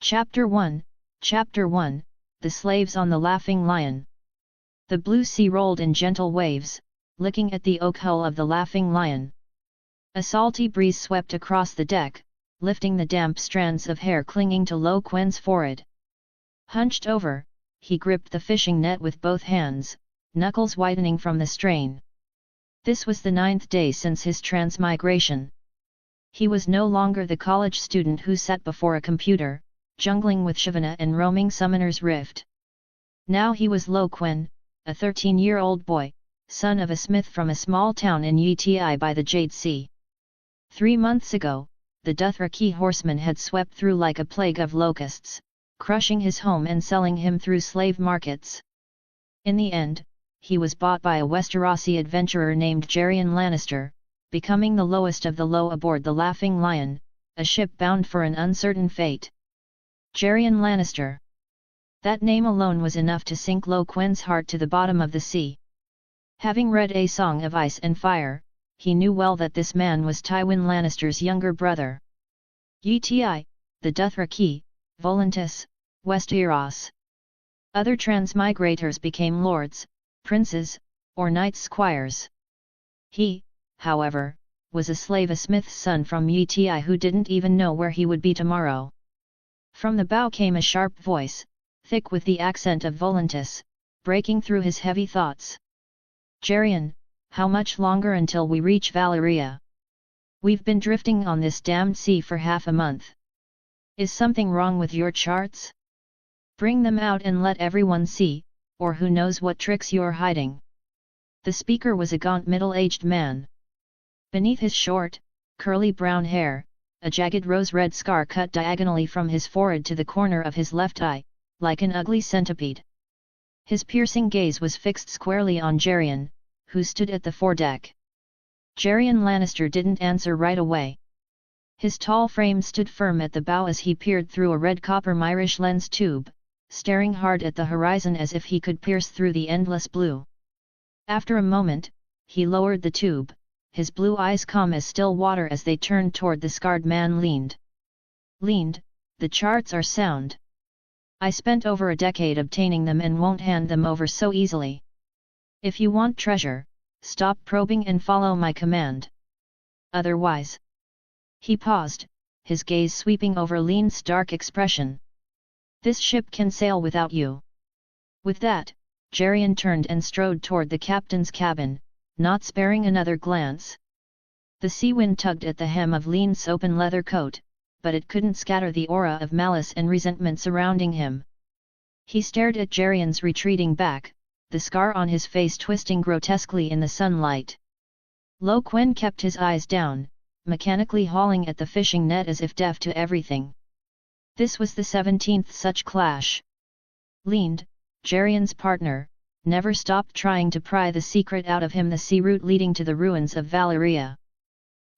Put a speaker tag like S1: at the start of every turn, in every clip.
S1: Chapter 1, Chapter 1, The Slaves on the Laughing Lion. The blue sea rolled in gentle waves, licking at the oak hull of the Laughing Lion. A salty breeze swept across the deck, lifting the damp strands of hair clinging to Lo Quen's forehead. Hunched over, he gripped the fishing net with both hands, knuckles whitening from the strain. This was the 9th day since his transmigration. He was no longer the college student who sat before a computer, jungling with Shyvana and roaming Summoner's Rift. Now he was Lo Quen, a 13-year-old boy, son of a smith from a small town in Yiti by the Jade Sea. 3 months ago, the Dothraki horsemen had swept through like a plague of locusts, crushing his home and selling him through slave markets. In the end, he was bought by a Westerosi adventurer named Gerion Lannister, becoming the lowest of the low aboard the Laughing Lion, a ship bound for an uncertain fate. Gerion Lannister. That name alone was enough to sink Lo Quen's heart to the bottom of the sea. Having read A Song of Ice and Fire, he knew well that this man was Tywin Lannister's younger brother. Yiti, the Dothraki, Volantis, Westeros. Other transmigrators became lords, princes, or knights squires. He, however, was a slave, a smith's son from Yiti who didn't even know where he would be tomorrow. From the bow came a sharp voice, thick with the accent of Volantis, breaking through his heavy thoughts. Gerion, how much longer until we reach Valyria? We've been drifting on this damned sea for half a month. Is something wrong with your charts? Bring them out and let everyone see, or who knows what tricks you're hiding. The speaker was a gaunt middle-aged man. Beneath his short, curly brown hair, a jagged rose-red scar cut diagonally from his forehead to the corner of his left eye, like an ugly centipede. His piercing gaze was fixed squarely on Gerion, who stood at the foredeck. Gerion Lannister didn't answer right away. His tall frame stood firm at the bow as he peered through a red copper Myrish lens tube, staring hard at the horizon as if he could pierce through the endless blue. After a moment, he lowered the tube, his blue eyes calm as still water as they turned toward the scarred man. Leaned, the charts are sound. I spent over a decade obtaining them and won't hand them over so easily. If you want treasure, stop probing and follow my command. Otherwise. He paused, his gaze sweeping over Lean's dark expression. This ship can sail without you. With that, Gerion turned and strode toward the captain's cabin, not sparing another glance. The sea wind tugged at the hem of Lean's open leather coat, but it couldn't scatter the aura of malice and resentment surrounding him. He stared at Gerion's retreating back, the scar on his face twisting grotesquely in the sunlight. Lo Quen kept his eyes down, mechanically hauling at the fishing net as if deaf to everything. This was the 17th such clash. Leaned, Gerion's partner, never stopped trying to pry the secret out of him, the sea route leading to the ruins of Valyria.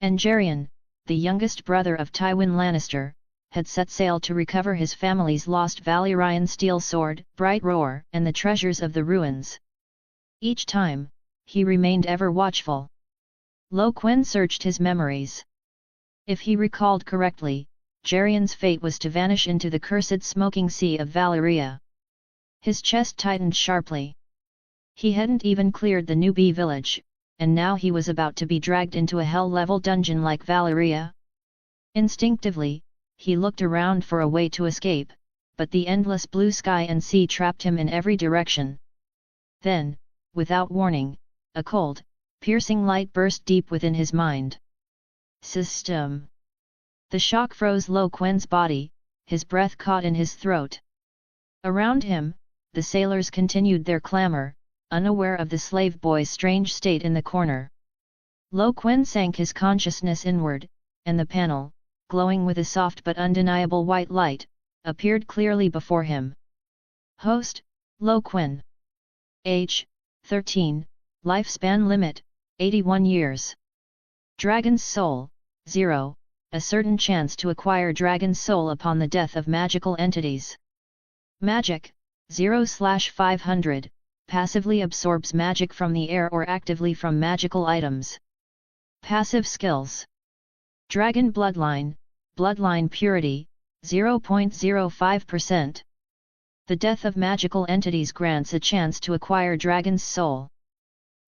S1: And Gerion, the youngest brother of Tywin Lannister, had set sail to recover his family's lost Valyrian steel sword, Bright Roar, and the treasures of the ruins. Each time, he remained ever watchful. Lo Quen searched his memories. If he recalled correctly, Gerion's fate was to vanish into the cursed smoking sea of Valyria. His chest tightened sharply. He hadn't even cleared the newbie village, and now he was about to be dragged into a hell-level dungeon like Valyria. Instinctively, he looked around for a way to escape, but the endless blue sky and sea trapped him in every direction. Then, without warning, a cold, piercing light burst deep within his mind. System. The shock froze Lo Quen's body, his breath caught in his throat. Around him, the sailors continued their clamor, unaware of the slave boy's strange state in the corner. Lo Quen sank his consciousness inward, and the panel, glowing with a soft but undeniable white light, appeared clearly before him. Host, Lo Quen. Age, 13, lifespan limit, 81 years. Dragon's soul, 0, a certain chance to acquire dragon's soul upon the death of magical entities. Magic, 0/500, passively absorbs magic from the air or actively from magical items. Passive skills. Dragon bloodline, bloodline purity, 0.05%. The death of magical entities grants a chance to acquire Dragon's Soul.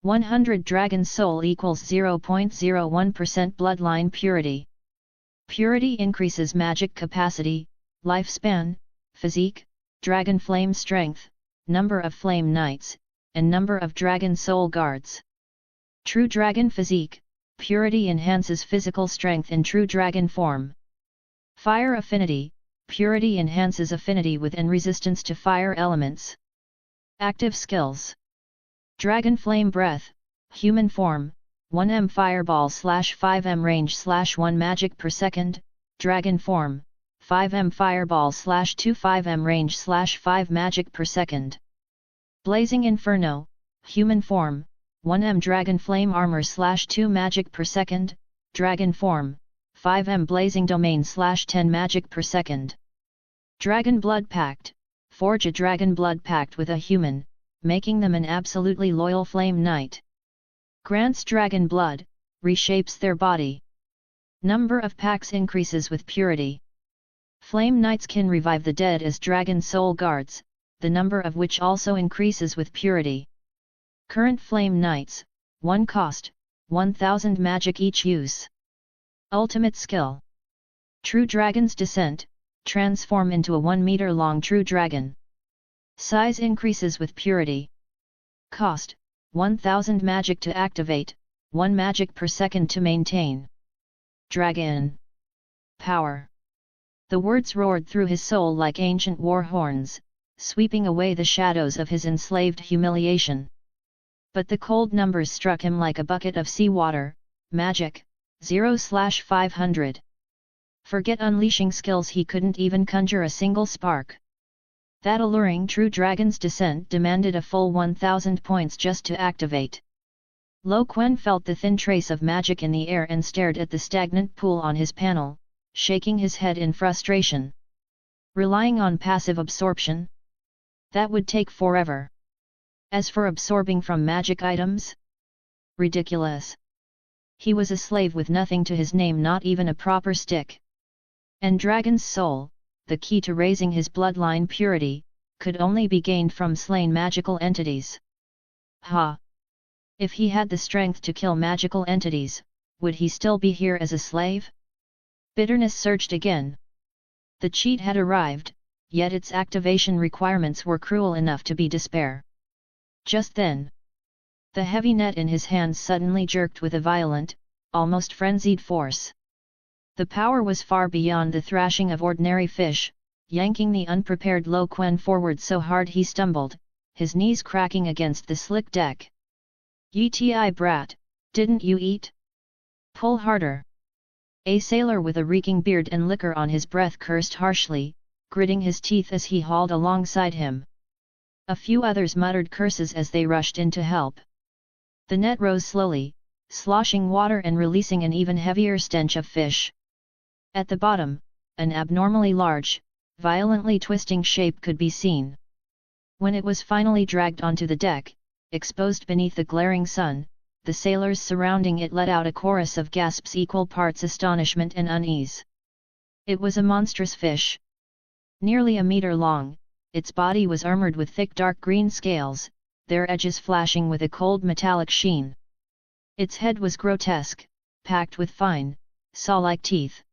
S1: 100 Dragon's Soul equals 0.01% bloodline purity. Purity increases magic capacity, lifespan, physique, dragon flame strength, number of flame knights, and number of dragon soul guards. True dragon physique, purity enhances physical strength in true dragon form. Fire affinity, purity enhances affinity with and resistance to fire elements. Active skills. Dragon flame breath, human form, 1m fireball / 5m range / 1 magic per second, dragon form, 5m fireball / 25m range / 5 magic per second. Blazing inferno, human form, 1m dragon flame armor / 2 magic per second, dragon form, 5m blazing domain / 10 magic per second. Dragon blood pact, forge a dragon blood pact with a human, making them an absolutely loyal flame knight. Grants dragon blood, reshapes their body. Number of pacts increases with purity. Flame knights can revive the dead as dragon soul guards, the number of which also increases with purity. Current flame knights, 1 cost, 1000 magic each use. Ultimate skill. True Dragon's Descent, transform into a 1 meter long true dragon. Size increases with purity. Cost, 1000 magic to activate, 1 magic per second to maintain. Dragon. Power. The words roared through his soul like ancient war horns, sweeping away the shadows of his enslaved humiliation. But the cold numbers struck him like a bucket of seawater. Magic, 0/500. Forget unleashing skills, he couldn't even conjure a single spark. That alluring true Dragon's Descent demanded a full 1000 points just to activate. Quen felt the thin trace of magic in the air and stared at the stagnant pool on his panel, shaking his head in frustration. Relying on passive absorption? That would take forever. As for absorbing from magic items? Ridiculous. He was a slave with nothing to his name, not even a proper stick. And Dragon's Soul, the key to raising his bloodline purity, could only be gained from slain magical entities. Ha! If he had the strength to kill magical entities, would he still be here as a slave? Bitterness surged again. The cheat had arrived, yet its activation requirements were cruel enough to be despair. Just then, the heavy net in his hands suddenly jerked with a violent, almost frenzied force. The power was far beyond the thrashing of ordinary fish, yanking the unprepared Quen forward so hard he stumbled, his knees cracking against the slick deck. Yiti brat, didn't you eat? Pull harder. A sailor with a reeking beard and liquor on his breath cursed harshly, gritting his teeth as he hauled alongside him. A few others muttered curses as they rushed in to help. The net rose slowly, sloshing water and releasing an even heavier stench of fish. At the bottom, an abnormally large, violently twisting shape could be seen. When it was finally dragged onto the deck, exposed beneath the glaring sun, the sailors surrounding it let out a chorus of gasps, equal parts astonishment and unease. It was a monstrous fish. Nearly a meter long, its body was armored with thick dark green scales, their edges flashing with a cold metallic sheen. Its head was grotesque, packed with fine, saw-like teeth.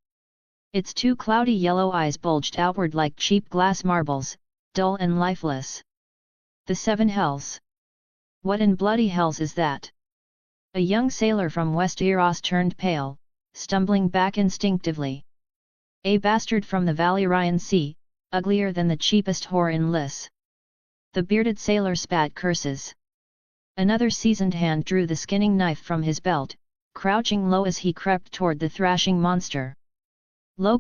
S1: Its 2 cloudy yellow eyes bulged outward like cheap glass marbles, dull and lifeless. The 7 hells. What in bloody hells is that? A young sailor from Westeros turned pale, stumbling back instinctively. A bastard from the Valyrian sea, uglier than the cheapest whore in Lys. The bearded sailor spat curses. Another seasoned hand drew the skinning knife from his belt, crouching low as he crept toward the thrashing monster.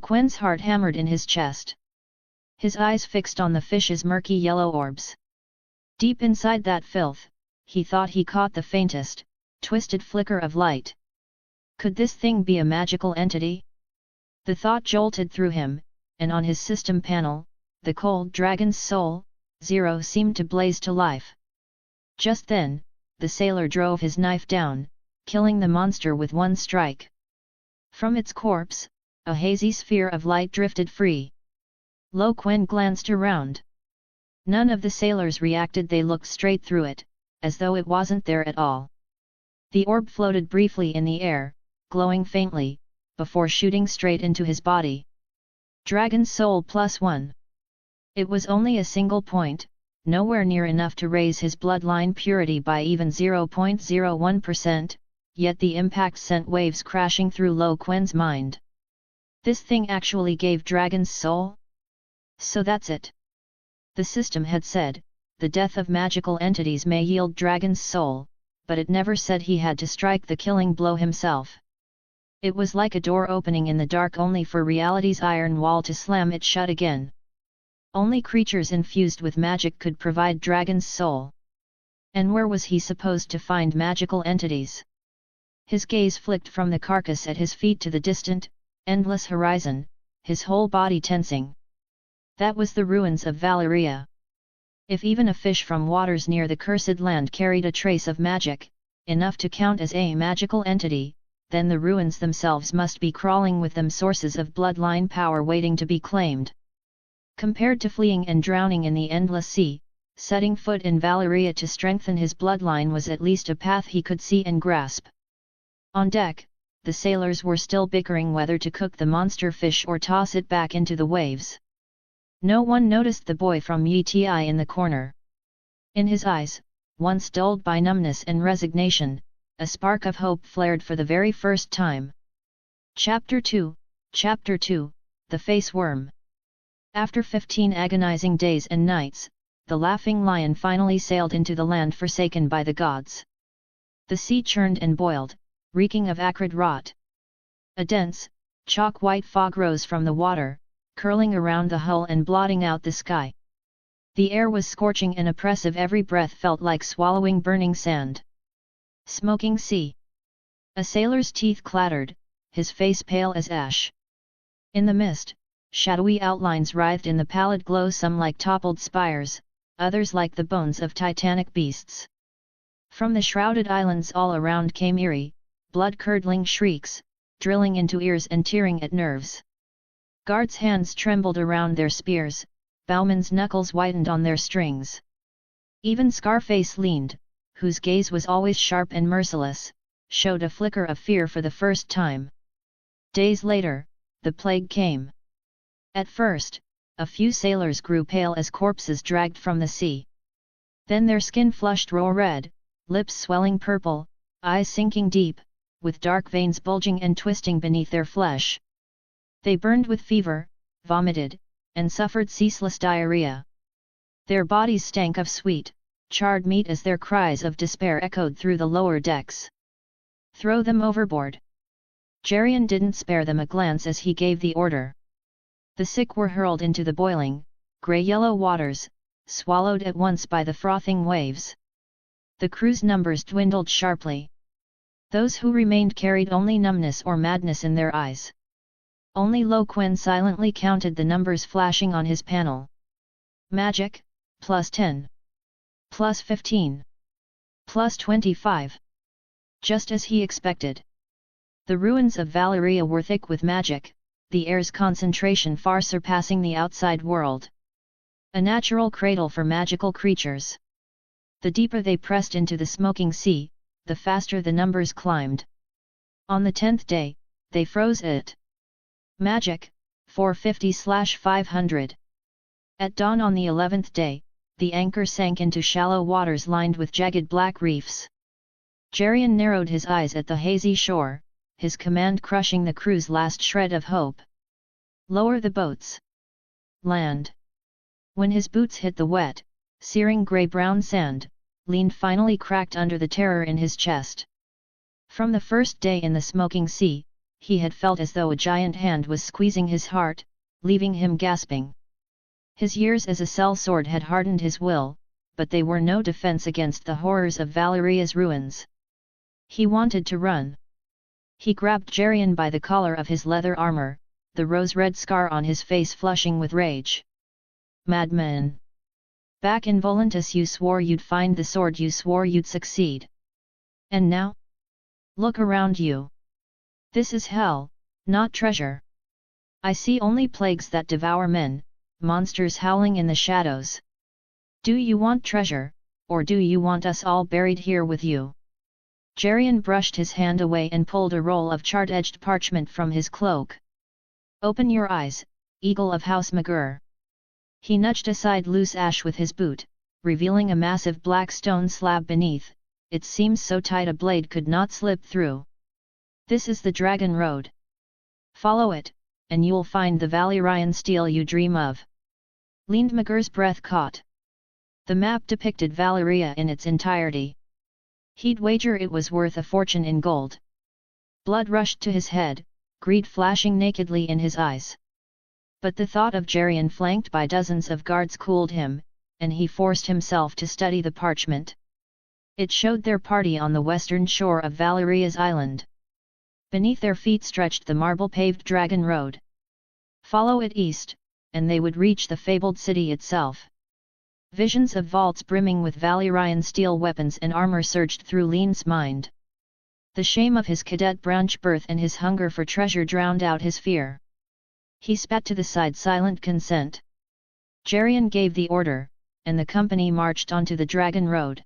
S1: Quen's heart hammered in his chest. His eyes fixed on the fish's murky yellow orbs. Deep inside that filth, he thought he caught the faintest, twisted flicker of light. Could this thing be a magical entity? The thought jolted through him, and on his system panel, the cold Dragon's Soul, 0 seemed to blaze to life. Just then, the sailor drove his knife down, killing the monster with one strike. From its corpse, a hazy sphere of light drifted free. Quen glanced around. None of the sailors reacted, they looked straight through it, as though it wasn't there at all. The orb floated briefly in the air, glowing faintly, before shooting straight into his body. Dragon's Soul +1. It was only a single point, nowhere near enough to raise his bloodline purity by even 0.01%, yet the impact sent waves crashing through Quen's mind. This thing actually gave Dragon's Soul? So that's it. The system had said, the death of magical entities may yield Dragon's Soul, but it never said he had to strike the killing blow himself. It was like a door opening in the dark only for reality's iron wall to slam it shut again. Only creatures infused with magic could provide Dragon's Soul. And where was he supposed to find magical entities? His gaze flicked from the carcass at his feet to the distant, endless horizon, his whole body tensing. That was the ruins of Valyria. If even a fish from waters near the cursed land carried a trace of magic, enough to count as a magical entity, then the ruins themselves must be crawling with them, sources of bloodline power waiting to be claimed. Compared to fleeing and drowning in the endless sea, setting foot in Valyria to strengthen his bloodline was at least a path he could see and grasp. On deck, the sailors were still bickering whether to cook the monster fish or toss it back into the waves. No one noticed the boy from Yiti in the corner. In his eyes, once dulled by numbness and resignation, a spark of hope flared for the very first time. Chapter 2, The Face Worm. After 15 agonizing days and nights, the Laughing Lion finally sailed into the land forsaken by the gods. The sea churned and boiled, reeking of acrid rot. A dense, chalk-white fog rose from the water, curling around the hull and blotting out the sky. The air was scorching and oppressive, every breath felt like swallowing burning sand. Smoking sea. A sailor's teeth clattered, his face pale as ash. In the mist, shadowy outlines writhed in the pallid glow, some like toppled spires, others like the bones of titanic beasts. From the shrouded islands all around came eerie, blood-curdling shrieks, drilling into ears and tearing at nerves. Guards' hands trembled around their spears, bowmen's knuckles whitened on their strings. Even Scarface leaned, whose gaze was always sharp and merciless, showed a flicker of fear for the first time. Days later, the plague came. At first, a few sailors grew pale as corpses dragged from the sea. Then their skin flushed raw red, lips swelling purple, eyes sinking deep, with dark veins bulging and twisting beneath their flesh. They burned with fever, vomited, and suffered ceaseless diarrhea. Their bodies stank of sweet, charred meat as their cries of despair echoed through the lower decks. "Throw them overboard!" Gerion didn't spare them a glance as he gave the order. The sick were hurled into the boiling, grey-yellow waters, swallowed at once by the frothing waves. The crew's numbers dwindled sharply. Those who remained carried only numbness or madness in their eyes. Only Quen silently counted the numbers flashing on his panel. Magic, +10. +15. +25. Just as he expected. The ruins of Valyria were thick with magic, the air's concentration far surpassing the outside world. A natural cradle for magical creatures. The deeper they pressed into the smoking sea, the faster the numbers climbed. On the 10th day, they froze it. Magic, 450/500. At dawn on the 11th day, the anchor sank into shallow waters lined with jagged black reefs. Gerion narrowed his eyes at the hazy shore, his command crushing the crew's last shred of hope. "Lower the boats. Land." When his boots hit the wet, searing grey-brown sand, lean finally cracked under the terror in his chest. From the first day in the smoking sea, he had felt as though a giant hand was squeezing his heart, leaving him gasping. His years as a sellsword had hardened his will, but they were no defense against the horrors of Valyria's ruins. He wanted to run. He grabbed Gerion by the collar of his leather armor, the rose-red scar on his face flushing with rage. "Madman! Back in Volantis you swore you'd find the sword, you swore you'd succeed. And now? Look around you. This is hell, not treasure. I see only plagues that devour men, monsters howling in the shadows. Do you want treasure, or do you want us all buried here with you? Gerion brushed his hand away and pulled a roll of chart-edged parchment from his cloak. Open your eyes, Eagle of House Magur. He nudged aside loose ash with his boot, revealing a massive black stone slab beneath. It seems so tight a blade could not slip through. This is the Dragon Road. Follow it, and you'll find the Valyrian steel you dream of. Leaned Magur's breath caught. The map depicted Valyria in its entirety. He'd wager it was worth a fortune in gold. Blood rushed to his head, greed flashing nakedly in his eyes. But the thought of Gerion flanked by dozens of guards cooled him, and he forced himself to study the parchment. It showed their party on the western shore of Valyria's island. Beneath their feet stretched the marble-paved Dragon Road. Follow it east, and they would reach the fabled city itself. Visions of vaults brimming with Valyrian steel weapons and armor surged through Lean's mind. The shame of his cadet branch birth and his hunger for treasure drowned out his fear. He spat to the side, silent consent. Gerion gave the order, and the company marched onto the Dragon Road.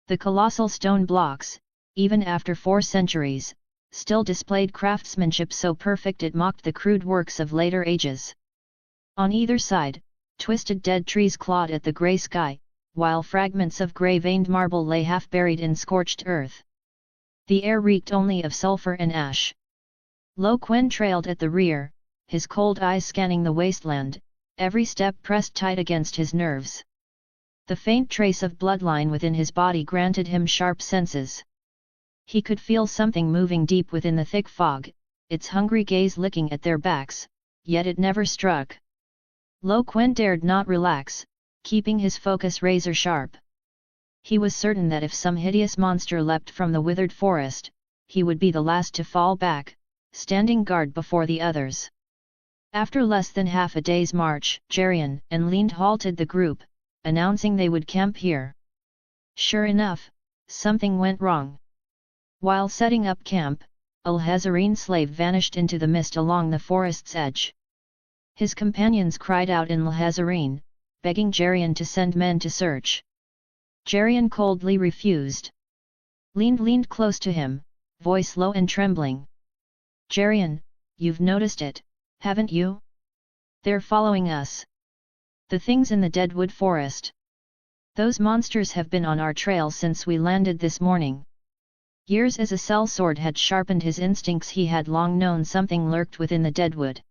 S1: The colossal stone blocks, even after 4 centuries, still displayed craftsmanship so perfect it mocked the crude works of later ages. On either side, twisted dead trees clawed at the grey sky, while fragments of grey-veined marble lay half-buried in scorched earth. The air reeked only of sulphur and ash. Quen trailed at the rear, his cold eyes scanning the wasteland, every step pressed tight against his nerves. The faint trace of bloodline within his body granted him sharp senses. He could feel something moving deep within the thick fog, its hungry gaze licking at their backs, yet it never struck. Quen dared not relax, keeping his focus razor-sharp. He was certain that if some hideous monster leapt from the withered forest, he would be the last to fall back, standing guard before the others. After less than half a day's march, Gerion and Leaned halted the group, announcing they would camp here. Sure enough, something went wrong. While setting up camp, a Lhazareen slave vanished into the mist along the forest's edge. His companions cried out in Lhazareen, begging Gerion to send men to search. Gerion coldly refused. Leaned close to him, voice low and trembling. Gerion, you've noticed it, haven't you? They're following us. The things in the Deadwood Forest. Those monsters have been on our trail since we landed this morning. Years as a sellsword had sharpened his instincts. He had long known something lurked within the Deadwood.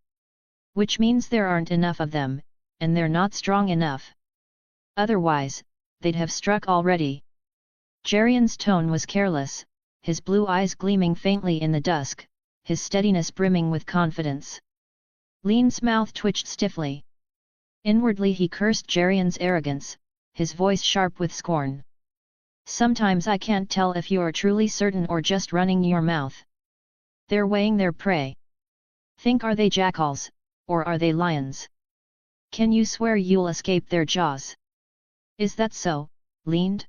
S1: Which means there aren't enough of them, and they're not strong enough. Otherwise, they'd have struck already. Gerion's tone was careless, his blue eyes gleaming faintly in the dusk, his steadiness brimming with confidence. Lean's mouth twitched stiffly. Inwardly he cursed Gerion's arrogance, his voice sharp with scorn. Sometimes I can't tell if you're truly certain or just running your mouth. They're weighing their prey. Think, are they jackals, or are they lions? Can you swear you'll escape their jaws? Is that so, Leaned?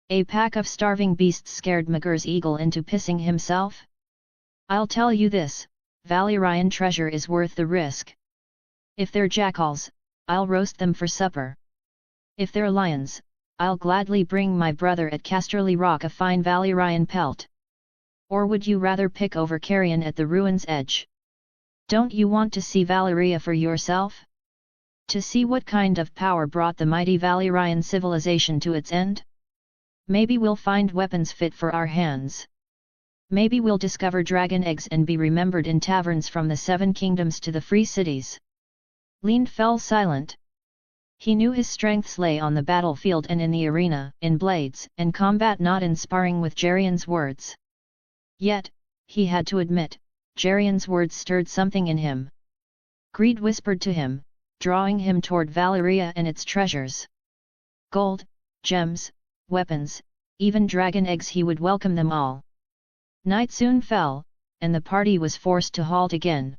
S1: A pack of starving beasts scared Magur's eagle into pissing himself? I'll tell you this, Valyrian treasure is worth the risk. If they're jackals, I'll roast them for supper. If they're lions, I'll gladly bring my brother at Casterly Rock a fine Valyrian pelt. Or would you rather pick over carrion at the ruin's edge? Don't you want to see Valyria for yourself? To see what kind of power brought the mighty Valyrian civilization to its end? Maybe we'll find weapons fit for our hands. Maybe we'll discover dragon eggs and be remembered in taverns from the 7 kingdoms to the free cities. Leaned fell silent. He knew his strengths lay on the battlefield and in the arena, in blades and combat, not in sparring with Gerion's words. Yet, he had to admit, Gerion's words stirred something in him. Greed whispered to him, drawing him toward Valyria and its treasures. Gold, gems, weapons, even dragon eggs, he would welcome them all. Night soon fell, and the party was forced to halt again.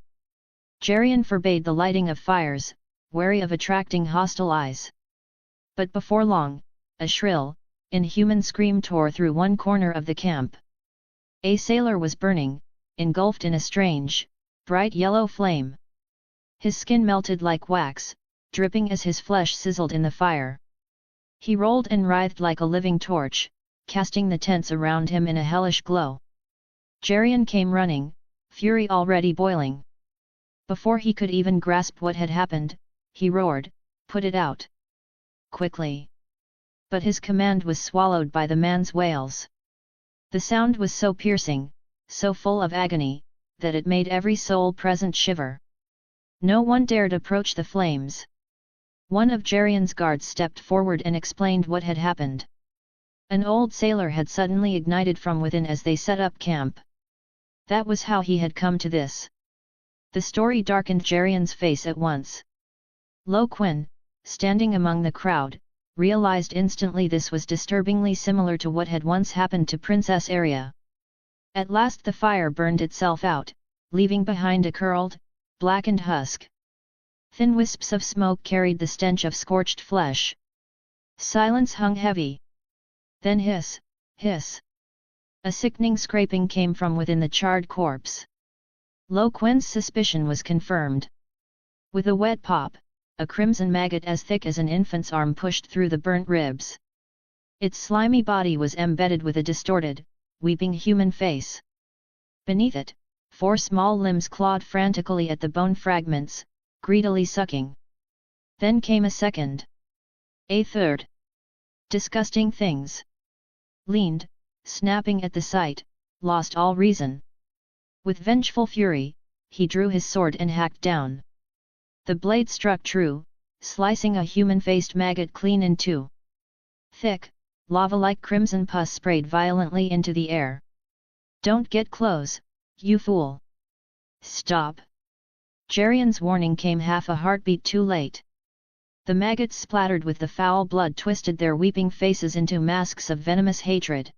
S1: Gerion forbade the lighting of fires, wary of attracting hostile eyes. But before long, a shrill, inhuman scream tore through one corner of the camp. A sailor was burning, engulfed in a strange, bright yellow flame. His skin melted like wax, dripping as his flesh sizzled in the fire. He rolled and writhed like a living torch, casting the tents around him in a hellish glow. Gerion came running, fury already boiling. Before he could even grasp what had happened, he roared, "Put it out! Quickly!" But his command was swallowed by the man's wails. The sound was so piercing, so full of agony, that it made every soul present shiver. No one dared approach the flames. One of Gerion's guards stepped forward and explained what had happened. An old sailor had suddenly ignited from within as they set up camp. That was how he had come to this. The story darkened Gerion's face at once. Quen, standing among the crowd, realized instantly this was disturbingly similar to what had once happened to Princess Arya. At last the fire burned itself out, leaving behind a curled, blackened husk. Thin wisps of smoke carried the stench of scorched flesh. Silence hung heavy. Then hiss, hiss. A sickening scraping came from within the charred corpse. Quen's suspicion was confirmed. With a wet pop, a crimson maggot as thick as an infant's arm pushed through the burnt ribs. Its slimy body was embedded with a distorted, weeping human face. Beneath it, 4 small limbs clawed frantically at the bone fragments, greedily sucking. Then came a second. A third. Disgusting things. Leaned, snapping at the sight, lost all reason. With vengeful fury, he drew his sword and hacked down. The blade struck true, slicing a human-faced maggot clean in two. Thick, lava-like crimson pus sprayed violently into the air. "Don't get close, you fool! Stop!" Gerion's warning came half a heartbeat too late. The maggots splattered with the foul blood twisted their weeping faces into masks of venomous hatred.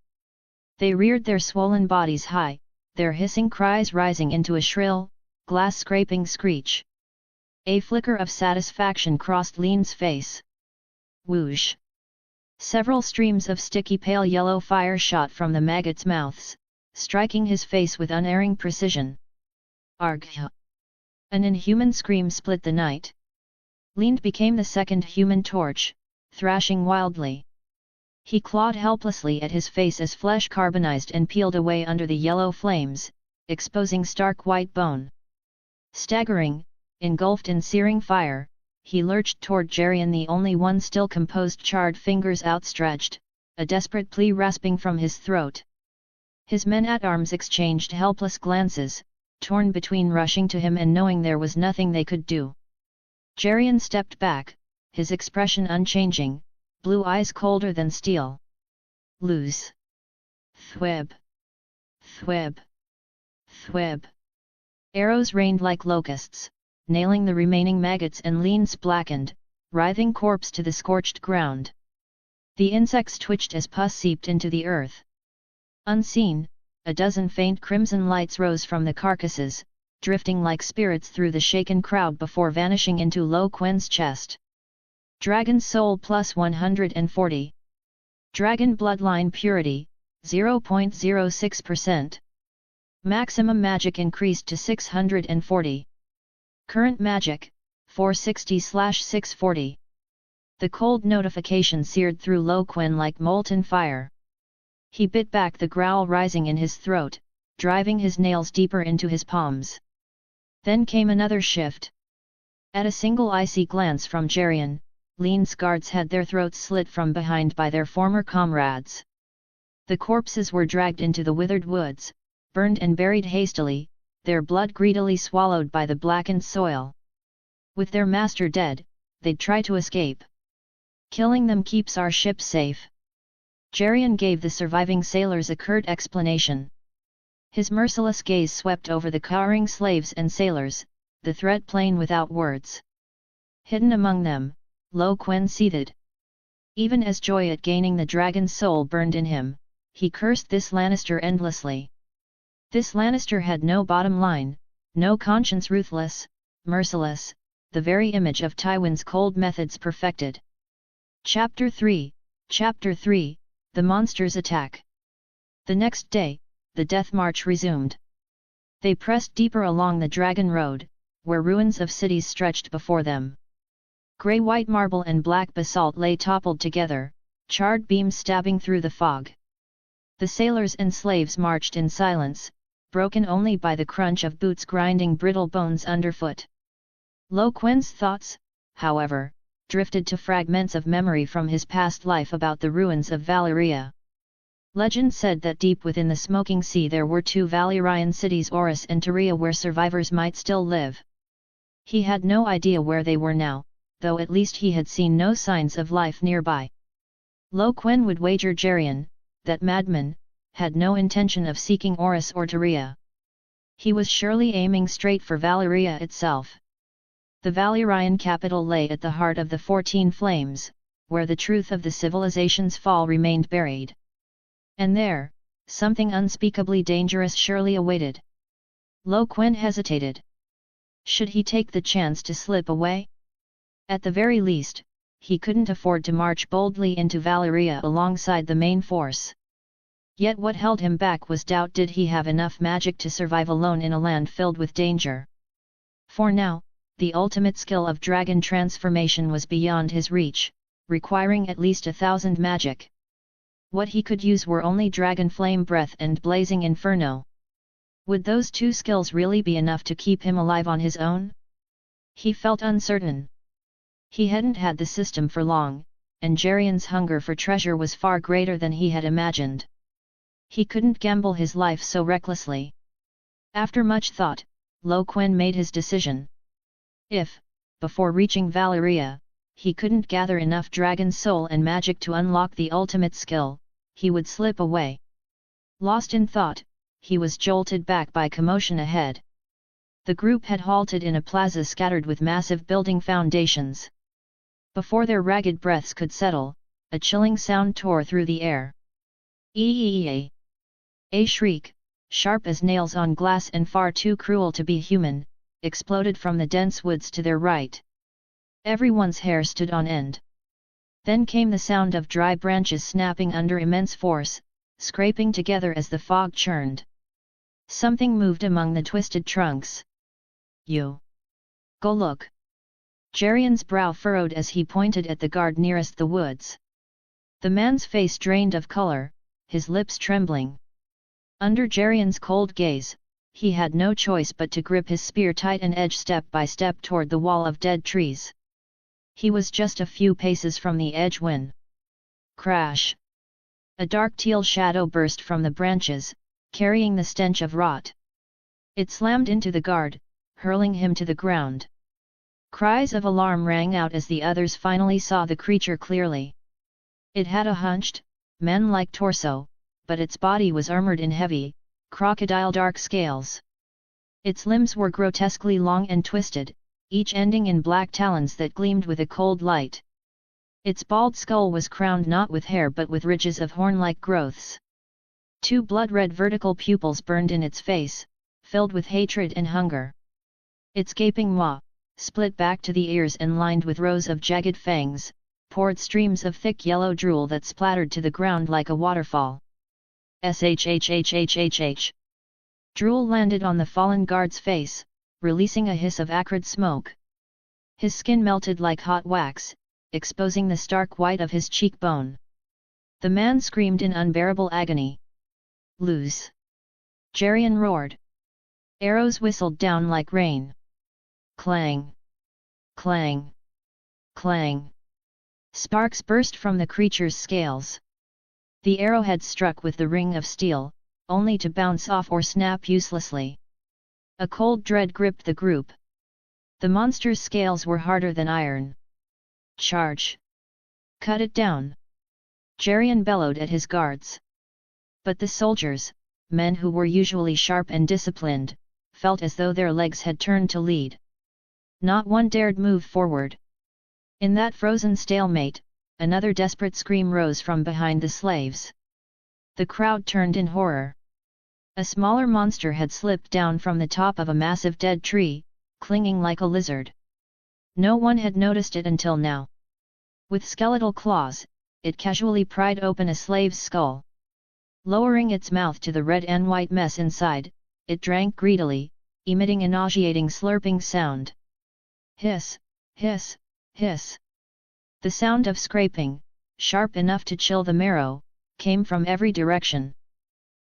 S1: They reared their swollen bodies high, their hissing cries rising into a shrill, glass-scraping screech. A flicker of satisfaction crossed Lean's face. Whoosh! Several streams of sticky pale yellow fire shot from the maggots' mouths, striking his face with unerring precision. Argh! An inhuman scream split the night. Lean became the second human torch, thrashing wildly. He clawed helplessly at his face as flesh carbonized and peeled away under the yellow flames, exposing stark white bone. Staggering, engulfed in searing fire, he lurched toward Gerion, the only one still composed, charred fingers outstretched, a desperate plea rasping from his throat. His men-at-arms exchanged helpless glances, torn between rushing to him and knowing there was nothing they could do. Gerion stepped back, his expression unchanging, blue eyes colder than steel. "Lose! Thweb! Thweb! Thweb!" Arrows rained like locusts, nailing the remaining maggots and Lean's blackened, writhing corpse to the scorched ground. The insects twitched as pus seeped into the earth. Unseen, a dozen faint crimson lights rose from the carcasses, drifting like spirits through the shaken crowd before vanishing into Quen's chest. Dragon Soul plus 140. Dragon Bloodline Purity, 0.06%. Maximum Magic increased to 640. Current Magic, 460/640. The cold notification seared through Quen like molten fire. He bit back the growl rising in his throat, driving his nails deeper into his palms. Then came another shift. At a single icy glance from Gerion, Lean's guards had their throats slit from behind by their former comrades. The corpses were dragged into the withered woods, burned and buried hastily, their blood greedily swallowed by the blackened soil. With their master dead, they'd try to escape. "Killing them keeps our ship safe." Gerion gave the surviving sailors a curt explanation. His merciless gaze swept over the cowering slaves and sailors, the threat plain without words. Hidden among them, Quen seethed. Even as joy at gaining the dragon's soul burned in him, he cursed this Lannister endlessly. This Lannister had no bottom line, no conscience, ruthless, merciless, the very image of Tywin's cold methods perfected. Chapter 3, The Monsters Attack. The next day, the death march resumed. They pressed deeper along the Dragon Road, where ruins of cities stretched before them. Grey-white marble and black basalt lay toppled together, charred beams stabbing through the fog. The sailors and slaves marched in silence, broken only by the crunch of boots grinding brittle bones underfoot. Quen's thoughts, however, drifted to fragments of memory from his past life about the ruins of Valyria. Legend said that deep within the smoking sea there were two Valyrian cities, Orus and Tyria, where survivors might still live. He had no idea where they were now, though at least he had seen no signs of life nearby. Quen would wager Gerion, that madman, had no intention of seeking Orus or Tyria. He was surely aiming straight for Valyria itself. The Valyrian capital lay at the heart of the 14 Flames, where the truth of the civilization's fall remained buried. And there, something unspeakably dangerous surely awaited. Quen hesitated. Should he take the chance to slip away? At the very least, he couldn't afford to march boldly into Valyria alongside the main force. Yet what held him back was doubt: did he have enough magic to survive alone in a land filled with danger? For now, the ultimate skill of dragon transformation was beyond his reach, requiring at least 1,000 magic. What he could use were only dragon flame breath and blazing inferno. Would those two skills really be enough to keep him alive on his own? He felt uncertain. He hadn't had the system for long, and Gerion's hunger for treasure was far greater than he had imagined. He couldn't gamble his life so recklessly. After much thought, Quen made his decision. If, before reaching Valyria, he couldn't gather enough dragon soul and magic to unlock the ultimate skill, he would slip away. Lost in thought, he was jolted back by commotion ahead. The group had halted in a plaza scattered with massive building foundations. Before their ragged breaths could settle, a chilling sound tore through the air. Eeeeee! A shriek, sharp as nails on glass and far too cruel to be human, exploded from the dense woods to their right. Everyone's hair stood on end. Then came the sound of dry branches snapping under immense force, scraping together as the fog churned. Something moved among the twisted trunks. You! Go look! Gerion's brow furrowed as he pointed at the guard nearest the woods. The man's face drained of color, his lips trembling. Under Gerion's cold gaze, he had no choice but to grip his spear tight and edge step by step toward the wall of dead trees. He was just a few paces from the edge when... Crash! A dark teal shadow burst from the branches, carrying the stench of rot. It slammed into the guard, hurling him to the ground. Cries of alarm rang out as the others finally saw the creature clearly. It had a hunched, man-like torso, but its body was armored in heavy, crocodile-dark scales. Its limbs were grotesquely long and twisted, each ending in black talons that gleamed with a cold light. Its bald skull was crowned not with hair but with ridges of horn-like growths. Two blood-red vertical pupils burned in its face, filled with hatred and hunger. Its gaping maw, split back to the ears and lined with rows of jagged fangs, poured streams of thick yellow drool that splattered to the ground like a waterfall. Shhhhhhh. Drool landed on the fallen guard's face, releasing a hiss of acrid smoke. His skin melted like hot wax, exposing the stark white of his cheekbone. The man screamed in unbearable agony. Loose! Gerion roared. Arrows whistled down like rain. Clang! Clang! Clang! Sparks burst from the creature's scales. The arrowhead struck with the ring of steel, only to bounce off or snap uselessly. A cold dread gripped the group. The monster's scales were harder than iron. Charge! Cut it down! Gerion bellowed at his guards. But the soldiers, men who were usually sharp and disciplined, felt as though their legs had turned to lead. Not one dared move forward. In that frozen stalemate, another desperate scream rose from behind the slaves. The crowd turned in horror. A smaller monster had slipped down from the top of a massive dead tree, clinging like a lizard. No one had noticed it until now. With skeletal claws, it casually pried open a slave's skull. Lowering its mouth to the red and white mess inside, it drank greedily, emitting a nauseating slurping sound. Hiss, hiss, Hiss! The sound of scraping, sharp enough to chill the marrow, came from every direction.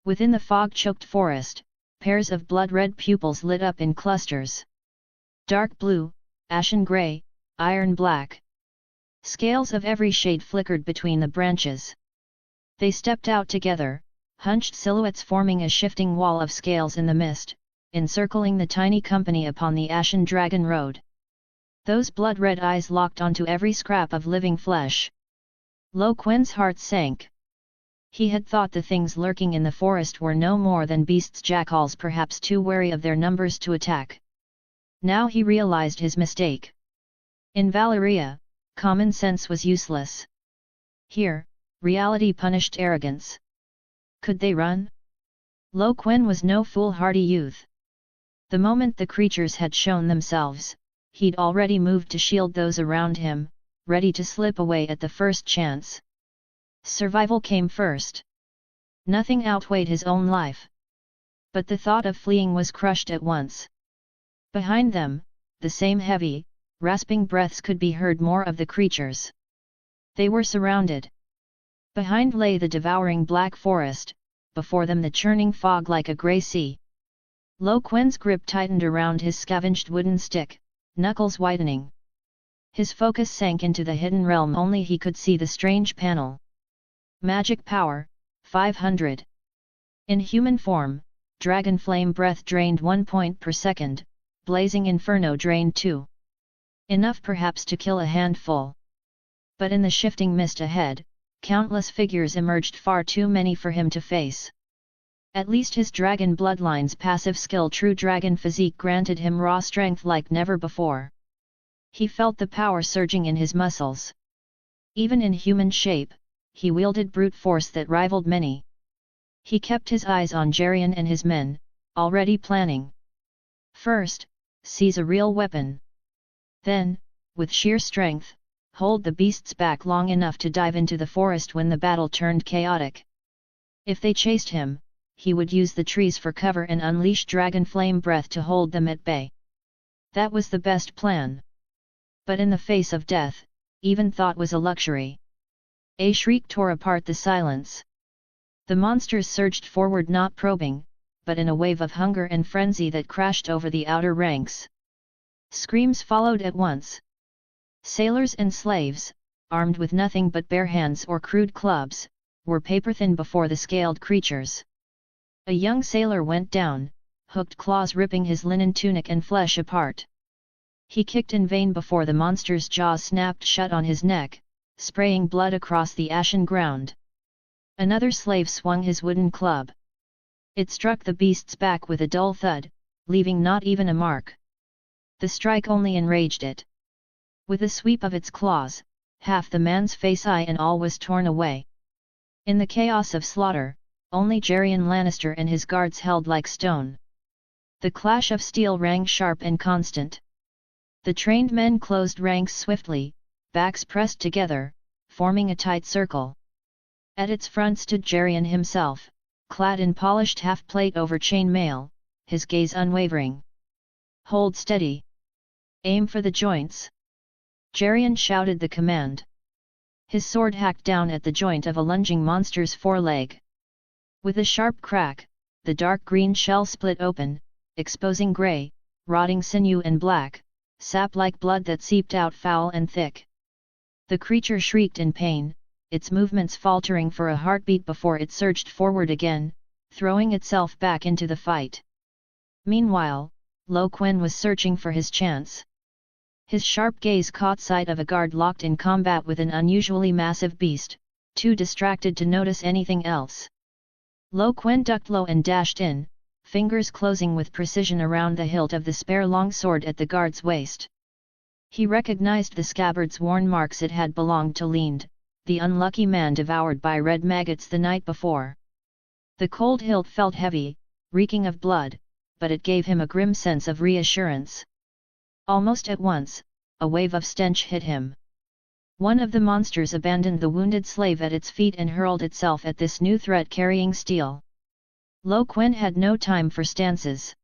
S1: Within the fog-choked forest, pairs of blood-red pupils lit up in clusters. Dark blue, ashen grey, iron black. Scales of every shade flickered between the branches. They stepped out together, hunched silhouettes forming a shifting wall of scales in the mist, encircling the tiny company upon the ashen dragon road. Those blood-red eyes locked onto every scrap of living flesh. Quen's heart sank. He had thought the things lurking in the forest were no more than beasts, jackals, perhaps too wary of their numbers to attack. Now he realized his mistake. In Valyria, common sense was useless. Here, reality punished arrogance. Could they run? Quen was no foolhardy youth. The moment the creatures had shown themselves, he'd already moved to shield those around him, ready to slip away at the first chance. Survival came first. Nothing outweighed his own life. But the thought of fleeing was crushed at once. Behind them, the same heavy, rasping breaths could be heard more of the creatures. They were surrounded. Behind lay the devouring black forest, before them the churning fog like a grey sea. Quen's grip tightened around his scavenged wooden stick, knuckles whitening. His focus sank into the hidden realm. Only he could see the strange panel. Magic power, 500. In human form, dragon flame breath drained 1 point per second, blazing inferno drained 2. Enough perhaps to kill a handful. But in the shifting mist ahead, countless figures emerged, far too many for him to face. At least his dragon bloodline's passive skill, true dragon physique, granted him raw strength like never before. He felt the power surging in his muscles. Even in human shape, he wielded brute force that rivaled many. He kept his eyes on Gerion and his men, already planning. First, seize a real weapon. Then, with sheer strength, hold the beasts back long enough to dive into the forest when the battle turned chaotic. If they chased him, he would use the trees for cover and unleash dragon flame breath to hold them at bay. That was the best plan. But in the face of death, even thought was a luxury. A shriek tore apart the silence. The monsters surged forward, not probing, but in a wave of hunger and frenzy that crashed over the outer ranks. Screams followed at once. Sailors and slaves, armed with nothing but bare hands or crude clubs, were paper-thin before the scaled creatures. A young sailor went down, hooked claws ripping his linen tunic and flesh apart. He kicked in vain before the monster's jaws snapped shut on his neck, spraying blood across the ashen ground. Another slave swung his wooden club. It struck the beast's back with a dull thud, leaving not even a mark. The strike only enraged it. With a sweep of its claws, half the man's face, eye and all, was torn away. In the chaos of slaughter, only Gerion Lannister and his guards held like stone. The clash of steel rang sharp and constant. The trained men closed ranks swiftly, backs pressed together, forming a tight circle. At its front stood Gerion himself, clad in polished half-plate over chain-mail, his gaze unwavering. "Hold steady! Aim for the joints!" Gerion shouted the command. His sword hacked down at the joint of a lunging monster's foreleg. With a sharp crack, the dark green shell split open, exposing grey, rotting sinew and black, sap-like blood that seeped out foul and thick. The creature shrieked in pain, its movements faltering for a heartbeat before it surged forward again, throwing itself back into the fight. Meanwhile, Quen was searching for his chance. His sharp gaze caught sight of a guard locked in combat with an unusually massive beast, too distracted to notice anything else. Quen ducked low and dashed in, fingers closing with precision around the hilt of the spare longsword at the guard's waist. He recognized the scabbard's worn marks. It had belonged to Leand, the unlucky man devoured by red maggots the night before. The cold hilt felt heavy, reeking of blood, but it gave him a grim sense of reassurance. Almost at once, a wave of stench hit him. One of the monsters abandoned the wounded slave at its feet and hurled itself at this new threat carrying steel. Quen had no time for stances.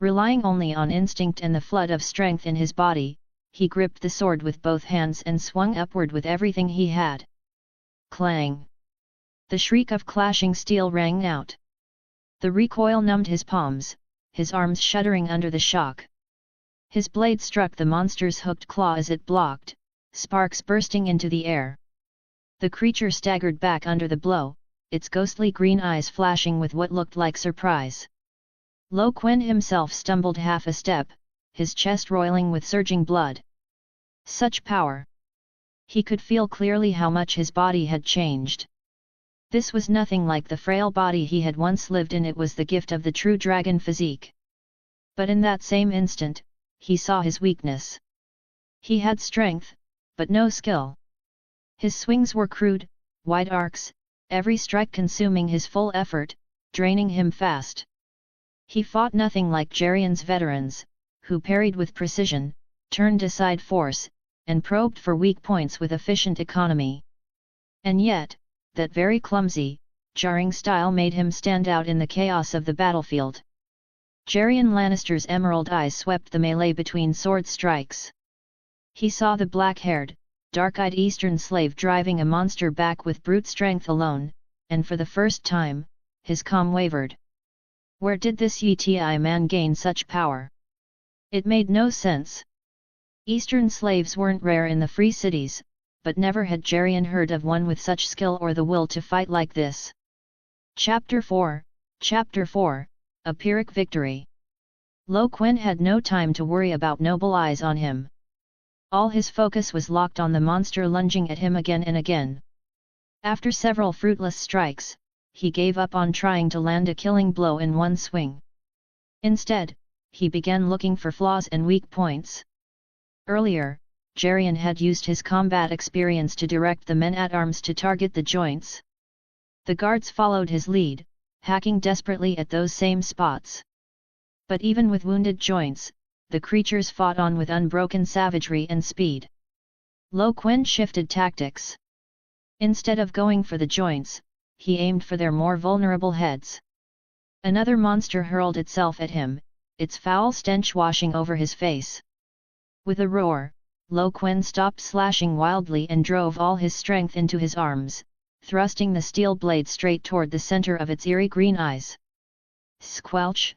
S1: Relying only on instinct and the flood of strength in his body, he gripped the sword with both hands and swung upward with everything he had. Clang! The shriek of clashing steel rang out. The recoil numbed his palms, his arms shuddering under the shock. His blade struck the monster's hooked claw as it blocked, sparks bursting into the air. The creature staggered back under the blow, its ghostly green eyes flashing with what looked like surprise. Quen himself stumbled half a step, his chest roiling with surging blood. Such power! He could feel clearly how much his body had changed. This was nothing like the frail body he had once lived in, it was the gift of the true dragon physique. But in that same instant, he saw his weakness. He had strength, but no skill. His swings were crude, wide arcs, every strike consuming his full effort, draining him fast. He fought nothing like Gerion's veterans, who parried with precision, turned aside force, and probed for weak points with efficient economy. And yet, that very clumsy, jarring style made him stand out in the chaos of the battlefield. Gerion Lannister's emerald eyes swept the melee between sword strikes. He saw the black-haired, dark-eyed eastern slave driving a monster back with brute strength alone, and for the first time, his calm wavered. Where did this Yiti man gain such power? It made no sense. Eastern slaves weren't rare in the free cities, but never had Gerion heard of one with such skill or the will to fight like this. Chapter 4, A Pyrrhic Victory. Quen had no time to worry about noble eyes on him. All his focus was locked on the monster lunging at him again and again. After several fruitless strikes, he gave up on trying to land a killing blow in one swing. Instead, he began looking for flaws and weak points. Earlier, Gerion had used his combat experience to direct the men-at-arms to target the joints. The guards followed his lead, hacking desperately at those same spots. But even with wounded joints, the creatures fought on with unbroken savagery and speed. Quen shifted tactics. Instead of going for the joints, he aimed for their more vulnerable heads. Another monster hurled itself at him, its foul stench washing over his face. With a roar, Quen stopped slashing wildly and drove all his strength into his arms, thrusting the steel blade straight toward the center of its eerie green eyes. Squelch!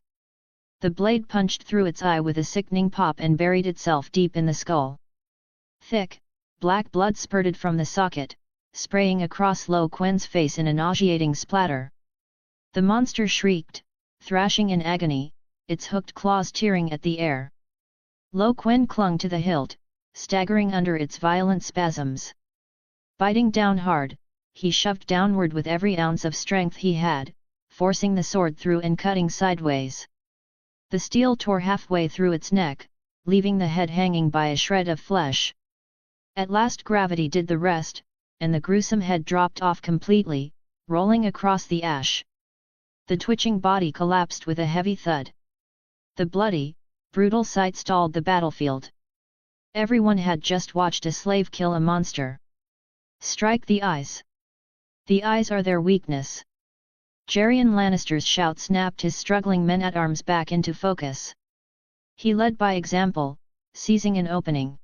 S1: The blade punched through its eye with a sickening pop and buried itself deep in the skull. Thick, black blood spurted from the socket, spraying across Quen's face in a nauseating splatter. The monster shrieked, thrashing in agony, its hooked claws tearing at the air. Quen clung to the hilt, staggering under its violent spasms. Biting down hard, he shoved downward with every ounce of strength he had, forcing the sword through and cutting sideways. The steel tore halfway through its neck, leaving the head hanging by a shred of flesh. At last gravity did the rest, and the gruesome head dropped off completely, rolling across the ash. The twitching body collapsed with a heavy thud. The bloody, brutal sight stalled the battlefield. Everyone had just watched a slave kill a monster. Strike the eyes. The eyes are their weakness. Gerion Lannister's shout snapped his struggling men-at-arms back into focus. He led by example, seizing an opening.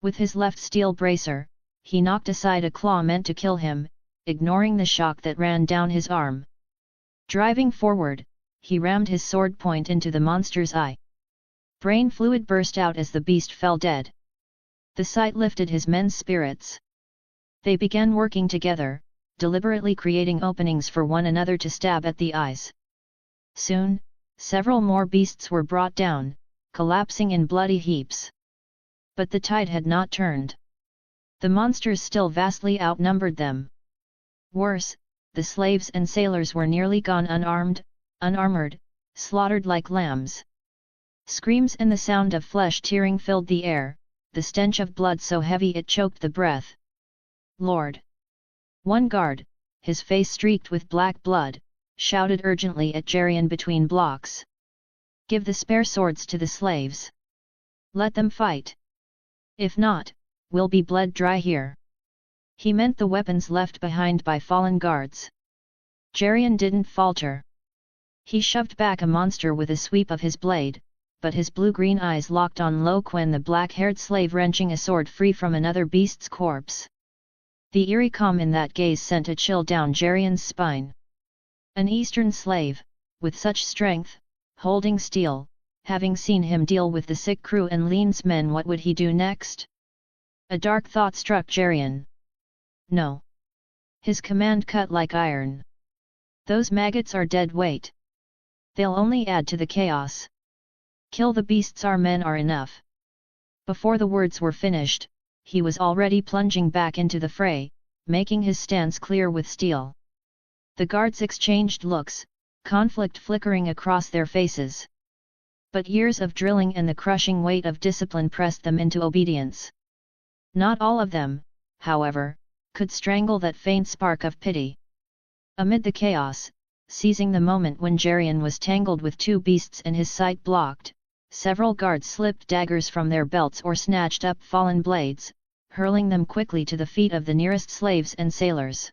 S1: With his left steel bracer, he knocked aside a claw meant to kill him, ignoring the shock that ran down his arm. Driving forward, he rammed his sword point into the monster's eye. Brain fluid burst out as the beast fell dead. The sight lifted his men's spirits. They began working together, deliberately creating openings for one another to stab at the eyes. Soon, several more beasts were brought down, collapsing in bloody heaps. But the tide had not turned. The monsters still vastly outnumbered them. Worse, the slaves and sailors were nearly gone unarmed, unarmored, slaughtered like lambs. Screams and the sound of flesh tearing filled the air, the stench of blood so heavy it choked the breath. Lord! One guard, his face streaked with black blood, shouted urgently at Gerion between blocks. Give the spare swords to the slaves. Let them fight. If not, we'll be bled dry here. He meant the weapons left behind by fallen guards. Gerion didn't falter. He shoved back a monster with a sweep of his blade, but his blue-green eyes locked on Quen, the black-haired slave wrenching a sword free from another beast's corpse. The eerie calm in that gaze sent a chill down Gerion's spine. An Eastern slave, with such strength, holding steel, having seen him deal with the sick crew and Lean's men, what would he do next? A dark thought struck Gerion. No. His command cut like iron. Those maggots are dead weight. They'll only add to the chaos. Kill the beasts, our men are enough. Before the words were finished, he was already plunging back into the fray, making his stance clear with steel. The guards exchanged looks, conflict flickering across their faces. But years of drilling and the crushing weight of discipline pressed them into obedience. Not all of them, however, could strangle that faint spark of pity. Amid the chaos, seizing the moment when Gerion was tangled with two beasts and his sight blocked, several guards slipped daggers from their belts or snatched up fallen blades, hurling them quickly to the feet of the nearest slaves and sailors.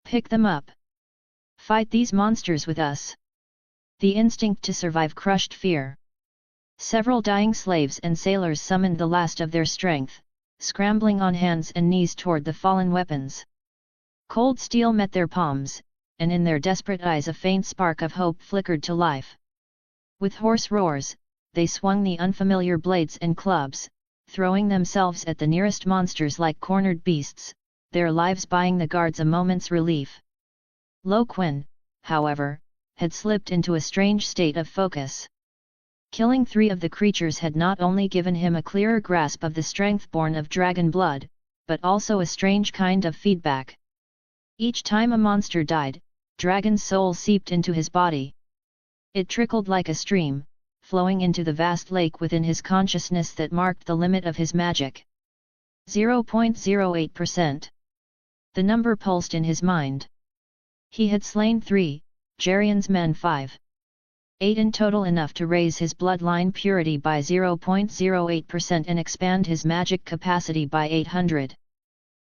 S1: Pick them up. Fight these monsters with us. The instinct to survive crushed fear. Several dying slaves and sailors summoned the last of their strength, scrambling on hands and knees toward the fallen weapons. Cold steel met their palms, and in their desperate eyes a faint spark of hope flickered to life. With hoarse roars, they swung the unfamiliar blades and clubs, throwing themselves at the nearest monsters like cornered beasts, their lives buying the guards a moment's relief. Quen, however, had slipped into a strange state of focus. Killing 3 of the creatures had not only given him a clearer grasp of the strength born of dragon blood, but also a strange kind of feedback. Each time a monster died, dragon's soul seeped into his body. It trickled like a stream, flowing into the vast lake within his consciousness that marked the limit of his magic. 0.08%. The number pulsed in his mind. He had slain 3, Gerion's men 5. 8 in total, enough to raise his bloodline purity by 0.08% and expand his magic capacity by 800.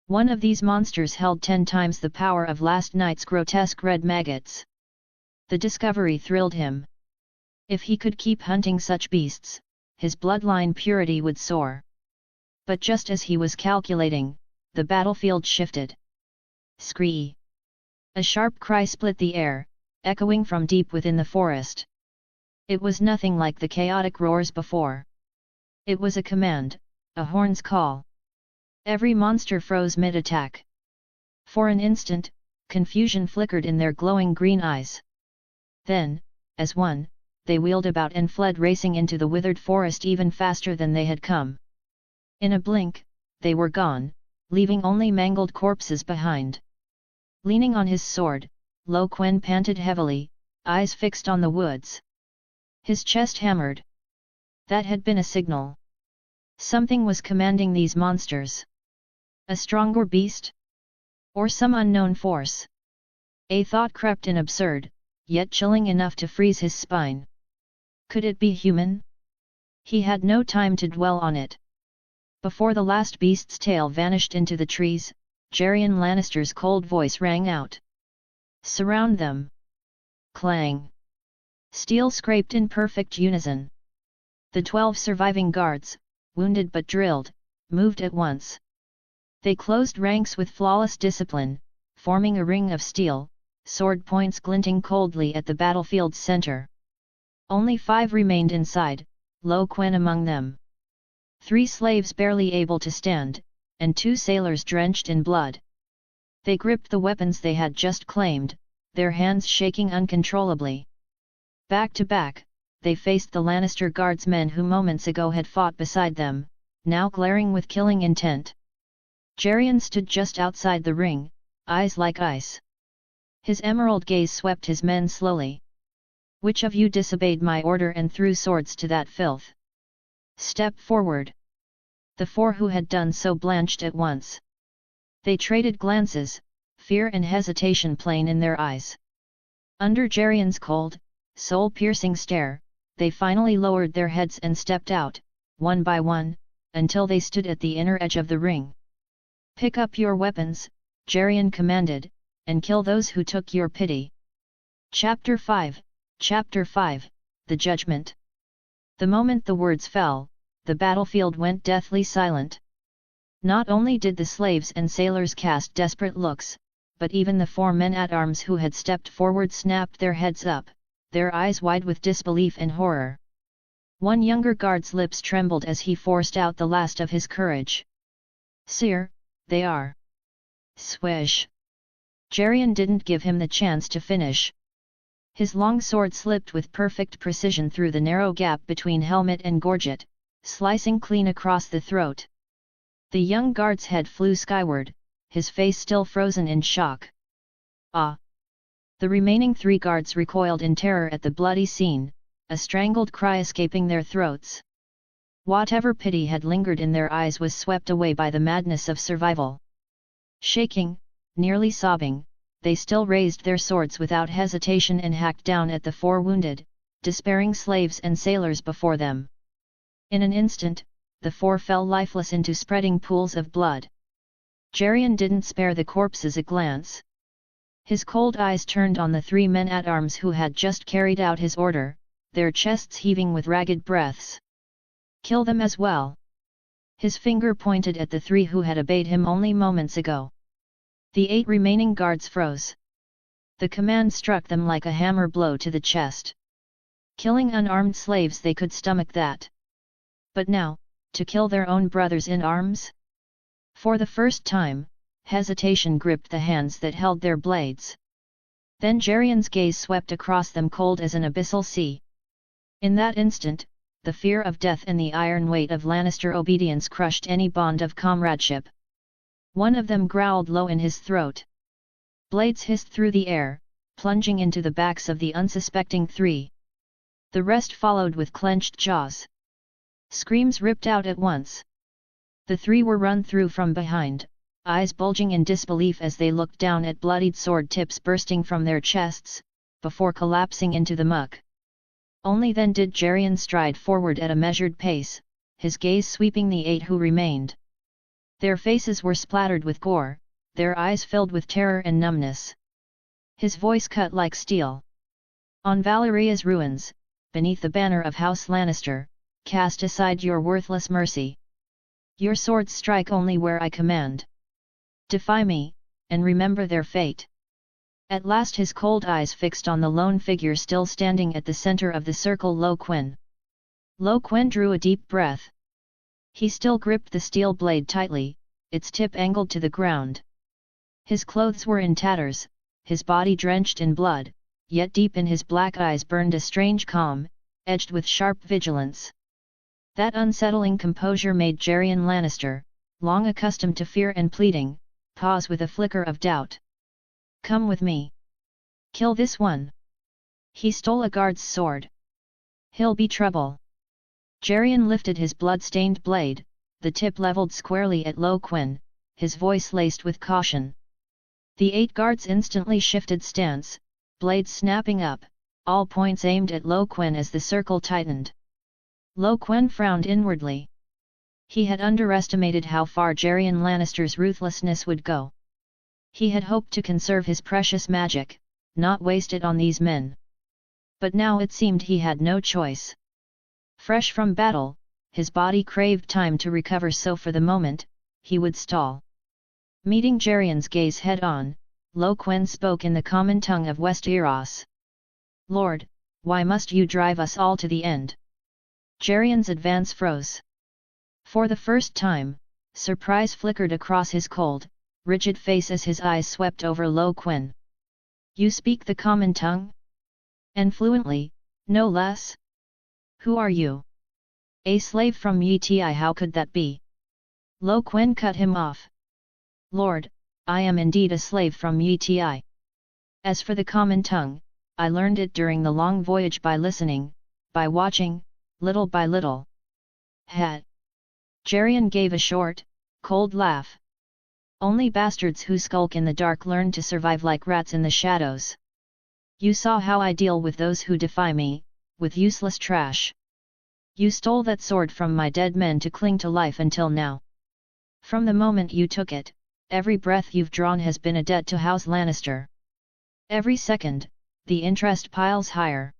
S1: One of these monsters held 10 times the power of last night's grotesque red maggots. The discovery thrilled him. If he could keep hunting such beasts, his bloodline purity would soar. But just as he was calculating, the battlefield shifted. Scree! A sharp cry split the air, echoing from deep within the forest. It was nothing like the chaotic roars before. It was a command, a horn's call. Every monster froze mid-attack. For an instant, confusion flickered in their glowing green eyes. Then, as one, they wheeled about and fled racing into the withered forest even faster than they had come. In a blink, they were gone, leaving only mangled corpses behind. Leaning on his sword, Quen panted heavily, eyes fixed on the woods. His chest hammered. That had been a signal. Something was commanding these monsters. A stronger beast? Or some unknown force? A thought crept in, absurd, yet chilling enough to freeze his spine. Could it be human? He had no time to dwell on it. Before the last beast's tail vanished into the trees, Gerion Lannister's cold voice rang out. Surround them! Clang! Steel scraped in perfect unison. The 12 surviving guards, wounded but drilled, moved at once. They closed ranks with flawless discipline, forming a ring of steel, sword points glinting coldly at the battlefield's center. Only 5 remained inside, Quen among them. 3 slaves barely able to stand, and 2 sailors drenched in blood. They gripped the weapons they had just claimed, their hands shaking uncontrollably. Back to back, they faced the Lannister guardsmen who moments ago had fought beside them, now glaring with killing intent. Gerion stood just outside the ring, eyes like ice. His emerald gaze swept his men slowly. Which of you disobeyed my order and threw swords to that filth? Step forward. The 4 who had done so blanched at once. They traded glances, fear and hesitation plain in their eyes. Under Gerion's cold, soul-piercing stare, they finally lowered their heads and stepped out, one by one, until they stood at the inner edge of the ring. Pick up your weapons, Gerion commanded, and kill those who took your pity. Chapter 5, The Judgment. The moment the words fell, the battlefield went deathly silent. Not only did the slaves and sailors cast desperate looks, but even the 4 men-at-arms who had stepped forward snapped their heads up, their eyes wide with disbelief and horror. One younger guard's lips trembled as he forced out the last of his courage. "Sire, they are." Swish! Gerion didn't give him the chance to finish. His long sword slipped with perfect precision through the narrow gap between helmet and gorget, slicing clean across the throat. The young guard's head flew skyward, his face still frozen in shock. "Ah!" The remaining 3 guards recoiled in terror at the bloody scene, a strangled cry escaping their throats. Whatever pity had lingered in their eyes was swept away by the madness of survival. Shaking, nearly sobbing, they still raised their swords without hesitation and hacked down at the 4 wounded, despairing slaves and sailors before them. In an instant, the 4 fell lifeless into spreading pools of blood. Gerion didn't spare the corpses a glance. His cold eyes turned on the 3 men-at-arms who had just carried out his order, their chests heaving with ragged breaths. "Kill them as well." His finger pointed at the 3 who had obeyed him only moments ago. The 8 remaining guards froze. The command struck them like a hammer blow to the chest. Killing unarmed slaves, they could stomach that. But now, to kill their own brothers in arms? For the first time, hesitation gripped the hands that held their blades. Then Gerion's gaze swept across them cold as an abyssal sea. In that instant, the fear of death and the iron weight of Lannister obedience crushed any bond of comradeship. One of them growled low in his throat. Blades hissed through the air, plunging into the backs of the unsuspecting 3. The rest followed with clenched jaws. Screams ripped out at once. The 3 were run through from behind, eyes bulging in disbelief as they looked down at bloodied sword tips bursting from their chests, before collapsing into the muck. Only then did Gerion stride forward at a measured pace, his gaze sweeping the 8 who remained. Their faces were splattered with gore, their eyes filled with terror and numbness. His voice cut like steel. "On Valyria's ruins, beneath the banner of House Lannister, cast aside your worthless mercy. Your swords strike only where I command. Defy me, and remember their fate." At last his cold eyes fixed on the lone figure still standing at the center of the circle, Quen. Quen drew a deep breath. He still gripped the steel blade tightly, its tip angled to the ground. His clothes were in tatters, his body drenched in blood, yet deep in his black eyes burned a strange calm, edged with sharp vigilance. That unsettling composure made Gerion Lannister, long accustomed to fear and pleading, pause with a flicker of doubt. "Come with me. Kill this one." He stole a guard's sword. "He'll be trouble." Gerion lifted his blood-stained blade, the tip leveled squarely at Quen, his voice laced with caution. The 8 guards instantly shifted stance, blades snapping up, all points aimed at Quen as the circle tightened. Quen frowned inwardly. He had underestimated how far Gerion Lannister's ruthlessness would go. He had hoped to conserve his precious magic, not waste it on these men. But now it seemed he had no choice. Fresh from battle, his body craved time to recover, so for the moment, he would stall. Meeting Gerion's gaze head-on, Quen spoke in the common tongue of Westeros. "Lord, why must you drive us all to the end?" Gerion's advance froze. For the first time, surprise flickered across his cold, rigid face as his eyes swept over Quen. "You speak the common tongue? And fluently, no less? Who are you?" "A slave from Yiti, how could that be?" Quen cut him off. "Lord, I am indeed a slave from Yiti. As for the common tongue, I learned it during the long voyage by listening, by watching, little by little." "Hat!" Gerion gave a short, cold laugh. "Only bastards who skulk in the dark learn to survive like rats in the shadows. You saw how I deal with those who defy me, with useless trash. You stole that sword from my dead men to cling to life until now. From the moment you took it, every breath you've drawn has been a debt to House Lannister. Every second, the interest piles higher.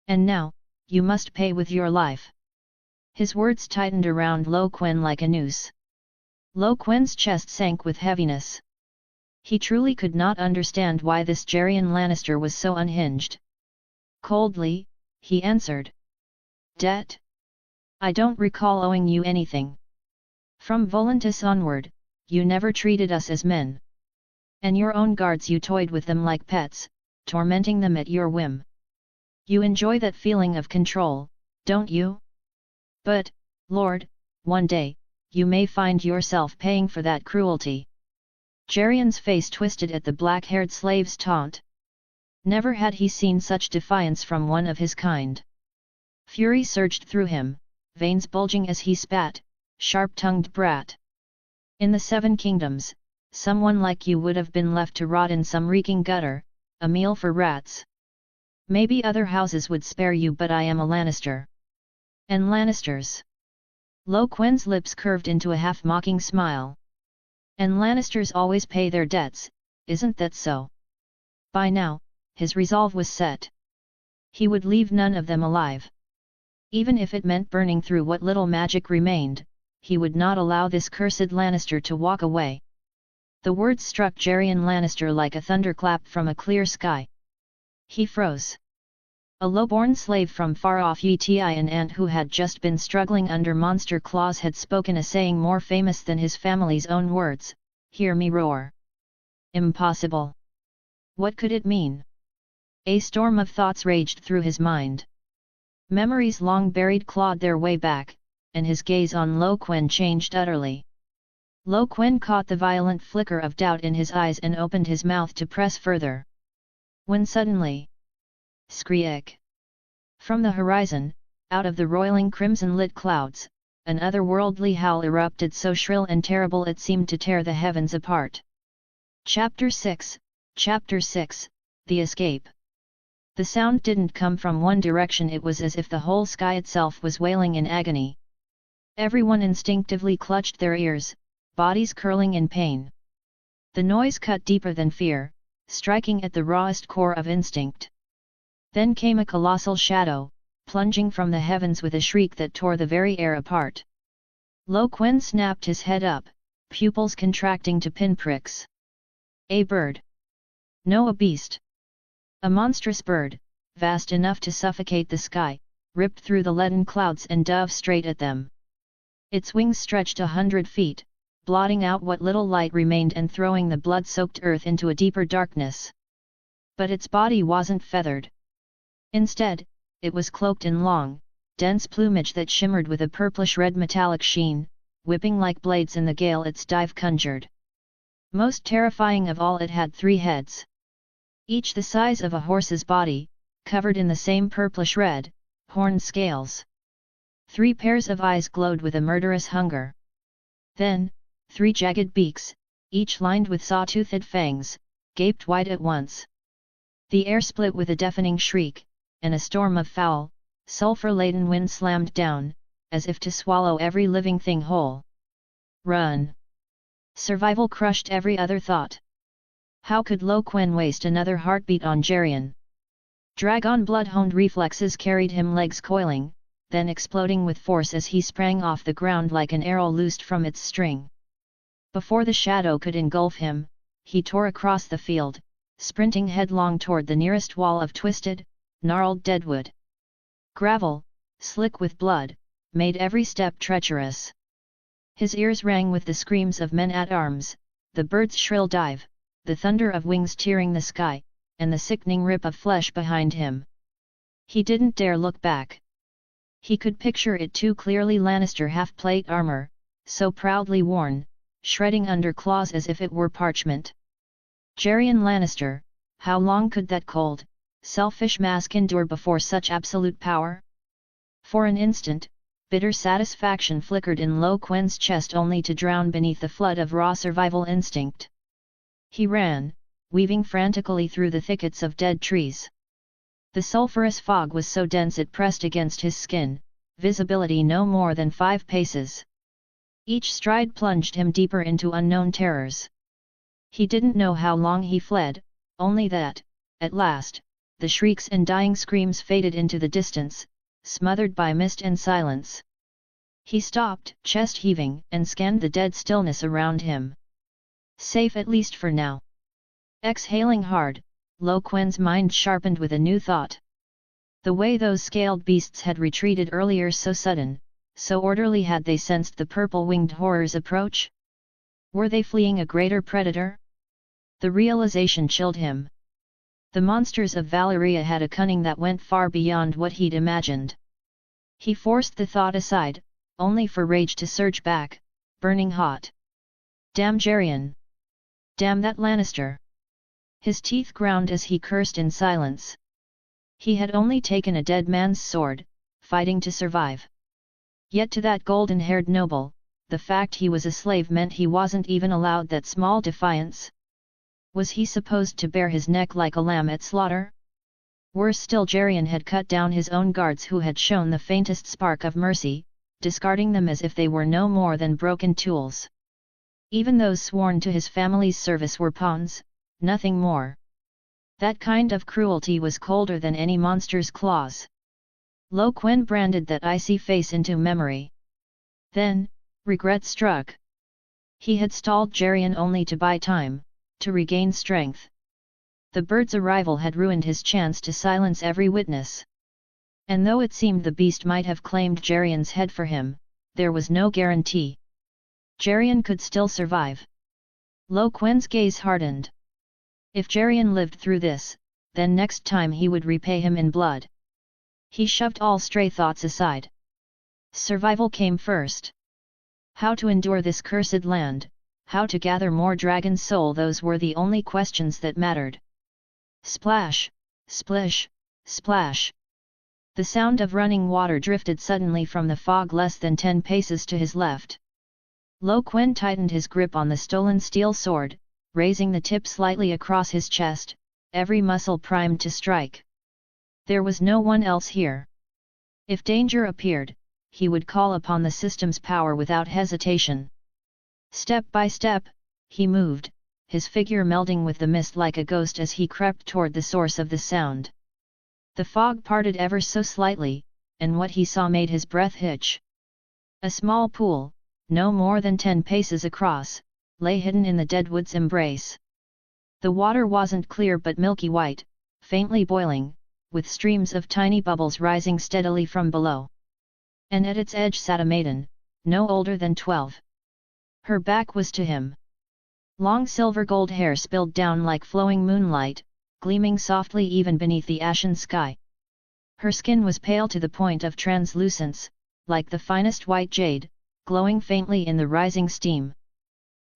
S1: And now, you must pay with your life." His words tightened around Quen like a noose. Quen's chest sank with heaviness. He truly could not understand why this Gerion Lannister was so unhinged. Coldly, he answered. "Debt? I don't recall owing you anything. From Volantis onward, you never treated us as men. And your own guards, you toyed with them like pets, tormenting them at your whim. You enjoy that feeling of control, don't you? But, Lord, one day, you may find yourself paying for that cruelty." Gerion's face twisted at the black-haired slave's taunt. Never had he seen such defiance from one of his kind. Fury surged through him, veins bulging as he spat, "Sharp-tongued brat! In the Seven Kingdoms, someone like you would have been left to rot in some reeking gutter, a meal for rats. Maybe other houses would spare you, but I am a Lannister. And Lannisters..." Quen's lips curved into a half-mocking smile. "And Lannisters always pay their debts, isn't that so?" By now, his resolve was set. He would leave none of them alive. Even if it meant burning through what little magic remained, he would not allow this cursed Lannister to walk away. The words struck Gerion Lannister like a thunderclap from a clear sky. He froze. A low-born slave from far-off Yiti, an ant who had just been struggling under monster claws, had spoken a saying more famous than his family's own words, "Hear me roar." Impossible. What could it mean? A storm of thoughts raged through his mind. Memories long buried clawed their way back, and his gaze on Quen changed utterly. Quen caught the violent flicker of doubt in his eyes and opened his mouth to press further. When suddenly, skreek! From the horizon, out of the roiling crimson-lit clouds, an otherworldly howl erupted so shrill and terrible it seemed to tear the heavens apart. Chapter 6, The Escape. The sound didn't come from one direction, it was as if the whole sky itself was wailing in agony. Everyone instinctively clutched their ears, bodies curling in pain. The noise cut deeper than fear, striking at the rawest core of instinct. Then came a colossal shadow, plunging from the heavens with a shriek that tore the very air apart. Quen snapped his head up, pupils contracting to pinpricks. A bird. No, a beast. A monstrous bird, vast enough to suffocate the sky, ripped through the leaden clouds and dove straight at them. Its wings stretched 100 feet, blotting out what little light remained and throwing the blood-soaked earth into a deeper darkness. But its body wasn't feathered. Instead, it was cloaked in long, dense plumage that shimmered with a purplish-red metallic sheen, whipping like blades in the gale its dive conjured. Most terrifying of all, it had 3 heads. Each the size of a horse's body, covered in the same purplish-red, horned scales. 3 pairs of eyes glowed with a murderous hunger. Then, 3 jagged beaks, each lined with saw-toothed fangs, gaped wide at once. The air split with a deafening shriek, and a storm of foul, sulfur-laden wind slammed down, as if to swallow every living thing whole. Run! Survival crushed every other thought. How could Quen waste another heartbeat on Gerion? Dragon blood-honed reflexes carried him, legs coiling, then exploding with force as he sprang off the ground like an arrow loosed from its string. Before the shadow could engulf him, he tore across the field, sprinting headlong toward the nearest wall of twisted, gnarled deadwood. Gravel, slick with blood, made every step treacherous. His ears rang with the screams of men-at-arms, the bird's shrill dive, the thunder of wings tearing the sky, and the sickening rip of flesh behind him. He didn't dare look back. He could picture it too clearly: Lannister half-plate armor, so proudly worn, shredding under claws as if it were parchment. Gerion Lannister, how long could that cold, selfish mask endure before such absolute power? For an instant, bitter satisfaction flickered in Quen's chest, only to drown beneath the flood of raw survival instinct. He ran, weaving frantically through the thickets of dead trees. The sulphurous fog was so dense it pressed against his skin, visibility no more than 5 paces. Each stride plunged him deeper into unknown terrors. He didn't know how long he fled, only that, at last, the shrieks and dying screams faded into the distance, smothered by mist and silence. He stopped, chest heaving, and scanned the dead stillness around him. Safe at least for now. Exhaling hard, Quen's mind sharpened with a new thought. The way those scaled beasts had retreated earlier, so sudden, so orderly, had they sensed the purple-winged horrors approach? Were they fleeing a greater predator? The realization chilled him. The monsters of Valyria had a cunning that went far beyond what he'd imagined. He forced the thought aside, only for rage to surge back, burning hot. Damn Gerion! Damn that Lannister! His teeth ground as he cursed in silence. He had only taken a dead man's sword, fighting to survive. Yet to that golden-haired noble, the fact he was a slave meant he wasn't even allowed that small defiance. Was he supposed to bare his neck like a lamb at slaughter? Worse still, Gerion had cut down his own guards who had shown the faintest spark of mercy, discarding them as if they were no more than broken tools. Even those sworn to his family's service were pawns, nothing more. That kind of cruelty was colder than any monster's claws. Quen branded that icy face into memory. Then, regret struck. He had stalled Gerion only to buy time, to regain strength. The bird's arrival had ruined his chance to silence every witness. And though it seemed the beast might have claimed Gerion's head for him, there was no guarantee. Gerion could still survive. Quen's gaze hardened. If Gerion lived through this, then next time he would repay him in blood. He shoved all stray thoughts aside. Survival came first. How to endure this cursed land, how to gather more dragon soul, those were the only questions that mattered. Splash, splish, splash. The sound of running water drifted suddenly from the fog less than 10 paces to his left. Quen tightened his grip on the stolen steel sword, raising the tip slightly across his chest, every muscle primed to strike. There was no one else here. If danger appeared, he would call upon the system's power without hesitation. Step by step, he moved, his figure melding with the mist like a ghost as he crept toward the source of the sound. The fog parted ever so slightly, and what he saw made his breath hitch. A small pool, no more than 10 paces across, lay hidden in the deadwood's embrace. The water wasn't clear but milky white, faintly boiling, with streams of tiny bubbles rising steadily from below. And at its edge sat a maiden, no older than 12. Her back was to him. Long silver gold hair spilled down like flowing moonlight, gleaming softly even beneath the ashen sky. Her skin was pale to the point of translucence, like the finest white jade, glowing faintly in the rising steam.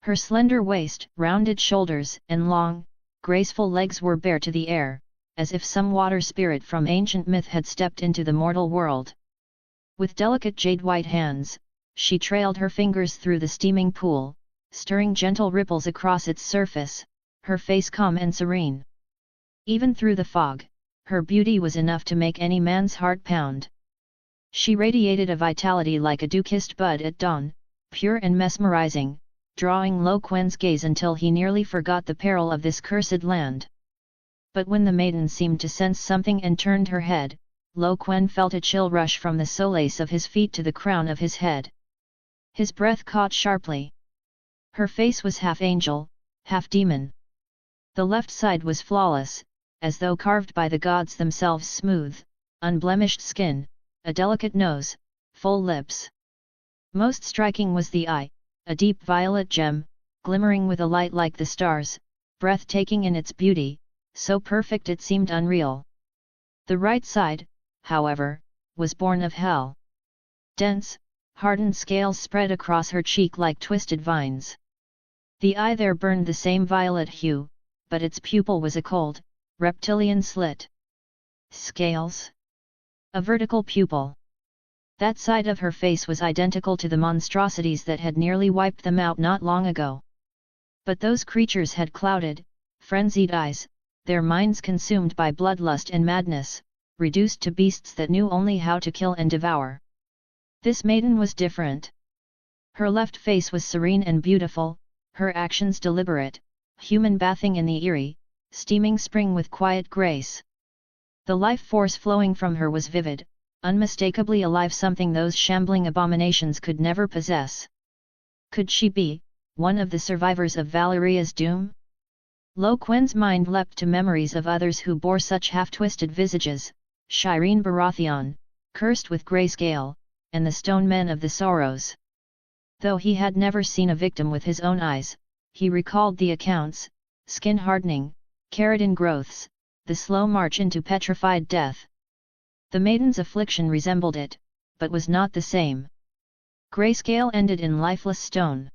S1: Her slender waist, rounded shoulders, and long, graceful legs were bare to the air, as if some water spirit from ancient myth had stepped into the mortal world. With delicate jade-white hands, she trailed her fingers through the steaming pool, stirring gentle ripples across its surface, her face calm and serene. Even through the fog, her beauty was enough to make any man's heart pound. She radiated a vitality like a dew-kissed bud at dawn, pure and mesmerizing, drawing Quen's gaze until he nearly forgot the peril of this cursed land. But when the maiden seemed to sense something and turned her head, Quen felt a chill rush from the solace of his feet to the crown of his head. His breath caught sharply. Her face was half angel, half demon. The left side was flawless, as though carved by the gods themselves, smooth, unblemished skin, a delicate nose, full lips. Most striking was the eye, a deep violet gem, glimmering with a light like the stars, breathtaking in its beauty, so perfect it seemed unreal. The right side, however, was born of hell. Dense, hardened scales spread across her cheek like twisted vines. The eye there burned the same violet hue, but its pupil was a cold, reptilian slit. Scales? A vertical pupil. That side of her face was identical to the monstrosities that had nearly wiped them out not long ago. But those creatures had clouded, frenzied eyes, their minds consumed by bloodlust and madness, reduced to beasts that knew only how to kill and devour. This maiden was different. Her left face was serene and beautiful, her actions deliberate, human bathing in the eerie, steaming spring with quiet grace. The life force flowing from her was vivid, unmistakably alive, something those shambling abominations could never possess. Could she be one of the survivors of Valyria's doom? Quen's mind leapt to memories of others who bore such half-twisted visages, Shireen Baratheon, cursed with grayscale, and the stone men of the Sorrows. Though he had never seen a victim with his own eyes, he recalled the accounts: skin hardening, keratin growths, the slow march into petrified death. The maiden's affliction resembled it, but was not the same. Grayscale ended in lifeless stone.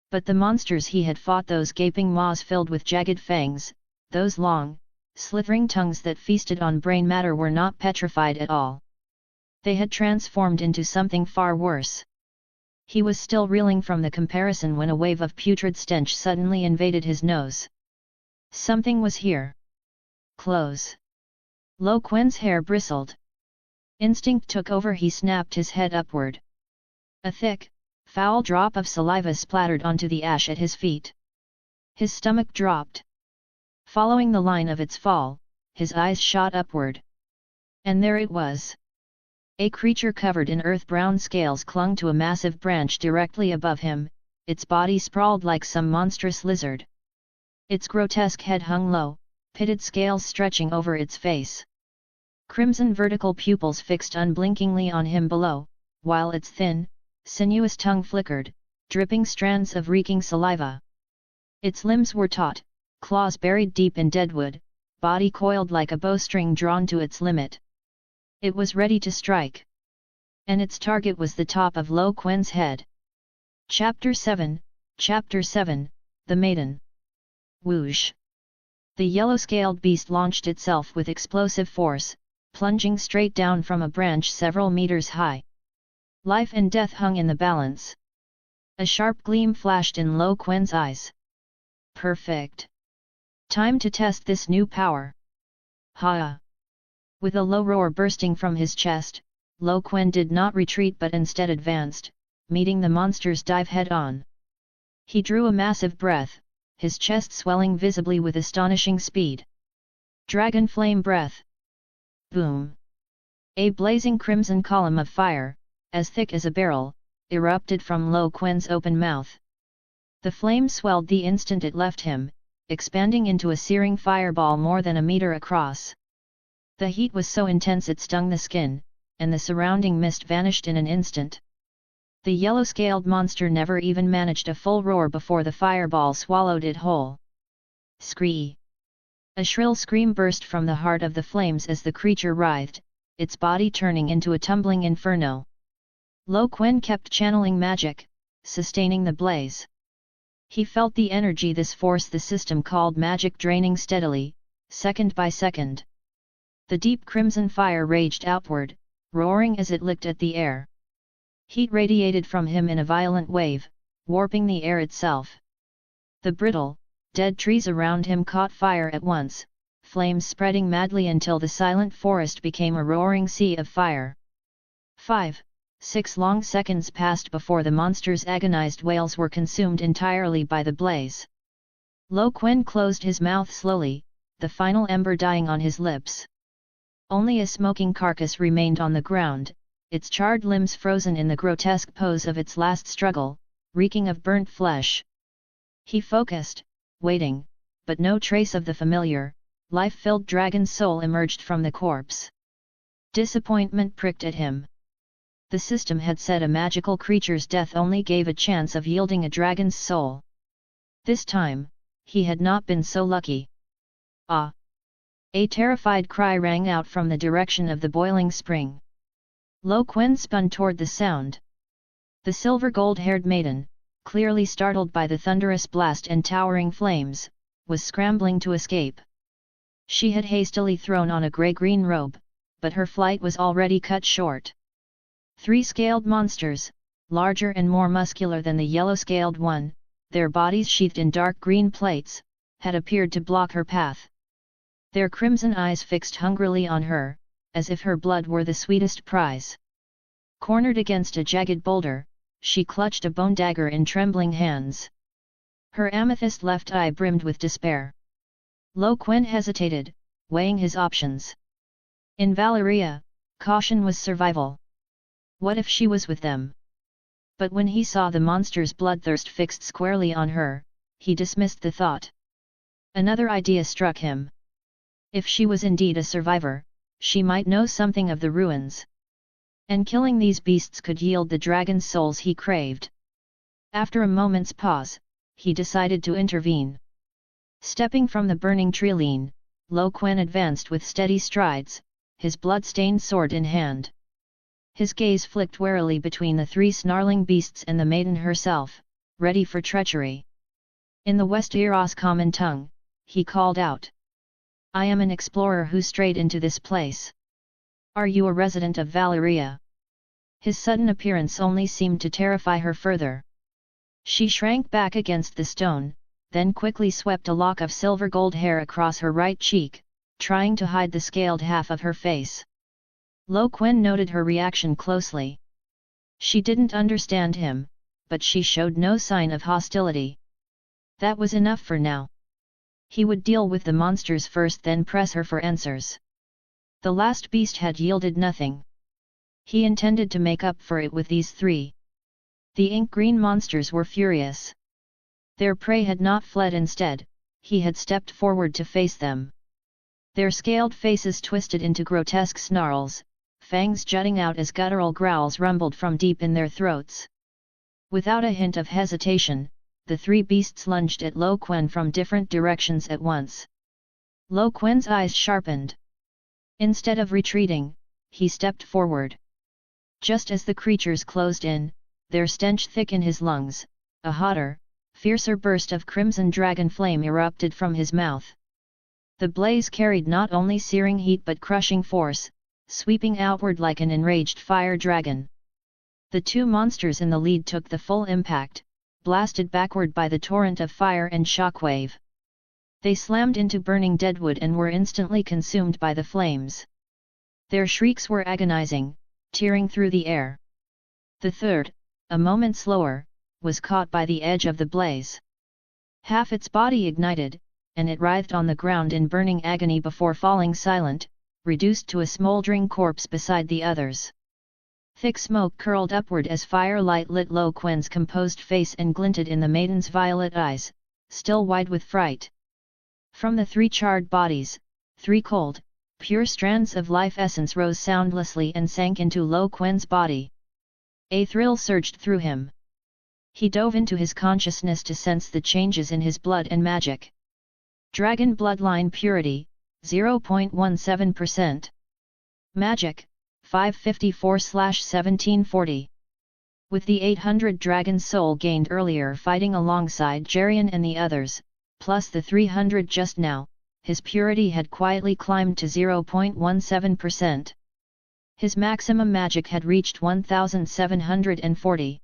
S1: But the monsters he had fought, those gaping maws filled with jagged fangs, those long, slithering tongues that feasted on brain matter, were not petrified at all. They had transformed into something far worse. He was still reeling from the comparison when a wave of putrid stench suddenly invaded his nose. Something was here. Close. Quen's hair bristled. Instinct took over. He snapped his head upward. A thick, foul drop of saliva splattered onto the ash at his feet. His stomach dropped. Following the line of its fall, his eyes shot upward. And there it was. A creature covered in earth-brown scales clung to a massive branch directly above him, its body sprawled like some monstrous lizard. Its grotesque head hung low, pitted scales stretching over its face. Crimson vertical pupils fixed unblinkingly on him below, while its thin, sinuous tongue flickered, dripping strands of reeking saliva. Its limbs were taut, claws buried deep in deadwood, body coiled like a bowstring drawn to its limit. It was ready to strike. And its target was the top of Quen's head. Chapter 7, The Maiden. Whoosh! The yellow-scaled beast launched itself with explosive force, plunging straight down from a branch several meters high. Life and death hung in the balance. A sharp gleam flashed in Quen's eyes. Perfect! Time to test this new power. Ha! With a low roar bursting from his chest, Quen did not retreat but instead advanced, meeting the monster's dive head-on. He drew a massive breath, his chest swelling visibly with astonishing speed. Dragon flame breath. Boom! A blazing crimson column of fire, as thick as a barrel, erupted from Quen's open mouth. The flame swelled the instant it left him, expanding into a searing fireball more than a meter across. The heat was so intense it stung the skin, and the surrounding mist vanished in an instant. The yellow-scaled monster never even managed a full roar before the fireball swallowed it whole. Scree! A shrill scream burst from the heart of the flames as the creature writhed, its body turning into a tumbling inferno. Quen kept channeling magic, sustaining the blaze. He felt the energy this force the system called magic draining steadily, second by second. The deep crimson fire raged outward, roaring as it licked at the air. Heat radiated from him in a violent wave, warping the air itself. The brittle, dead trees around him caught fire at once, flames spreading madly until the silent forest became a roaring sea of fire. 5-6 long seconds passed before the monster's agonized wails were consumed entirely by the blaze. Quen closed his mouth slowly, the final ember dying on his lips. Only a smoking carcass remained on the ground, its charred limbs frozen in the grotesque pose of its last struggle, reeking of burnt flesh. He focused, waiting, but no trace of the familiar, life-filled dragon soul emerged from the corpse. Disappointment pricked at him. The system had said a magical creature's death only gave a chance of yielding a dragon's soul. This time, he had not been so lucky. Ah! A terrified cry rang out from the direction of the boiling spring. Quen spun toward the sound. The silver-gold-haired maiden, clearly startled by the thunderous blast and towering flames, was scrambling to escape. She had hastily thrown on a grey-green robe, but her flight was already cut short. 3 scaled monsters, larger and more muscular than the yellow-scaled one, their bodies sheathed in dark green plates, had appeared to block her path. Their crimson eyes fixed hungrily on her, as if her blood were the sweetest prize. Cornered against a jagged boulder, she clutched a bone dagger in trembling hands. Her amethyst left eye brimmed with despair. Quen hesitated, weighing his options. In Valyria, Caution was survival. What if she was with them? But when he saw the monster's bloodthirst fixed squarely on her, he dismissed the thought. Another idea struck him. If she was indeed a survivor, she might know something of the ruins. And killing these beasts could yield the dragon's souls he craved. After a moment's pause, he decided to intervene. Stepping from the burning treeline, Quen advanced with steady strides, his blood-stained sword in hand. His gaze flicked warily between the three snarling beasts and the maiden herself, ready for treachery. In the Westeros common tongue, he called out. I am an explorer who strayed into this place. Are you a resident of Valyria? His sudden appearance only seemed to terrify her further. She shrank back against the stone, then quickly swept a lock of silver-gold hair across her right cheek, trying to hide the scaled half of her face. Quen noted her reaction closely. She didn't understand him, but she showed no sign of hostility. That was enough for now. He would deal with the monsters first, then press her for answers. The last beast had yielded nothing. He intended to make up for it with these three. The ink-green monsters were furious. Their prey had not fled, instead, he had stepped forward to face them. Their scaled faces twisted into grotesque snarls, fangs jutting out as guttural growls rumbled from deep in their throats. Without a hint of hesitation, the three beasts lunged at Quen from different directions at once. Quen's eyes sharpened. Instead of retreating, he stepped forward. Just as the creatures closed in, their stench thick in his lungs, a hotter, fiercer burst of crimson dragon flame erupted from his mouth. The blaze carried not only searing heat but crushing force, sweeping outward like an enraged fire dragon. The two monsters in the lead took the full impact, blasted backward by the torrent of fire and shockwave. They slammed into burning deadwood and were instantly consumed by the flames. Their shrieks were agonizing, tearing through the air. The third, a moment slower, was caught by the edge of the blaze. Half its body ignited, and it writhed on the ground in burning agony before falling silent, reduced to a smoldering corpse beside the others. Thick smoke curled upward as firelight lit Quen's composed face and glinted in the maiden's violet eyes, still wide with fright. From the three charred bodies, three cold, pure strands of life essence rose soundlessly and sank into Quen's body. A thrill surged through him. He dove into his consciousness to sense the changes in his blood and magic. Dragon bloodline purity, 0.17%. Magic, 554/1740. With the 800 dragon soul gained earlier fighting alongside Gerion and the others, plus the 300 just now, his purity had quietly climbed to 0.17%. His maximum magic had reached 1740.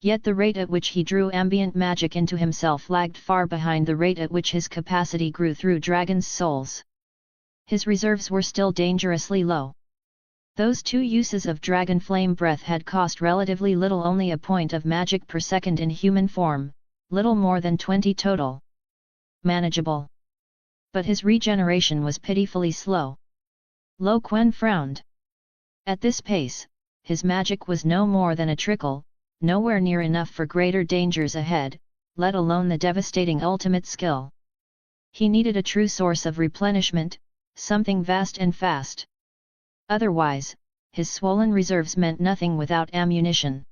S1: Yet the rate at which he drew ambient magic into himself lagged far behind the rate at which his capacity grew through dragons' souls. His reserves were still dangerously low. Those two uses of dragon flame breath had cost relatively little, only a point of magic per second in human form, little more than 20 total. Manageable. But his regeneration was pitifully slow. Quen frowned. At this pace, his magic was no more than a trickle, nowhere near enough for greater dangers ahead, let alone the devastating ultimate skill. He needed a true source of replenishment, something vast and fast. Otherwise, his swollen reserves meant nothing without ammunition.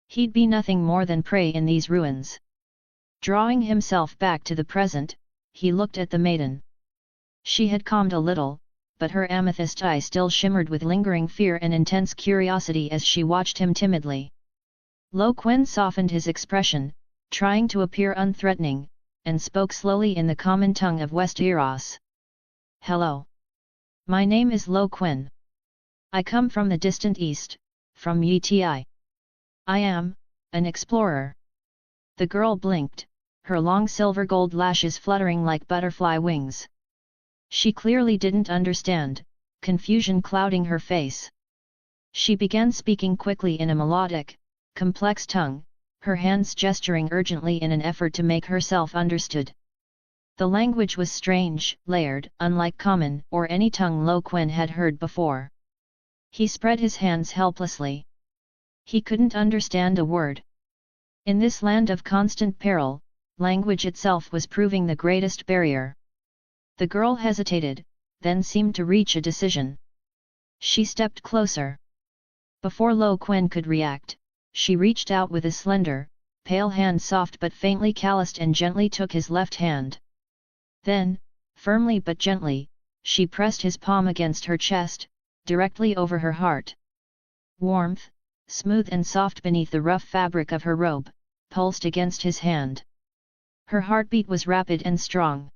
S1: He'd be nothing more than prey in these ruins. Drawing himself back to the present, he looked at the maiden. She had calmed a little, but her amethyst eye still shimmered with lingering fear and intense curiosity as she watched him timidly. Quen softened his expression, trying to appear unthreatening, and spoke slowly in the common tongue of Westeros. Hello. My name is Quen. I come from the distant east, from Yiti. I am an explorer. The girl blinked, her long silver gold lashes fluttering like butterfly wings. She clearly didn't understand, confusion clouding her face. She began speaking quickly in a melodic, complex tongue, her hands gesturing urgently in an effort to make herself understood. The language was strange, layered, unlike common or any tongue Quen had heard before. He spread his hands helplessly. He couldn't understand a word. In this land of constant peril, language itself was proving the greatest barrier. The girl hesitated, then seemed to reach a decision. She stepped closer. Before Quen could react, she reached out with a slender, pale hand, soft but faintly calloused, and gently took his left hand. Then, firmly but gently, she pressed his palm against her chest, directly over her heart. Warmth, smooth and soft beneath the rough fabric of her robe, pulsed against his hand. Her heartbeat was rapid and strong.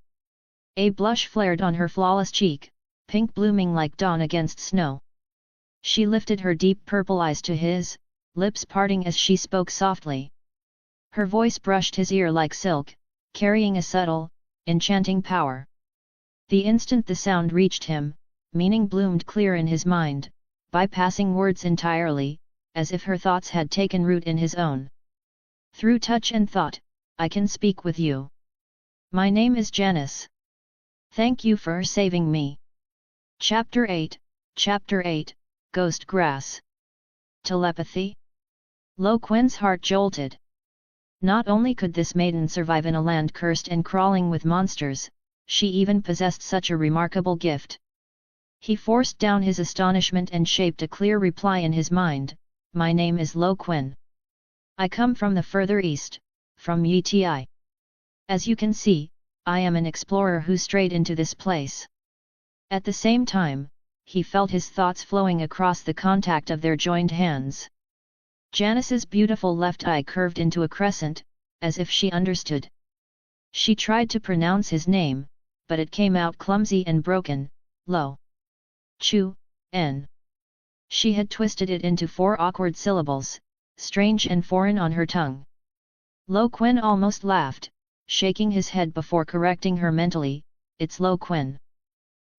S1: A blush flared on her flawless cheek, pink blooming like dawn against snow. She lifted her deep purple eyes to his, lips parting as she spoke softly. Her voice brushed his ear like silk, carrying a subtle, enchanting power. The instant the sound reached him, meaning bloomed clear in his mind, bypassing words entirely, as if her thoughts had taken root in his own. Through touch and thought, I can speak with you. My name is Janice. Thank you for saving me. Chapter 8, Ghost Grass. Telepathy? Quen's heart jolted. Not only could this maiden survive in a land cursed and crawling with monsters, she even possessed such a remarkable gift. He forced down his astonishment and shaped a clear reply in his mind. My name is Quen. I come from the further east, from Yiti. As you can see, I am an explorer who strayed into this place. At the same time, he felt his thoughts flowing across the contact of their joined hands. Janice's beautiful left eye curved into a crescent, as if she understood. She tried to pronounce his name, but it came out clumsy and broken. Quen. She had twisted it into 4 awkward syllables, strange and foreign on her tongue. Quen almost laughed, shaking his head before correcting her mentally. It's Quen.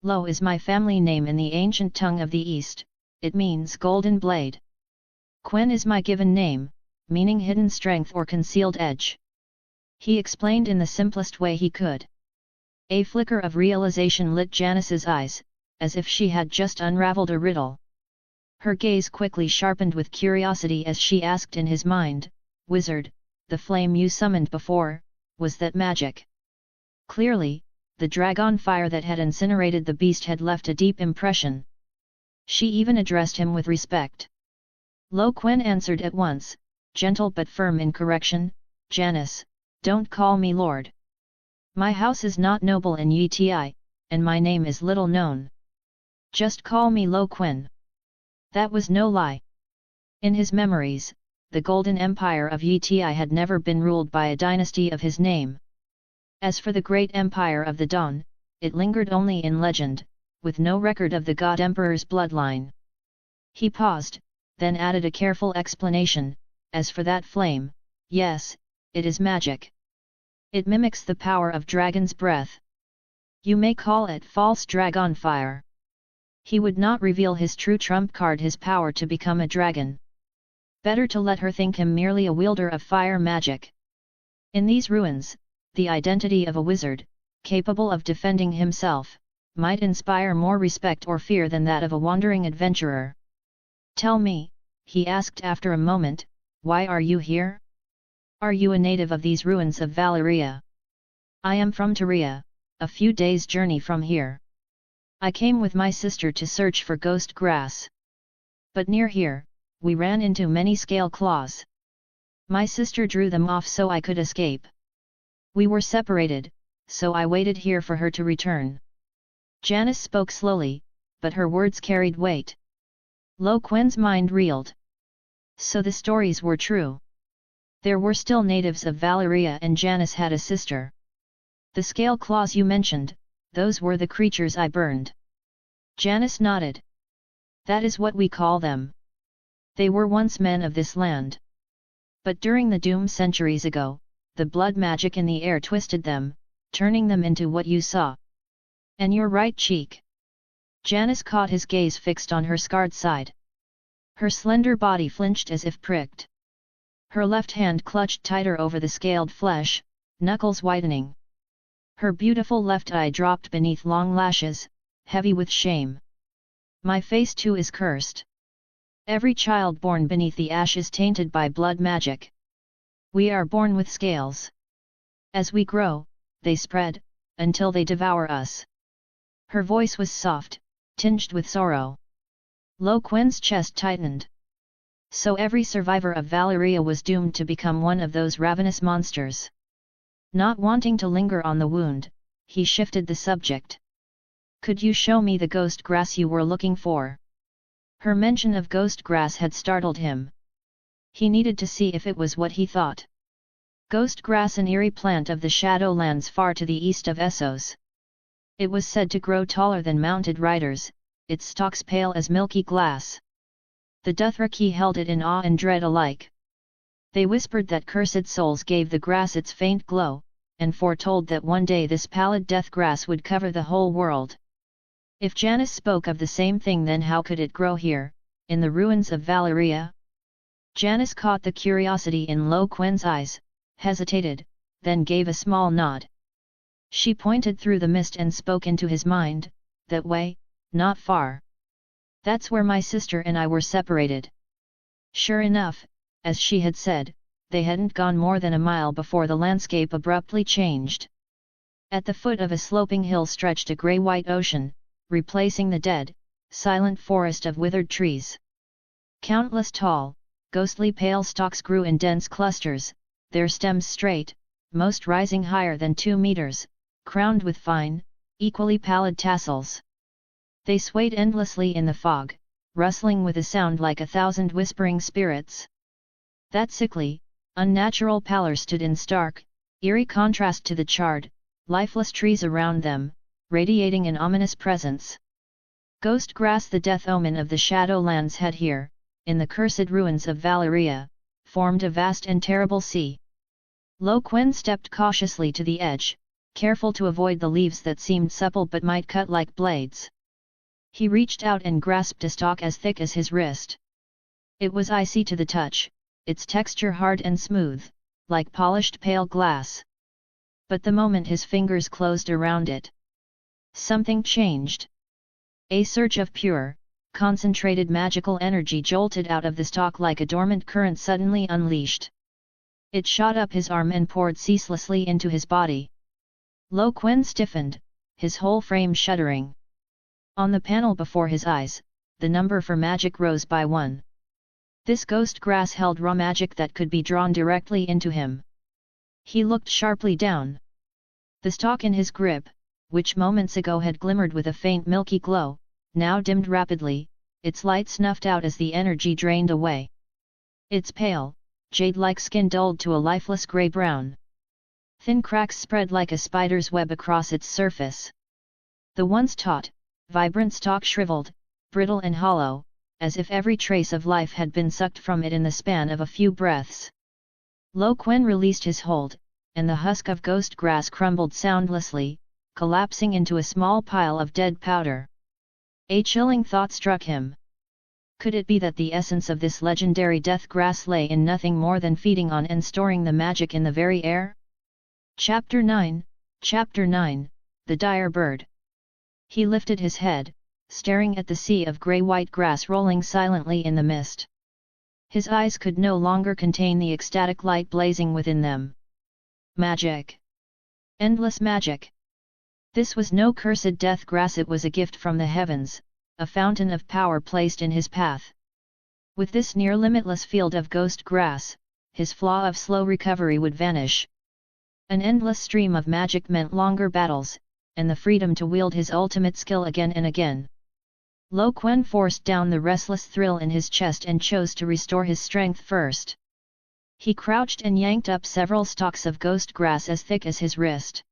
S1: Lo is my family name in the ancient tongue of the East, it means golden blade. Quen is my given name, meaning hidden strength or concealed edge. He explained in the simplest way he could. A flicker of realization lit Janice's eyes, as if she had just unraveled a riddle. Her gaze quickly sharpened with curiosity as she asked in his mind, Wizard, the flame you summoned before, was that magic? Clearly, the dragon fire that had incinerated the beast had left a deep impression. She even addressed him with respect. Quen answered at once, gentle but firm in correction, Janice, don't call me Lord. My house is not noble in Yiti, and my name is little known. Just call me Quen. That was no lie. In his memories, the Golden Empire of Yiti had never been ruled by a dynasty of his name. As for the great Empire of the Dawn, it lingered only in legend, with no record of the God Emperor's bloodline. He paused, then added a careful explanation, as for that flame, yes, it is magic. It mimics the power of dragon's breath. You may call it false dragon fire. He would not reveal his true trump card, his power to become a dragon. Better to let her think him merely a wielder of fire magic. In these ruins, the identity of a wizard, capable of defending himself, might inspire more respect or fear than that of a wandering adventurer. Tell me, he asked after a moment, why are you here? Are you a native of these ruins of Valyria? I am from Tyria, a few days' journey from here. I came with my sister to search for ghost grass. But near here, we ran into many scale claws. My sister drew them off so I could escape. We were separated, so I waited here for her to return. Janice spoke slowly, but her words carried weight. Quen's mind reeled. So the stories were true. There were still natives of Valyria and Janice had a sister. The scale claws you mentioned, those were the creatures I burned. Janice nodded. That is what we call them. They were once men of this land. But during the doom centuries ago, the blood magic in the air twisted them, turning them into what you saw. And your right cheek. Janice caught his gaze fixed on her scarred side. Her slender body flinched as if pricked. Her left hand clutched tighter over the scaled flesh, knuckles whitening. Her beautiful left eye dropped beneath long lashes, heavy with shame. My face too is cursed. Every child born beneath the ash is tainted by blood magic. We are born with scales. As we grow, they spread, until they devour us. Her voice was soft, tinged with sorrow. Quen's chest tightened. So every survivor of Valyria was doomed to become one of those ravenous monsters. Not wanting to linger on the wound, he shifted the subject. Could you show me the ghost grass you were looking for? Her mention of ghost grass had startled him. He needed to see if it was what he thought. Ghost grass, an eerie plant of the Shadowlands far to the east of Essos. It was said to grow taller than mounted riders, its stalks pale as milky glass. The Dothraki held it in awe and dread alike. They whispered that cursed souls gave the grass its faint glow, and foretold that one day this pallid death grass would cover the whole world. If Janis spoke of the same thing, then how could it grow here, in the ruins of Valyria? Janis caught the curiosity in Quen's eyes, hesitated, then gave a small nod. She pointed through the mist and spoke into his mind, that way, not far. That's where my sister and I were separated. Sure enough, as she had said, they hadn't gone more than a mile before the landscape abruptly changed. At the foot of a sloping hill stretched a grey-white ocean, replacing the dead, silent forest of withered trees. Countless tall, ghostly pale stalks grew in dense clusters, their stems straight, most rising higher than 2 meters, crowned with fine, equally pallid tassels. They swayed endlessly in the fog, rustling with a sound like 1,000 whispering spirits. That sickly, unnatural pallor stood in stark, eerie contrast to the charred, lifeless trees around them, radiating an ominous presence. Ghost grass, the death omen of the Shadowlands, had here, in the cursed ruins of Valyria, formed a vast and terrible sea. Quen stepped cautiously to the edge, careful to avoid the leaves that seemed supple but might cut like blades. He reached out and grasped a stalk as thick as his wrist. It was icy to the touch, its texture hard and smooth, like polished pale glass. But the moment his fingers closed around it, something changed. A surge of pure, concentrated magical energy jolted out of the stalk like a dormant current suddenly unleashed. It shot up his arm and poured ceaselessly into his body. Quen stiffened, his whole frame shuddering. On the panel before his eyes, the number for magic rose by 1. This ghost grass held raw magic that could be drawn directly into him. He looked sharply down. The stalk in his grip, which moments ago had glimmered with a faint milky glow, now dimmed rapidly, its light snuffed out as the energy drained away. Its pale, jade-like skin dulled to a lifeless grey-brown. Thin cracks spread like a spider's web across its surface. The once taut, vibrant stalk shriveled, brittle and hollow, as if every trace of life had been sucked from it in the span of a few breaths. Quen released his hold, and the husk of ghost grass crumbled soundlessly, collapsing into a small pile of dead powder. A chilling thought struck him. Could it be that the essence of this legendary death grass lay in nothing more than feeding on and storing the magic in the very air? Chapter 9, The Dire Bird. He lifted his head, staring at the sea of grey-white grass rolling silently in the mist. His eyes could no longer contain the ecstatic light blazing within them. Magic! Endless magic! This was no cursed death grass, it was a gift from the heavens, a fountain of power placed in his path. With this near-limitless field of ghost grass, his flaw of slow recovery would vanish. An endless stream of magic meant longer battles, and the freedom to wield his ultimate skill again and again. Quen forced down the restless thrill in his chest and chose to restore his strength first. He crouched and yanked up several stalks of ghost grass as thick as his wrist.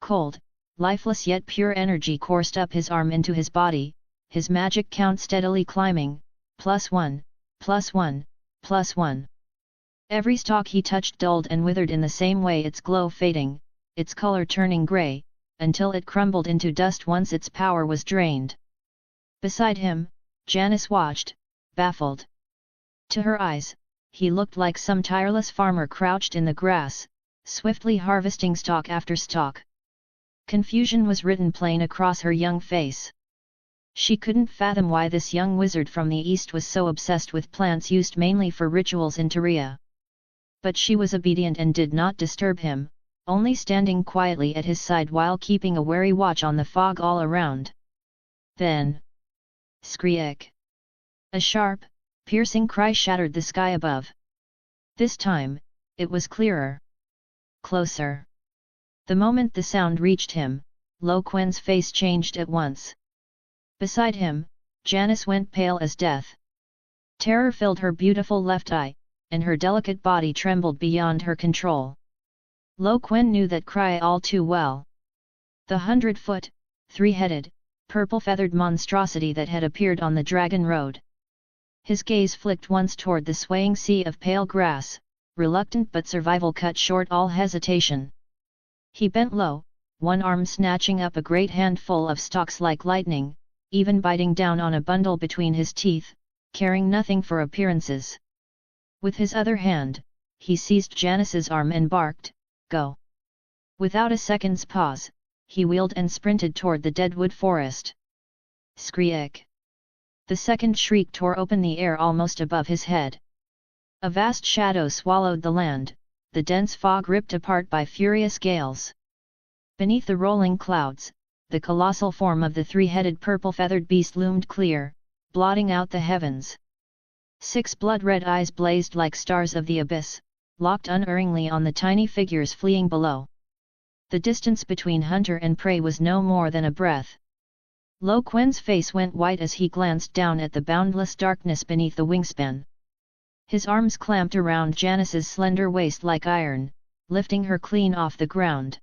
S1: Cold, lifeless yet pure energy coursed up his arm into his body, his magic count steadily climbing, +1, +1, +1. Every stalk he touched dulled and withered in the same way, its glow fading, its color turning grey, until it crumbled into dust once its power was drained. Beside him, Janis watched, baffled. To her eyes, he looked like some tireless farmer crouched in the grass, swiftly harvesting stalk after stalk. Confusion was written plain across her young face. She couldn't fathom why this young wizard from the east was so obsessed with plants used mainly for rituals in Tyria. But she was obedient and did not disturb him, only standing quietly at his side while keeping a wary watch on the fog all around. Then, "Skreek!" A sharp, piercing cry shattered the sky above. This time, it was clearer. Closer. The moment the sound reached him, Quen's face changed at once. Beside him, Janice went pale as death. Terror filled her beautiful left eye, and her delicate body trembled beyond her control. Quen knew that cry all too well. The 100-foot, 3-headed, purple-feathered monstrosity that had appeared on the Dragon Road. His gaze flicked once toward the swaying sea of pale grass, reluctant but survival cut short all hesitation. He bent low, one arm snatching up a great handful of stalks like lightning, even biting down on a bundle between his teeth, caring nothing for appearances. With his other hand, he seized Janice's arm and barked, "Go!" Without a second's pause, he wheeled and sprinted toward the deadwood forest. Skreek! The second shriek tore open the air almost above his head. A vast shadow swallowed the land, the dense fog ripped apart by furious gales. Beneath the rolling clouds, the colossal form of the 3-headed purple-feathered beast loomed clear, blotting out the heavens. 6 blood-red eyes blazed like stars of the abyss, locked unerringly on the tiny figures fleeing below. The distance between hunter and prey was no more than a breath. Quen's face went white as he glanced down at the boundless darkness beneath the wingspan. His arms clamped around Janice's slender waist like iron, lifting her clean off the ground.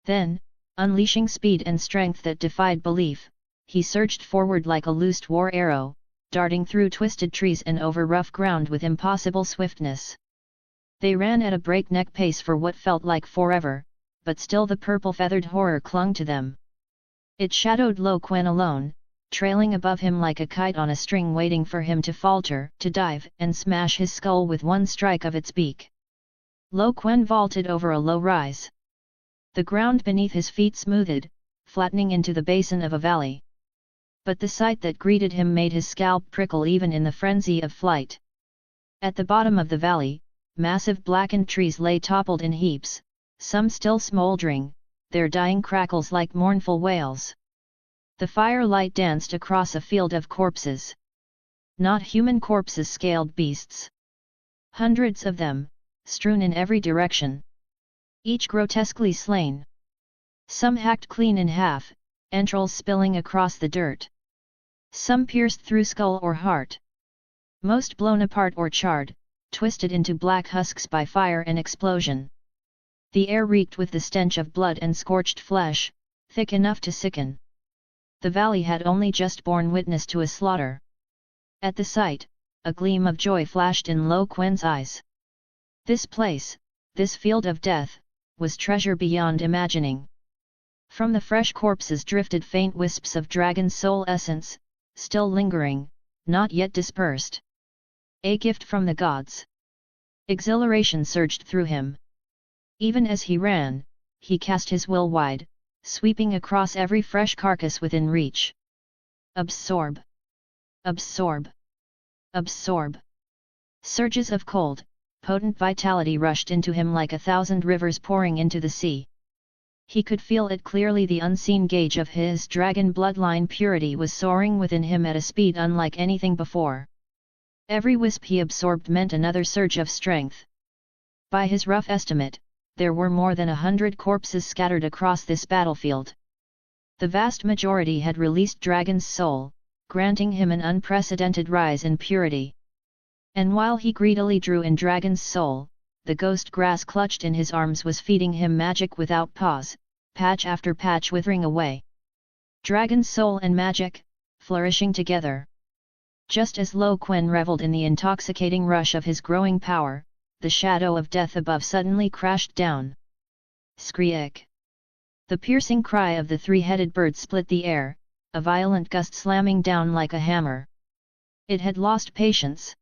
S1: Then, unleashing speed and strength that defied belief, he surged forward like a loosed war arrow, darting through twisted trees and over rough ground with impossible swiftness. They ran at a breakneck pace for what felt like forever, but still the purple-feathered horror clung to them. It shadowed Quen alone, trailing above him like a kite on a string waiting for him to falter, to dive and smash his skull with one strike of its beak. Quen vaulted over a low rise. The ground beneath his feet smoothed, flattening into the basin of a valley. But the sight that greeted him made his scalp prickle even in the frenzy of flight. At the bottom of the valley, massive blackened trees lay toppled in heaps, some still smoldering, their dying crackles like mournful wails. The firelight danced across a field of corpses. Not human corpses, scaled beasts. Hundreds of them, strewn in every direction. Each grotesquely slain. Some hacked clean in half, entrails spilling across the dirt. Some pierced through skull or heart. Most blown apart or charred, twisted into black husks by fire and explosion. The air reeked with the stench of blood and scorched flesh, thick enough to sicken. The valley had only just borne witness to a slaughter. At the sight, a gleam of joy flashed in Quen's eyes. This place, this field of death, was treasure beyond imagining. From the fresh corpses drifted faint wisps of dragon's soul essence, still lingering, not yet dispersed. A gift from the gods. Exhilaration surged through him. Even as he ran, he cast his will wide, sweeping across every fresh carcass within reach. Absorb! Absorb! Absorb! Surges of cold, potent vitality rushed into him like 1,000 rivers pouring into the sea. He could feel it clearly. The unseen gauge of his dragon bloodline purity was soaring within him at a speed unlike anything before. Every wisp he absorbed meant another surge of strength. By his rough estimate, there were more than 100 corpses scattered across this battlefield. The vast majority had released Dragon's soul, granting him an unprecedented rise in purity. And while he greedily drew in Dragon's soul, the ghost grass clutched in his arms was feeding him magic without pause, patch after patch withering away. Dragon's soul and magic, flourishing together. Just as Quen reveled in the intoxicating rush of his growing power, the shadow of death above suddenly crashed down. Skreek! The piercing cry of the 3-headed bird split the air, a violent gust slamming down like a hammer. It had lost patience.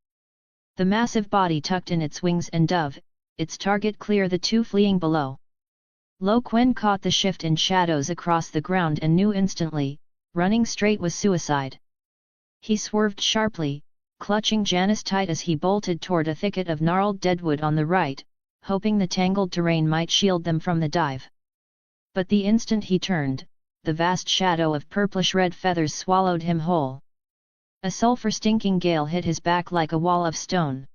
S1: The massive body tucked in its wings and dove, its target clear, the two fleeing below. Quen caught the shift in shadows across the ground and knew instantly, running straight was suicide. He swerved sharply, clutching Janis tight as he bolted toward a thicket of gnarled deadwood on the right, hoping the tangled terrain might shield them from the dive. But the instant he turned, the vast shadow of purplish-red feathers swallowed him whole. A sulphur-stinking gale hit his back like a wall of stone.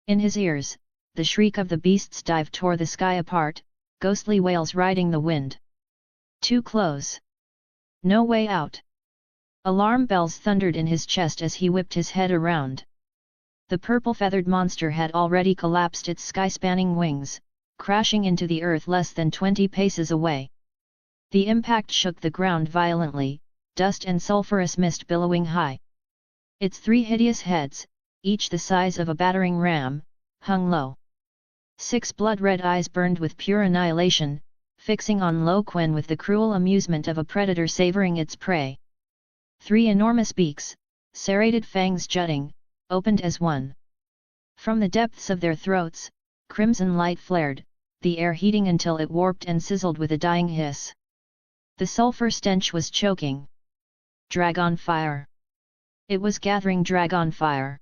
S1: In his ears, the shriek of the beast's dive tore the sky apart, ghostly wails riding the wind. Too close. No way out. Alarm bells thundered in his chest as he whipped his head around. The purple-feathered monster had already collapsed its sky-spanning wings, crashing into the earth less than 20 paces away. The impact shook the ground violently, dust and sulphurous mist billowing high. Its 3 hideous heads, each the size of a battering ram, hung low. 6 blood-red eyes burned with pure annihilation, fixing on Quen with the cruel amusement of a predator savoring its prey. 3 enormous beaks, serrated fangs jutting, opened as one. From the depths of their throats, crimson light flared, the air heating until it warped and sizzled with a dying hiss. The sulphur stench was choking. Dragon fire. It was gathering dragon fire.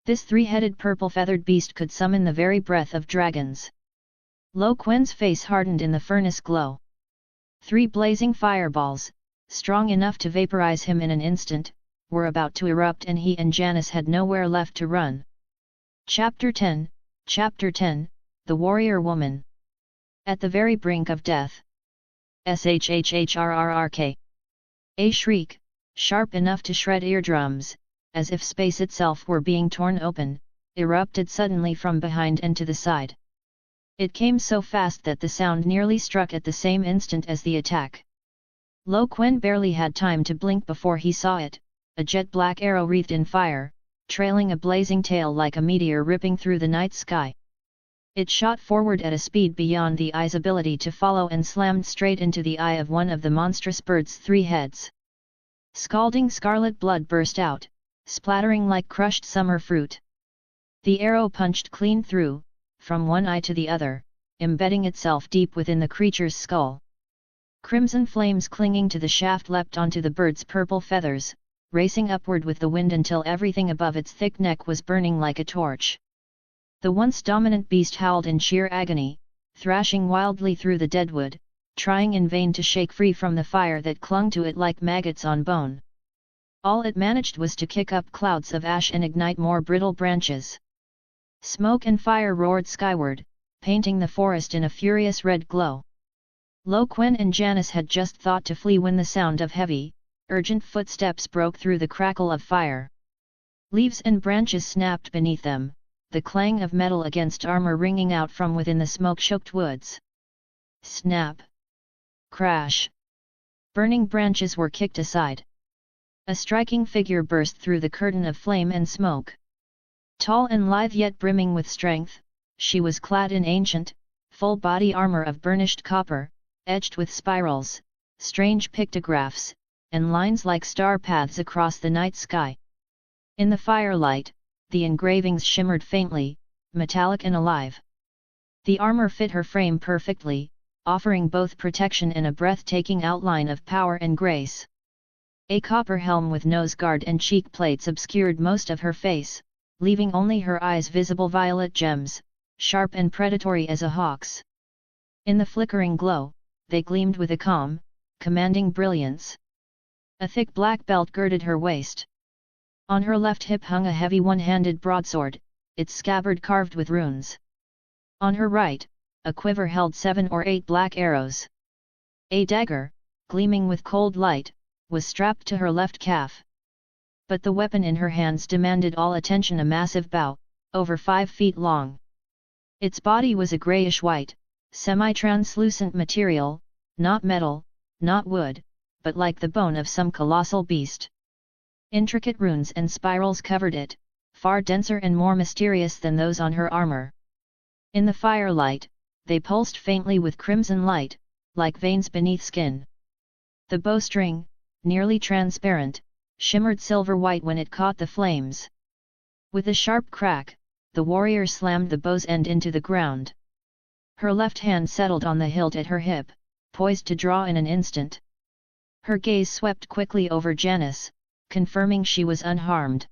S1: This 3-headed purple-feathered beast could summon the very breath of dragons. Quen's face hardened in the furnace glow. 3 blazing fireballs, strong enough to vaporize him in an instant, were about to erupt and he and Janis had nowhere left to run. Chapter 10, The Warrior Woman. At the very brink of death. Shhhrrrk. A shriek, sharp enough to shred eardrums, as if space itself were being torn open, erupted suddenly from behind and to the side. It came so fast that the sound nearly struck at the same instant as the attack. Quen barely had time to blink before he saw it, a jet-black arrow wreathed in fire, trailing a blazing tail like a meteor ripping through the night sky. It shot forward at a speed beyond the eye's ability to follow and slammed straight into the eye of one of the monstrous bird's 3 heads. Scalding scarlet blood burst out, splattering like crushed summer fruit. The arrow punched clean through, from one eye to the other, embedding itself deep within the creature's skull. Crimson flames clinging to the shaft leapt onto the bird's purple feathers, racing upward with the wind until everything above its thick neck was burning like a torch. The once dominant beast howled in sheer agony, thrashing wildly through the deadwood, trying in vain to shake free from the fire that clung to it like maggots on bone. All it managed was to kick up clouds of ash and ignite more brittle branches. Smoke and fire roared skyward, painting the forest in a furious red glow. Quen and Janis had just thought to flee when the sound of heavy, urgent footsteps broke through the crackle of fire. Leaves and branches snapped beneath them, the clang of metal against armor ringing out from within the smoke-choked woods. Snap! Crash! Burning branches were kicked aside. A striking figure burst through the curtain of flame and smoke. Tall and lithe yet brimming with strength, she was clad in ancient, full-body armor of burnished copper, edged with spirals, strange pictographs, and lines like star paths across the night sky. In the firelight, the engravings shimmered faintly, metallic and alive. The armor fit her frame perfectly, offering both protection and a breathtaking outline of power and grace. A copper helm with nose guard and cheek plates obscured most of her face, leaving only her eyes visible violet gems, sharp and predatory as a hawk's. In the flickering glow, they gleamed with a calm, commanding brilliance. A thick black belt girded her waist. On her left hip hung a heavy one-handed broadsword, its scabbard carved with runes. On her right, a quiver held 7 or 8 black arrows. A dagger, gleaming with cold light, was strapped to her left calf. But the weapon in her hands demanded all attention, a massive bow, over 5 feet long. Its body was a grayish-white, semi-translucent material, not metal, not wood, but like the bone of some colossal beast. Intricate runes and spirals covered it, far denser and more mysterious than those on her armor. In the firelight, they pulsed faintly with crimson light, like veins beneath skin. The bowstring, nearly transparent, shimmered silver-white when it caught the flames. With a sharp crack, the warrior slammed the bow's end into the ground. Her left hand settled on the hilt at her hip, poised to draw in an instant. Her gaze swept quickly over Janice, confirming she was unharmed.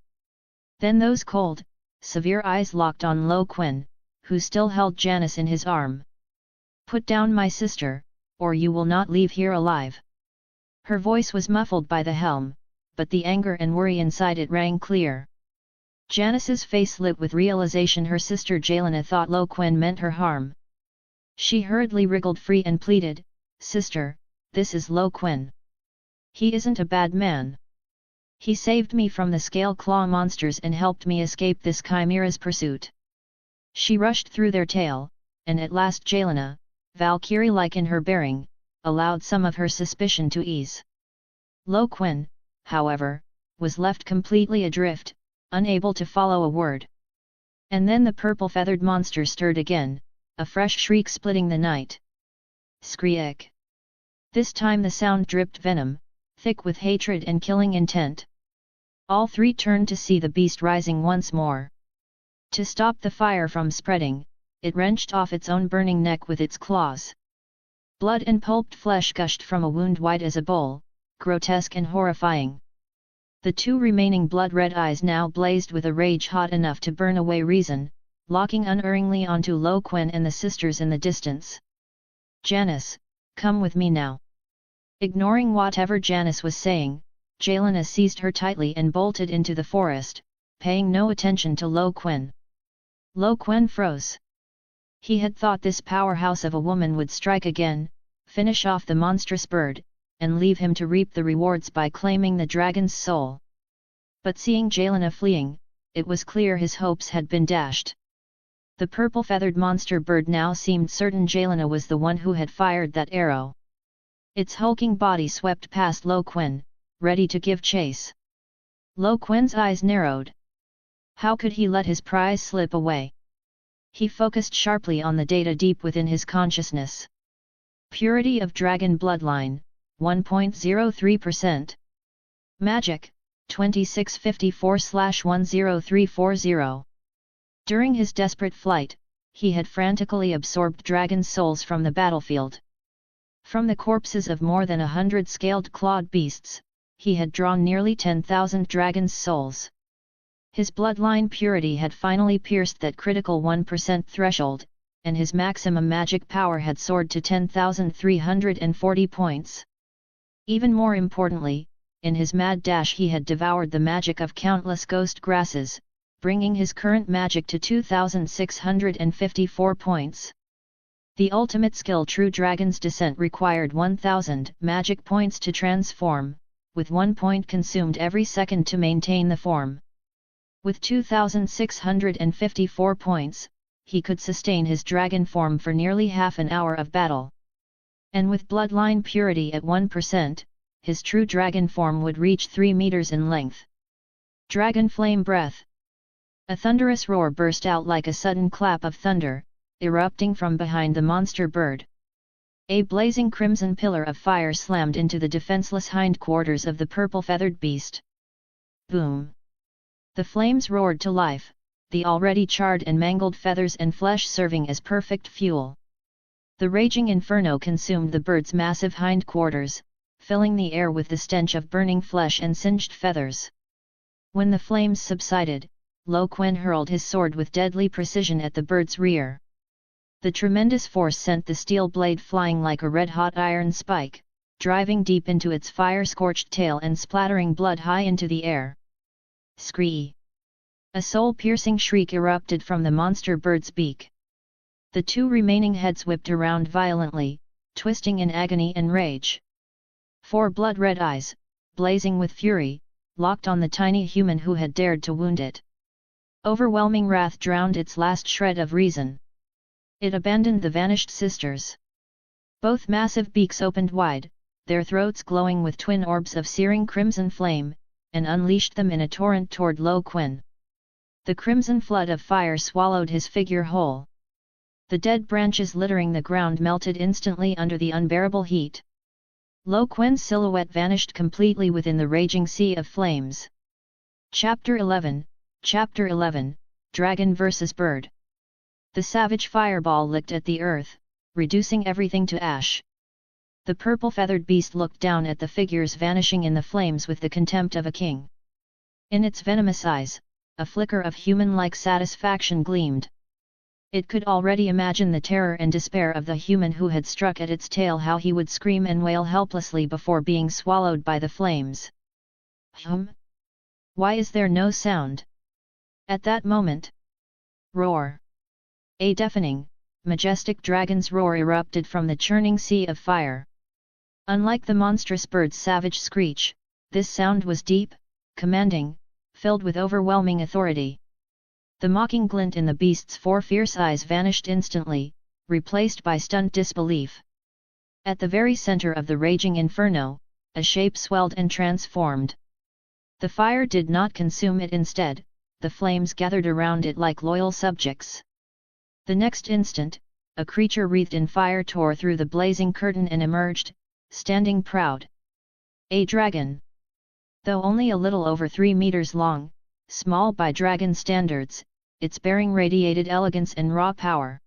S1: Then those cold, severe eyes locked on Quen, who still held Janice in his arm. "Put down my sister, or you will not leave here alive." Her voice was muffled by the helm, but the anger and worry inside it rang clear. Janice's face lit with realization her sister Jelena thought Quen meant her harm. She hurriedly wriggled free and pleaded, "Sister, this is Quen. He isn't a bad man. He saved me from the scale claw monsters and helped me escape this chimera's pursuit." She rushed through their tale, and at last Jelena, Valkyrie-like in her bearing, allowed some of her suspicion to ease. Quen, however, was left completely adrift, unable to follow a word. And then the purple-feathered monster stirred again, a fresh shriek splitting the night. Skreek! This time the sound dripped venom, thick with hatred and killing intent. All three turned to see the beast rising once more. To stop the fire from spreading, it wrenched off its own burning neck with its claws. Blood and pulped flesh gushed from a wound wide as a bowl, grotesque and horrifying. The two remaining blood-red eyes now blazed with a rage hot enough to burn away reason, locking unerringly onto Quen and the sisters in the distance. "Janice, come with me now." Ignoring whatever Janice was saying, Jelena seized her tightly and bolted into the forest, paying no attention to Quen. Quen froze. He had thought this powerhouse of a woman would strike again, finish off the monstrous bird, and leave him to reap the rewards by claiming the dragon's soul. But seeing Jelena fleeing, it was clear his hopes had been dashed. The purple-feathered monster bird now seemed certain Jelena was the one who had fired that arrow. Its hulking body swept past Quen, ready to give chase. Quen's eyes narrowed. How could he let his prize slip away? He focused sharply on the data deep within his consciousness. Purity of Dragon Bloodline, 1.03%. Magic, 2654/10340. During his desperate flight, he had frantically absorbed dragon souls from the battlefield. From the corpses of more than 100 scaled clawed beasts, he had drawn nearly 10,000 dragon's souls. His bloodline purity had finally pierced that critical 1% threshold, and his maximum magic power had soared to 10,340 points. Even more importantly, in his mad dash he had devoured the magic of countless ghost grasses, bringing his current magic to 2,654 points. The ultimate skill True Dragon's Descent required 1,000 magic points to transform, with 1 point consumed every second to maintain the form. With 2,654 points, he could sustain his dragon form for nearly half an hour of battle. And with bloodline purity at 1%, his true dragon form would reach 3 meters in length. Dragon Flame Breath. A thunderous roar burst out like a sudden clap of thunder, erupting from behind the monster bird. A blazing crimson pillar of fire slammed into the defenseless hindquarters of the purple-feathered beast. Boom! The flames roared to life, the already charred and mangled feathers and flesh serving as perfect fuel. The raging inferno consumed the bird's massive hindquarters, filling the air with the stench of burning flesh and singed feathers. When the flames subsided, Quen hurled his sword with deadly precision at the bird's rear. The tremendous force sent the steel blade flying like a red-hot iron spike, driving deep into its fire-scorched tail and splattering blood high into the air. Scree! A soul-piercing shriek erupted from the monster bird's beak. The two remaining heads whipped around violently, twisting in agony and rage. 4 blood-red eyes, blazing with fury, locked on the tiny human who had dared to wound it. Overwhelming wrath drowned its last shred of reason. It abandoned the vanished sisters. Both massive beaks opened wide, their throats glowing with twin orbs of searing crimson flame, and unleashed them in a torrent toward Quen. The crimson flood of fire swallowed his figure whole. The dead branches littering the ground melted instantly under the unbearable heat. Quen's silhouette vanished completely within the raging sea of flames. Chapter 11, Dragon vs. Bird. The savage fireball licked at the earth, reducing everything to ash. The purple-feathered beast looked down at the figures vanishing in the flames with the contempt of a king. In its venomous eyes, a flicker of human-like satisfaction gleamed. It could already imagine the terror and despair of the human who had struck at its tail, how he would scream and wail helplessly before being swallowed by the flames. Why is there no sound? At that moment, roar! A deafening, majestic dragon's roar erupted from the churning sea of fire. Unlike the monstrous bird's savage screech, this sound was deep, commanding, filled with overwhelming authority. The mocking glint in the beast's four fierce eyes vanished instantly, replaced by stunned disbelief. At the very center of the raging inferno, a shape swelled and transformed. The fire did not consume it. Instead, the flames gathered around it like loyal subjects. The next instant, a creature wreathed in fire tore through the blazing curtain and emerged, standing proud. A dragon. Though only a little over 3 meters long, small by dragon standards, its bearing radiated elegance and raw power.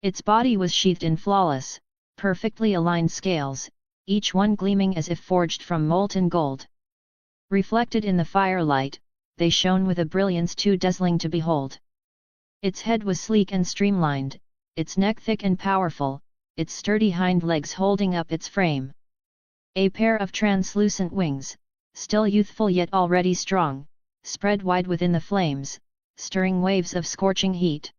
S1: Its body was sheathed in flawless, perfectly aligned scales, each one gleaming as if forged from molten gold. Reflected in the firelight, they shone with a brilliance too dazzling to behold. Its head was sleek and streamlined, its neck thick and powerful, its sturdy hind legs holding up its frame. A pair of translucent wings, still youthful yet already strong, spread wide within the flames, stirring waves of scorching heat.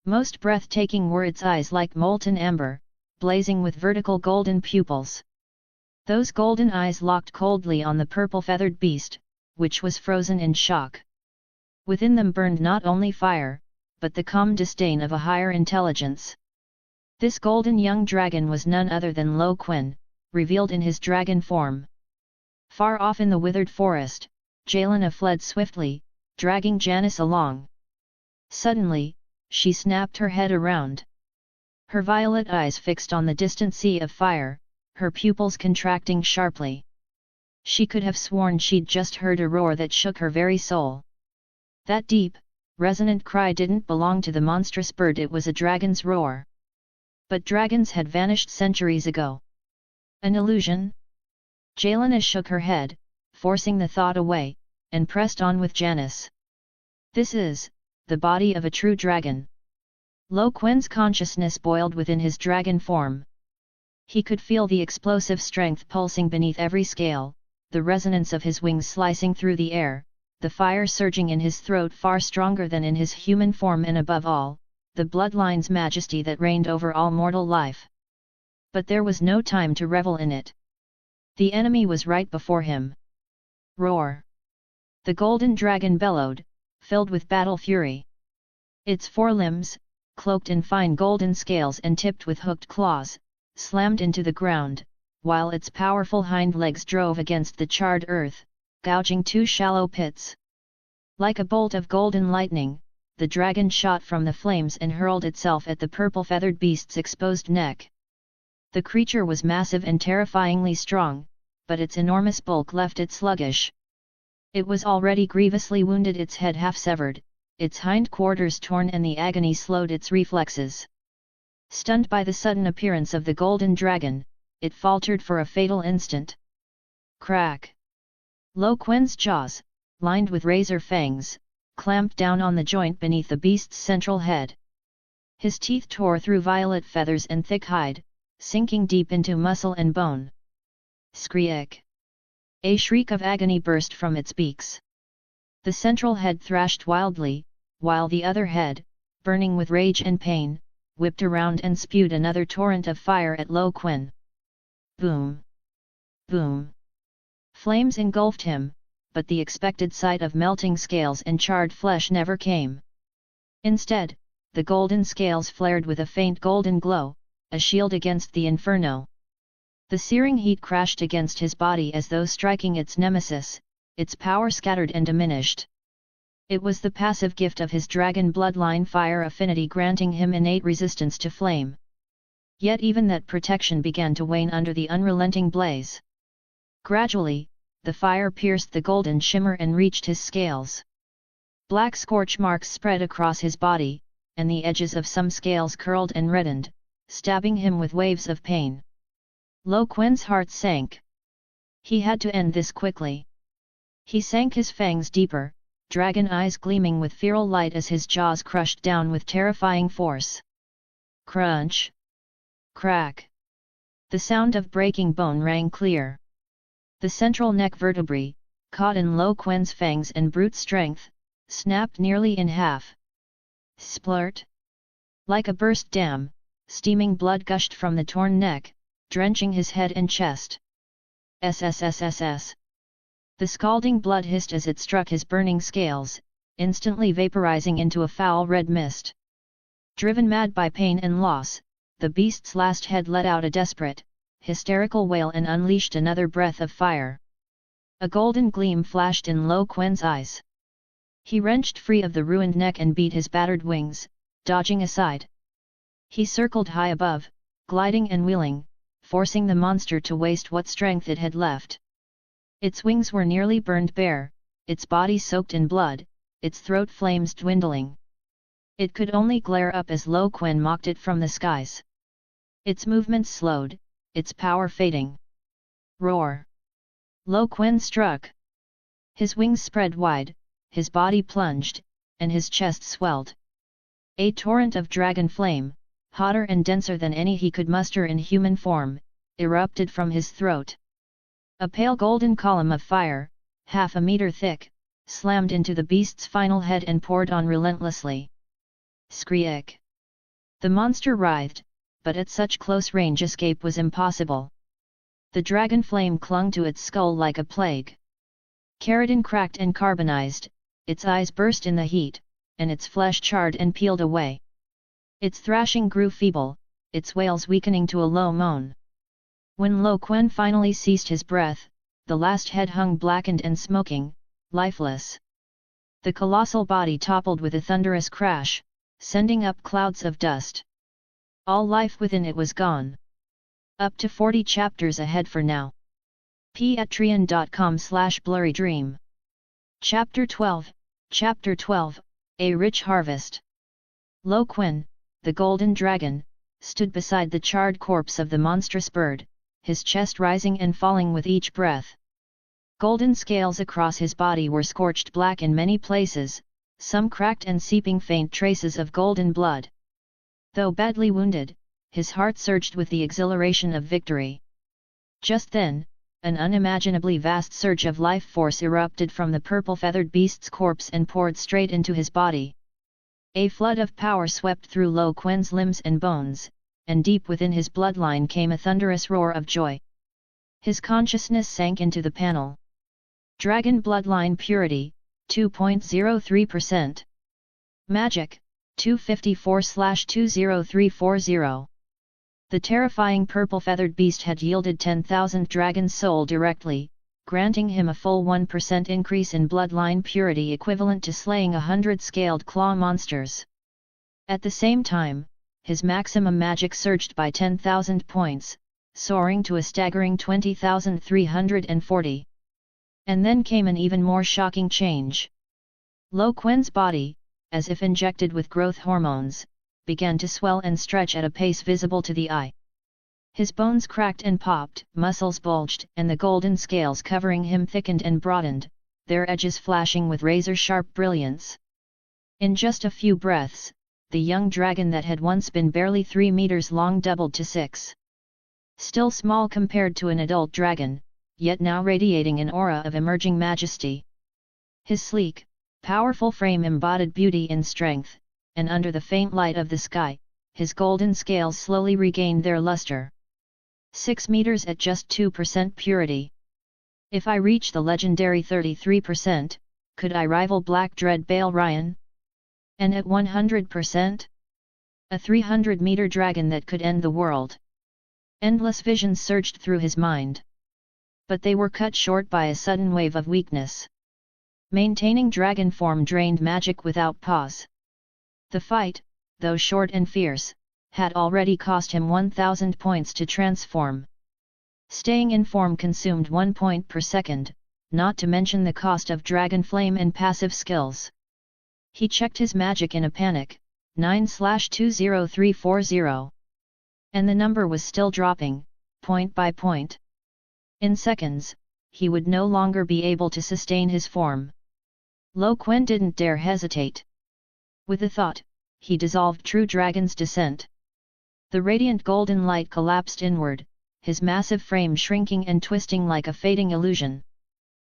S1: Most breathtaking were its eyes, like molten amber, blazing with vertical golden pupils. Those golden eyes locked coldly on the purple-feathered beast, which was frozen in shock. Within them burned not only fire, but the calm disdain of a higher intelligence. This golden young dragon was none other than Quen, revealed in his dragon form. Far off in the withered forest, Shyvana fled swiftly, dragging Janice along. Suddenly, she snapped her head around. Her violet eyes fixed on the distant sea of fire, her pupils contracting sharply. She could have sworn she'd just heard a roar that shook her very soul. That deep, resonant cry didn't belong to the monstrous bird, it was a dragon's roar. But dragons had vanished centuries ago. An illusion? Shyvana shook her head, forcing the thought away, and pressed on with Janice. This is the body of a true dragon. Quen's consciousness boiled within his dragon form. He could feel the explosive strength pulsing beneath every scale, the resonance of his wings slicing through the air, the fire surging in his throat far stronger than in his human form, and above all, the bloodline's majesty that reigned over all mortal life. But there was no time to revel in it. The enemy was right before him. Roar! The golden dragon bellowed, filled with battle fury. Its forelimbs, cloaked in fine golden scales and tipped with hooked claws, slammed into the ground, while its powerful hind legs drove against the charred earth, gouging 2 shallow pits. Like a bolt of golden lightning, the dragon shot from the flames and hurled itself at the purple-feathered beast's exposed neck. The creature was massive and terrifyingly strong, but its enormous bulk left it sluggish. It was already grievously wounded, its head half severed, its hind quarters torn, and the agony slowed its reflexes. Stunned by the sudden appearance of the golden dragon, it faltered for a fatal instant. Crack! Quen's jaws, lined with razor fangs, clamped down on the joint beneath the beast's central head. His teeth tore through violet feathers and thick hide, sinking deep into muscle and bone. Skreek! A shriek of agony burst from its beaks. The central head thrashed wildly, while the other head, burning with rage and pain, whipped around and spewed another torrent of fire at Quen. Boom! Boom! Flames engulfed him, but the expected sight of melting scales and charred flesh never came. Instead, the golden scales flared with a faint golden glow, a shield against the inferno. The searing heat crashed against his body as though striking its nemesis, its power scattered and diminished. It was the passive gift of his dragon bloodline fire affinity, granting him innate resistance to flame. Yet even that protection began to wane under the unrelenting blaze. Gradually, the fire pierced the golden shimmer and reached his scales. Black scorch marks spread across his body, and the edges of some scales curled and reddened, stabbing him with waves of pain. Quen's heart sank. He had to end this quickly. He sank his fangs deeper, dragon eyes gleaming with feral light as his jaws crushed down with terrifying force. Crunch! Crack! The sound of breaking bone rang clear. The central neck vertebrae, caught in Quen's fangs and brute strength, snapped nearly in half. Splurt! Like a burst dam, steaming blood gushed from the torn neck, drenching his head and chest. SSSSS. The scalding blood hissed as it struck his burning scales, instantly vaporizing into a foul red mist. Driven mad by pain and loss, the beast's last head let out a desperate, hysterical wail and unleashed another breath of fire. A golden gleam flashed in Quen's eyes. He wrenched free of the ruined neck and beat his battered wings, dodging aside. He circled high above, gliding and wheeling, forcing the monster to waste what strength it had left. Its wings were nearly burned bare, its body soaked in blood, its throat flames dwindling. It could only glare up as Quen mocked it from the skies. Its movements slowed, its power fading. Roar! Quen struck. His wings spread wide, his body plunged, and his chest swelled. A torrent of dragon flame, hotter and denser than any he could muster in human form, erupted from his throat. A pale golden column of fire, half a meter thick, slammed into the beast's final head and poured on relentlessly. Skreek! The monster writhed, but at such close range escape was impossible. The dragon flame clung to its skull like a plague. Keratin cracked and carbonized, its eyes burst in the heat, and its flesh charred and peeled away. Its thrashing grew feeble, its wails weakening to a low moan. When Quen finally ceased his breath, the last head hung blackened and smoking, lifeless. The colossal body toppled with a thunderous crash, sending up clouds of dust. All life within it was gone. Up to 40 chapters ahead for now. patreon.com/blurrydream. Chapter 12, A Rich Harvest. Quen, the golden dragon, stood beside the charred corpse of the monstrous bird, his chest rising and falling with each breath. Golden scales across his body were scorched black in many places, some cracked and seeping faint traces of golden blood. Though badly wounded, his heart surged with the exhilaration of victory. Just then, an unimaginably vast surge of life force erupted from the purple-feathered beast's corpse and poured straight into his body. A flood of power swept through Quen's limbs and bones, and deep within his bloodline came a thunderous roar of joy. His consciousness sank into the panel. Dragon bloodline purity, 2.03%. Magic, 254/20340. The terrifying purple-feathered beast had yielded 10,000 dragon soul directly, granting him a full 1% increase in bloodline purity equivalent to slaying 100 scaled claw monsters. At the same time, his maximum magic surged by 10,000 points, soaring to a staggering 20,340. And then came an even more shocking change. Quen's body, as if injected with growth hormones, began to swell and stretch at a pace visible to the eye. His bones cracked and popped, muscles bulged, and the golden scales covering him thickened and broadened, their edges flashing with razor-sharp brilliance. In just a few breaths, the young dragon that had once been barely 3 meters long doubled to 6. Still small compared to an adult dragon, yet now radiating an aura of emerging majesty. His sleek, powerful frame embodied beauty in strength, and under the faint light of the sky, his golden scales slowly regained their luster. 6 meters at just 2% purity. If I reach the legendary 33%, could I rival Black Dread Balerion? And at 100%? A 300-meter dragon that could end the world. Endless visions surged through his mind. But they were cut short by a sudden wave of weakness. Maintaining dragon form drained magic without pause. The fight, though short and fierce, had already cost him 1,000 points to transform. Staying in form consumed 1 point per second, not to mention the cost of dragon flame and passive skills. He checked his magic in a panic, 9/20340. And the number was still dropping, point by point. In seconds, he would no longer be able to sustain his form. Quen didn't dare hesitate. With a thought, he dissolved True Dragon's descent. The radiant golden light collapsed inward, his massive frame shrinking and twisting like a fading illusion.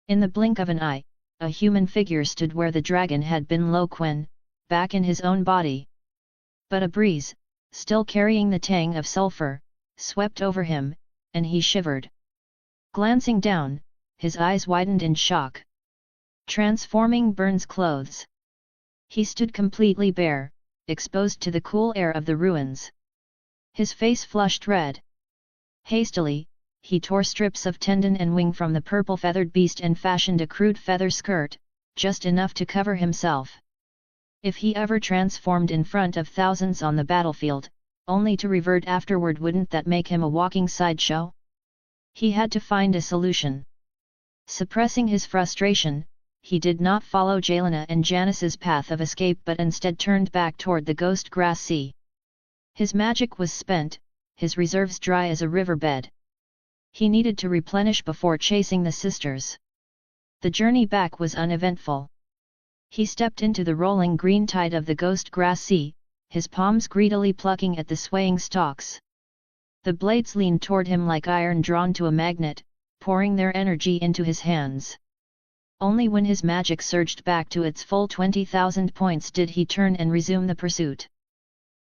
S1: In the blink of an eye, a human figure stood where the dragon had been. Quen, back in his own body. But a breeze, still carrying the tang of sulfur, swept over him, and he shivered. Glancing down, his eyes widened in shock. Transforming Burn's clothes. He stood completely bare, exposed to the cool air of the ruins. His face flushed red. Hastily, he tore strips of tendon and wing from the purple-feathered beast and fashioned a crude feather skirt, just enough to cover himself. If he ever transformed in front of thousands on the battlefield, only to revert afterward, wouldn't that make him a walking sideshow? He had to find a solution. Suppressing his frustration, he did not follow Jelena and Janice's path of escape but instead turned back toward the ghost grass sea. His magic was spent, his reserves dry as a riverbed. He needed to replenish before chasing the sisters. The journey back was uneventful. He stepped into the rolling green tide of the ghost grass sea, his palms greedily plucking at the swaying stalks. The blades leaned toward him like iron drawn to a magnet, pouring their energy into his hands. Only when his magic surged back to its full 20,000 points did he turn and resume the pursuit.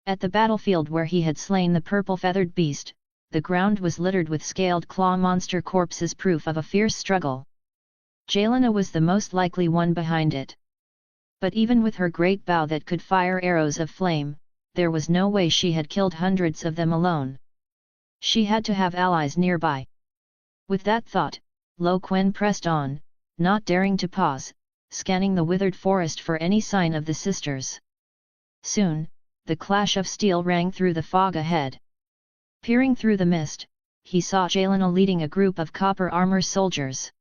S1: At the battlefield where he had slain the purple-feathered beast, the ground was littered with scaled claw monster corpses, proof of a fierce struggle. Jelena was the most likely one behind it. But even with her great bow that could fire arrows of flame, there was no way she had killed hundreds of them alone. She had to have allies nearby. With that thought, Quen pressed on, not daring to pause, scanning the withered forest for any sign of the sisters. Soon, the clash of steel rang through the fog ahead. Peering through the mist, he saw Jelena leading a group of copper armor soldiers.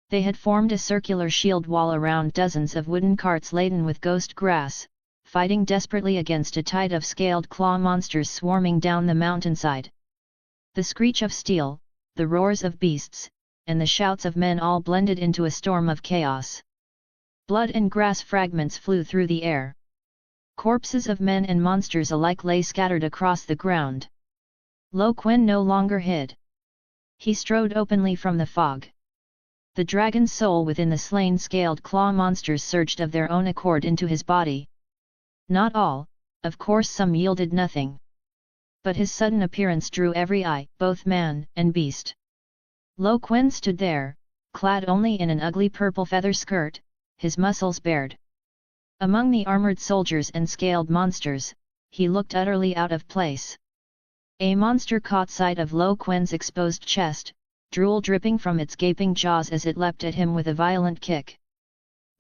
S1: They had formed a circular shield wall around dozens of wooden carts laden with ghost grass, fighting desperately against a tide of scaled claw monsters swarming down the mountainside. The screech of steel, the roars of beasts, and the shouts of men all blended into a storm of chaos. Blood and grass fragments flew through the air. Corpses of men and monsters alike lay scattered across the ground. Quen no longer hid. He strode openly from the fog. The dragon's soul within the slain scaled claw monsters surged of their own accord into his body. Not all, of course, some yielded nothing. But his sudden appearance drew every eye, both man and beast. Quen stood there, clad only in an ugly purple feather skirt, his muscles bared. Among the armored soldiers and scaled monsters, he looked utterly out of place. A monster caught sight of Quen's exposed chest, drool dripping from its gaping jaws as it leapt at him with a violent kick.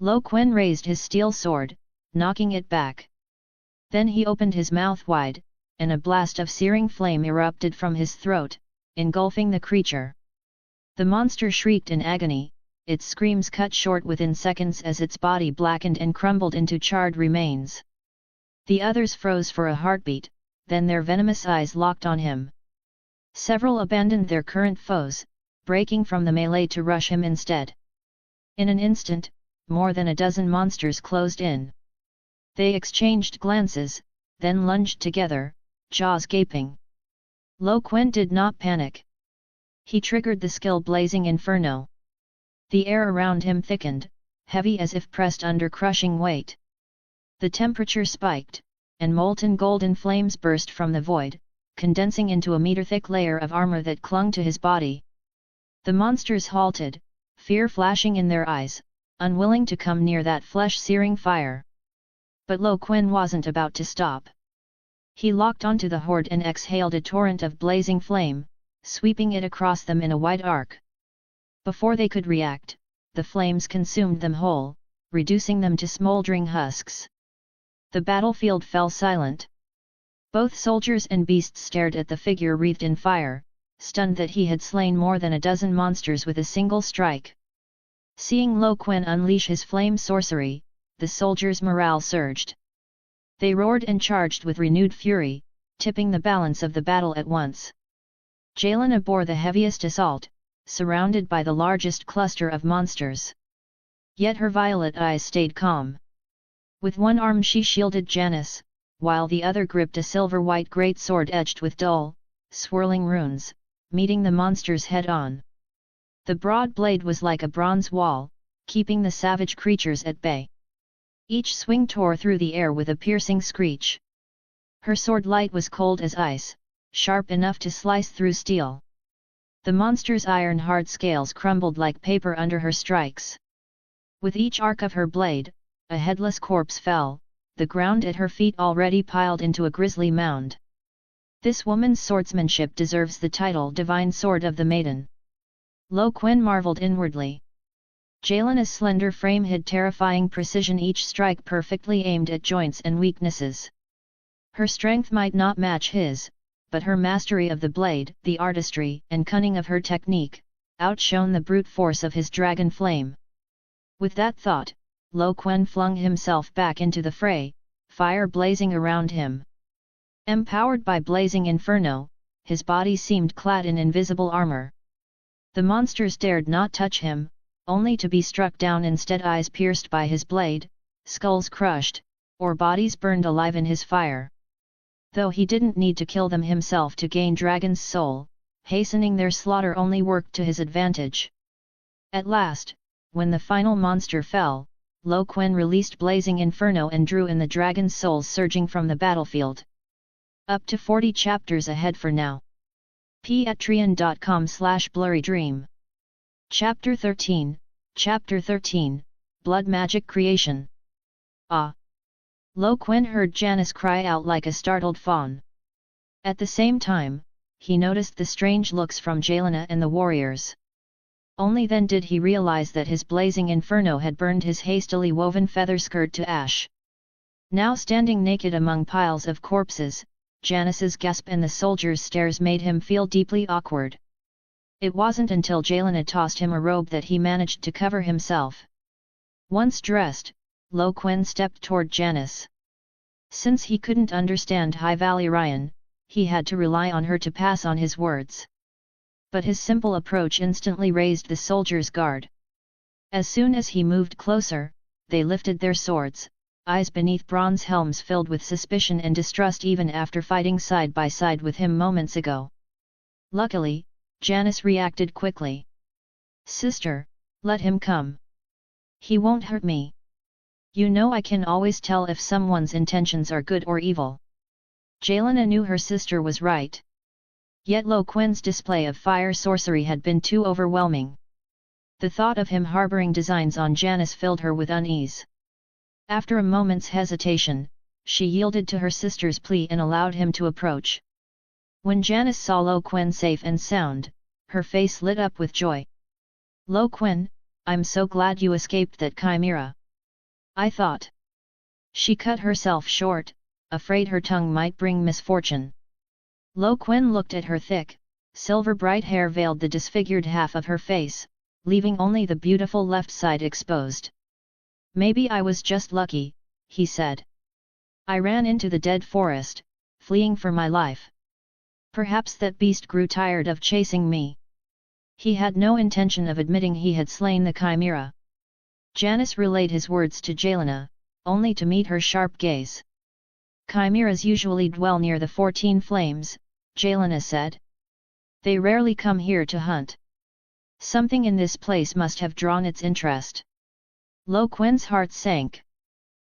S1: Quen raised his steel sword, knocking it back. Then he opened his mouth wide, and a blast of searing flame erupted from his throat, engulfing the creature. The monster shrieked in agony, its screams cut short within seconds as its body blackened and crumbled into charred remains. The others froze for a heartbeat, then their venomous eyes locked on him. Several abandoned their current foes, breaking from the melee to rush him instead. In an instant, more than a dozen monsters closed in. They exchanged glances, then lunged together, jaws gaping. Quen did not panic. He triggered the skill Blazing Inferno. The air around him thickened, heavy as if pressed under crushing weight. The temperature spiked, and molten golden flames burst from the void, condensing into a meter-thick layer of armor that clung to his body. The monsters halted, fear flashing in their eyes, unwilling to come near that flesh-searing fire. But Quen wasn't about to stop. He locked onto the horde and exhaled a torrent of blazing flame, sweeping it across them in a wide arc. Before they could react, the flames consumed them whole, reducing them to smoldering husks. The battlefield fell silent. Both soldiers and beasts stared at the figure wreathed in fire, stunned that he had slain more than a dozen monsters with a single strike. Seeing Quen unleash his flame sorcery, the soldiers' morale surged. They roared and charged with renewed fury, tipping the balance of the battle at once. Yelena bore the heaviest assault, surrounded by the largest cluster of monsters. Yet her violet eyes stayed calm. With one arm she shielded Janis, while the other gripped a silver-white greatsword edged with dull, swirling runes, meeting the monsters head-on. The broad blade was like a bronze wall, keeping the savage creatures at bay. Each swing tore through the air with a piercing screech. Her sword light was cold as ice, sharp enough to slice through steel. The monster's iron-hard scales crumbled like paper under her strikes. With each arc of her blade, a headless corpse fell, the ground at her feet already piled into a grisly mound. This woman's swordsmanship deserves the title Divine Sword of the Maiden. Quen marveled inwardly. Yelena's slender frame had terrifying precision, each strike perfectly aimed at joints and weaknesses. Her strength might not match his, but her mastery of the blade, the artistry and cunning of her technique, outshone the brute force of his dragon flame. With that thought, Quen flung himself back into the fray, fire blazing around him. Empowered by blazing inferno, his body seemed clad in invisible armor. The monsters dared not touch him, only to be struck down instead, eyes pierced by his blade, skulls crushed, or bodies burned alive in his fire. Though he didn't need to kill them himself to gain Dragon's soul, hastening their slaughter only worked to his advantage. At last, when the final monster fell, Quen released blazing inferno and drew in the dragon's souls surging from the battlefield. Up to 40 chapters ahead for now. patreon.com/blurrydream. Chapter 13, Blood Magic Creation. Ah! Quen heard Janis cry out like a startled fawn. At the same time, he noticed the strange looks from Yelena and the warriors. Only then did he realize that his blazing inferno had burned his hastily woven feather skirt to ash. Now standing naked among piles of corpses, Janis's gasp and the soldiers' stares made him feel deeply awkward. It wasn't until Yelena tossed him a robe that he managed to cover himself. Once dressed, Quen stepped toward Janis. Since he couldn't understand High Valyrian, he had to rely on her to pass on his words. But his simple approach instantly raised the soldiers' guard. As soon as he moved closer, they lifted their swords, eyes beneath bronze helms filled with suspicion and distrust even after fighting side by side with him moments ago. Luckily, Janis reacted quickly. "Sister, let him come. He won't hurt me. You know I can always tell if someone's intentions are good or evil." Yelena knew her sister was right. Yet Quen's display of fire sorcery had been too overwhelming. The thought of him harboring designs on Janis filled her with unease. After a moment's hesitation, she yielded to her sister's plea and allowed him to approach. When Janis saw Quen safe and sound, her face lit up with joy. "Quen, I'm so glad you escaped that chimera. I thought..." She cut herself short, afraid her tongue might bring misfortune. Quen looked at her thick, silver-bright hair veiled the disfigured half of her face, leaving only the beautiful left side exposed. "Maybe I was just lucky," he said. "I ran into the dead forest, fleeing for my life. Perhaps that beast grew tired of chasing me." He had no intention of admitting he had slain the chimera. Janis relayed his words to Yelena, only to meet her sharp gaze. "Chimeras usually dwell near the 14 flames," Yelena said. "They rarely come here to hunt. Something in this place must have drawn its interest." Quen's heart sank.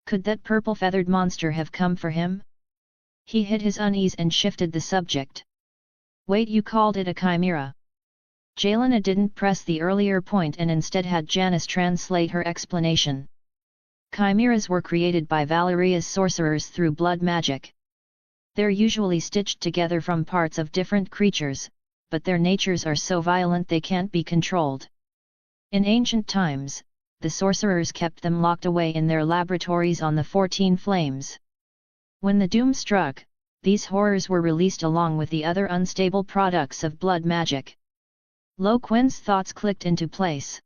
S1: Could that purple-feathered monster have come for him? He hid his unease and shifted the subject. "Wait, you called it a chimera?" Yelena didn't press the earlier point and instead had Janis translate her explanation. Chimeras were created by Valyria's sorcerers through blood magic. They're usually stitched together from parts of different creatures, but their natures are so violent they can't be controlled. In ancient times, the sorcerers kept them locked away in their laboratories on the 14 flames. When the doom struck, these horrors were released along with the other unstable products of blood magic. Quen's thoughts clicked into place.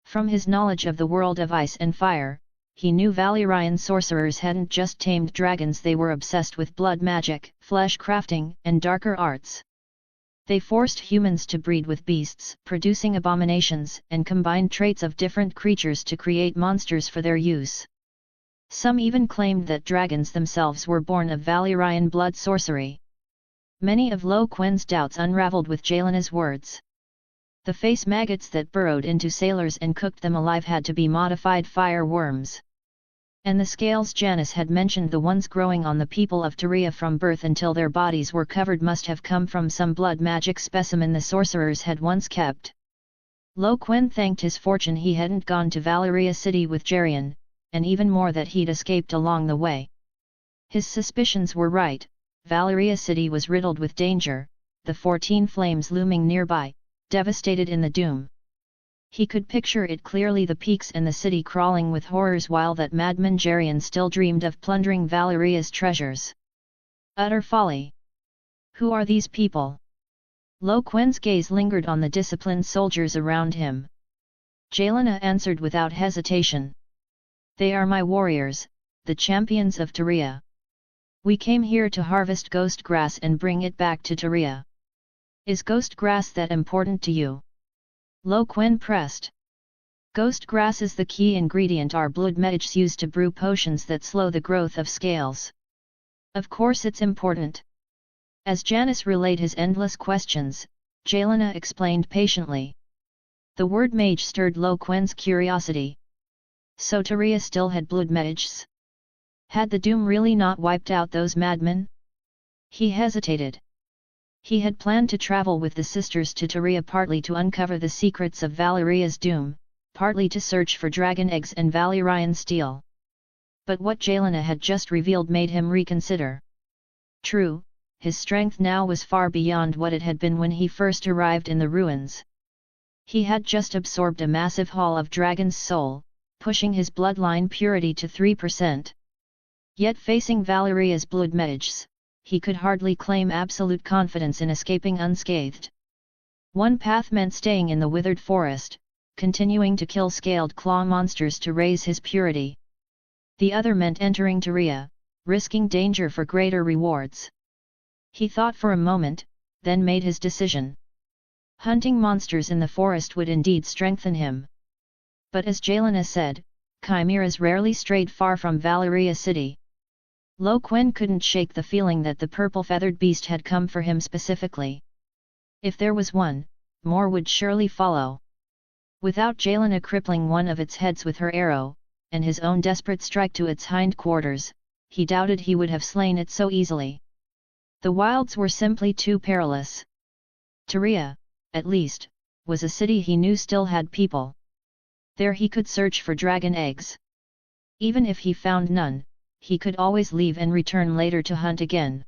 S1: From his knowledge of the world of ice and fire, he knew Valyrian sorcerers hadn't just tamed dragons, they were obsessed with blood magic, flesh crafting, and darker arts. They forced humans to breed with beasts, producing abominations, and combined traits of different creatures to create monsters for their use. Some even claimed that dragons themselves were born of Valyrian blood sorcery. Many of Quen's doubts unraveled with Yelena's words. The face maggots that burrowed into sailors and cooked them alive had to be modified fire worms. And the scales Janice had mentioned, the ones growing on the people of Tyria from birth until their bodies were covered, must have come from some blood magic specimen the sorcerers had once kept. Quen thanked his fortune he hadn't gone to Valyria city with Gerion, and even more that he'd escaped along the way. His suspicions were right. Valyria city was riddled with danger, the 14 flames looming nearby, devastated in the doom. He could picture it clearly, the peaks and the city crawling with horrors, while that madman Gerion still dreamed of plundering Valyria's treasures. Utter folly! Who are these people? Quen's gaze lingered on the disciplined soldiers around him. Yelena answered without hesitation. They are my warriors, the champions of Tyria. We came here to harvest ghost grass and bring it back to Tyria. Is ghost grass that important to you? Quen pressed. Ghost grass is the key ingredient our blood mages use to brew potions that slow the growth of scales. Of course it's important. As Janice relayed his endless questions, Yelena explained patiently. The word mage stirred Quen's curiosity. So Tyria still had blood mages? Had the doom really not wiped out those madmen? He hesitated. He had planned to travel with the sisters to Tyria partly to uncover the secrets of Valyria's doom, partly to search for dragon eggs and Valyrian steel. But what Yelena had just revealed made him reconsider. True, his strength now was far beyond what it had been when he first arrived in the ruins. He had just absorbed a massive haul of dragon's soul, pushing his bloodline purity to 3%. Yet facing Valyria's blood mages, he could hardly claim absolute confidence in escaping unscathed. One path meant staying in the withered forest, continuing to kill scaled claw monsters to raise his purity. The other meant entering Tyria, risking danger for greater rewards. He thought for a moment, then made his decision. Hunting monsters in the forest would indeed strengthen him. But as Yelena said, chimeras rarely strayed far from Valyria city. Quen couldn't shake the feeling that the purple-feathered beast had come for him specifically. If there was one, more would surely follow. Without Yelena crippling one of its heads with her arrow, and his own desperate strike to its hindquarters, he doubted he would have slain it so easily. The wilds were simply too perilous. Tyria, at least, was a city he knew still had people. There he could search for dragon eggs. Even if he found none, he could always leave and return later to hunt again.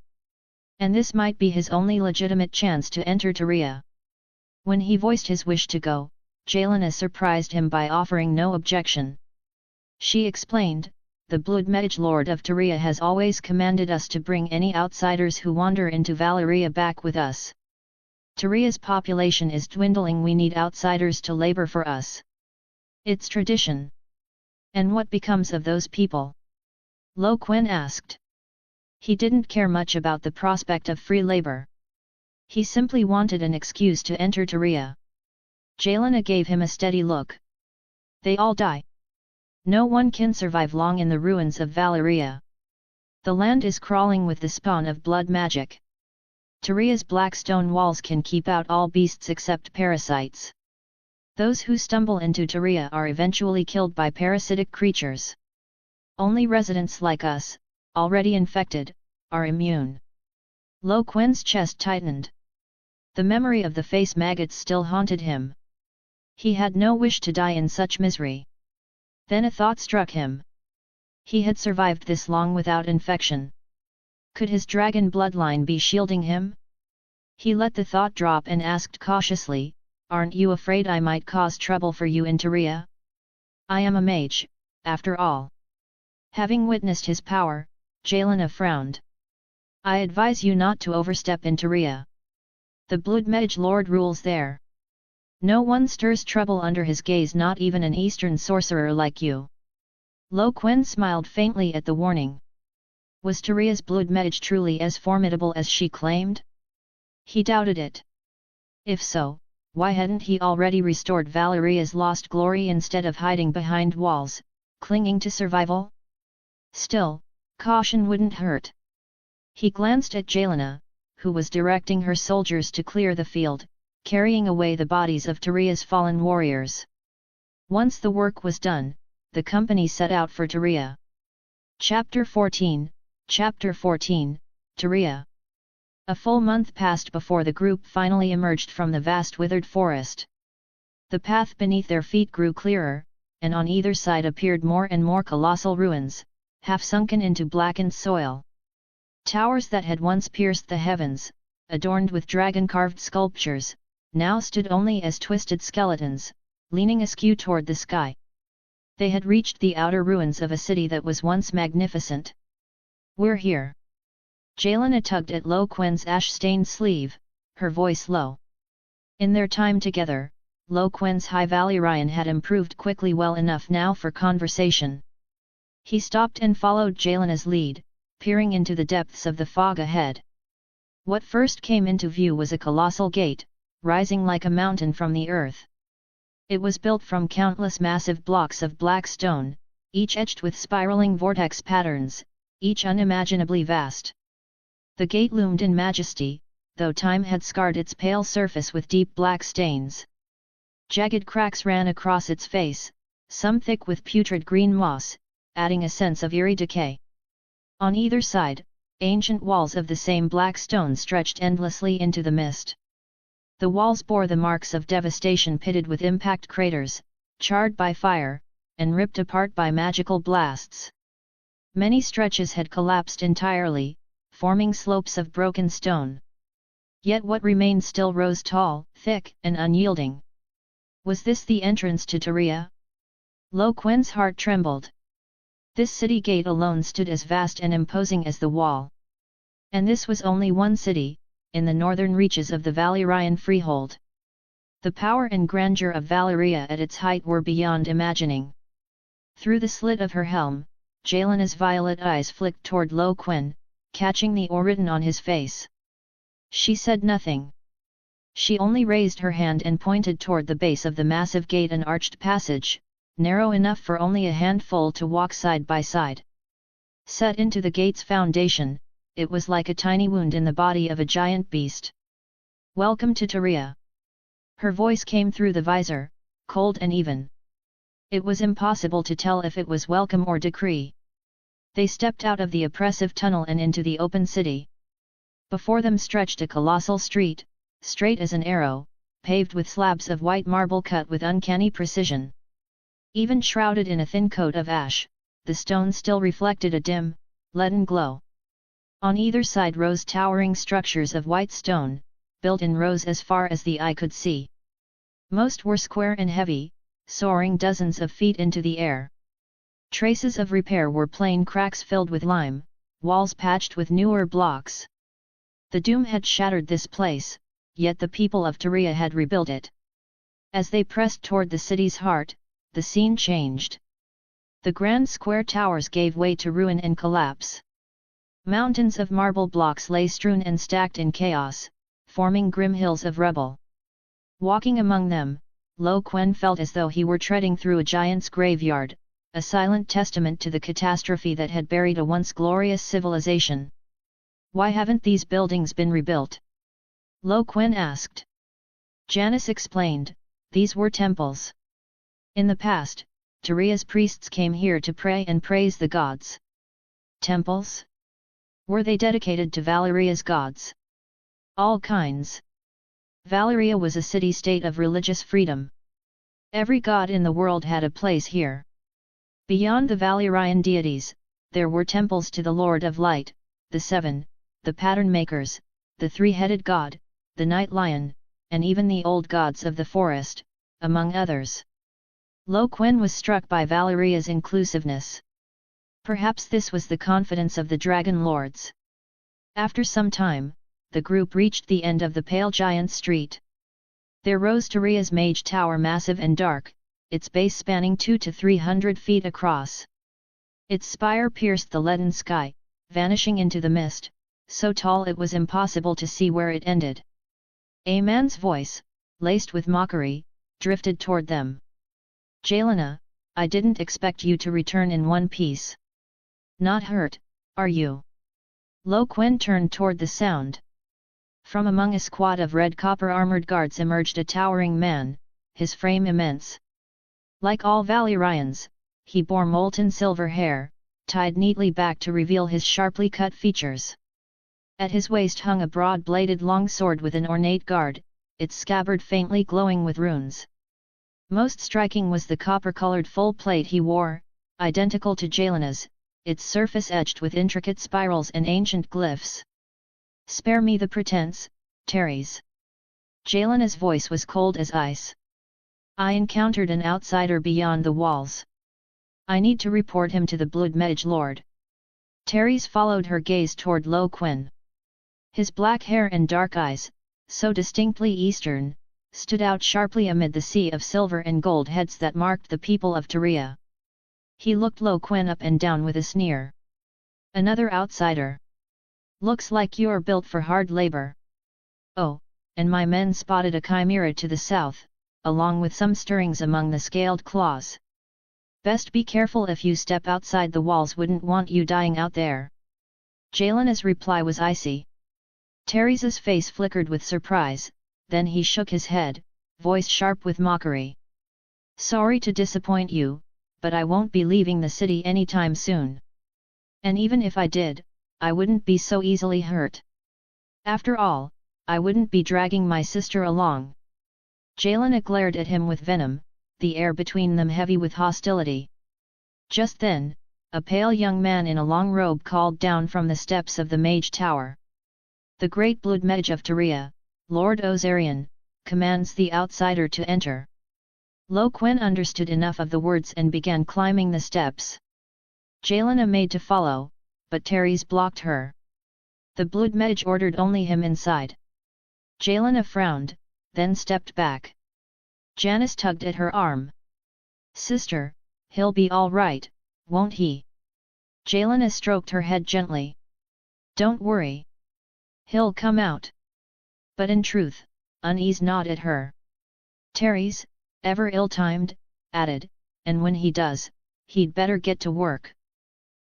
S1: And this might be his only legitimate chance to enter Tyria. When he voiced his wish to go, Yelena surprised him by offering no objection. She explained, the blood mage lord of Tyria has always commanded us to bring any outsiders who wander into Valyria back with us. Tyria's population is dwindling, we need outsiders to labor for us. It's tradition. And what becomes of those people? Quen asked. He didn't care much about the prospect of free labor. He simply wanted an excuse to enter Tyria. Yelena gave him a steady look. They all die. No one can survive long in the ruins of Valyria. The land is crawling with the spawn of blood magic. Tyria's black stone walls can keep out all beasts except parasites. Those who stumble into Tyria are eventually killed by parasitic creatures. Only residents like us, already infected, are immune. Quen's chest tightened. The memory of the face maggots still haunted him. He had no wish to die in such misery. Then a thought struck him. He had survived this long without infection. Could his dragon bloodline be shielding him? He let the thought drop and asked cautiously, "Aren't you afraid I might cause trouble for you in Tyria? I am a mage, after all." Having witnessed his power, Yelena frowned. "I advise you not to overstep in Tyria. The blood mage lord rules there. No one stirs trouble under his gaze, not even an eastern sorcerer like you." Quen smiled faintly at the warning. Was Tyria's blood mage truly as formidable as she claimed? He doubted it. If so, why hadn't he already restored Valyria's lost glory instead of hiding behind walls, clinging to survival? Still, caution wouldn't hurt. He glanced at Jelena, who was directing her soldiers to clear the field, carrying away the bodies of Tyria's fallen warriors. Once the work was done, the company set out for Tyria. Chapter 14, Tyria. A full month passed before the group finally emerged from the vast withered forest. The path beneath their feet grew clearer, and on either side appeared more and more colossal ruins, half sunken into blackened soil. Towers that had once pierced the heavens, adorned with dragon-carved sculptures, now stood only as twisted skeletons, leaning askew toward the sky. They had reached the outer ruins of a city that was once magnificent. "We're here." Jelena tugged at Quen's ash-stained sleeve, her voice low. In their time together, Quen's High Valyrian had improved quickly well enough now for conversation. He stopped and followed Jelena's lead, peering into the depths of the fog ahead. What first came into view was a colossal gate, rising like a mountain from the earth. It was built from countless massive blocks of black stone, each etched with spiraling vortex patterns, each unimaginably vast. The gate loomed in majesty, though time had scarred its pale surface with deep black stains. Jagged cracks ran across its face, some thick with putrid green moss, adding a sense of eerie decay. On either side, ancient walls of the same black stone stretched endlessly into the mist. The walls bore the marks of devastation pitted with impact craters, charred by fire, and ripped apart by magical blasts. Many stretches had collapsed entirely, forming slopes of broken stone. Yet what remained still rose tall, thick, and unyielding. Was this the entrance to Tyria? Quen's heart trembled. This city gate alone stood as vast and imposing as the wall. And this was only one city, in the northern reaches of the Valyrian freehold. The power and grandeur of Valyria at its height were beyond imagining. Through the slit of her helm, Jelena's violet eyes flicked toward Quen, catching the awe written on his face. She said nothing. She only raised her hand and pointed toward the base of the massive gate, an arched passage, narrow enough for only a handful to walk side by side. Set into the gate's foundation, it was like a tiny wound in the body of a giant beast. "Welcome to Tyria." Her voice came through the visor, cold and even. It was impossible to tell if it was welcome or decree. They stepped out of the oppressive tunnel and into the open city. Before them stretched a colossal street, straight as an arrow, paved with slabs of white marble cut with uncanny precision. Even shrouded in a thin coat of ash, the stone still reflected a dim, leaden glow. On either side rose towering structures of white stone, built in rows as far as the eye could see. Most were square and heavy, soaring dozens of feet into the air. Traces of repair were plain cracks filled with lime, walls patched with newer blocks. The doom had shattered this place, yet the people of Tyria had rebuilt it. As they pressed toward the city's heart, the scene changed. The grand square towers gave way to ruin and collapse. Mountains of marble blocks lay strewn and stacked in chaos, forming grim hills of rubble. Walking among them, Quen felt as though he were treading through a giant's graveyard, a silent testament to the catastrophe that had buried a once glorious civilization. "Why haven't these buildings been rebuilt?" Quen asked. Janice explained, "These were temples. In the past, Tyria's priests came here to pray and praise the gods." "Temples? Were they dedicated to Valyria's gods?" "All kinds. Valyria was a city-state of religious freedom. Every god in the world had a place here. Beyond the Valyrian deities, there were temples to the Lord of Light, the Seven, the Pattern Makers, the Three-Headed God, the Night Lion, and even the old gods of the forest, among others." Quen was struck by Valyria's inclusiveness. Perhaps this was the confidence of the Dragonlords. After some time, the group reached the end of the Pale Giant Street. There rose Tyria's Mage Tower, massive and dark, its base spanning 200 to 300 feet across. Its spire pierced the leaden sky, vanishing into the mist, so tall it was impossible to see where it ended. A man's voice, laced with mockery, drifted toward them. Jelena, I didn't expect you to return in one piece. Not hurt, are you? Quen turned toward the sound. From among a squad of red copper armored guards emerged a towering man, his frame immense. Like all Valyrians, he bore molten silver hair, tied neatly back to reveal his sharply cut features. At his waist hung a broad-bladed longsword with an ornate guard, its scabbard faintly glowing with runes. Most striking was the copper-colored full plate he wore, identical to Jelena's, its surface edged with intricate spirals and ancient glyphs. Spare me the pretense, Terries. Jelena's voice was cold as ice. I encountered an outsider beyond the walls. I need to report him to the Blood Mage Lord. Terries followed her gaze toward Quen. His black hair and dark eyes, so distinctly Eastern, stood out sharply amid the sea of silver and gold heads that marked the people of Tyria. He looked Quen up and down with a sneer. Another outsider. Looks like you're built for hard labor. Oh, and my men spotted a chimera to the south, along with some stirrings among the scaled claws. Best be careful if you step outside the walls, wouldn't want you dying out there. Jelena's reply was icy. Terry's face flickered with surprise, then he shook his head, voice sharp with mockery. Sorry to disappoint you, but I won't be leaving the city anytime soon. And even if I did, I wouldn't be so easily hurt. After all, I wouldn't be dragging my sister along. Jelena glared at him with venom, the air between them heavy with hostility. Just then, a pale young man in a long robe called down from the steps of the Mage Tower. The great Blood Mage of Tyria, Lord Ozarian, commands the outsider to enter. Quen understood enough of the words and began climbing the steps. Jelena made to follow, but Terry's blocked her. The Blood Mage ordered only him inside. Jelena frowned, then stepped back. Janice tugged at her arm. Sister, he'll be all right, won't he? Jelena stroked her head gently. Don't worry. He'll come out. But in truth, unease gnawed at her. Terry's, ever ill-timed, added, and when he does, he'd better get to work.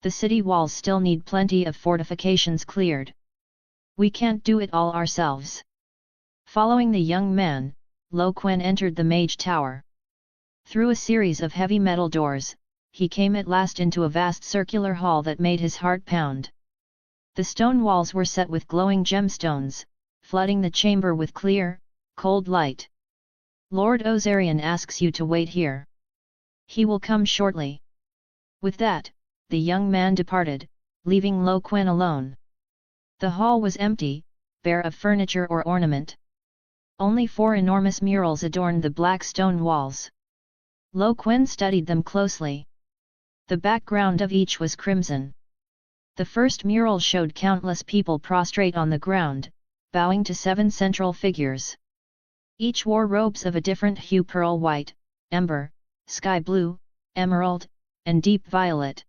S1: The city walls still need plenty of fortifications cleared. We can't do it all ourselves. Following the young man, Quen entered the Mage Tower. Through a series of heavy metal doors, he came at last into a vast circular hall that made his heart pound. The stone walls were set with glowing gemstones, flooding the chamber with clear, cold light. Lord Ozarian asks you to wait here. He will come shortly. With that, the young man departed, leaving Quen alone. The hall was empty, bare of furniture or ornament. Only 4 enormous murals adorned the black stone walls. Quen studied them closely. The background of each was crimson. The first mural showed countless people prostrate on the ground, bowing to 7 central figures. Each wore robes of a different hue: pearl white, ember, sky blue, emerald, and deep violet.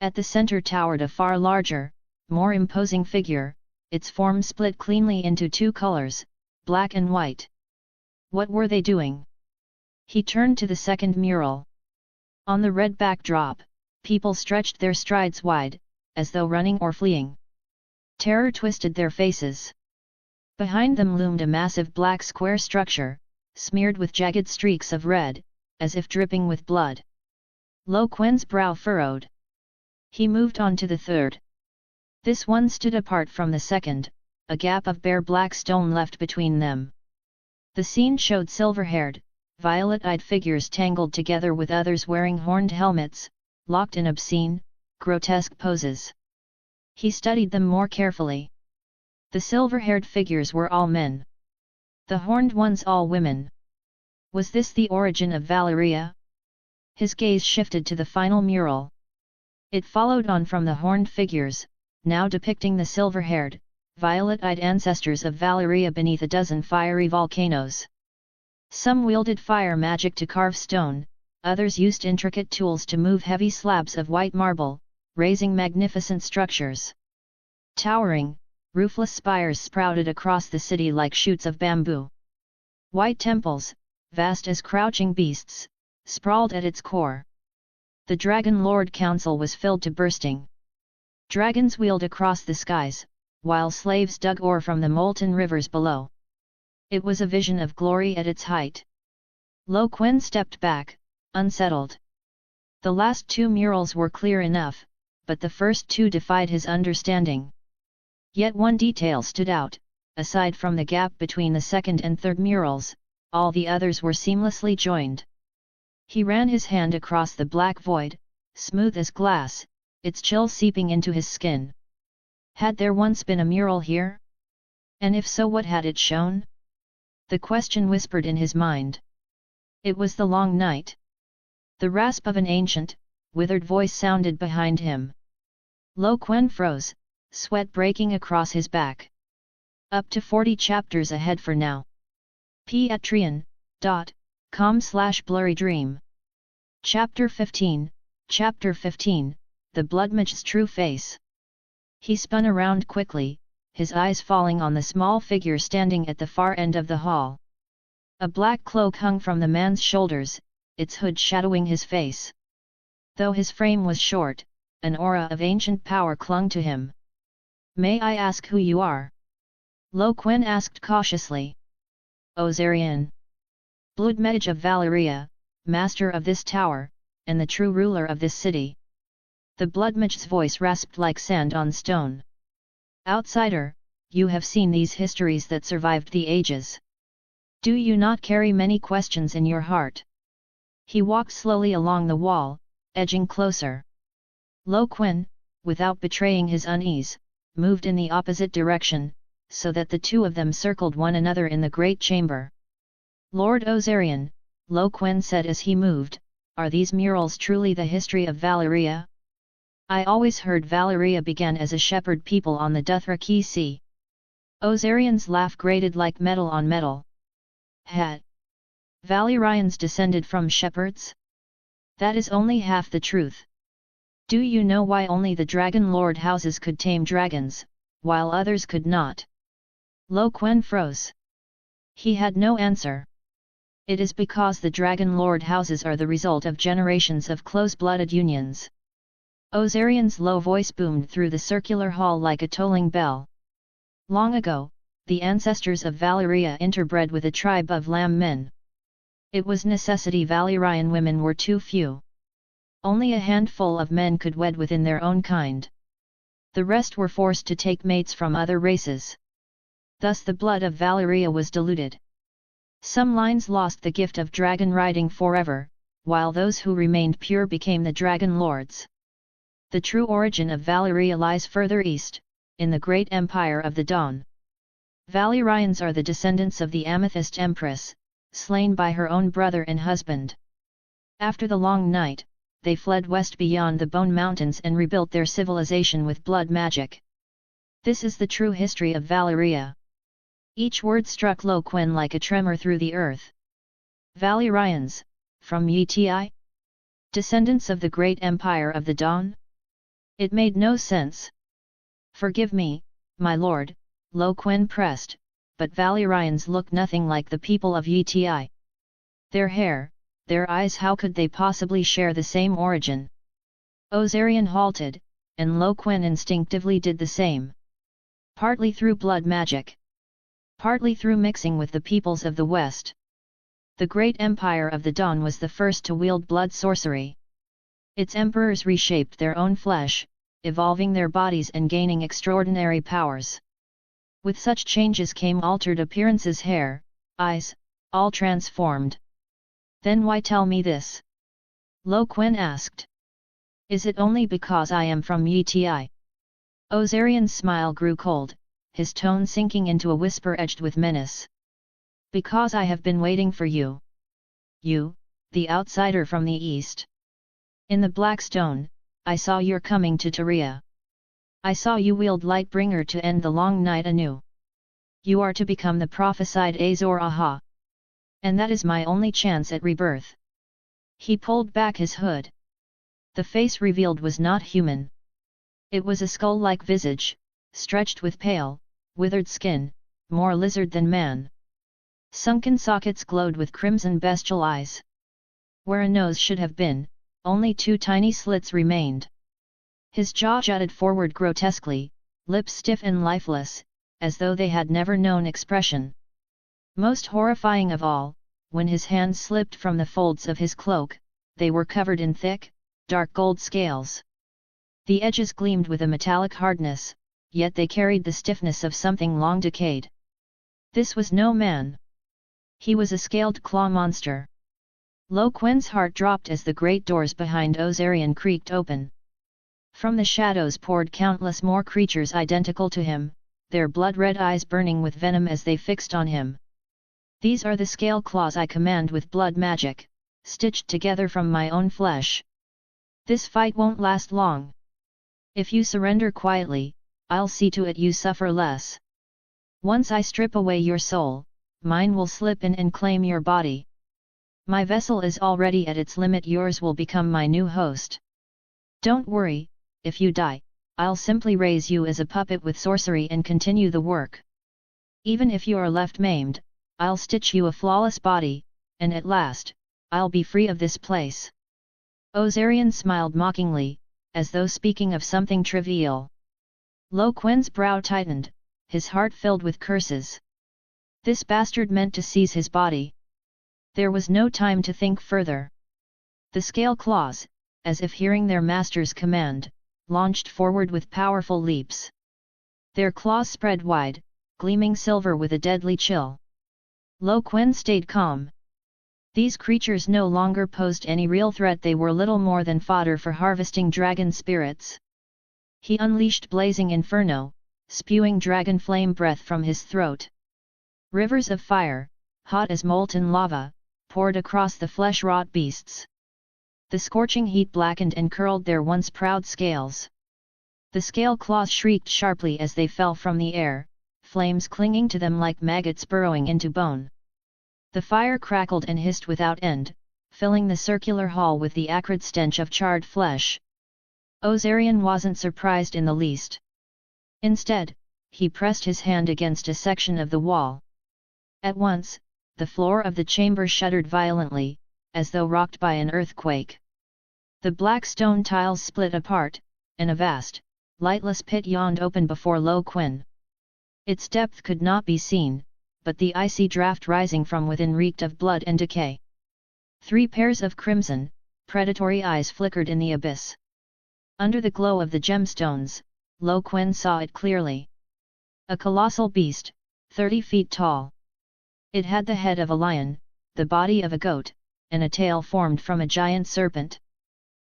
S1: At the center towered a far larger, more imposing figure, its form split cleanly into 2 colors, black and white. What were they doing? He turned to the second mural. On the red backdrop, people stretched their strides wide, as though running or fleeing. Terror twisted their faces. Behind them loomed a massive black square structure, smeared with jagged streaks of red, as if dripping with blood. Quen's brow furrowed. He moved on to the third. This one stood apart from the second, a gap of bare black stone left between them. The scene showed silver-haired, violet-eyed figures tangled together with others wearing horned helmets, locked in obscene, grotesque poses. He studied them more carefully. The silver-haired figures were all men. The horned ones all women. Was this the origin of Valyria? His gaze shifted to the final mural. It followed on from the horned figures, now depicting the silver-haired, violet-eyed ancestors of Valyria beneath a dozen fiery volcanoes. Some wielded fire magic to carve stone, others used intricate tools to move heavy slabs of white marble, raising magnificent structures. Towering, roofless spires sprouted across the city like shoots of bamboo. White temples, vast as crouching beasts, sprawled at its core. The Dragonlord Council was filled to bursting. Dragons wheeled across the skies, while slaves dug ore from the molten rivers below. It was a vision of glory at its height. Quen stepped back, unsettled. The last two murals were clear enough, but the first two defied his understanding. Yet one detail stood out: aside from the gap between the second and third murals, all the others were seamlessly joined. He ran his hand across the black void, smooth as glass, its chill seeping into his skin. Had there once been a mural here? And if so, what had it shown? The question whispered in his mind. It was the long night. The rasp of an ancient, withered voice sounded behind him. Quen froze, sweat breaking across his back. Up to 40 chapters ahead for now. patreon.com/blurrydream. Chapter 15, Chapter 15, The Bloodmage's True Face. He spun around quickly, his eyes falling on the small figure standing at the far end of the hall. A black cloak hung from the man's shoulders, its hood shadowing his face. Though his frame was short, an aura of ancient power clung to him. "May I ask who you are?" Quen asked cautiously. "Gerion. Bloodmage of Valyria, master of this tower, and the true ruler of this city." The Bloodmage's voice rasped like sand on stone. "Outsider, you have seen these histories that survived the ages. Do you not carry many questions in your heart?" He walked slowly along the wall, edging closer. Quen, without betraying his unease, moved in the opposite direction, so that the two of them circled one another in the great chamber. "Lord Gerion," Quen said as he moved, "are these murals truly the history of Valyria? I always heard Valyria began as a shepherd people on the Dothraki Sea." Gerion's laugh grated like metal on metal. "Had Valyrians descended from shepherds? That is only half the truth. Do you know why only the Dragonlord houses could tame dragons, while others could not?" Quen froze. He had no answer. "It is because the Dragonlord houses are the result of generations of close-blooded unions." Gerion's low voice boomed through the circular hall like a tolling bell. "Long ago, the ancestors of Valyria interbred with a tribe of lamb men. It was necessity. Valyrian women were too few. Only a handful of men could wed within their own kind. The rest were forced to take mates from other races. Thus the blood of Valyria was diluted. Some lines lost the gift of dragon riding forever, while those who remained pure became the Dragonlords. The true origin of Valyria lies further east, in the great empire of the Dawn. Valyrians are the descendants of the Amethyst Empress, slain by her own brother and husband. After the long night, they fled west beyond the Bone Mountains and rebuilt their civilization with blood magic. This is the true history of Valyria." Each word struck Quen like a tremor through the earth. "Valyrians, from Yiti? Descendants of the great empire of the Dawn?" It made no sense. "Forgive me, my lord," Quen pressed, "but Valyrians look nothing like the people of Yiti. Their hair, their eyes, how could they possibly share the same origin?" Gerion halted, and Quen instinctively did the same. "Partly through blood magic. Partly through mixing with the peoples of the West. The great empire of the Dawn was the first to wield blood sorcery. Its emperors reshaped their own flesh, evolving their bodies and gaining extraordinary powers. With such changes came altered appearances, hair, eyes, all transformed." "Then why tell me this?" Quen asked. "Is it only because I am from Yiti?" Gerion's smile grew cold, his tone sinking into a whisper edged with menace. "Because I have been waiting for you. You, the outsider from the east. In the Blackstone, I saw your coming to Tyria. I saw you wield Lightbringer to end the long night anew. You are to become the prophesied Azor Ahai. And that is my only chance at rebirth." He pulled back his hood. The face revealed was not human. It was a skull-like visage, stretched with pale, withered skin, more lizard than man. Sunken sockets glowed with crimson bestial eyes. Where a nose should have been, only 2 tiny slits remained. His jaw jutted forward grotesquely, lips stiff and lifeless, as though they had never known expression. Most horrifying of all, when his hands slipped from the folds of his cloak, they were covered in thick, dark gold scales. The edges gleamed with a metallic hardness, yet they carried the stiffness of something long decayed. This was no man. He was a scaled claw monster. Quen's heart dropped as the great doors behind Ozarian creaked open. From the shadows poured countless more creatures identical to him, their blood-red eyes burning with venom as they fixed on him. These are the scale claws I command with blood magic, stitched together from my own flesh. This fight won't last long. If you surrender quietly, I'll see to it you suffer less. Once I strip away your soul, mine will slip in and claim your body. My vessel is already at its limit, yours will become my new host. Don't worry, if you die, I'll simply raise you as a puppet with sorcery and continue the work. Even if you are left maimed, I'll stitch you a flawless body, and at last, I'll be free of this place. Ozarian smiled mockingly, as though speaking of something trivial. Quen's brow tightened, his heart filled with curses. This bastard meant to seize his body. There was no time to think further. The scale claws, as if hearing their master's command, launched forward with powerful leaps. Their claws spread wide, gleaming silver with a deadly chill. Quen stayed calm. These creatures no longer posed any real threat, they were little more than fodder for harvesting dragon spirits. He unleashed blazing inferno, spewing dragon flame breath from his throat. Rivers of fire, hot as molten lava, poured across the flesh-wrought beasts. The scorching heat blackened and curled their once proud scales. The scale claws shrieked sharply as they fell from the air, flames clinging to them like maggots burrowing into bone. The fire crackled and hissed without end, filling the circular hall with the acrid stench of charred flesh. Ozarian wasn't surprised in the least. Instead, he pressed his hand against a section of the wall. At once, the floor of the chamber shuddered violently, as though rocked by an earthquake. The black stone tiles split apart, and a vast, lightless pit yawned open before Quen. Its depth could not be seen, but the icy draught rising from within reeked of blood and decay. 3 pairs of crimson, predatory eyes flickered in the abyss. Under the glow of the gemstones, Quen saw it clearly. A colossal beast, 30 feet tall. It had the head of a lion, the body of a goat, and a tail formed from a giant serpent.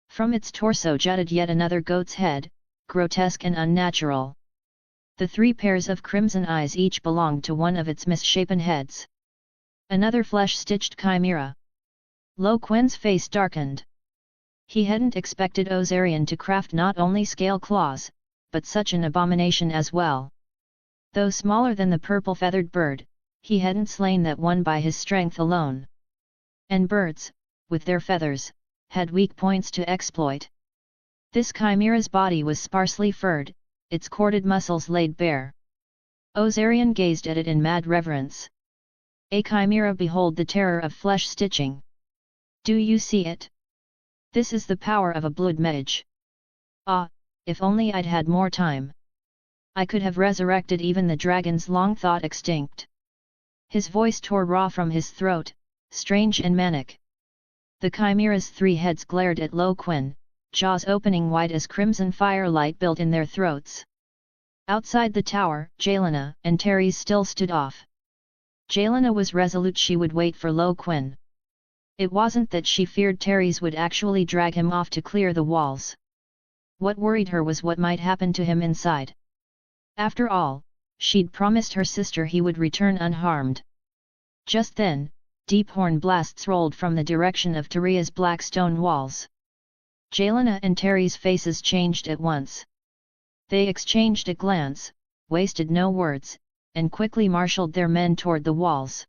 S1: From its torso jutted yet another goat's head, grotesque and unnatural. The 3 pairs of crimson eyes each belonged to one of its misshapen heads. Another flesh-stitched chimera. Quen's face darkened. He hadn't expected Ozarian to craft not only scale claws, but such an abomination as well. Though smaller than the purple-feathered bird, he hadn't slain that one by his strength alone. And birds, with their feathers, had weak points to exploit. This chimera's body was sparsely furred, its corded muscles laid bare. Ozarian gazed at it in mad reverence. A chimera, behold the terror of flesh stitching. Do you see it? This is the power of a blood mage. Ah, if only I'd had more time. I could have resurrected even the dragons long thought extinct. His voice tore raw from his throat, strange and manic. The chimera's 3 heads glared at Quen, jaws opening wide as crimson firelight built in their throats. Outside the tower, Jelena and Terys still stood off. Jelena was resolute she would wait for Quen. It wasn't that she feared Terys would actually drag him off to clear the walls. What worried her was what might happen to him inside. After all, she'd promised her sister he would return unharmed. Just then, deep horn blasts rolled from the direction of Tyria's black stone walls. Jelena and Terry's faces changed at once. They exchanged a glance, wasted no words, and quickly marshaled their men toward the walls.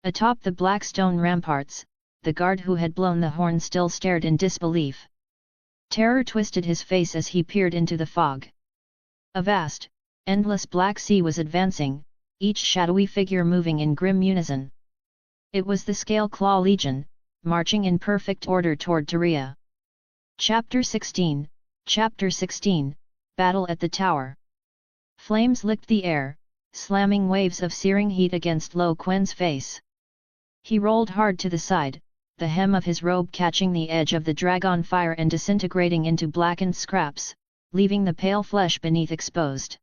S1: Atop the black stone ramparts, the guard who had blown the horn still stared in disbelief. Terror twisted his face as he peered into the fog. A vast, Endless black sea was advancing, each shadowy figure moving in grim unison. It was the Scale Claw Legion, marching in perfect order toward Tyria. Chapter 16, Battle at the Tower. Flames licked the air, slamming waves of searing heat against Quen's face. He rolled hard to the side, the hem of his robe catching the edge of the dragon fire and disintegrating into blackened scraps, leaving the pale flesh beneath exposed.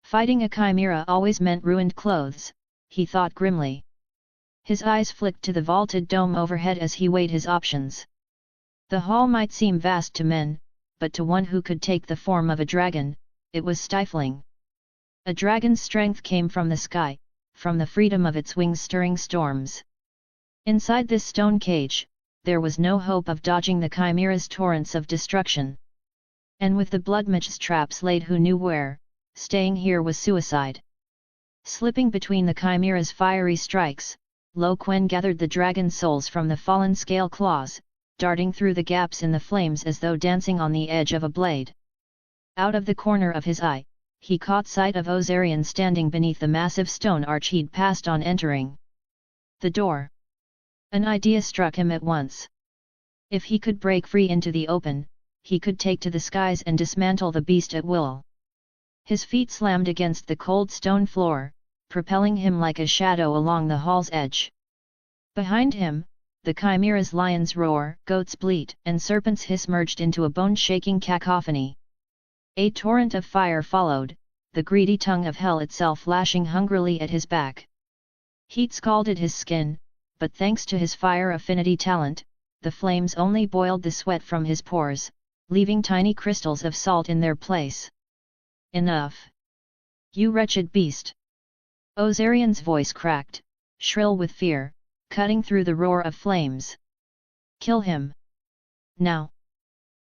S1: Fighting a chimera always meant ruined clothes, he thought grimly. His eyes flicked to the vaulted dome overhead as he weighed his options. The hall might seem vast to men, but to one who could take the form of a dragon, it was stifling. A dragon's strength came from the sky, from the freedom of its wings stirring storms. Inside this stone cage, there was no hope of dodging the chimera's torrents of destruction. And with the bloodmage traps laid who knew where, staying here was suicide. Slipping between the chimera's fiery strikes, Quen gathered the dragon souls from the fallen scale claws, darting through the gaps in the flames as though dancing on the edge of a blade. Out of the corner of his eye, he caught sight of Ozarian standing beneath the massive stone arch he'd passed on entering the door. An idea struck him at once. If he could break free into the open, he could take to the skies and dismantle the beast at will. His feet slammed against the cold stone floor, propelling him like a shadow along the hall's edge. Behind him, the chimera's lions roar, goats bleat, and serpents hiss merged into a bone-shaking cacophony. A torrent of fire followed, the greedy tongue of hell itself lashing hungrily at his back. Heat scalded his skin, but thanks to his fire affinity talent, the flames only boiled the sweat from his pores, leaving tiny crystals of salt in their place. Enough! You wretched beast! Ozarian's voice cracked, shrill with fear, cutting through the roar of flames. Kill him! Now!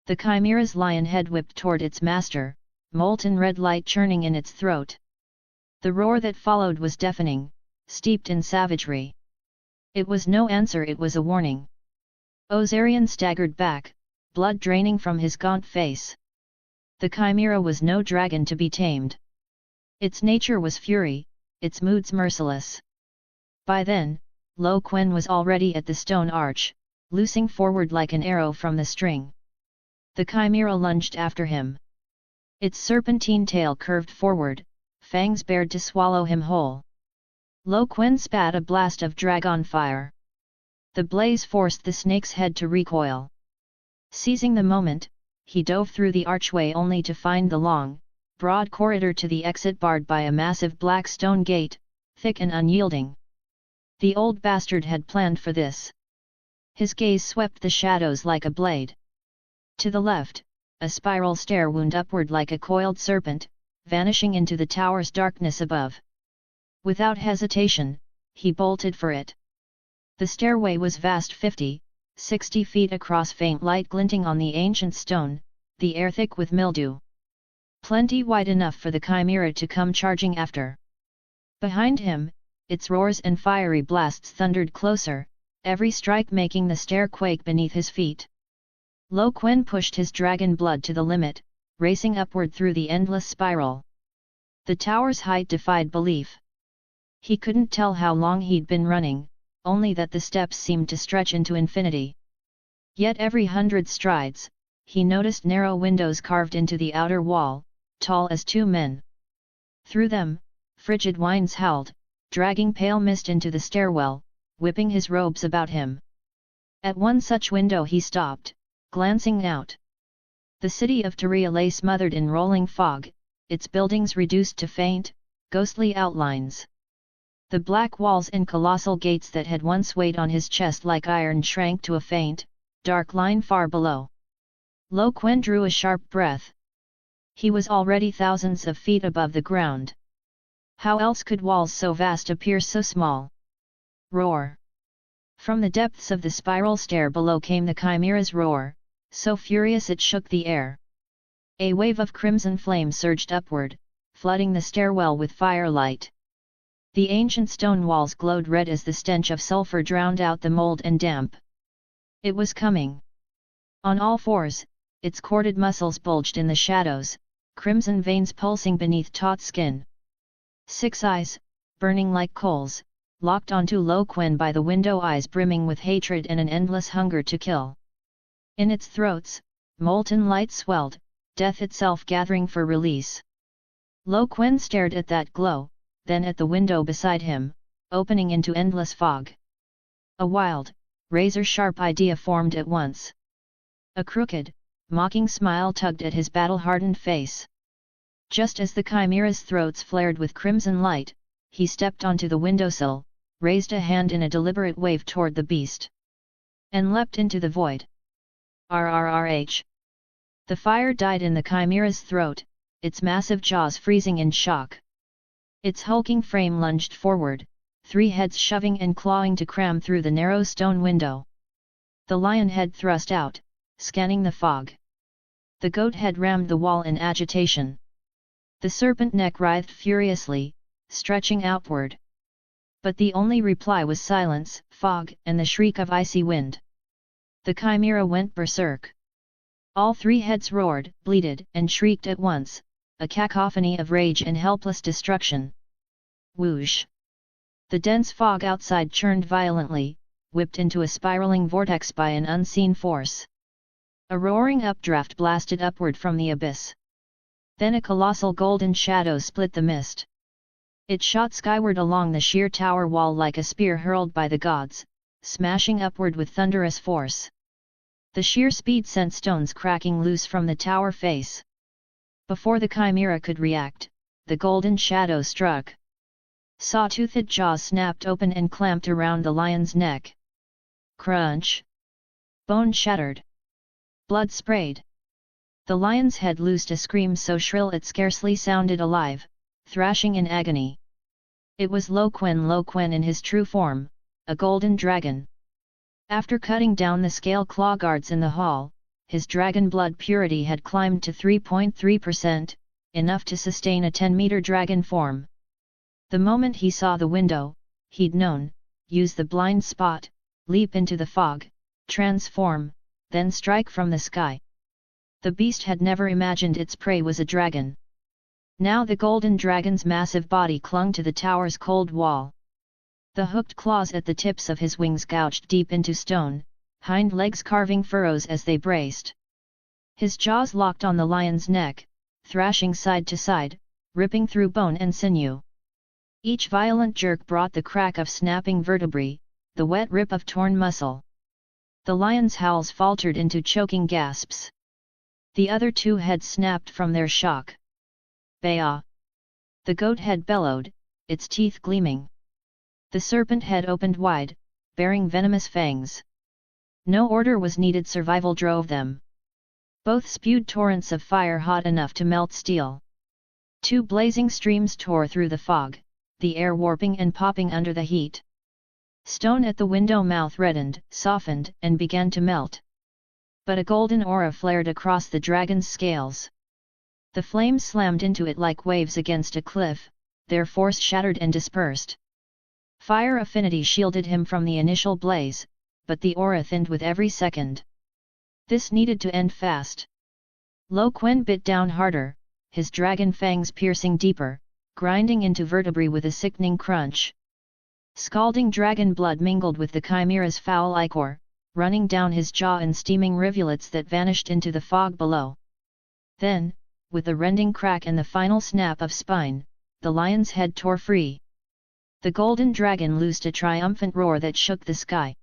S1: The chimera's lion head whipped toward its master, molten red light churning in its throat. The roar that followed was deafening, steeped in savagery. It was no answer, it was a warning. Ozarian staggered back, blood draining from his gaunt face. The chimera was no dragon to be tamed. Its nature was fury, its moods merciless. By then, Quen was already at the stone arch, loosing forward like an arrow from the string. The chimera lunged after him. Its serpentine tail curved forward, fangs bared to swallow him whole. Quen spat a blast of dragon fire. The blaze forced the snake's head to recoil. Seizing the moment, he dove through the archway only to find the long, broad corridor to the exit barred by a massive black stone gate, thick and unyielding. The old bastard had planned for this. His gaze swept the shadows like a blade. To the left, a spiral stair wound upward like a coiled serpent, vanishing into the tower's darkness above. Without hesitation, he bolted for it. The stairway was vast 50-60 feet across, faint light glinting on the ancient stone, the air thick with mildew. Plenty wide enough for the chimera to come charging after. Behind him, its roars and fiery blasts thundered closer, every strike making the stair quake beneath his feet. Quen pushed his dragon blood to the limit, racing upward through the endless spiral. The tower's height defied belief. He couldn't tell how long he'd been running, only that the steps seemed to stretch into infinity. Yet every 100 strides, he noticed narrow windows carved into the outer wall, tall as 2 men. Through them, frigid winds howled, dragging pale mist into the stairwell, whipping his robes about him. At one such window he stopped, glancing out. The city of Tyria lay smothered in rolling fog, its buildings reduced to faint, ghostly outlines. The black walls and colossal gates that had once weighed on his chest like iron shrank to a faint, dark line far below. Quen drew a sharp breath. He was already thousands of feet above the ground. How else could walls so vast appear so small? Roar! From the depths of the spiral stair below came the chimera's roar, so furious it shook the air. A wave of crimson flame surged upward, flooding the stairwell with firelight. The ancient stone walls glowed red as the stench of sulfur drowned out the mold and damp. It was coming. On all fours, its corded muscles bulged in the shadows, crimson veins pulsing beneath taut skin. 6 eyes, burning like coals, locked onto Quen by the window, eyes brimming with hatred and an endless hunger to kill. In its throats, molten light swelled, death itself gathering for release. Quen stared at that glow, then at the window beside him, opening into endless fog. A wild, razor-sharp idea formed at once. A crooked, mocking smile tugged at his battle-hardened face. Just as the chimera's throats flared with crimson light, he stepped onto the windowsill, raised a hand in a deliberate wave toward the beast, and leapt into the void. Rrrh! The fire died in the chimera's throat, its massive jaws freezing in shock. Its hulking frame lunged forward, 3 heads shoving and clawing to cram through the narrow stone window. The lion head thrust out, scanning the fog. The goat head rammed the wall in agitation. The serpent neck writhed furiously, stretching outward. But the only reply was silence, fog, and the shriek of icy wind. The chimera went berserk. All 3 heads roared, bleated, and shrieked at once, a cacophony of rage and helpless destruction. Whoosh! The dense fog outside churned violently, whipped into a spiraling vortex by an unseen force. A roaring updraft blasted upward from the abyss. Then a colossal golden shadow split the mist. It shot skyward along the sheer tower wall like a spear hurled by the gods, smashing upward with thunderous force. The sheer speed sent stones cracking loose from the tower face. Before the chimera could react, the golden shadow struck. Saw-toothed jaws snapped open and clamped around the lion's neck. Crunch! Bone shattered. Blood sprayed. The lion's head loosed a scream so shrill it scarcely sounded alive, thrashing in agony. It was Quen in his true form, a golden dragon. After cutting down the scale claw guards in the hall, his dragon blood purity had climbed to 3.3%, enough to sustain a 10-meter dragon form. The moment he saw the window, he'd known, use the blind spot, leap into the fog, transform, then strike from the sky. The beast had never imagined its prey was a dragon. Now the golden dragon's massive body clung to the tower's cold wall. The hooked claws at the tips of his wings gouged deep into stone, hind legs carving furrows as they braced. His jaws locked on the lion's neck, thrashing side to side, ripping through bone and sinew. Each violent jerk brought the crack of snapping vertebrae, the wet rip of torn muscle. The lion's howls faltered into choking gasps. The other 2 heads snapped from their shock. Baa! The goat head bellowed, its teeth gleaming. The serpent head opened wide, bearing venomous fangs. No order was needed, survival drove them. Both spewed torrents of fire hot enough to melt steel. 2 blazing streams tore through the fog, the air warping and popping under the heat. Stone at the window mouth reddened, softened, and began to melt. But a golden aura flared across the dragon's scales. The flames slammed into it like waves against a cliff, their force shattered and dispersed. Fire affinity shielded him from the initial blaze, but the aura thinned with every second. This needed to end fast. Quen bit down harder, his dragon fangs piercing deeper, grinding into vertebrae with a sickening crunch. Scalding dragon blood mingled with the chimera's foul ichor, running down his jaw in steaming rivulets that vanished into the fog below. Then, with a rending crack and the final snap of spine, the lion's head tore free. The golden dragon loosed a triumphant roar that shook the sky.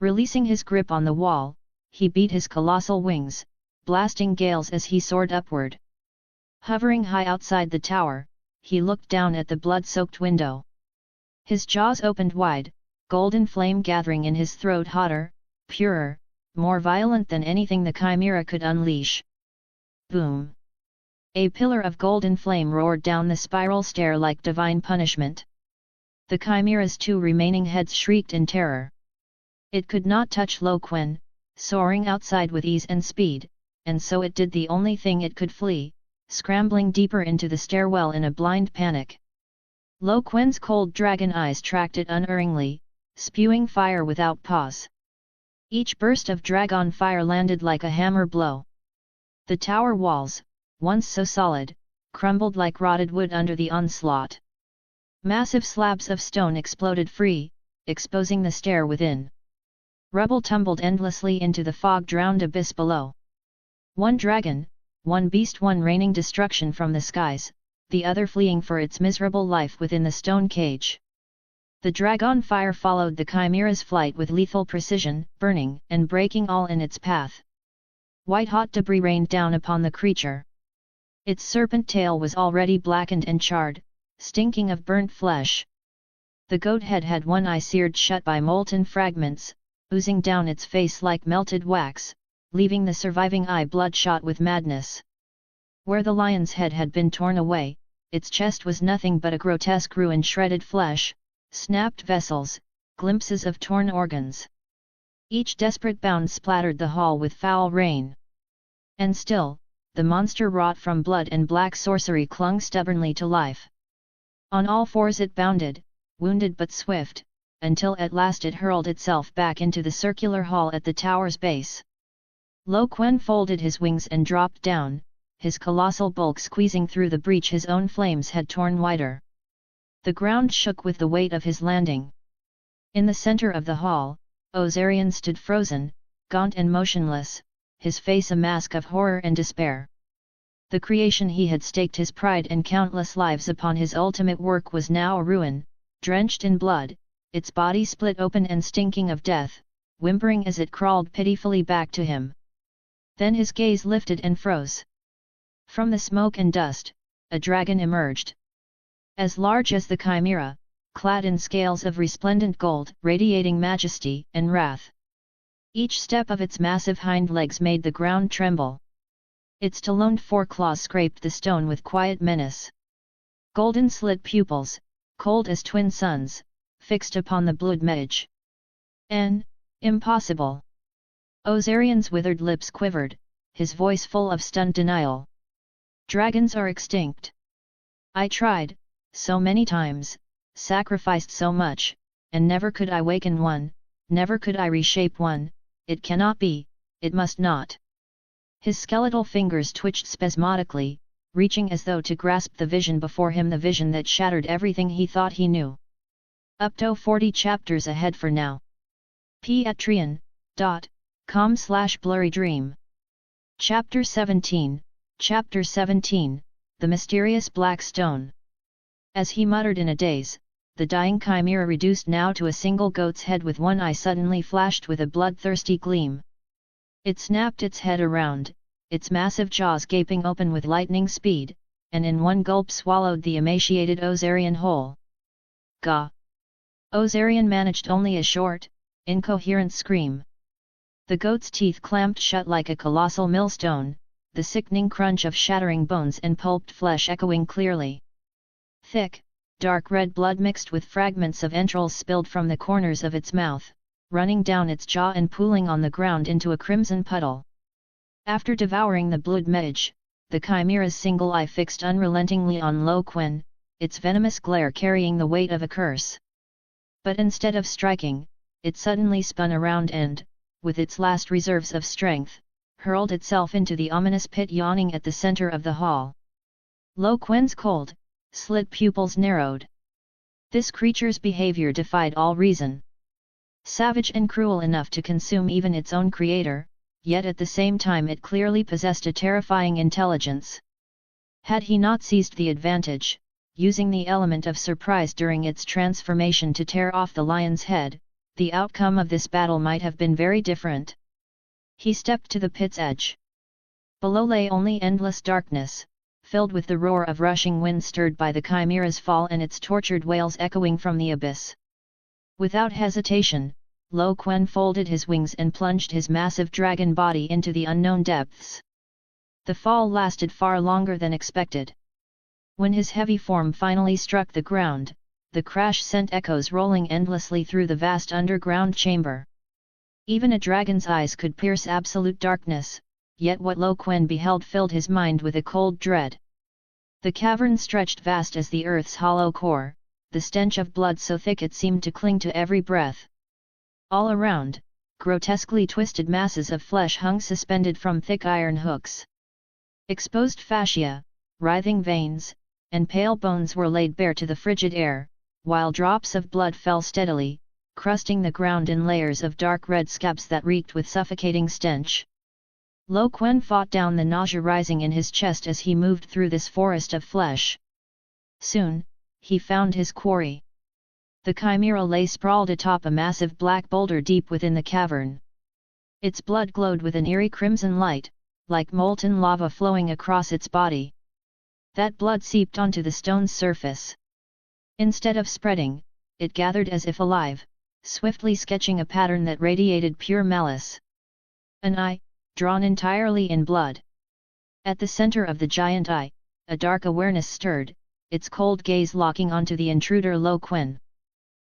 S1: Releasing his grip on the wall, he beat his colossal wings, blasting gales as he soared upward. Hovering high outside the tower, he looked down at the blood-soaked window. His jaws opened wide, golden flame gathering in his throat, hotter, purer, more violent than anything the chimera could unleash. Boom! A pillar of golden flame roared down the spiral stair like divine punishment. The chimera's 2 remaining heads shrieked in terror. It could not touch Quen, soaring outside with ease and speed, and so it did the only thing it could: flee, scrambling deeper into the stairwell in a blind panic. Quen's cold dragon eyes tracked it unerringly, spewing fire without pause. Each burst of dragon fire landed like a hammer blow. The tower walls, once so solid, crumbled like rotted wood under the onslaught. Massive slabs of stone exploded free, exposing the stair within. Rubble tumbled endlessly into the fog-drowned abyss below. One dragon, one beast, one raining destruction from the skies, the other fleeing for its miserable life within the stone cage. The dragon fire followed the chimera's flight with lethal precision, burning and breaking all in its path. White-hot debris rained down upon the creature. Its serpent tail was already blackened and charred, stinking of burnt flesh. The goat head had one eye seared shut by molten fragments, oozing down its face like melted wax, leaving the surviving eye bloodshot with madness. Where the lion's head had been torn away, its chest was nothing but a grotesque ruin, shredded flesh, snapped vessels, glimpses of torn organs. Each desperate bound splattered the hall with foul rain. And still, the monster wrought from blood and black sorcery clung stubbornly to life. On all fours it bounded, wounded but swift, until at last it hurled itself back into the circular hall at the tower's base. Quen folded his wings and dropped down, his colossal bulk squeezing through the breach his own flames had torn wider. The ground shook with the weight of his landing. In the center of the hall, Ozarian stood frozen, gaunt and motionless, his face a mask of horror and despair. The creation he had staked his pride and countless lives upon, his ultimate work, was now a ruin, drenched in blood, its body split open and stinking of death, whimpering as it crawled pitifully back to him. Then his gaze lifted and froze. From the smoke and dust, a dragon emerged. As large as the chimera, clad in scales of resplendent gold, radiating majesty and wrath. Each step of its massive hind legs made the ground tremble. Its taloned foreclaws scraped the stone with quiet menace. Golden slit pupils, cold as twin suns, fixed upon the blood edge. Impossible! Ozarian's withered lips quivered, his voice full of stunned denial. Dragons are extinct. I tried, so many times, sacrificed so much, and never could I waken one, never could I reshape one. It cannot be, it must not. His skeletal fingers twitched spasmodically, reaching as though to grasp the vision before him, the vision that shattered everything he thought he knew. Up to 40 chapters ahead for now. patreon.com/blurrydream. Chapter 17, Chapter 17, The Mysterious Black Stone. As he muttered in a daze, the dying chimera, reduced now to a single goat's head with one eye, suddenly flashed with a bloodthirsty gleam. It snapped its head around, its massive jaws gaping open with lightning speed, and in one gulp swallowed the emaciated Ozarian whole. Gah! Ozarian managed only a short, incoherent scream. The goat's teeth clamped shut like a colossal millstone, the sickening crunch of shattering bones and pulped flesh echoing clearly. Thick, dark red blood mixed with fragments of entrails spilled from the corners of its mouth, running down its jaw and pooling on the ground into a crimson puddle. After devouring the blood medge, the chimera's single eye fixed unrelentingly on Quen, its venomous glare carrying the weight of a curse. But instead of striking, it suddenly spun around and, with its last reserves of strength, hurled itself into the ominous pit yawning at the center of the hall. Quen's cold, slit pupils narrowed. This creature's behavior defied all reason. Savage and cruel enough to consume even its own creator, yet at the same time it clearly possessed a terrifying intelligence. Had he not seized the advantage, using the element of surprise during its transformation to tear off the lion's head, the outcome of this battle might have been very different. He stepped to the pit's edge. Below lay only endless darkness, filled with the roar of rushing wind stirred by the chimera's fall and its tortured wails echoing from the abyss. Without hesitation, Quen folded his wings and plunged his massive dragon body into the unknown depths. The fall lasted far longer than expected. When his heavy form finally struck the ground, the crash sent echoes rolling endlessly through the vast underground chamber. Even a dragon's eyes could pierce absolute darkness, yet what Quen beheld filled his mind with a cold dread. The cavern stretched vast as the earth's hollow core, the stench of blood so thick it seemed to cling to every breath. All around, grotesquely twisted masses of flesh hung suspended from thick iron hooks. Exposed fascia, writhing veins, and pale bones were laid bare to the frigid air, while drops of blood fell steadily, crusting the ground in layers of dark red scabs that reeked with suffocating stench. Quen fought down the nausea rising in his chest as he moved through this forest of flesh. Soon, he found his quarry. The chimera lay sprawled atop a massive black boulder deep within the cavern. Its blood glowed with an eerie crimson light, like molten lava flowing across its body. That blood seeped onto the stone's surface. Instead of spreading, it gathered as if alive, swiftly sketching a pattern that radiated pure malice. An eye, drawn entirely in blood. At the center of the giant eye, a dark awareness stirred, its cold gaze locking onto the intruder Quen.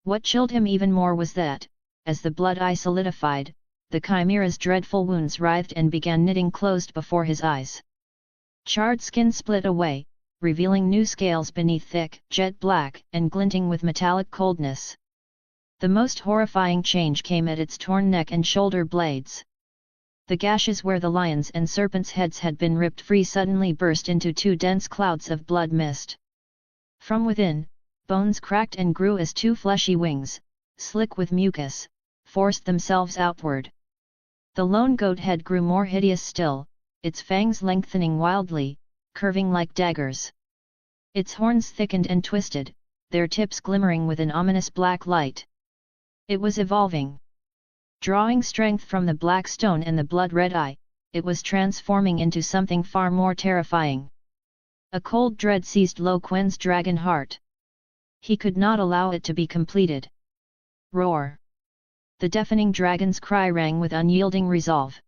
S1: What chilled him even more was that, as the blood eye solidified, the chimera's dreadful wounds writhed and began knitting closed before his eyes. Charred skin split away, revealing new scales beneath thick, jet black, and glinting with metallic coldness. The most horrifying change came at its torn neck and shoulder blades. The gashes where the lions and serpents' heads had been ripped free suddenly burst into two dense clouds of blood mist. From within, bones cracked and grew as two fleshy wings, slick with mucus, forced themselves outward. The lone goat head grew more hideous still, its fangs lengthening wildly, curving like daggers. Its horns thickened and twisted, their tips glimmering with an ominous black light. It was evolving. Drawing strength from the black stone and the blood-red eye, it was transforming into something far more terrifying. A cold dread seized Quen's dragon heart. He could not allow it to be completed. Roar! The deafening dragon's cry rang with unyielding resolve.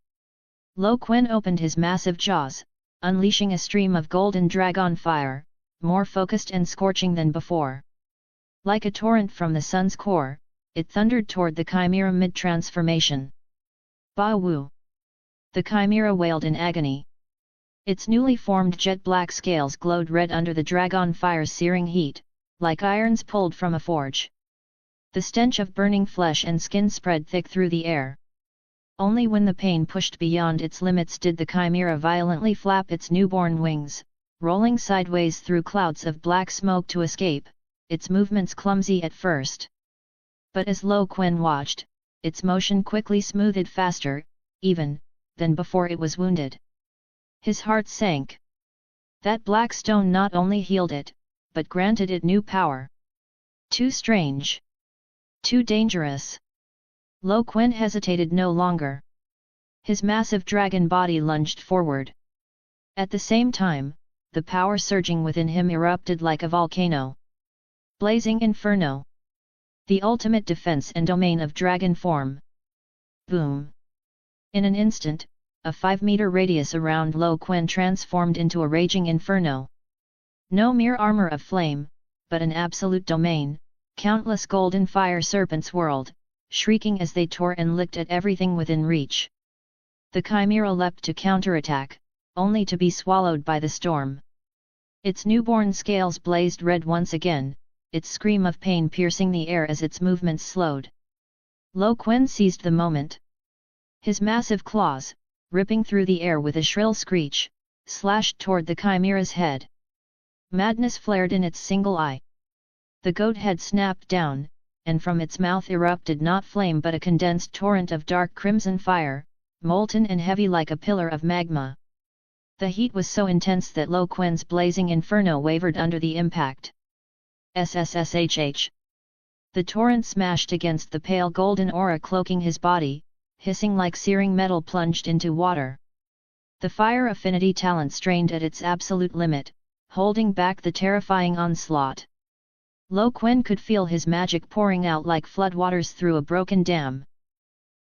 S1: Quen opened his massive jaws, unleashing a stream of golden dragon fire, more focused and scorching than before. Like a torrent from the sun's core, it thundered toward the chimera mid-transformation. Ba-woo! The chimera wailed in agony. Its newly formed jet-black scales glowed red under the dragon fire's searing heat, like irons pulled from a forge. The stench of burning flesh and skin spread thick through the air. Only when the pain pushed beyond its limits did the chimera violently flap its newborn wings, rolling sideways through clouds of black smoke to escape, its movements clumsy at first. But as Quen watched, its motion quickly smoothed faster, even, than before it was wounded. His heart sank. That black stone not only healed it, but granted it new power. Too strange. Too dangerous. Quen hesitated no longer. His massive dragon body lunged forward. At the same time, the power surging within him erupted like a volcano. Blazing inferno. The ultimate defense and domain of dragon form. Boom! In an instant, a 5-meter radius around Quen transformed into a raging inferno. No mere armor of flame, but an absolute domain, countless golden fire serpents whirled, shrieking as they tore and licked at everything within reach. The chimera leapt to counterattack, only to be swallowed by the storm. Its newborn scales blazed red once again, its scream of pain piercing the air as its movements slowed. Quen seized the moment. His massive claws, ripping through the air with a shrill screech, slashed toward the chimera's head. Madness flared in its single eye. The goat head snapped down, and from its mouth erupted not flame but a condensed torrent of dark crimson fire, molten and heavy like a pillar of magma. The heat was so intense that Quen's blazing inferno wavered under the impact. SSSHH. The torrent smashed against the pale golden aura cloaking his body, hissing like searing metal plunged into water. The fire affinity talent strained at its absolute limit, holding back the terrifying onslaught. Quen could feel his magic pouring out like floodwaters through a broken dam.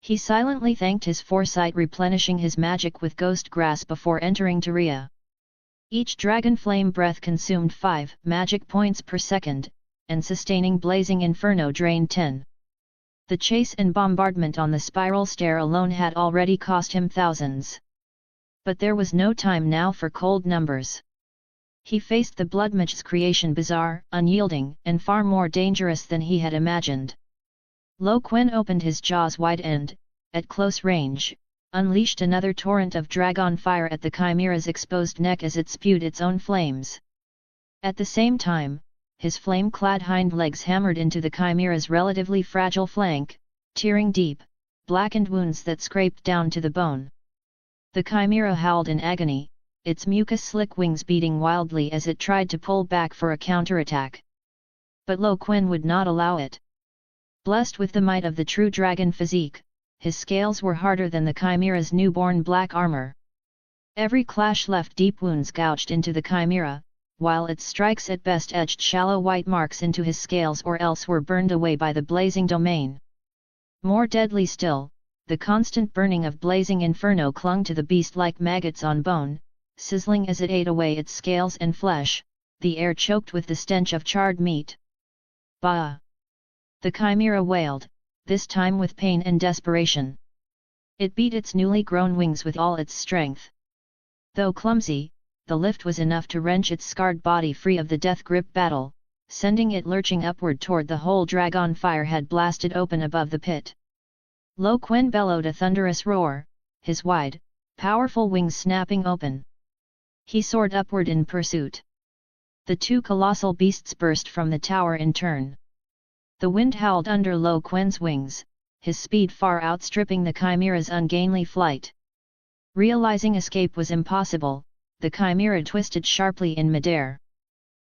S1: He silently thanked his foresight, replenishing his magic with ghost grass before entering Tyria. Each dragon flame breath consumed 5 magic points per second, and sustaining blazing inferno drained 10. The chase and bombardment on the spiral stair alone had already cost him thousands. But there was no time now for cold numbers. He faced the Bloodmage's creation, bizarre, unyielding, and far more dangerous than he had imagined. Quen opened his jaws wide and, at close range, unleashed another torrent of dragon fire at the chimera's exposed neck as it spewed its own flames. At the same time, his flame-clad hind legs hammered into the chimera's relatively fragile flank, tearing deep, blackened wounds that scraped down to the bone. The chimera howled in agony, its mucus-slick wings beating wildly as it tried to pull back for a counterattack. But Quen would not allow it. Blessed with the might of the true dragon physique, his scales were harder than the chimera's newborn black armor. Every clash left deep wounds gouged into the chimera, while its strikes at best etched shallow white marks into his scales or else were burned away by the blazing domain. More deadly still, the constant burning of blazing inferno clung to the beast like maggots on bone, sizzling as it ate away its scales and flesh, the air choked with the stench of charred meat. Bah! The chimera wailed, this time with pain and desperation. It beat its newly grown wings with all its strength. Though clumsy, the lift was enough to wrench its scarred body free of the death-grip battle, sending it lurching upward toward the hole dragon fire had blasted open above the pit. Quen bellowed a thunderous roar, his wide, powerful wings snapping open. He soared upward in pursuit. The two colossal beasts burst from the tower in turn. The wind howled under Quen's wings, his speed far outstripping the chimera's ungainly flight. Realizing escape was impossible, the chimera twisted sharply in midair.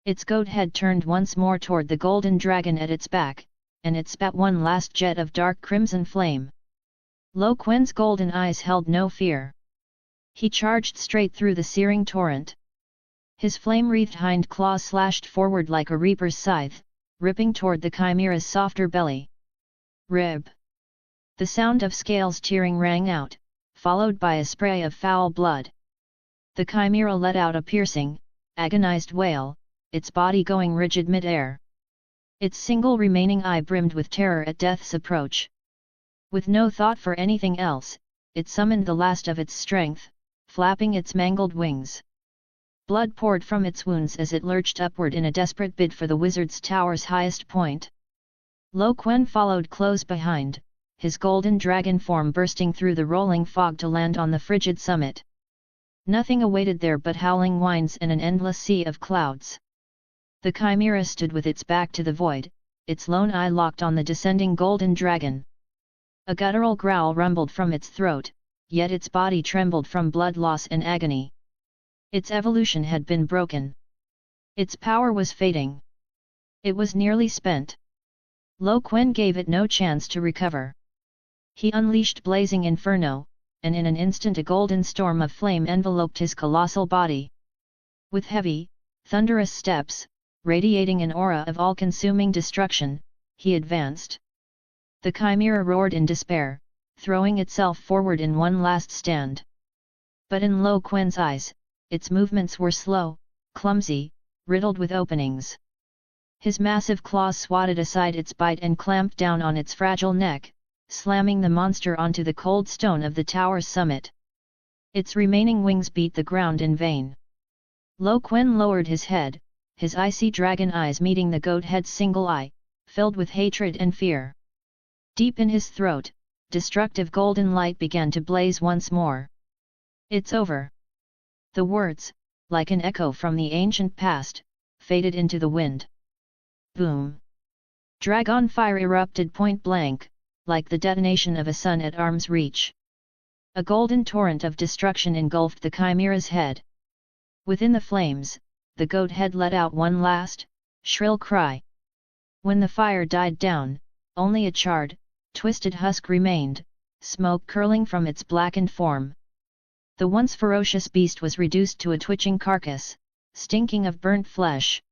S1: Its goat head turned once more toward the golden dragon at its back, and it spat one last jet of dark crimson flame. Quen's golden eyes held no fear. He charged straight through the searing torrent. His flame-wreathed hind claws slashed forward like a reaper's scythe, ripping toward the chimera's softer belly. Rib! The sound of scales tearing rang out, followed by a spray of foul blood. The chimera let out a piercing, agonized wail, its body going rigid mid-air. Its single remaining eye brimmed with terror at death's approach. With no thought for anything else, it summoned the last of its strength, flapping its mangled wings. Blood poured from its wounds as it lurched upward in a desperate bid for the wizard's tower's highest point. Quen followed close behind, his golden dragon form bursting through the rolling fog to land on the frigid summit. Nothing awaited there but howling winds and an endless sea of clouds. The chimera stood with its back to the void, its lone eye locked on the descending golden dragon. A guttural growl rumbled from its throat, yet its body trembled from blood loss and agony. Its evolution had been broken. Its power was fading. It was nearly spent. Quen gave it no chance to recover. He unleashed blazing inferno, and in an instant a golden storm of flame enveloped his colossal body. With heavy, thunderous steps, radiating an aura of all-consuming destruction, he advanced. The chimera roared in despair, throwing itself forward in one last stand. But in Quen's eyes, its movements were slow, clumsy, riddled with openings. His massive claws swatted aside its bite and clamped down on its fragile neck, slamming the monster onto the cold stone of the tower's summit. Its remaining wings beat the ground in vain. Quen lowered his head, his icy dragon eyes meeting the goat head's single eye, filled with hatred and fear. Deep in his throat, destructive golden light began to blaze once more. It's over. The words, like an echo from the ancient past, faded into the wind. Boom! Dragon fire erupted point blank, like the detonation of a sun at arm's reach. A golden torrent of destruction engulfed the chimera's head. Within the flames, the goat head let out one last, shrill cry. When the fire died down, only a charred, twisted husk remained, smoke curling from its blackened form. The once ferocious beast was reduced to a twitching carcass, stinking of burnt flesh.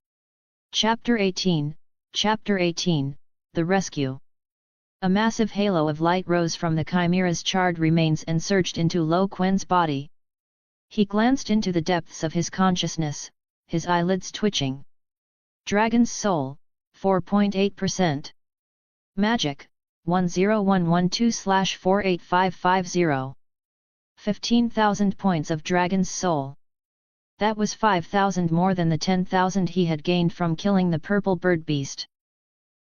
S1: Chapter 18, The Rescue. A massive halo of light rose from the chimera's charred remains and surged into Quen's body. He glanced into the depths of his consciousness, his eyelids twitching. Dragon's Soul, 4.8%. Magic, 10112/48550. 15,000 points of Dragon's Soul. That was 5,000 more than the 10,000 he had gained from killing the purple bird beast.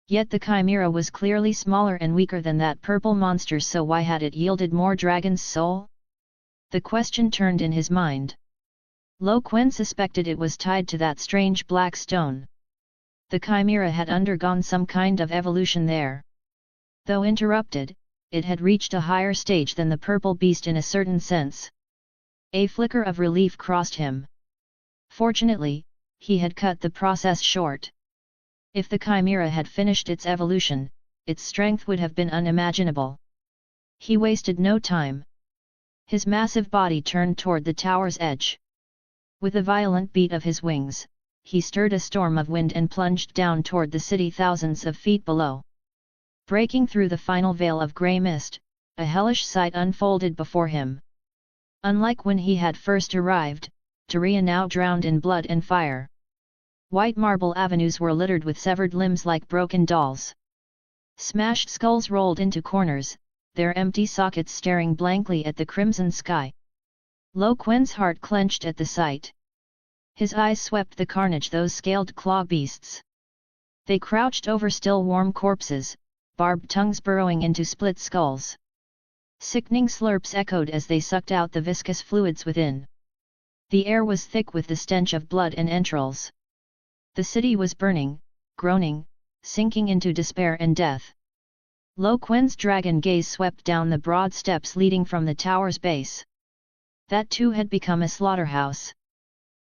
S1: Yet the chimera was clearly smaller and weaker than that purple monster, so why had it yielded more dragon's soul? The question turned in his mind. Quen suspected it was tied to that strange black stone. The chimera had undergone some kind of evolution there. Though interrupted, it had reached a higher stage than the purple beast in a certain sense. A flicker of relief crossed him. Fortunately, he had cut the process short. If the chimera had finished its evolution, its strength would have been unimaginable. He wasted no time. His massive body turned toward the tower's edge. With a violent beat of his wings, he stirred a storm of wind and plunged down toward the city thousands of feet below. Breaking through the final veil of grey mist, a hellish sight unfolded before him. Unlike when he had first arrived, Gerion now drowned in blood and fire. White marble avenues were littered with severed limbs like broken dolls. Smashed skulls rolled into corners, their empty sockets staring blankly at the crimson sky. Quen's heart clenched at the sight. His eyes swept the carnage, those scaled claw beasts. They crouched over still warm corpses, barbed tongues burrowing into split skulls. Sickening slurps echoed as they sucked out the viscous fluids within. The air was thick with the stench of blood and entrails. The city was burning, groaning, sinking into despair and death. Quen's dragon gaze swept down the broad steps leading from the tower's base. That too had become a slaughterhouse.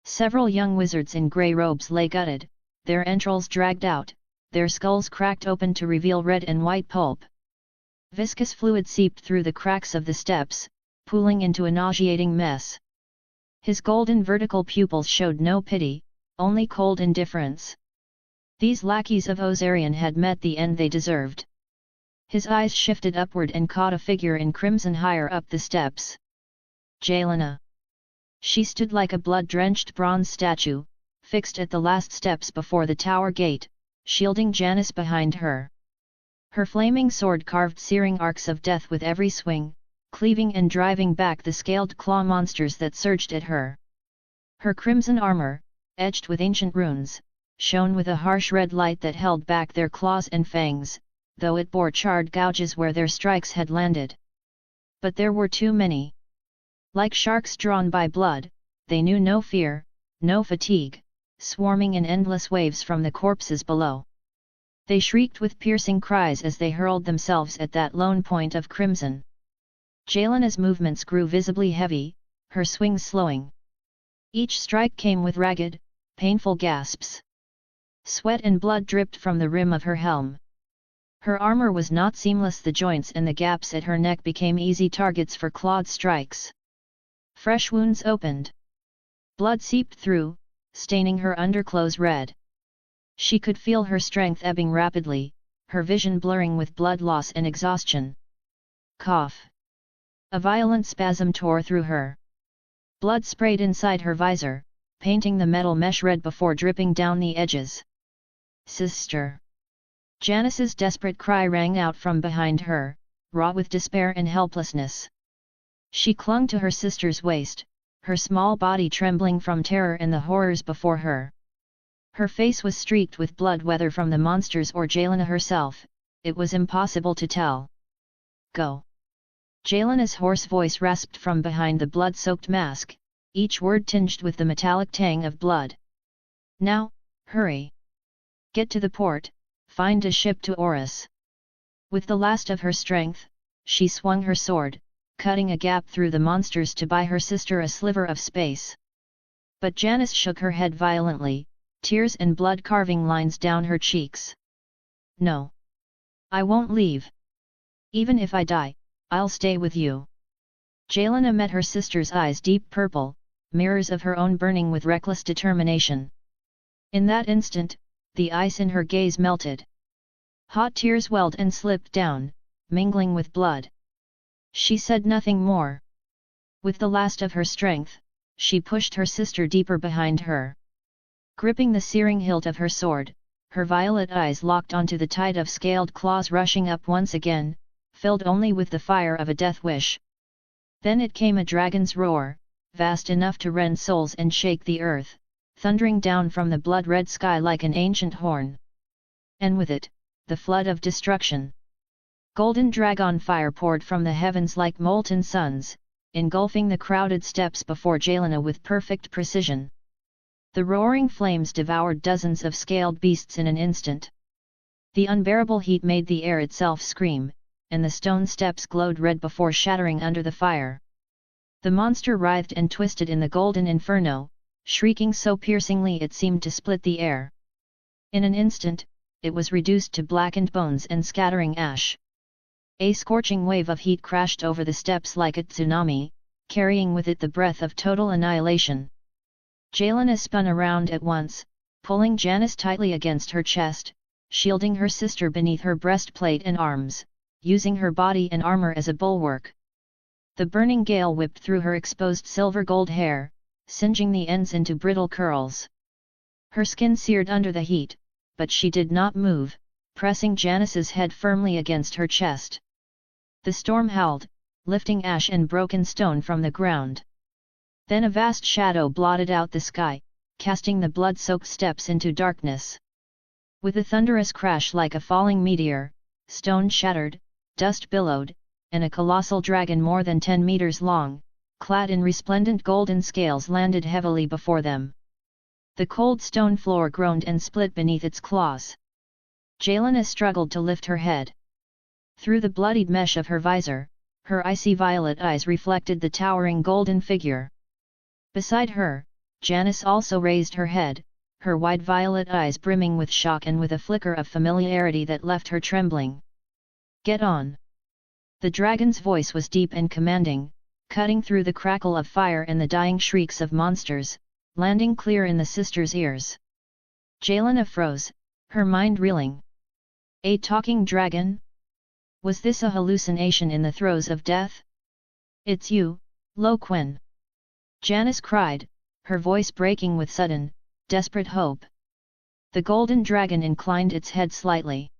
S1: Several young wizards in grey robes lay gutted, their entrails dragged out, their skulls cracked open to reveal red and white pulp. Viscous fluid seeped through the cracks of the steps, pooling into a nauseating mess. His golden vertical pupils showed no pity, only cold indifference. These lackeys of Osirian had met the end they deserved. His eyes shifted upward and caught a figure in crimson higher up the steps. Shyvana. She stood like a blood-drenched bronze statue, fixed at the last steps before the tower gate, shielding Janis behind her. Her flaming sword carved searing arcs of death with every swing, cleaving and driving back the scaled claw monsters that surged at her. Her crimson armor, etched with ancient runes, shone with a harsh red light that held back their claws and fangs, though it bore charred gouges where their strikes had landed. But there were too many. Like sharks drawn by blood, they knew no fear, no fatigue, swarming in endless waves from the corpses below. They shrieked with piercing cries as they hurled themselves at that lone point of crimson. Shyvana's movements grew visibly heavy, her swings slowing. Each strike came with ragged, painful gasps. Sweat and blood dripped from the rim of her helm. Her armor was not seamless, the joints and the gaps at her neck became easy targets for clawed strikes. Fresh wounds opened. Blood seeped through, staining her underclothes red. She could feel her strength ebbing rapidly, her vision blurring with blood loss and exhaustion. Cough. A violent spasm tore through her. Blood sprayed inside her visor, painting the metal mesh red before dripping down the edges. Sister! Janis's desperate cry rang out from behind her, raw with despair and helplessness. She clung to her sister's waist, her small body trembling from terror and the horrors before her. Her face was streaked with blood, whether from the monsters or Shyvana herself, it was impossible to tell. Go! Shyvana's hoarse voice rasped from behind the blood-soaked mask, each word tinged with the metallic tang of blood. Now, hurry! Get to the port, find a ship to Oris. With the last of her strength, she swung her sword, cutting a gap through the monsters to buy her sister a sliver of space. But Janis shook her head violently, tears and blood carving lines down her cheeks. No! I won't leave. Even if I die, I'll stay with you. Shyvana met her sister's eyes, deep purple, mirrors of her own burning with reckless determination. In that instant, the ice in her gaze melted. Hot tears welled and slipped down, mingling with blood. She said nothing more. With the last of her strength, she pushed her sister deeper behind her. Gripping the searing hilt of her sword, her violet eyes locked onto the tide of scaled claws rushing up once again, filled only with the fire of a death wish. Then it came, a dragon's roar, vast enough to rend souls and shake the earth, thundering down from the blood-red sky like an ancient horn. And with it, the flood of destruction. Golden dragon fire poured from the heavens like molten suns, engulfing the crowded steps before Shyvana with perfect precision. The roaring flames devoured dozens of scaled beasts in an instant. The unbearable heat made the air itself scream, and the stone steps glowed red before shattering under the fire. The monster writhed and twisted in the golden inferno, shrieking so piercingly it seemed to split the air. In an instant, it was reduced to blackened bones and scattering ash. A scorching wave of heat crashed over the steps like a tsunami, carrying with it the breath of total annihilation. Shyvana spun around at once, pulling Janis tightly against her chest, shielding her sister beneath her breastplate and arms, using her body and armor as a bulwark. The burning gale whipped through her exposed silver-gold hair, singeing the ends into brittle curls. Her skin seared under the heat, but she did not move, pressing Janis's head firmly against her chest. The storm howled, lifting ash and broken stone from the ground. Then a vast shadow blotted out the sky, casting the blood-soaked steps into darkness. With a thunderous crash like a falling meteor, stone shattered, dust billowed, and a colossal dragon more than 10 meters long, clad in resplendent golden scales landed heavily before them. The cold stone floor groaned and split beneath its claws. Shyvana struggled to lift her head. Through the bloodied mesh of her visor, her icy violet eyes reflected the towering golden figure. Beside her, Janis also raised her head, her wide violet eyes brimming with shock and with a flicker of familiarity that left her trembling. "Get on!" The dragon's voice was deep and commanding, cutting through the crackle of fire and the dying shrieks of monsters, landing clear in the sisters' ears. Shyvana froze, her mind reeling. A talking dragon? Was this a hallucination in the throes of death? "It's you, Quen!" Janis cried, her voice breaking with sudden, desperate hope. The golden dragon inclined its head slightly.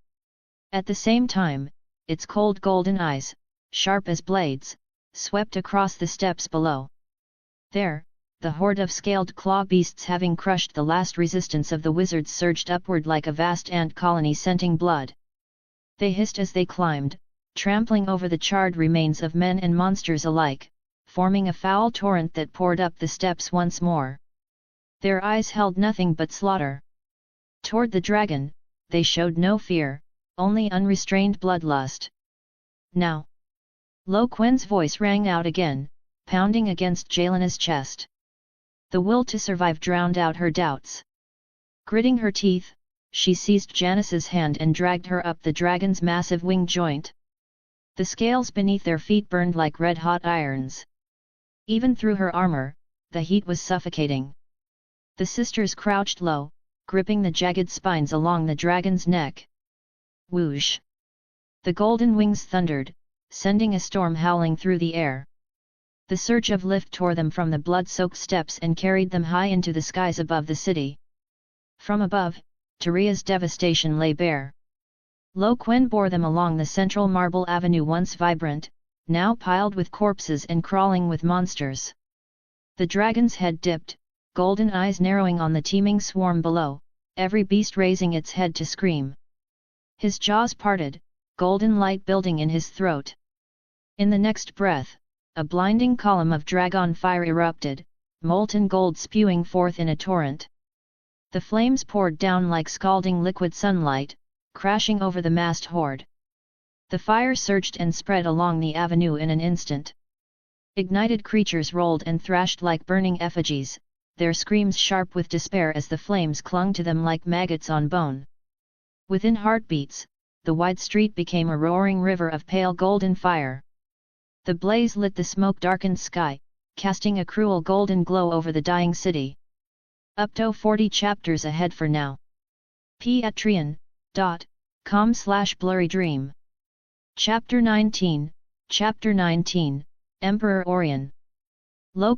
S1: At the same time, its cold golden eyes, sharp as blades, swept across the steps below. There, the horde of scaled claw beasts having crushed the last resistance of the wizards surged upward like a vast ant colony scenting blood. They hissed as they climbed, trampling over the charred remains of men and monsters alike, forming a foul torrent that poured up the steps once more. Their eyes held nothing but slaughter. Toward the dragon, they showed no fear, only unrestrained bloodlust. "Now!" Quen's voice rang out again, pounding against Shyvana's chest. The will to survive drowned out her doubts. Gritting her teeth, she seized Janis's hand and dragged her up the dragon's massive wing joint. The scales beneath their feet burned like red-hot irons. Even through her armor, the heat was suffocating. The sisters crouched low, gripping the jagged spines along the dragon's neck. Whoosh! The golden wings thundered, sending a storm howling through the air. The surge of lift tore them from the blood-soaked steps and carried them high into the skies above the city. From above, Tyria's devastation lay bare. Quen bore them along the central marble avenue once vibrant, now piled with corpses and crawling with monsters. The dragon's head dipped, golden eyes narrowing on the teeming swarm below, every beast raising its head to scream. His jaws parted, golden light building in his throat. In the next breath, a blinding column of dragon fire erupted, molten gold spewing forth in a torrent. The flames poured down like scalding liquid sunlight, crashing over the massed horde. The fire surged and spread along the avenue in an instant. Ignited creatures rolled and thrashed like burning effigies, their screams sharp with despair as the flames clung to them like maggots on bone. Within heartbeats, the wide street became a roaring river of pale golden fire. The blaze lit the smoke-darkened sky, casting a cruel golden glow over the dying city. Up to 40 chapters ahead for now. patreon.com/blurrydream. Chapter 19, Emperor Orion.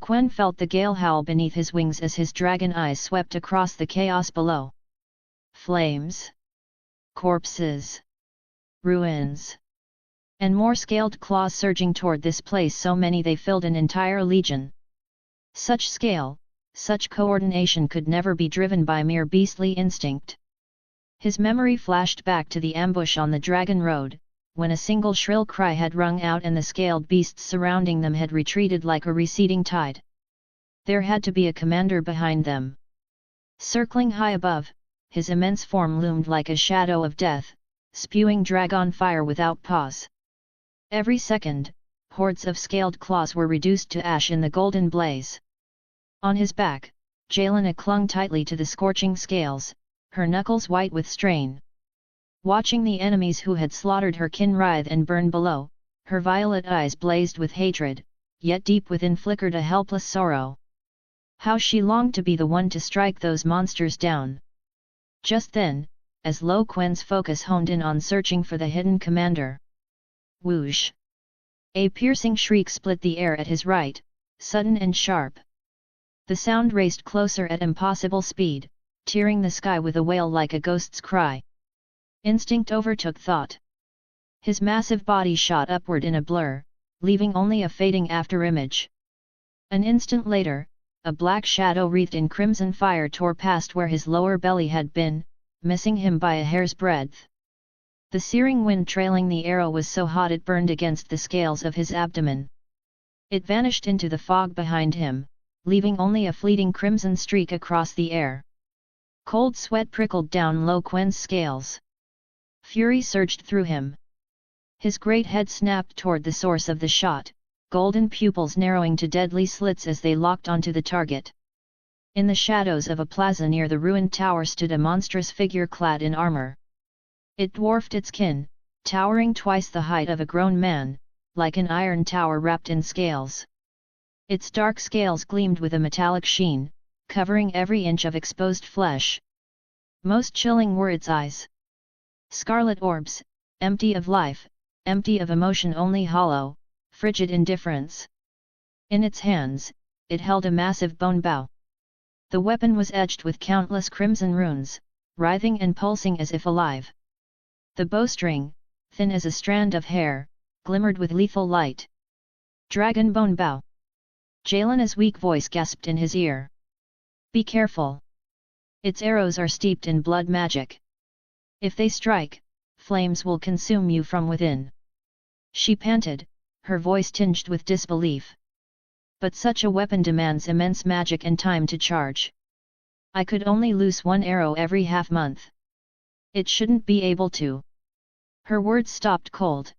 S1: Quen felt the gale howl beneath his wings as his dragon eyes swept across the chaos below. Flames. Corpses. Ruins. And more scaled claws surging toward this place, so many they filled an entire legion. Such scale, such coordination could never be driven by mere beastly instinct. His memory flashed back to the ambush on the Dragon Road, when a single shrill cry had rung out and the scaled beasts surrounding them had retreated like a receding tide. There had to be a commander behind them. Circling high above, his immense form loomed like a shadow of death, spewing dragon fire without pause. Every second, hordes of scaled claws were reduced to ash in the golden blaze. On his back, Jelena clung tightly to the scorching scales, her knuckles white with strain. Watching the enemies who had slaughtered her kin writhe and burn below, her violet eyes blazed with hatred, yet deep within flickered a helpless sorrow. How she longed to be the one to strike those monsters down. Just then, as Quen's focus honed in on searching for the hidden commander. Whoosh! A piercing shriek split the air at his right, sudden and sharp. The sound raced closer at impossible speed, tearing the sky with a wail like a ghost's cry. Instinct overtook thought. His massive body shot upward in a blur, leaving only a fading afterimage. An instant later, a black shadow wreathed in crimson fire tore past where his lower belly had been, missing him by a hair's breadth. The searing wind trailing the arrow was so hot it burned against the scales of his abdomen. It vanished into the fog behind him, leaving only a fleeting crimson streak across the air. Cold sweat prickled down Quen's scales. Fury surged through him. His great head snapped toward the source of the shot, golden pupils narrowing to deadly slits as they locked onto the target. In the shadows of a plaza near the ruined tower stood a monstrous figure clad in armor. It dwarfed its kin, towering twice the height of a grown man, like an iron tower wrapped in scales. Its dark scales gleamed with a metallic sheen, covering every inch of exposed flesh. Most chilling were its eyes. Scarlet orbs, empty of life, empty of emotion, only hollow, frigid indifference. In its hands, it held a massive bone bow. The weapon was edged with countless crimson runes, writhing and pulsing as if alive. The bowstring, thin as a strand of hair, glimmered with lethal light. Dragon bone bow. Jelena's weak voice gasped in his ear. Be careful. Its arrows are steeped in blood magic. If they strike, flames will consume you from within. She panted, her voice tinged with disbelief. But such a weapon demands immense magic and time to charge. I could only loose one arrow every half-month. It shouldn't be able to. Her words stopped cold.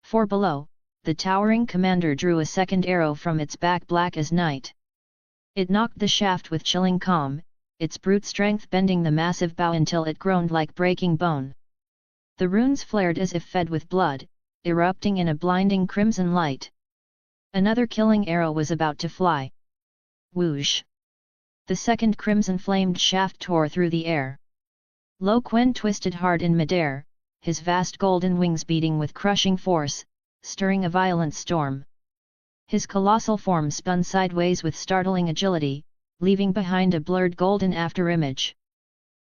S1: For below, the towering commander drew a second arrow from its back, black as night. It knocked the shaft with chilling calm, its brute strength bending the massive bow until it groaned like breaking bone. The runes flared as if fed with blood, erupting in a blinding crimson light. Another killing arrow was about to fly. Whoosh! The second crimson-flamed shaft tore through the air. Quen twisted hard in midair, his vast golden wings beating with crushing force, stirring a violent storm. His colossal form spun sideways with startling agility, leaving behind a blurred golden afterimage.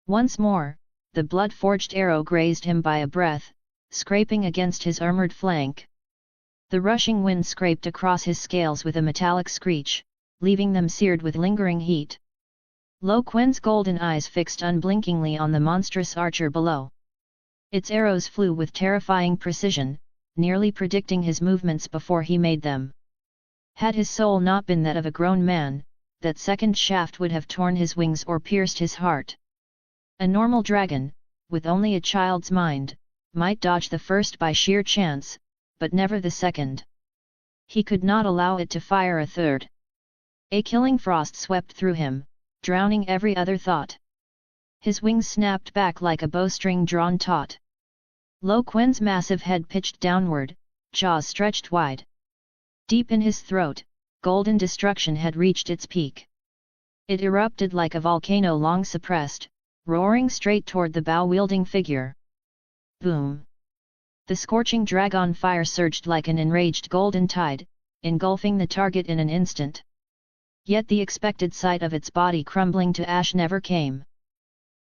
S1: Once more, the blood-forged arrow grazed him by a breath, scraping against his armored flank. The rushing wind scraped across his scales with a metallic screech, leaving them seared with lingering heat. Quen's golden eyes fixed unblinkingly on the monstrous archer below. Its arrows flew with terrifying precision, nearly predicting his movements before he made them. Had his soul not been that of a grown man, that second shaft would have torn his wings or pierced his heart. A normal dragon, with only a child's mind, might dodge the first by sheer chance, but never the second. He could not allow it to fire a third. A killing frost swept through him, drowning every other thought. His wings snapped back like a bowstring drawn taut. Quen's massive head pitched downward, jaws stretched wide. Deep in his throat, golden destruction had reached its peak. It erupted like a volcano long suppressed, roaring straight toward the bow-wielding figure. Boom! The scorching dragon fire surged like an enraged golden tide, engulfing the target in an instant. Yet the expected sight of its body crumbling to ash never came.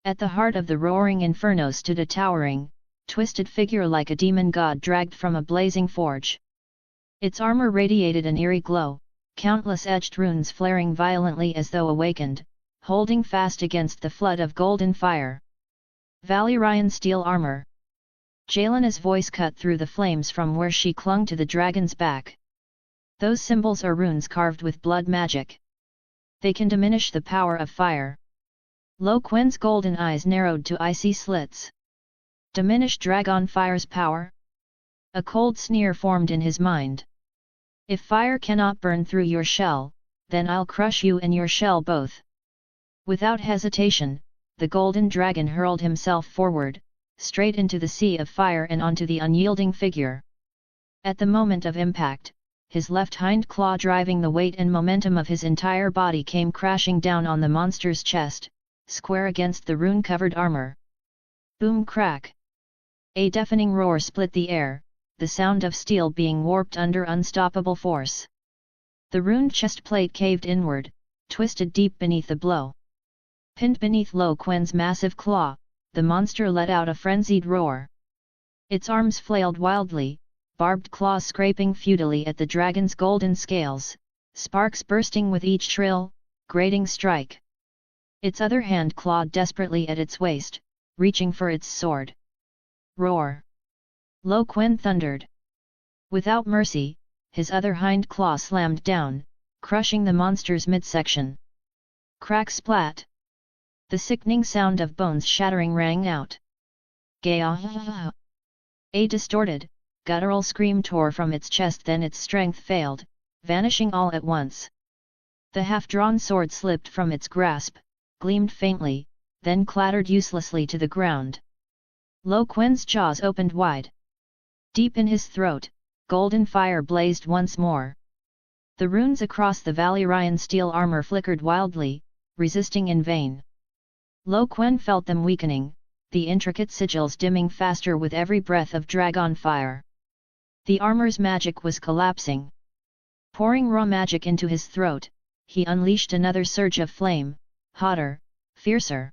S1: At the heart of the roaring inferno stood a towering, twisted figure like a demon god dragged from a blazing forge. Its armor radiated an eerie glow, countless etched runes flaring violently as though awakened, holding fast against the flood of golden fire. Valyrian steel armor. Yelena's voice cut through the flames from where she clung to the dragon's back. Those symbols are runes carved with blood magic. They can diminish the power of fire. Quen's golden eyes narrowed to icy slits. Diminish dragon fire's power? A cold sneer formed in his mind. If fire cannot burn through your shell, then I'll crush you and your shell both. Without hesitation, the golden dragon hurled himself forward, straight into the sea of fire and onto the unyielding figure. At the moment of impact, his left hind claw driving the weight and momentum of his entire body came crashing down on the monster's chest, square against the rune-covered armor. Boom crack! A deafening roar split the air, the sound of steel being warped under unstoppable force. The runed chest plate caved inward, twisted deep beneath the blow. Pinned beneath Quen's massive claw, the monster let out a frenzied roar. Its arms flailed wildly, barbed claws scraping futilely at the dragon's golden scales, sparks bursting with each shrill, grating strike. Its other hand clawed desperately at its waist, reaching for its sword. Roar! Quen thundered. Without mercy, his other hind claw slammed down, crushing the monster's midsection. Crack splat! The sickening sound of bones shattering rang out. Gah! A distorted, guttural scream tore from its chest, then its strength failed, vanishing all at once. The half-drawn sword slipped from its grasp, gleamed faintly, then clattered uselessly to the ground. Quen's jaws opened wide. Deep in his throat, golden fire blazed once more. The runes across the Valyrian steel armor flickered wildly, resisting in vain. Quen felt them weakening, the intricate sigils dimming faster with every breath of dragon fire. The armor's magic was collapsing. Pouring raw magic into his throat, he unleashed another surge of flame, hotter, fiercer.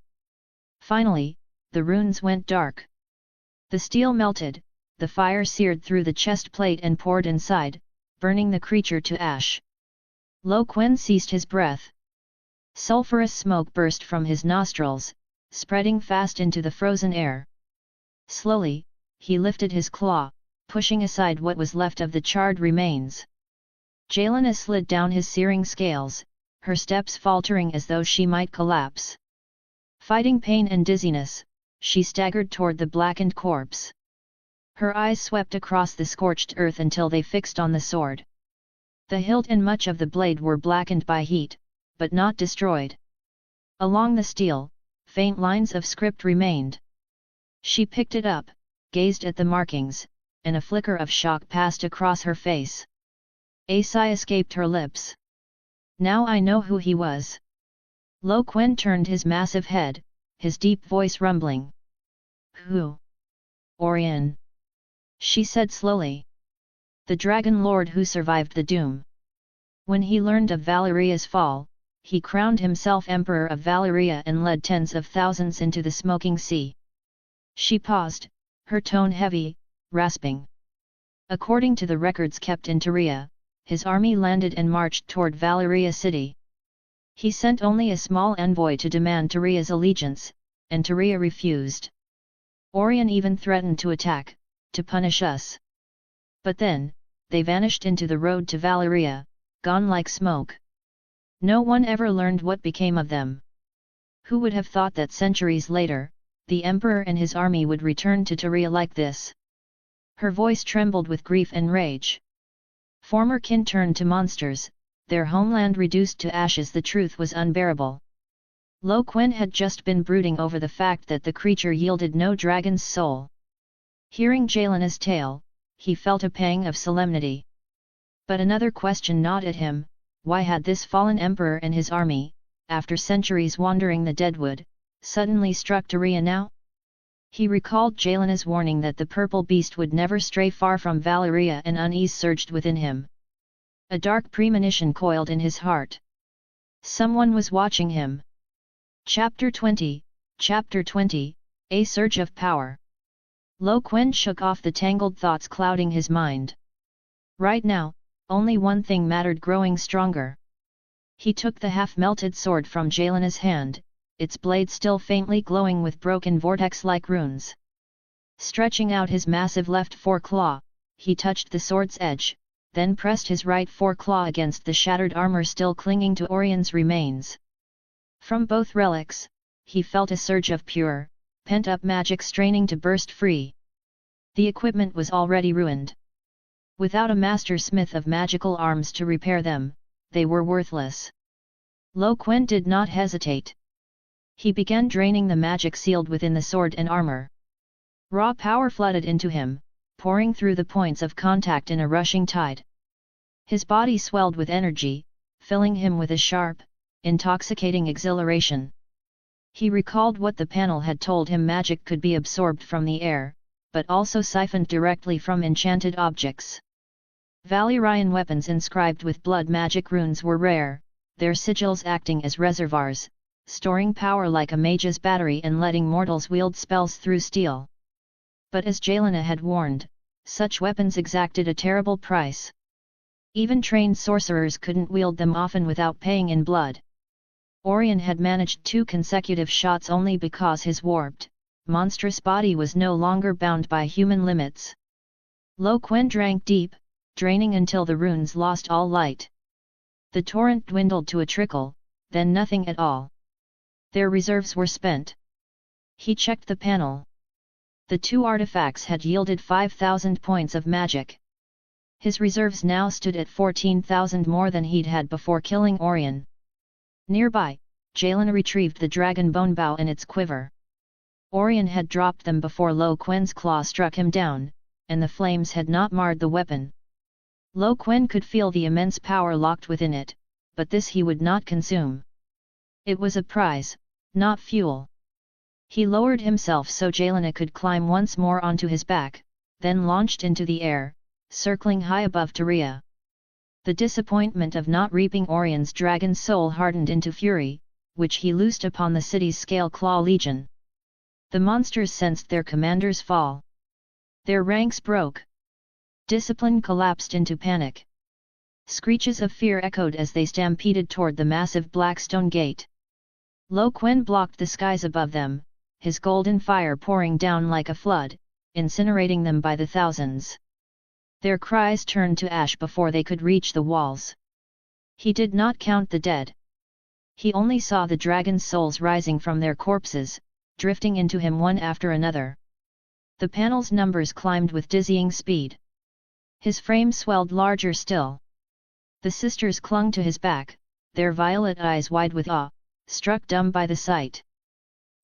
S1: Finally, the runes went dark. The steel melted, the fire seared through the chest plate and poured inside, burning the creature to ash. Quen ceased his breath. Sulphurous smoke burst from his nostrils, spreading fast into the frozen air. Slowly, he lifted his claw, pushing aside what was left of the charred remains. Yelena slid down his searing scales, her steps faltering as though she might collapse. Fighting pain and dizziness, she staggered toward the blackened corpse. Her eyes swept across the scorched earth until they fixed on the sword. The hilt and much of the blade were blackened by heat, but not destroyed. Along the steel, faint lines of script remained. She picked it up, gazed at the markings, and a flicker of shock passed across her face. A sigh escaped her lips. Now I know who he was. Quen turned his massive head, his deep voice rumbling. Who? Orion. She said slowly. The Dragonlord who survived the doom. When he learned of Valyria's fall, he crowned himself Emperor of Valyria and led tens of thousands into the smoking sea. She paused, her tone heavy, rasping. According to the records kept in Tyria, his army landed and marched toward Valyria city. He sent only a small envoy to demand Tyria's allegiance, and Tyria refused. Orion even threatened to attack, to punish us. But then, they vanished into the road to Valyria, gone like smoke. No one ever learned what became of them. Who would have thought that centuries later, the Emperor and his army would return to Tyria like this? Her voice trembled with grief and rage. Former kin turned to monsters, their homeland reduced to ashes. The truth was unbearable. Quen had just been brooding over the fact that the creature yielded no dragon's soul. Hearing Yelena's tale, he felt a pang of solemnity. But another question gnawed at him: why had this fallen emperor and his army, after centuries wandering the deadwood, suddenly struck Tyria now? He recalled Yelena's warning that the purple beast would never stray far from Valyria, and unease surged within him. A dark premonition coiled in his heart. Someone was watching him. Chapter 20, A Surge of Power. Quen shook off the tangled thoughts clouding his mind. Right now, only one thing mattered: growing stronger. He took the half-melted sword from Yelena's hand, its blade still faintly glowing with broken vortex-like runes. Stretching out his massive left foreclaw, he touched the sword's edge, then pressed his right foreclaw against the shattered armor still clinging to Orion's remains. From both relics, he felt a surge of pure, pent-up magic straining to burst free. The equipment was already ruined. Without a master smith of magical arms to repair them, they were worthless. Quen did not hesitate. He began draining the magic sealed within the sword and armor. Raw power flooded into him, pouring through the points of contact in a rushing tide. His body swelled with energy, filling him with a sharp, intoxicating exhilaration. He recalled what the panel had told him: magic could be absorbed from the air, but also siphoned directly from enchanted objects. Valyrian weapons inscribed with blood magic runes were rare, their sigils acting as reservoirs, storing power like a mage's battery and letting mortals wield spells through steel. But as Shyvana had warned, such weapons exacted a terrible price. Even trained sorcerers couldn't wield them often without paying in blood. Orion had managed 2 consecutive shots only because his warped, monstrous body was no longer bound by human limits. Quen drank deep, draining until the runes lost all light. The torrent dwindled to a trickle, then nothing at all. Their reserves were spent. He checked the panel. The 2 artifacts had yielded 5,000 points of magic. His reserves now stood at 14,000 more than he'd had before killing Orion. Nearby, Shyvana retrieved the dragon bone bow and its quiver. Orion had dropped them before Quen's claw struck him down, and the flames had not marred the weapon. Quen could feel the immense power locked within it, but this he would not consume. It was a prize, not fuel. He lowered himself so Shyvana could climb once more onto his back, then launched into the air, circling high above Tyria. The disappointment of not reaping Orion's dragon soul hardened into fury, which he loosed upon the city's Scale Claw Legion. The monsters sensed their commander's fall. Their ranks broke. Discipline collapsed into panic. Screeches of fear echoed as they stampeded toward the massive black stone gate. Quen blocked the skies above them, his golden fire pouring down like a flood, incinerating them by the thousands. Their cries turned to ash before they could reach the walls. He did not count the dead. He only saw the dragon's souls rising from their corpses, drifting into him one after another. The panel's numbers climbed with dizzying speed. His frame swelled larger still. The sisters clung to his back, their violet eyes wide with awe, struck dumb by the sight.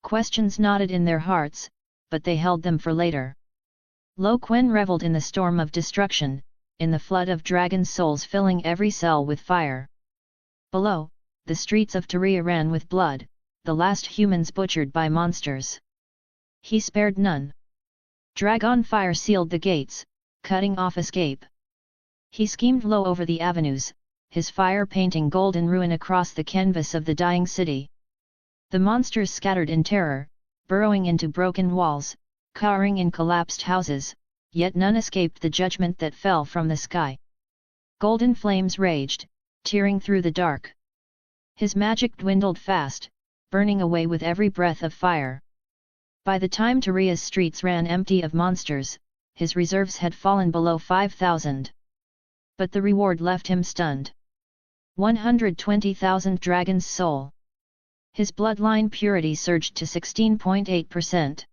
S1: Questions knotted in their hearts, but they held them for later. Quen reveled in the storm of destruction, in the flood of dragon souls filling every cell with fire. Below, the streets of Tyria ran with blood, the last humans butchered by monsters. He spared none. Dragon fire sealed the gates, cutting off escape. He schemed low over the avenues, his fire painting golden ruin across the canvas of the dying city. The monsters scattered in terror, burrowing into broken walls, cowering in collapsed houses, yet none escaped the judgment that fell from the sky. Golden flames raged, tearing through the dark. His magic dwindled fast, burning away with every breath of fire. By the time Tyria's streets ran empty of monsters, his reserves had fallen below 5,000. But the reward left him stunned. 120,000 dragon's soul. His bloodline purity surged to 16.8%.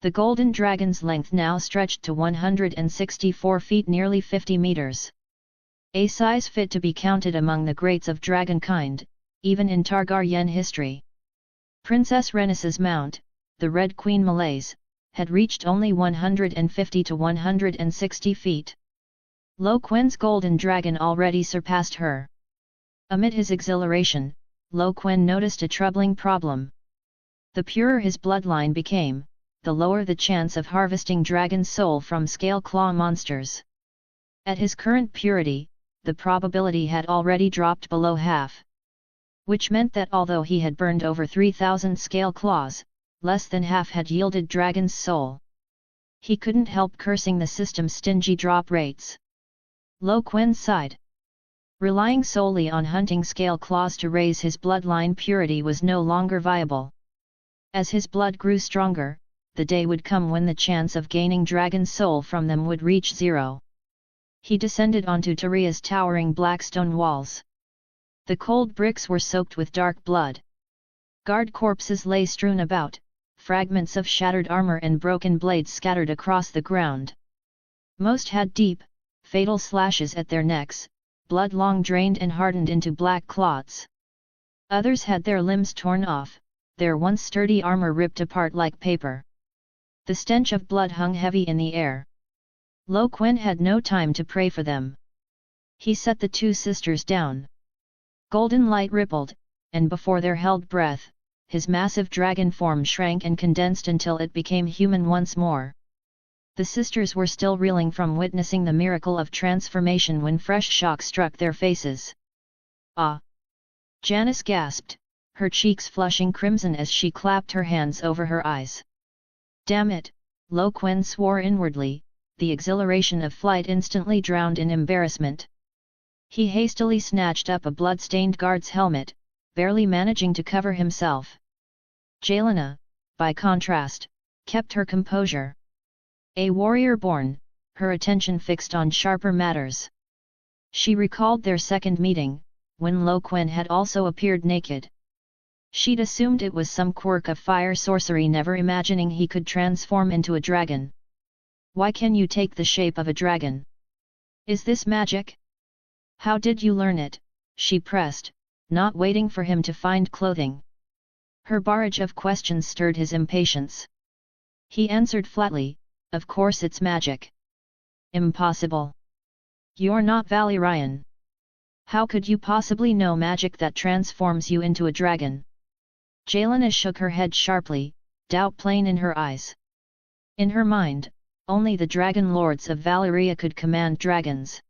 S1: The golden dragon's length now stretched to 164 feet, nearly 50 meters. A size fit to be counted among the greats of dragonkind, even in Targaryen history. Princess Rhaenys's mount, the Red Queen Malaise, had reached only 150 to 160 feet. Quen's golden dragon already surpassed her. Amid his exhilaration, Quen noticed a troubling problem. The purer his bloodline became, the lower the chance of harvesting dragon soul from scale claw monsters. At his current purity, the probability had already dropped below half. Which meant that although he had burned over 3,000 scale claws, less than half had yielded dragon's soul. He couldn't help cursing the system's stingy drop rates. Quen sighed. Relying solely on hunting scale claws to raise his bloodline purity was no longer viable. As his blood grew stronger, the day would come when the chance of gaining dragon's soul from them would reach zero. He descended onto Tyria's towering black stone walls. The cold bricks were soaked with dark blood. Guard corpses lay strewn about, fragments of shattered armor and broken blades scattered across the ground. Most had deep, fatal slashes at their necks, blood long drained and hardened into black clots. Others had their limbs torn off, their once sturdy armor ripped apart like paper. The stench of blood hung heavy in the air. Quen had no time to pray for them. He set the two sisters down. Golden light rippled, and before their held breath, his massive dragon form shrank and condensed until it became human once more. The sisters were still reeling from witnessing the miracle of transformation when fresh shock struck their faces. "Ah!" Janice gasped, her cheeks flushing crimson as she clapped her hands over her eyes. "Damn it," Quen swore inwardly, the exhilaration of flight instantly drowned in embarrassment. He hastily snatched up a blood-stained guard's helmet, barely managing to cover himself. Jelena, by contrast, kept her composure. A warrior born, her attention fixed on sharper matters. She recalled their second meeting, when Quen had also appeared naked. She'd assumed it was some quirk of fire sorcery, never imagining he could transform into a dragon. "Why can you take the shape of a dragon? Is this magic? How did you learn it?" she pressed, not waiting for him to find clothing. Her barrage of questions stirred his impatience. He answered flatly, "Of course it's magic." "Impossible. You're not Valyrian. How could you possibly know magic that transforms you into a dragon?" Jelena shook her head sharply, doubt plain in her eyes. In her mind, only the Dragonlords of Valyria could command dragons.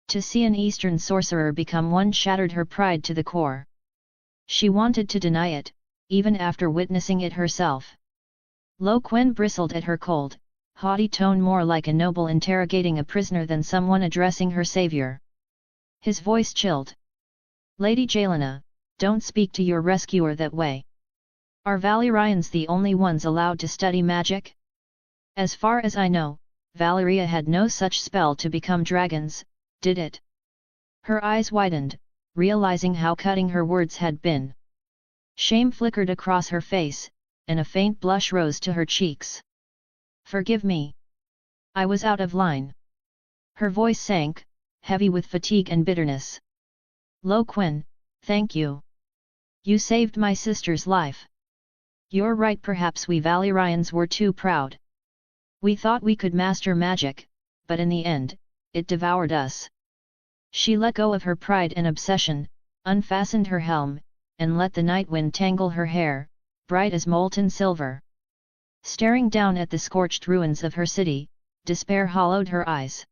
S1: To see an Eastern sorcerer become one shattered her pride to the core. She wanted to deny it, even after witnessing it herself. Quen bristled at her cold, haughty tone, more like a noble interrogating a prisoner than someone addressing her savior. His voice chilled. "Lady Jelena, don't speak to your rescuer that way. Are Valyrians the only ones allowed to study magic? As far as I know, Valyria had no such spell to become dragons, did it?" Her eyes widened, realizing how cutting her words had been. Shame flickered across her face, and a faint blush rose to her cheeks. "Forgive me. I was out of line." Her voice sank, heavy with fatigue and bitterness. "Quen, thank you. You saved my sister's life." "You're right, perhaps we Valyrians were too proud. We thought we could master magic, but in the end, it devoured us." She let go of her pride and obsession, unfastened her helm, and let the night wind tangle her hair, bright as molten silver. Staring down at the scorched ruins of her city, despair hollowed her eyes.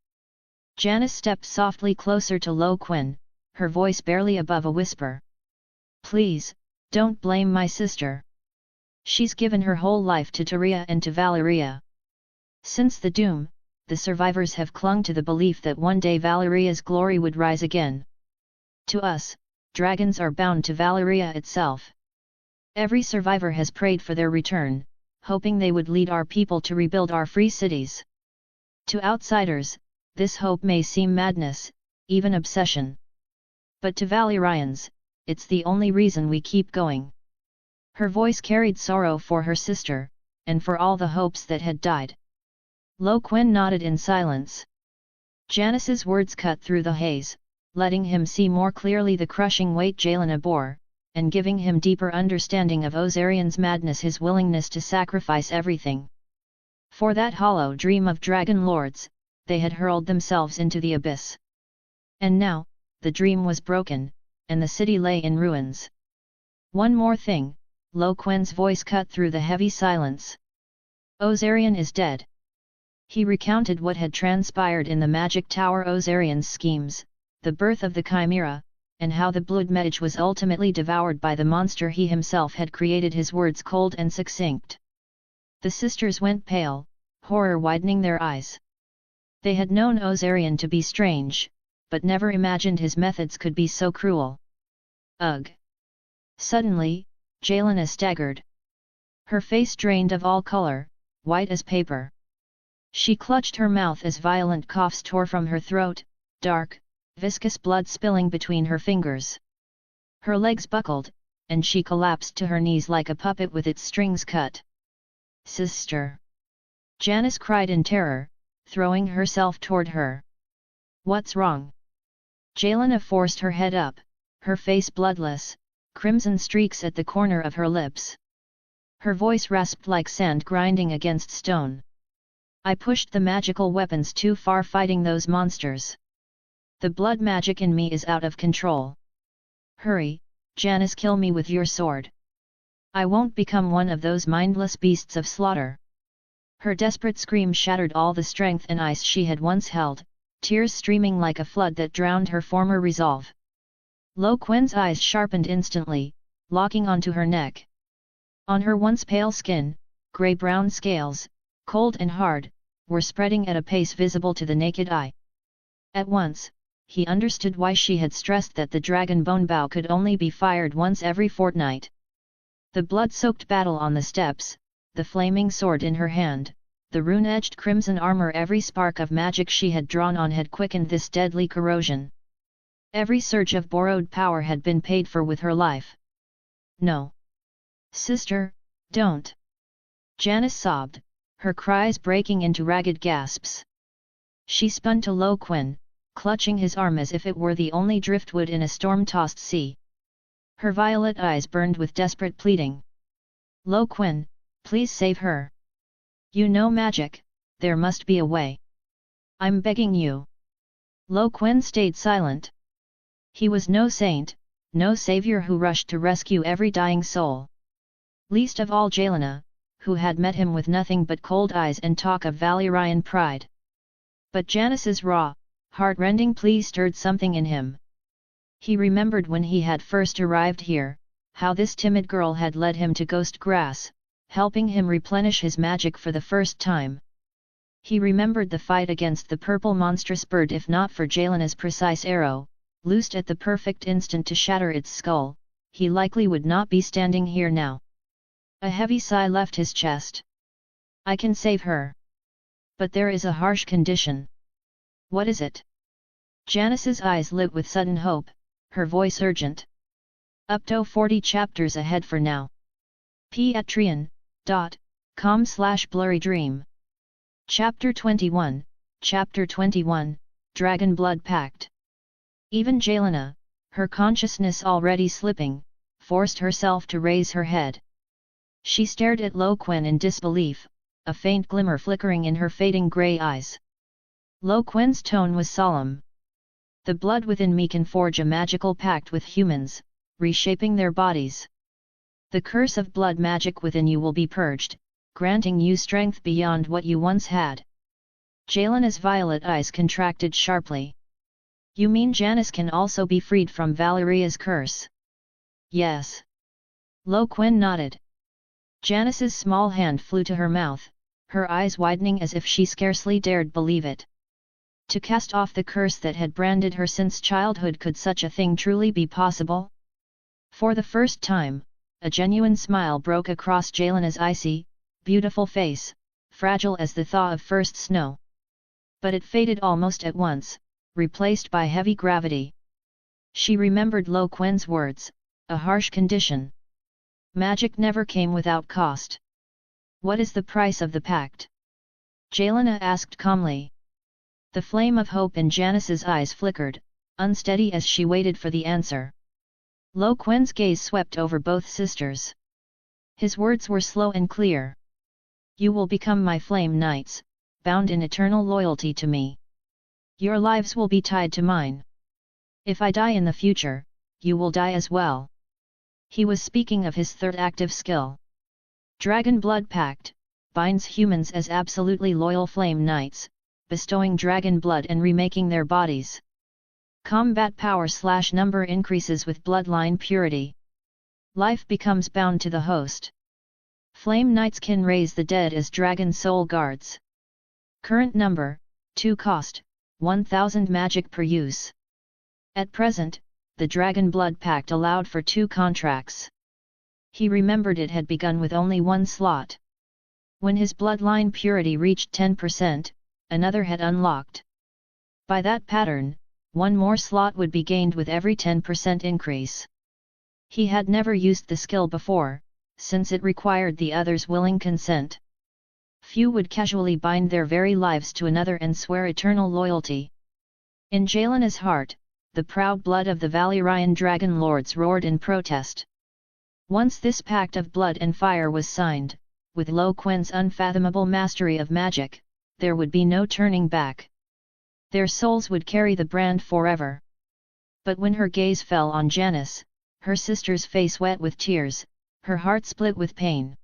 S1: Janice stepped softly closer to Quen, her voice barely above a whisper. "Please, don't blame my sister. She's given her whole life to Tyria and to Valyria. Since the doom, the survivors have clung to the belief that one day Valyria's glory would rise again. To us, dragons are bound to Valyria itself. Every survivor has prayed for their return, hoping they would lead our people to rebuild our free cities. To outsiders, this hope may seem madness, even obsession. But to Valyrians, it's the only reason we keep going." Her voice carried sorrow for her sister, and for all the hopes that had died. Quen nodded in silence. Janice's words cut through the haze, letting him see more clearly the crushing weight Jelena bore, and giving him deeper understanding of Ozarian's madness, his willingness to sacrifice everything. For that hollow dream of dragon lords, they had hurled themselves into the abyss. And now, the dream was broken, and the city lay in ruins. "One more thing," Quen's voice cut through the heavy silence. "Ozarian is dead." He recounted what had transpired in the magic tower, Ozarian's schemes, the birth of the Chimera, and how the blood mage was ultimately devoured by the monster he himself had created, his words cold and succinct. The sisters went pale, horror widening their eyes. They had known Ozarian to be strange, but never imagined his methods could be so cruel. Ugh! Suddenly, Jelena staggered. Her face drained of all color, white as paper. She clutched her mouth as violent coughs tore from her throat, dark, viscous blood spilling between her fingers. Her legs buckled, and she collapsed to her knees like a puppet with its strings cut. "Sister!" Janice cried in terror, throwing herself toward her. "What's wrong?" Jelena forced her head up, her face bloodless, crimson streaks at the corner of her lips. Her voice rasped like sand grinding against stone. "I pushed the magical weapons too far fighting those monsters. The blood magic in me is out of control. Hurry, Janice, kill me with your sword. I won't become one of those mindless beasts of slaughter." Her desperate scream shattered all the strength and ice she had once held, tears streaming like a flood that drowned her former resolve. Quen's eyes sharpened instantly, locking onto her neck. On her once pale skin, grey-brown scales, cold and hard, were spreading at a pace visible to the naked eye. At once, he understood why she had stressed that the dragon bone bow could only be fired once every fortnight. The blood-soaked battle on the steps, the flaming sword in her hand, the rune-edged crimson armor, every spark of magic she had drawn on had quickened this deadly corrosion. Every surge of borrowed power had been paid for with her life. "No! Sister, don't!" Janice sobbed, her cries breaking into ragged gasps. She spun to Quen, clutching his arm as if it were the only driftwood in a storm-tossed sea. Her violet eyes burned with desperate pleading. "Quen, please save her. You know magic, there must be a way. I'm begging you." Quen stayed silent. He was no saint, no savior who rushed to rescue every dying soul. Least of all Jelena, who had met him with nothing but cold eyes and talk of Valyrian pride. But Janice's raw, heart-rending plea stirred something in him. He remembered when he had first arrived here, how this timid girl had led him to Ghost Grass, helping him replenish his magic for the first time. He remembered the fight against the purple monstrous bird. If not for Jelena's precise arrow, loosed at the perfect instant to shatter its skull, he likely would not be standing here now. A heavy sigh left his chest. "I can save her. But there is a harsh condition." "What is it?" Janice's eyes lit with sudden hope, her voice urgent. Up to 40 chapters ahead for now. patreon.com/blurrydream. Chapter 21, Chapter 21, Dragon Blood Pact. Even Jelena, her consciousness already slipping, forced herself to raise her head. She stared at Quen in disbelief, a faint glimmer flickering in her fading grey eyes. Quen's tone was solemn. "The blood within me can forge a magical pact with humans, reshaping their bodies. The curse of blood magic within you will be purged, granting you strength beyond what you once had." Jelena's violet eyes contracted sharply. "You mean Janice can also be freed from Valyria's curse?" "Yes." Quen nodded. Janice's small hand flew to her mouth, her eyes widening as if she scarcely dared believe it. To cast off the curse that had branded her since childhood, could such a thing truly be possible? For the first time, a genuine smile broke across Jelena's icy, beautiful face, fragile as the thaw of first snow. But it faded almost at once, replaced by heavy gravity. She remembered Quen's words, a harsh condition. Magic never came without cost. "What is the price of the pact?" Jelena asked calmly. The flame of hope in Janice's eyes flickered, unsteady as she waited for the answer. Quen's gaze swept over both sisters. His words were slow and clear. "You will become my flame knights, bound in eternal loyalty to me. Your lives will be tied to mine. If I die in the future, you will die as well." He was speaking of his third active skill. Dragon Blood Pact binds humans as absolutely loyal flame knights, bestowing dragon blood and remaking their bodies. Combat power/number increases with bloodline purity. Life becomes bound to the host. Flame knights can raise the dead as dragon soul guards. Current number, 2 cost, 1000 magic per use. At present, the Dragon Blood Pact allowed for 2 contracts. He remembered it had begun with only 1 slot. When his bloodline purity reached 10%, another had unlocked. By that pattern, 1 more slot would be gained with every 10% increase. He had never used the skill before, since it required the other's willing consent. Few would casually bind their very lives to another and swear eternal loyalty. In Yelena's heart, the proud blood of the Valyrian Dragonlords roared in protest. Once this pact of blood and fire was signed, with Quen's unfathomable mastery of magic, there would be no turning back. Their souls would carry the brand forever. But when her gaze fell on Janice, her sister's face wet with tears, her heart split with pain.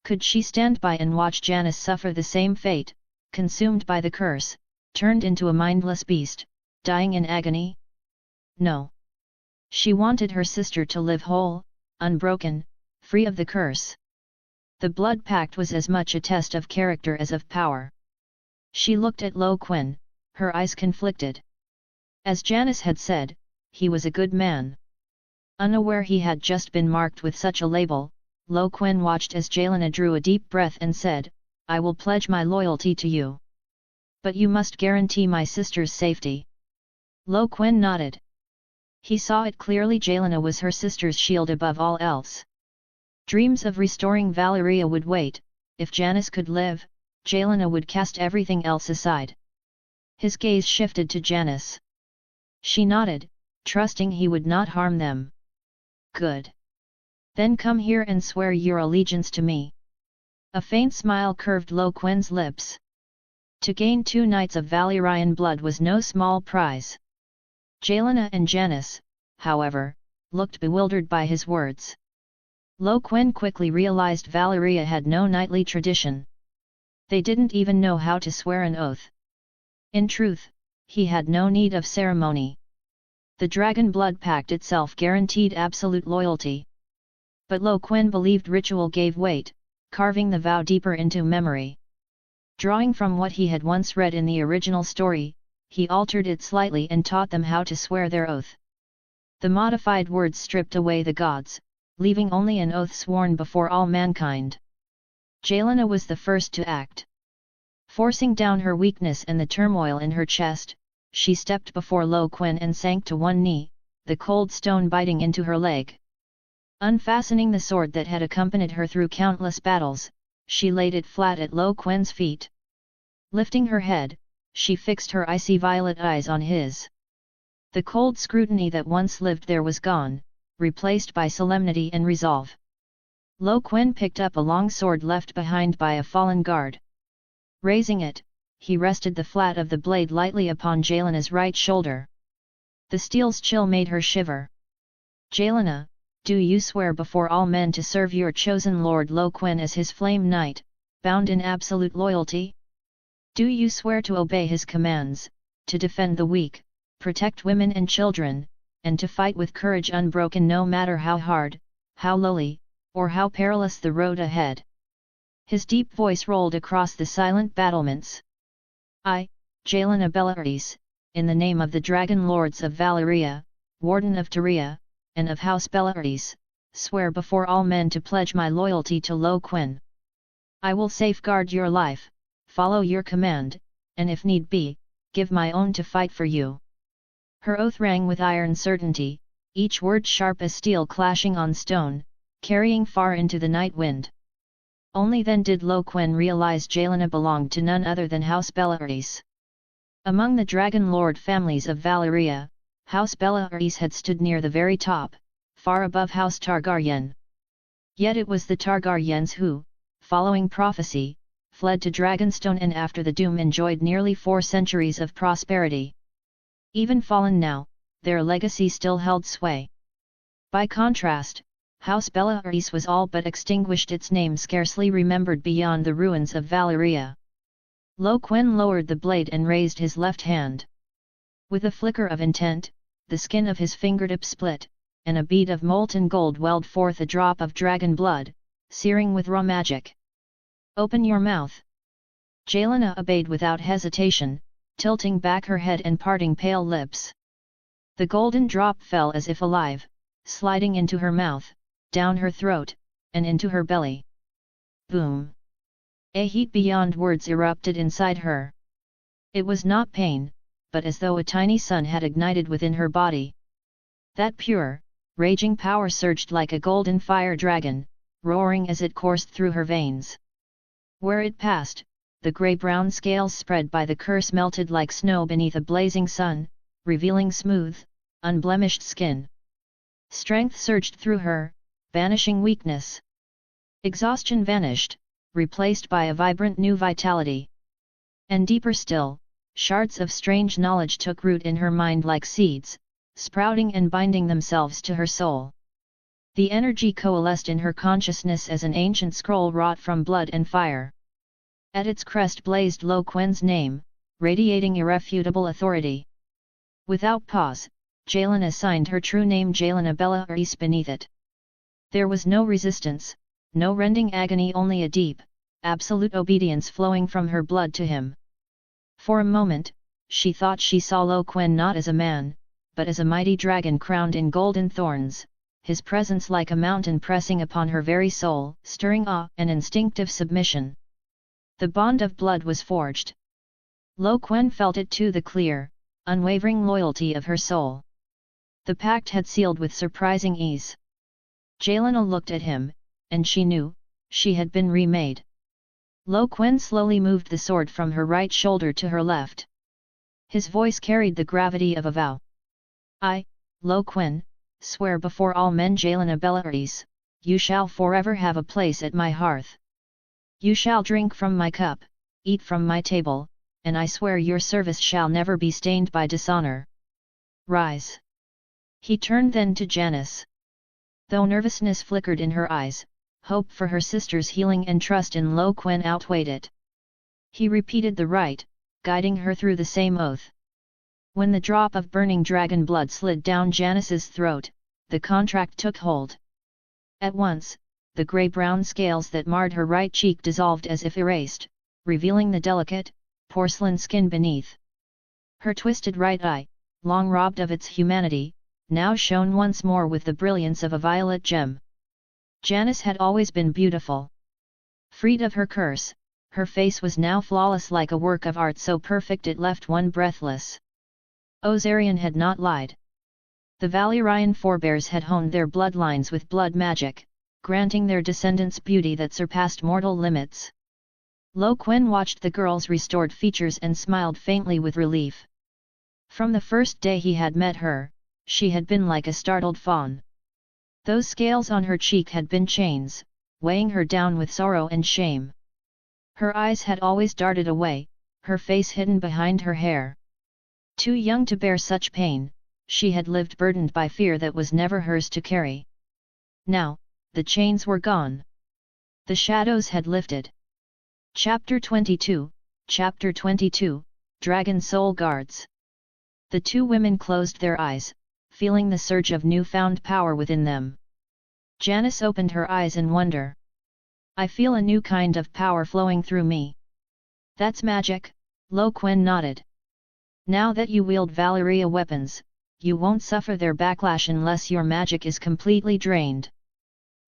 S1: Could she stand by and watch Janice suffer the same fate, consumed by the curse, turned into a mindless beast, dying in agony? No. She wanted her sister to live whole, unbroken, free of the curse. The blood pact was as much a test of character as of power. She looked at Quen, her eyes conflicted. As Janice had said, he was a good man. Unaware he had just been marked with such a label, Quen watched as Yelena drew a deep breath and said, "I will pledge my loyalty to you. But you must guarantee my sister's safety." Quen nodded. He saw it clearly. Yelena was her sister's shield above all else. Dreams of restoring Valyria would wait. If Janice could live, Yelena would cast everything else aside. His gaze shifted to Janice. She nodded, trusting he would not harm them. "Good. Then come here and swear your allegiance to me." A faint smile curved Quen's lips. To gain 2 nights of Valyrian blood was no small prize. Yelena and Janice, however, looked bewildered by his words. Quen quickly realized Valyria had no knightly tradition. They didn't even know how to swear an oath. In truth, he had no need of ceremony. The Dragon Blood Pact itself guaranteed absolute loyalty. But Quen believed ritual gave weight, carving the vow deeper into memory. Drawing from what he had once read in the original story, he altered it slightly and taught them how to swear their oath. The modified words stripped away the gods, leaving only an oath sworn before all mankind. Yelena was the first to act. Forcing down her weakness and the turmoil in her chest, she stepped before Quen and sank to one knee, the cold stone biting into her leg. Unfastening the sword that had accompanied her through countless battles, she laid it flat at Quen's feet. Lifting her head, she fixed her icy violet eyes on his. The cold scrutiny that once lived there was gone, replaced by solemnity and resolve. Quen picked up a long sword left behind by a fallen guard. Raising it, he rested the flat of the blade lightly upon Yelena's right shoulder. The steel's chill made her shiver. "Yelena, do you swear before all men to serve your chosen lord Quen as his flame knight, bound in absolute loyalty? Do you swear to obey his commands, to defend the weak, protect women and children, and to fight with courage unbroken no matter how hard, how lowly, or how perilous the road ahead?" His deep voice rolled across the silent battlements. "I, Yelena Bellaris, in the name of the Dragonlords of Valyria, Warden of Tyria, and of House Bellaris, swear before all men to pledge my loyalty to Quen. I will safeguard your life, follow your command, and if need be, give my own to fight for you." Her oath rang with iron certainty, each word sharp as steel clashing on stone, carrying far into the night wind. Only then did Quen realize Yelena belonged to none other than House Bellaris. Among the Dragonlord families of Valyria, House Bellaris had stood near the very top, far above House Targaryen. Yet it was the Targaryens who, following prophecy, fled to Dragonstone and after the doom enjoyed nearly 4 centuries of prosperity. Even fallen now, their legacy still held sway. By contrast, House Bellaris was all but extinguished, its name scarcely remembered beyond the ruins of Valyria. Quen lowered the blade and raised his left hand. With a flicker of intent, the skin of his fingertip split, and a bead of molten gold welled forth a drop of dragon blood, searing with raw magic. "Open your mouth." Yelena obeyed without hesitation, tilting back her head and parting pale lips. The golden drop fell as if alive, sliding into her mouth, down her throat, and into her belly. Boom! A heat beyond words erupted inside her. It was not pain, but as though a tiny sun had ignited within her body. That pure, raging power surged like a golden fire dragon, roaring as it coursed through her veins. Where it passed, the grey-brown scales spread by the curse melted like snow beneath a blazing sun, revealing smooth, unblemished skin. Strength surged through her, banishing weakness. Exhaustion vanished, replaced by a vibrant new vitality. And deeper still, shards of strange knowledge took root in her mind like seeds, sprouting and binding themselves to her soul. The energy coalesced in her consciousness as an ancient scroll wrought from blood and fire. At its crest blazed Quen's name, radiating irrefutable authority. Without pause, Yelena signed her true name Yelena Bella Eris beneath it. There was no resistance, no rending agony, only a deep, absolute obedience flowing from her blood to him. For a moment, she thought she saw Quen not as a man, but as a mighty dragon crowned in golden thorns, his presence like a mountain pressing upon her very soul, stirring awe and instinctive submission. The bond of blood was forged. Quen felt it too, the clear, unwavering loyalty of her soul. The pact had sealed with surprising ease. Yelena looked at him, and she knew, she had been remade. Quen slowly moved the sword from her right shoulder to her left. His voice carried the gravity of a vow. I, Quen, swear before all men Yelena Bella Eris, you shall forever have a place at my hearth. You shall drink from my cup, eat from my table, and I swear your service shall never be stained by dishonor. Rise. He turned then to Janice. Though nervousness flickered in her eyes, hope for her sister's healing and trust in Quen outweighed it. He repeated the rite, guiding her through the same oath. When the drop of burning dragon blood slid down Janice's throat, the contract took hold. At once, the grey-brown scales that marred her right cheek dissolved as if erased, revealing the delicate, porcelain skin beneath. Her twisted right eye, long robbed of its humanity, now shone once more with the brilliance of a violet gem. Janice had always been beautiful. Freed of her curse, her face was now flawless like a work of art so perfect it left one breathless. Gerion had not lied. The Valyrian forebears had honed their bloodlines with blood magic, granting their descendants beauty that surpassed mortal limits. Quen watched the girl's restored features and smiled faintly with relief. From the first day he had met her, she had been like a startled fawn. Those scales on her cheek had been chains, weighing her down with sorrow and shame. Her eyes had always darted away, her face hidden behind her hair. Too young to bear such pain, she had lived burdened by fear that was never hers to carry. Now, the chains were gone. The shadows had lifted. Chapter 22, Chapter 22, Dragon Soul Guards. The two women closed their eyes, feeling the surge of newfound power within them. Janice opened her eyes in wonder. I feel a new kind of power flowing through me. That's magic, Quen nodded. Now that you wield Valyria weapons, you won't suffer their backlash unless your magic is completely drained.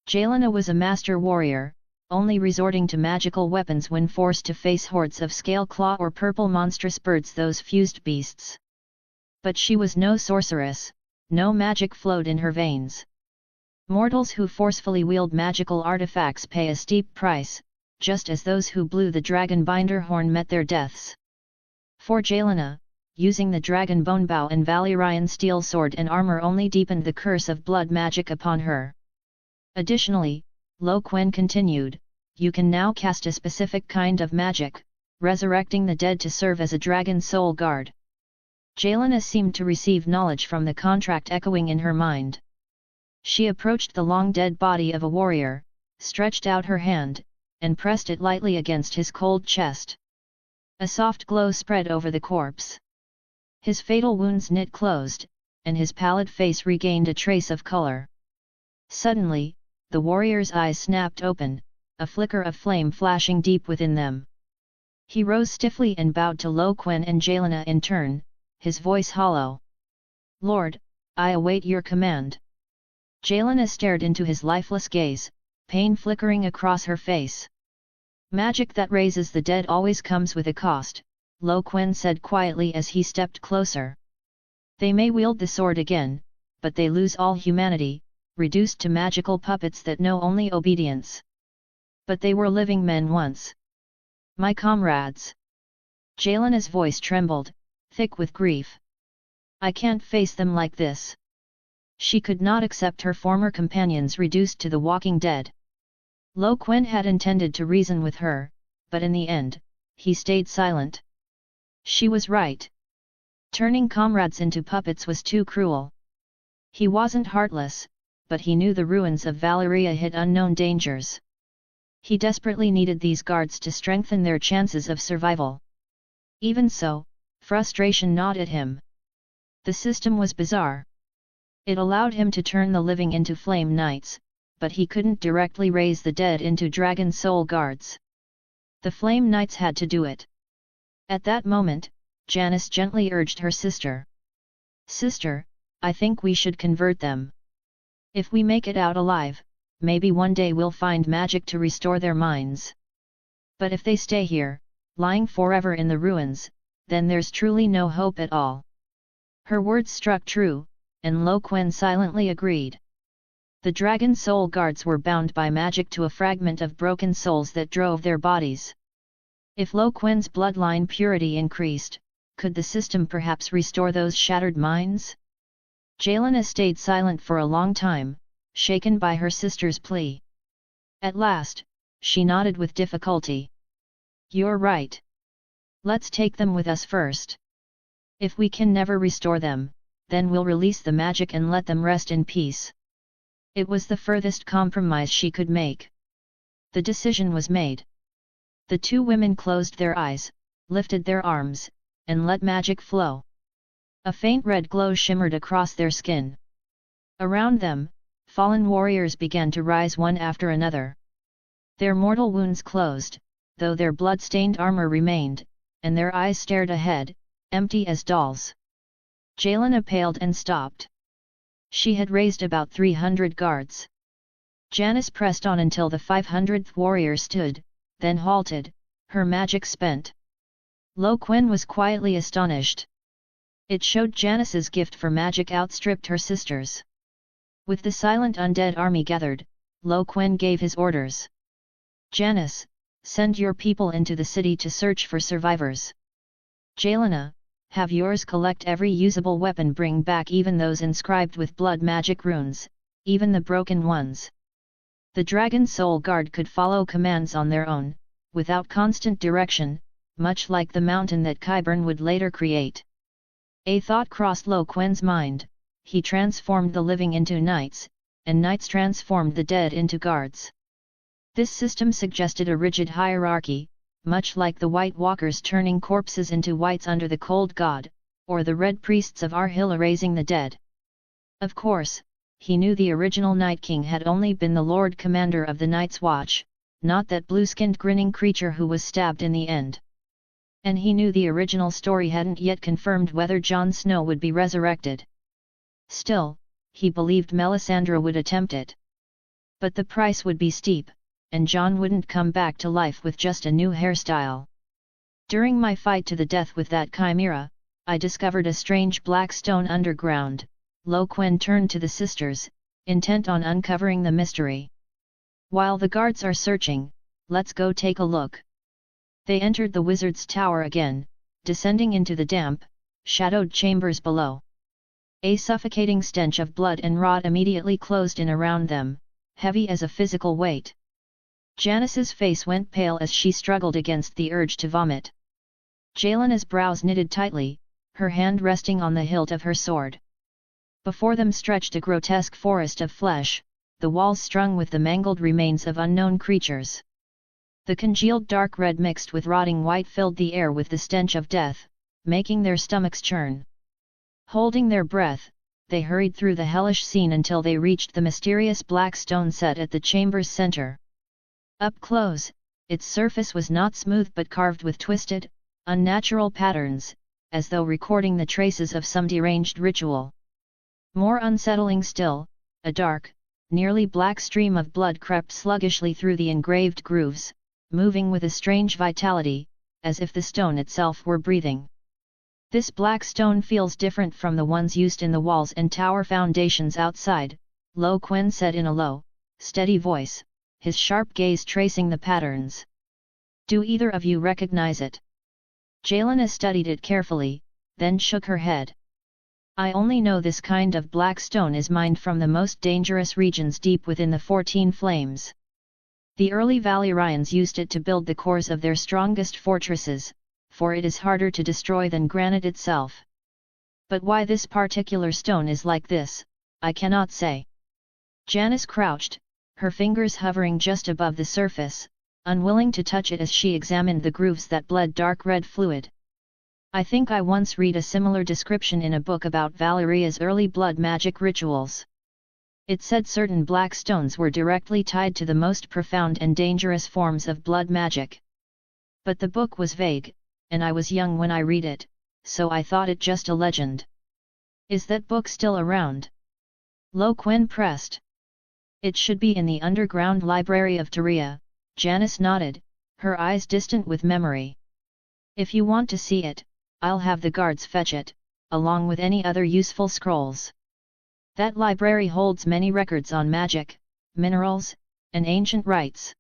S1: Yelena was a master warrior, only resorting to magical weapons when forced to face hordes of scale claw or purple monstrous birds, those fused beasts. But she was no sorceress, no magic flowed in her veins. Mortals who forcefully wield magical artifacts pay a steep price, just as those who blew the dragon binder horn met their deaths. For Yelena, using the dragon bone bow and Valyrian steel sword and armor only deepened the curse of blood magic upon her. Additionally, Quen continued, you can now cast a specific kind of magic, resurrecting the dead to serve as a dragon soul guard. Yelena seemed to receive knowledge from the contract echoing in her mind. She approached the long dead body of a warrior, stretched out her hand, and pressed it lightly against his cold chest. A soft glow spread over the corpse. His fatal wounds knit closed, and his pallid face regained a trace of color. Suddenly, the warrior's eyes snapped open, a flicker of flame flashing deep within them. He rose stiffly and bowed to Quen and Yelena in turn, his voice hollow. Lord, I await your command. Jelena stared into his lifeless gaze, pain flickering across her face. Magic that raises the dead always comes with a cost, Quen said quietly as he stepped closer. They may wield the sword again, but they lose all humanity, reduced to magical puppets that know only obedience. But they were living men once. My comrades. Jelena's voice trembled, thick with grief. I can't face them like this. She could not accept her former companions reduced to the walking dead. Quen had intended to reason with her, but in the end, he stayed silent. She was right. Turning comrades into puppets was too cruel. He wasn't heartless, but he knew the ruins of Valyria hid unknown dangers. He desperately needed these guards to strengthen their chances of survival. Even so, frustration gnawed at him. The system was bizarre. It allowed him to turn the living into flame knights, but he couldn't directly raise the dead into dragon soul guards. The flame knights had to do it. At that moment, Janice gently urged her sister. Sister, I think we should convert them. If we make it out alive, maybe one day we'll find magic to restore their minds. But if they stay here, lying forever in the ruins, then there's truly no hope at all. Her words struck true, and Quen silently agreed. The dragon soul guards were bound by magic to a fragment of broken souls that drove their bodies. If Quen's bloodline purity increased, could the system perhaps restore those shattered minds? Jelena stayed silent for a long time, shaken by her sister's plea. At last, she nodded with difficulty. You're right. Let's take them with us first. If we can never restore them, then we'll release the magic and let them rest in peace. It was the furthest compromise she could make. The decision was made. The two women closed their eyes, lifted their arms, and let magic flow. A faint red glow shimmered across their skin. Around them, fallen warriors began to rise one after another. Their mortal wounds closed, though their blood-stained armor remained, and their eyes stared ahead, empty as dolls. Jelena paled and stopped. She had raised about 300 guards. Janice pressed on until the 500th warrior stood, then halted, her magic spent. Quen was quietly astonished. It showed Janice's gift for magic outstripped her sister's. With the silent undead army gathered, Quen gave his orders. Janice, send your people into the city to search for survivors. Jelena, have yours collect every usable weapon, bring back even those inscribed with blood magic runes, even the broken ones. The Dragon Soul Guard could follow commands on their own, without constant direction, much like the mountain that Qyburn would later create. A thought crossed Quen's mind: he transformed the living into knights, and knights transformed the dead into guards. This system suggested a rigid hierarchy, much like the White Walkers turning corpses into whites under the Cold God, or the Red Priests of Arhilla raising the dead. Of course, he knew the original Night King had only been the Lord Commander of the Night's Watch, not that blue-skinned grinning creature who was stabbed in the end. And he knew the original story hadn't yet confirmed whether Jon Snow would be resurrected. Still, he believed Melisandre would attempt it. But the price would be steep, and Jon wouldn't come back to life with just a new hairstyle. During my fight to the death with that chimera, I discovered a strange black stone underground. Quen turned to the sisters, intent on uncovering the mystery. While the guards are searching, let's go take a look. They entered the wizard's tower again, descending into the damp, shadowed chambers below. A suffocating stench of blood and rot immediately closed in around them, heavy as a physical weight. Janice's face went pale as she struggled against the urge to vomit. Jelena's brows knitted tightly, her hand resting on the hilt of her sword. Before them stretched a grotesque forest of flesh, the walls strung with the mangled remains of unknown creatures. The congealed dark red mixed with rotting white filled the air with the stench of death, making their stomachs churn. Holding their breath, they hurried through the hellish scene until they reached the mysterious black stone set at the chamber's center. Up close, its surface was not smooth but carved with twisted, unnatural patterns, as though recording the traces of some deranged ritual. More unsettling still, a dark, nearly black stream of blood crept sluggishly through the engraved grooves, moving with a strange vitality, as if the stone itself were breathing. This black stone feels different from the ones used in the walls and tower foundations outside, Quen said in a low, steady voice, his sharp gaze tracing the patterns. Do either of you recognize it? Jelena studied it carefully, then shook her head. I only know this kind of black stone is mined from the most dangerous regions deep within the 14 Flames. The early Valyrians used it to build the cores of their strongest fortresses, for it is harder to destroy than granite itself. But why this particular stone is like this, I cannot say. Janice crouched, her fingers hovering just above the surface, unwilling to touch it as she examined the grooves that bled dark red fluid. I think I once read a similar description in a book about Valyria's early blood magic rituals. It said certain black stones were directly tied to the most profound and dangerous forms of blood magic. But the book was vague, and I was young when I read it, so I thought it just a legend. Is that book still around? Quen pressed. It should be in the underground library of Tyria, Janice nodded, her eyes distant with memory. If you want to see it, I'll have the guards fetch it, along with any other useful scrolls. That library holds many records on magic, minerals, and ancient rites.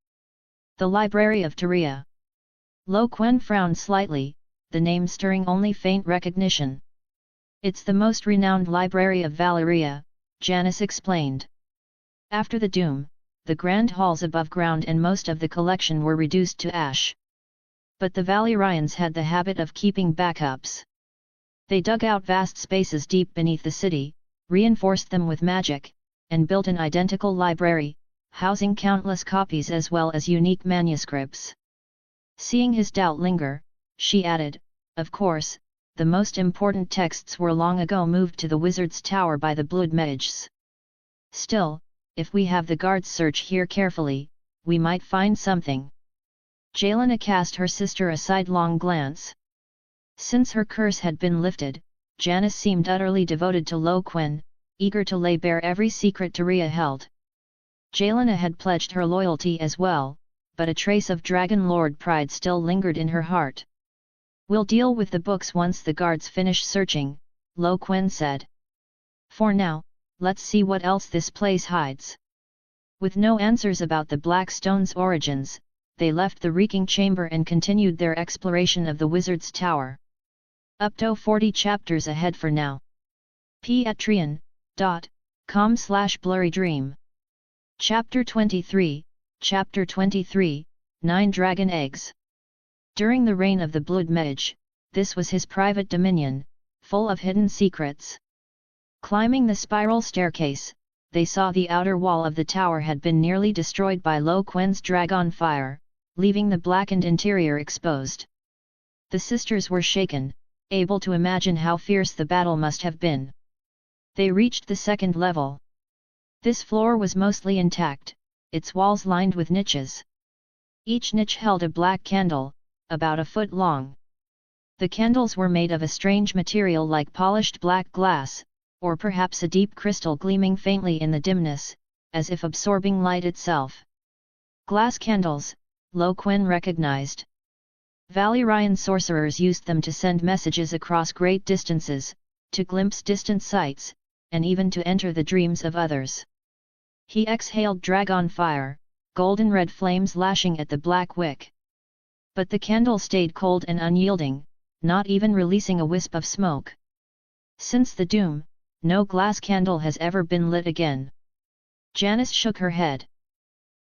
S1: The Library of Tyria. Quen frowned slightly, the name stirring only faint recognition. It's the most renowned library of Valyria, Janice explained. After the Doom, the grand halls above ground and most of the collection were reduced to ash. But the Valyrians had the habit of keeping backups. They dug out vast spaces deep beneath the city, reinforced them with magic, and built an identical library, housing countless copies as well as unique manuscripts. Seeing his doubt linger, she added, of course, the most important texts were long ago moved to the Wizard's Tower by the Blood Mages. Still, if we have the guards search here carefully, we might find something. Jelena cast her sister a sidelong glance. Since her curse had been lifted, Janice seemed utterly devoted to Quen, eager to lay bare every secret Tyria held. Jelena had pledged her loyalty as well, but a trace of Dragonlord pride still lingered in her heart. We'll deal with the books once the guards finish searching, Quen said. For now, let's see what else this place hides. With no answers about the Black Stone's origins, they left the reeking chamber and continued their exploration of the Wizard's Tower. Up to 40 chapters ahead for now. patreon.com/blurrydream. Chapter 23, 9 Dragon Eggs. During the reign of the Blood Mage, this was his private dominion, full of hidden secrets. Climbing the spiral staircase, they saw the outer wall of the tower had been nearly destroyed by Quen's dragon fire, leaving the blackened interior exposed. The sisters were shaken, able to imagine how fierce the battle must have been. They reached the second level. This floor was mostly intact, its walls lined with niches. Each niche held a black candle, about a foot long. The candles were made of a strange material like polished black glass, or perhaps a deep crystal gleaming faintly in the dimness, as if absorbing light itself. Glass candles, Quen recognized. Valyrian sorcerers used them to send messages across great distances, to glimpse distant sights, and even to enter the dreams of others. He exhaled dragon fire, golden red flames lashing at the black wick. But the candle stayed cold and unyielding, not even releasing a wisp of smoke. Since the Doom, no glass candle has ever been lit again. Janice shook her head.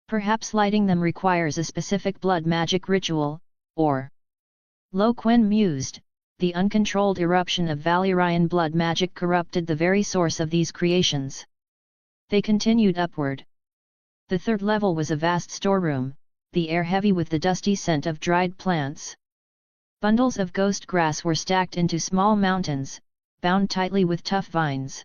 S1: Perhaps lighting them requires a specific blood magic ritual, or... Quen mused, the uncontrolled eruption of Valyrian blood magic corrupted the very source of these creations. They continued upward. The third level was a vast storeroom, the air heavy with the dusty scent of dried plants. Bundles of ghost grass were stacked into small mountains, bound tightly with tough vines.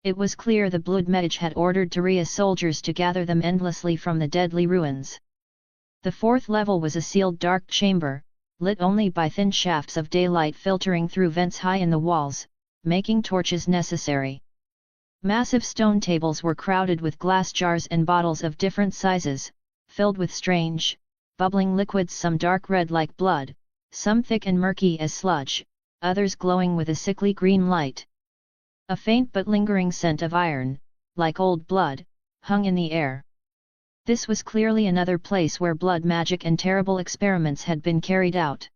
S1: It was clear the Blood Mage had ordered Tyria soldiers to gather them endlessly from the deadly ruins. The fourth level was a sealed dark chamber, lit only by thin shafts of daylight filtering through vents high in the walls, making torches necessary. Massive stone tables were crowded with glass jars and bottles of different sizes, filled with strange, bubbling liquids, some dark red like blood, some thick and murky as sludge, others glowing with a sickly green light. A faint but lingering scent of iron, like old blood, hung in the air. This was clearly another place where blood magic and terrible experiments had been carried out.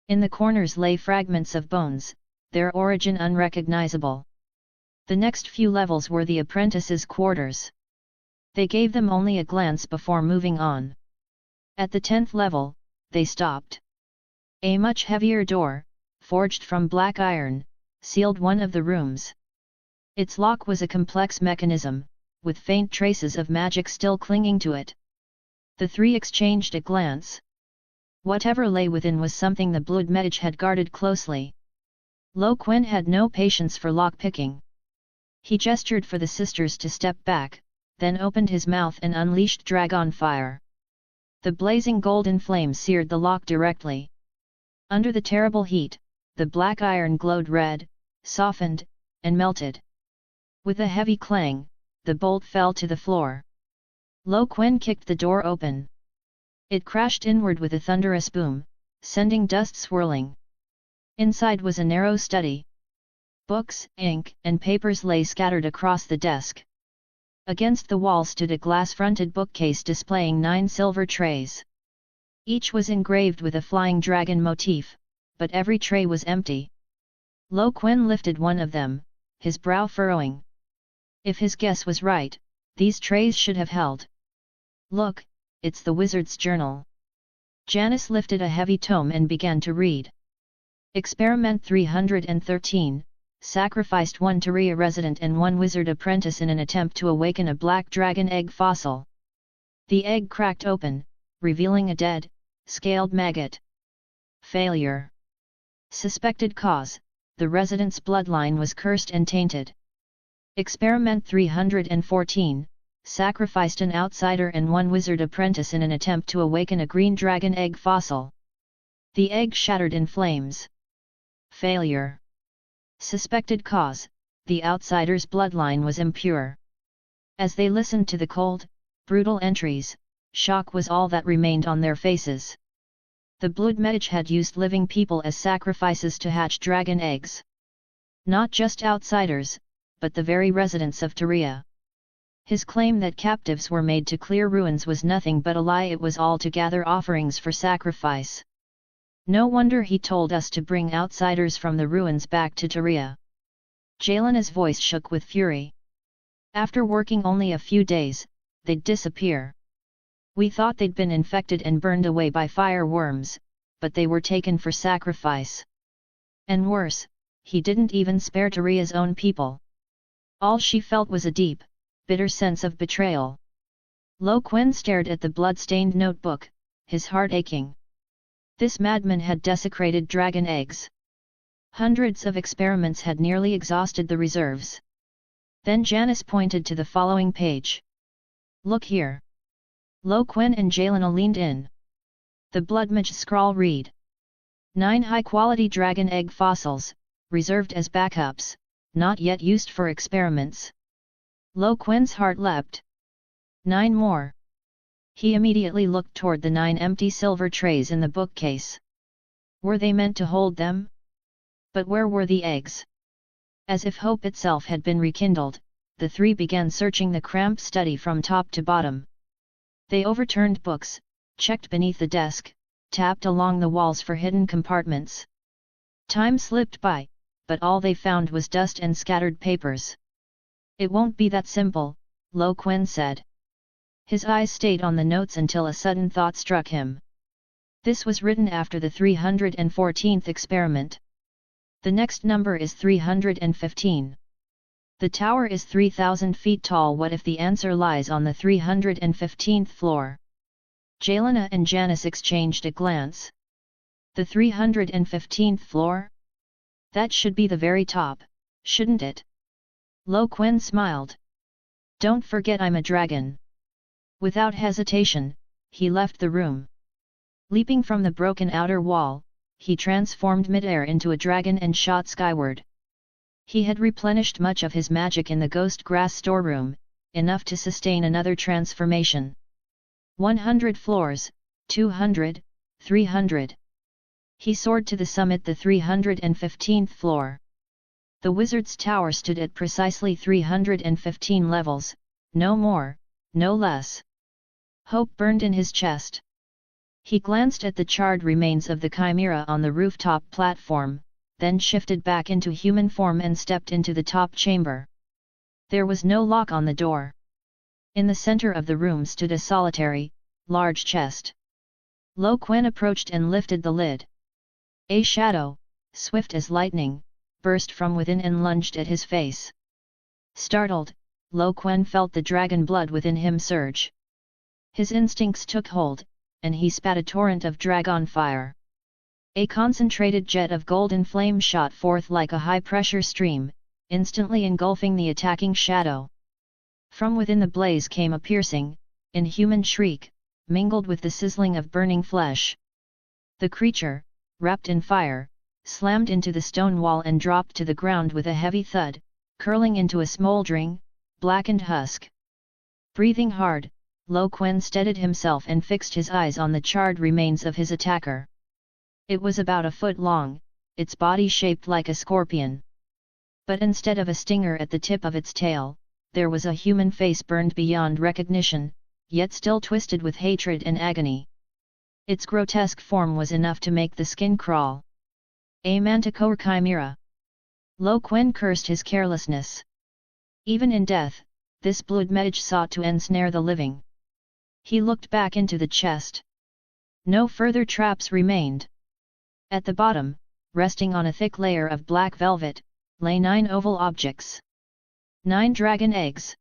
S1: In the corners lay fragments of bones, their origin unrecognizable. The next few levels were the apprentices' quarters. They gave them only a glance before moving on. At the 10th level, they stopped. A much heavier door, forged from black iron, sealed one of the rooms. Its lock was a complex mechanism, with faint traces of magic still clinging to it. The three exchanged a glance. Whatever lay within was something the blood mage had guarded closely. Quen had no patience for lock-picking. He gestured for the sisters to step back, then opened his mouth and unleashed dragon fire. The blazing golden flame seared the lock directly. Under the terrible heat, the black iron glowed red, softened, and melted. With a heavy clang, the bolt fell to the floor. Quen kicked the door open. It crashed inward with a thunderous boom, sending dust swirling. Inside was a narrow study. Books, ink, and papers lay scattered across the desk. Against the wall stood a glass-fronted bookcase displaying 9 silver trays. Each was engraved with a flying dragon motif, but every tray was empty. Quen lifted one of them, his brow furrowing. If his guess was right, these trays should have held. Look, it's the wizard's journal. Janice lifted a heavy tome and began to read. Experiment 313, sacrificed 1 Tyria resident and 1 wizard apprentice in an attempt to awaken a black dragon egg fossil. The egg cracked open, revealing a dead, scaled maggot. Failure. Suspected cause, the resident's bloodline was cursed and tainted. Experiment 314, sacrificed an outsider and 1 wizard apprentice in an attempt to awaken a green dragon egg fossil. The egg shattered in flames. Failure. Suspected cause, the outsider's bloodline was impure. As they listened to the cold, brutal entries, shock was all that remained on their faces. The blood mage had used living people as sacrifices to hatch dragon eggs. Not just outsiders, but the very residents of Tyria. His claim that captives were made to clear ruins was nothing but a lie. It was all to gather offerings for sacrifice. No wonder he told us to bring outsiders from the ruins back to Tyria. Yelena's voice shook with fury. After working only a few days, they'd disappear. We thought they'd been infected and burned away by fire worms, but they were taken for sacrifice. And worse, he didn't even spare Tyria's own people. All she felt was a deep, bitter sense of betrayal. Quen stared at the blood-stained notebook, his heart aching. This madman had desecrated dragon eggs. Hundreds of experiments had nearly exhausted the reserves. Then Janice pointed to the following page. Look here. Quen and Yelena leaned in. The blood mage scrawl read. 9 high-quality dragon egg fossils, reserved as backups, not yet used for experiments. Quen's heart leapt. 9 more. He immediately looked toward the 9 empty silver trays in the bookcase. Were they meant to hold them? But where were the eggs? As if hope itself had been rekindled, the 3 began searching the cramped study from top to bottom. They overturned books, checked beneath the desk, tapped along the walls for hidden compartments. Time slipped by, but all they found was dust and scattered papers. It won't be that simple, Quen said. His eyes stayed on the notes until a sudden thought struck him. This was written after the 314th experiment. The next number is 315. The tower is 3,000 feet tall. What if the answer lies on the 315th floor? Yelena and Janice exchanged a glance. The 315th floor? That should be the very top, shouldn't it? Quen smiled. Don't forget I'm a dragon. Without hesitation, he left the room. Leaping from the broken outer wall, he transformed midair into a dragon and shot skyward. He had replenished much of his magic in the ghost grass storeroom, enough to sustain another transformation. 100 floors, 200, 300. He soared to the summit, the 315th floor. The wizard's tower stood at precisely 315 levels, no more, no less. Hope burned in his chest. He glanced at the charred remains of the chimera on the rooftop platform, then shifted back into human form and stepped into the top chamber. There was no lock on the door. In the center of the room stood a solitary, large chest. Quen approached and lifted the lid. A shadow, swift as lightning, burst from within and lunged at his face. Startled, Quen felt the dragon blood within him surge. His instincts took hold, and he spat a torrent of dragon fire. A concentrated jet of golden flame shot forth like a high-pressure stream, instantly engulfing the attacking shadow. From within the blaze came a piercing, inhuman shriek, mingled with the sizzling of burning flesh. The creature, wrapped in fire, slammed into the stone wall and dropped to the ground with a heavy thud, curling into a smoldering, blackened husk. Breathing hard, Quen steadied himself and fixed his eyes on the charred remains of his attacker. It was about a foot long, its body shaped like a scorpion. But instead of a stinger at the tip of its tail, there was a human face burned beyond recognition, yet still twisted with hatred and agony. Its grotesque form was enough to make the skin crawl. A manticore chimera. Quen cursed his carelessness. Even in death, this blood mage sought to ensnare the living. He looked back into the chest. No further traps remained. At the bottom, resting on a thick layer of black velvet, lay 9 oval objects. 9 dragon eggs.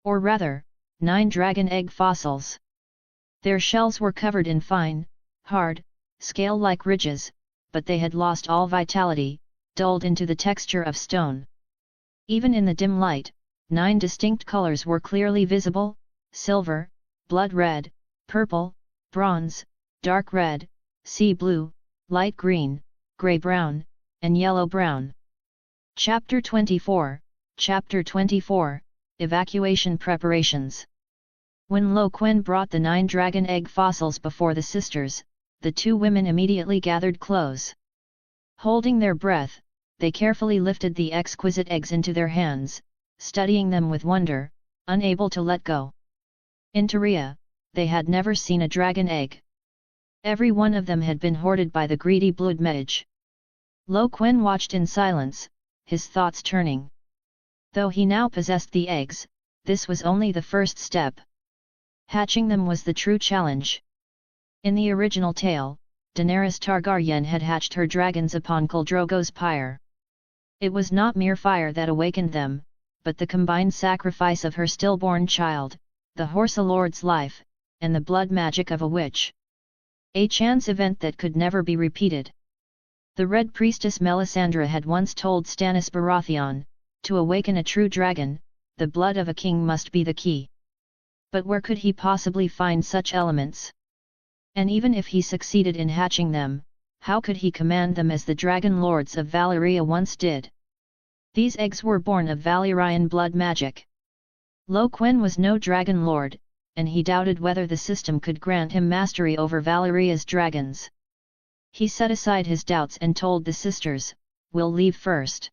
S1: Or rather, 9 dragon egg fossils. Their shells were covered in fine, hard, scale-like ridges, but they had lost all vitality, dulled into the texture of stone. Even in the dim light, 9 distinct colors were clearly visible: silver, blood red, purple, bronze, dark red, sea blue, light green, grey-brown, and yellow-brown. Chapter 24, Chapter 24, Evacuation Preparations. When Quen brought the 9 dragon egg fossils before the sisters, the 2 women immediately gathered close. Holding their breath, they carefully lifted the exquisite eggs into their hands, studying them with wonder, unable to let go. In Tyria, they had never seen a dragon egg. Every one of them had been hoarded by the greedy blood mage. Quen watched in silence, his thoughts turning. Though he now possessed the eggs, this was only the first step. Hatching them was the true challenge. In the original tale, Daenerys Targaryen had hatched her dragons upon Khal Drogo's pyre. It was not mere fire that awakened them, but the combined sacrifice of her stillborn child, the Horsa Lord's life, and the blood magic of a witch. A chance event that could never be repeated. The Red Priestess Melisandre had once told Stannis Baratheon, to awaken a true dragon, the blood of a king must be the key. But where could he possibly find such elements? And even if he succeeded in hatching them, how could he command them as the Dragonlords of Valyria once did? These eggs were born of Valyrian blood magic. Quen was no Dragonlord, and he doubted whether the system could grant him mastery over Valyria's dragons. He set aside his doubts and told the sisters, "We'll leave first.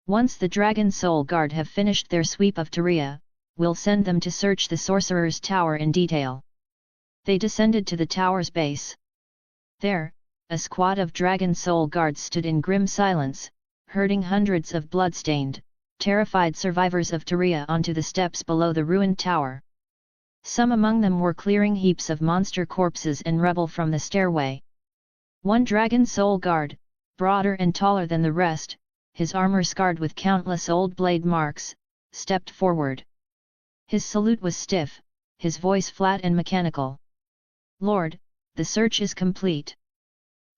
S1: Once the Dragon Soul Guard have finished their sweep of Tyria, we'll send them to search the Sorcerer's Tower in detail." They descended to the tower's base. There, a squad of Dragon Soul Guards stood in grim silence, herding hundreds of bloodstained, terrified survivors of Tyria onto the steps below the ruined tower. Some among them were clearing heaps of monster corpses and rubble from the stairway. One Dragon Soul Guard, broader and taller than the rest, his armor scarred with countless old blade marks, stepped forward. His salute was stiff, his voice flat and mechanical. "Lord, the search is complete.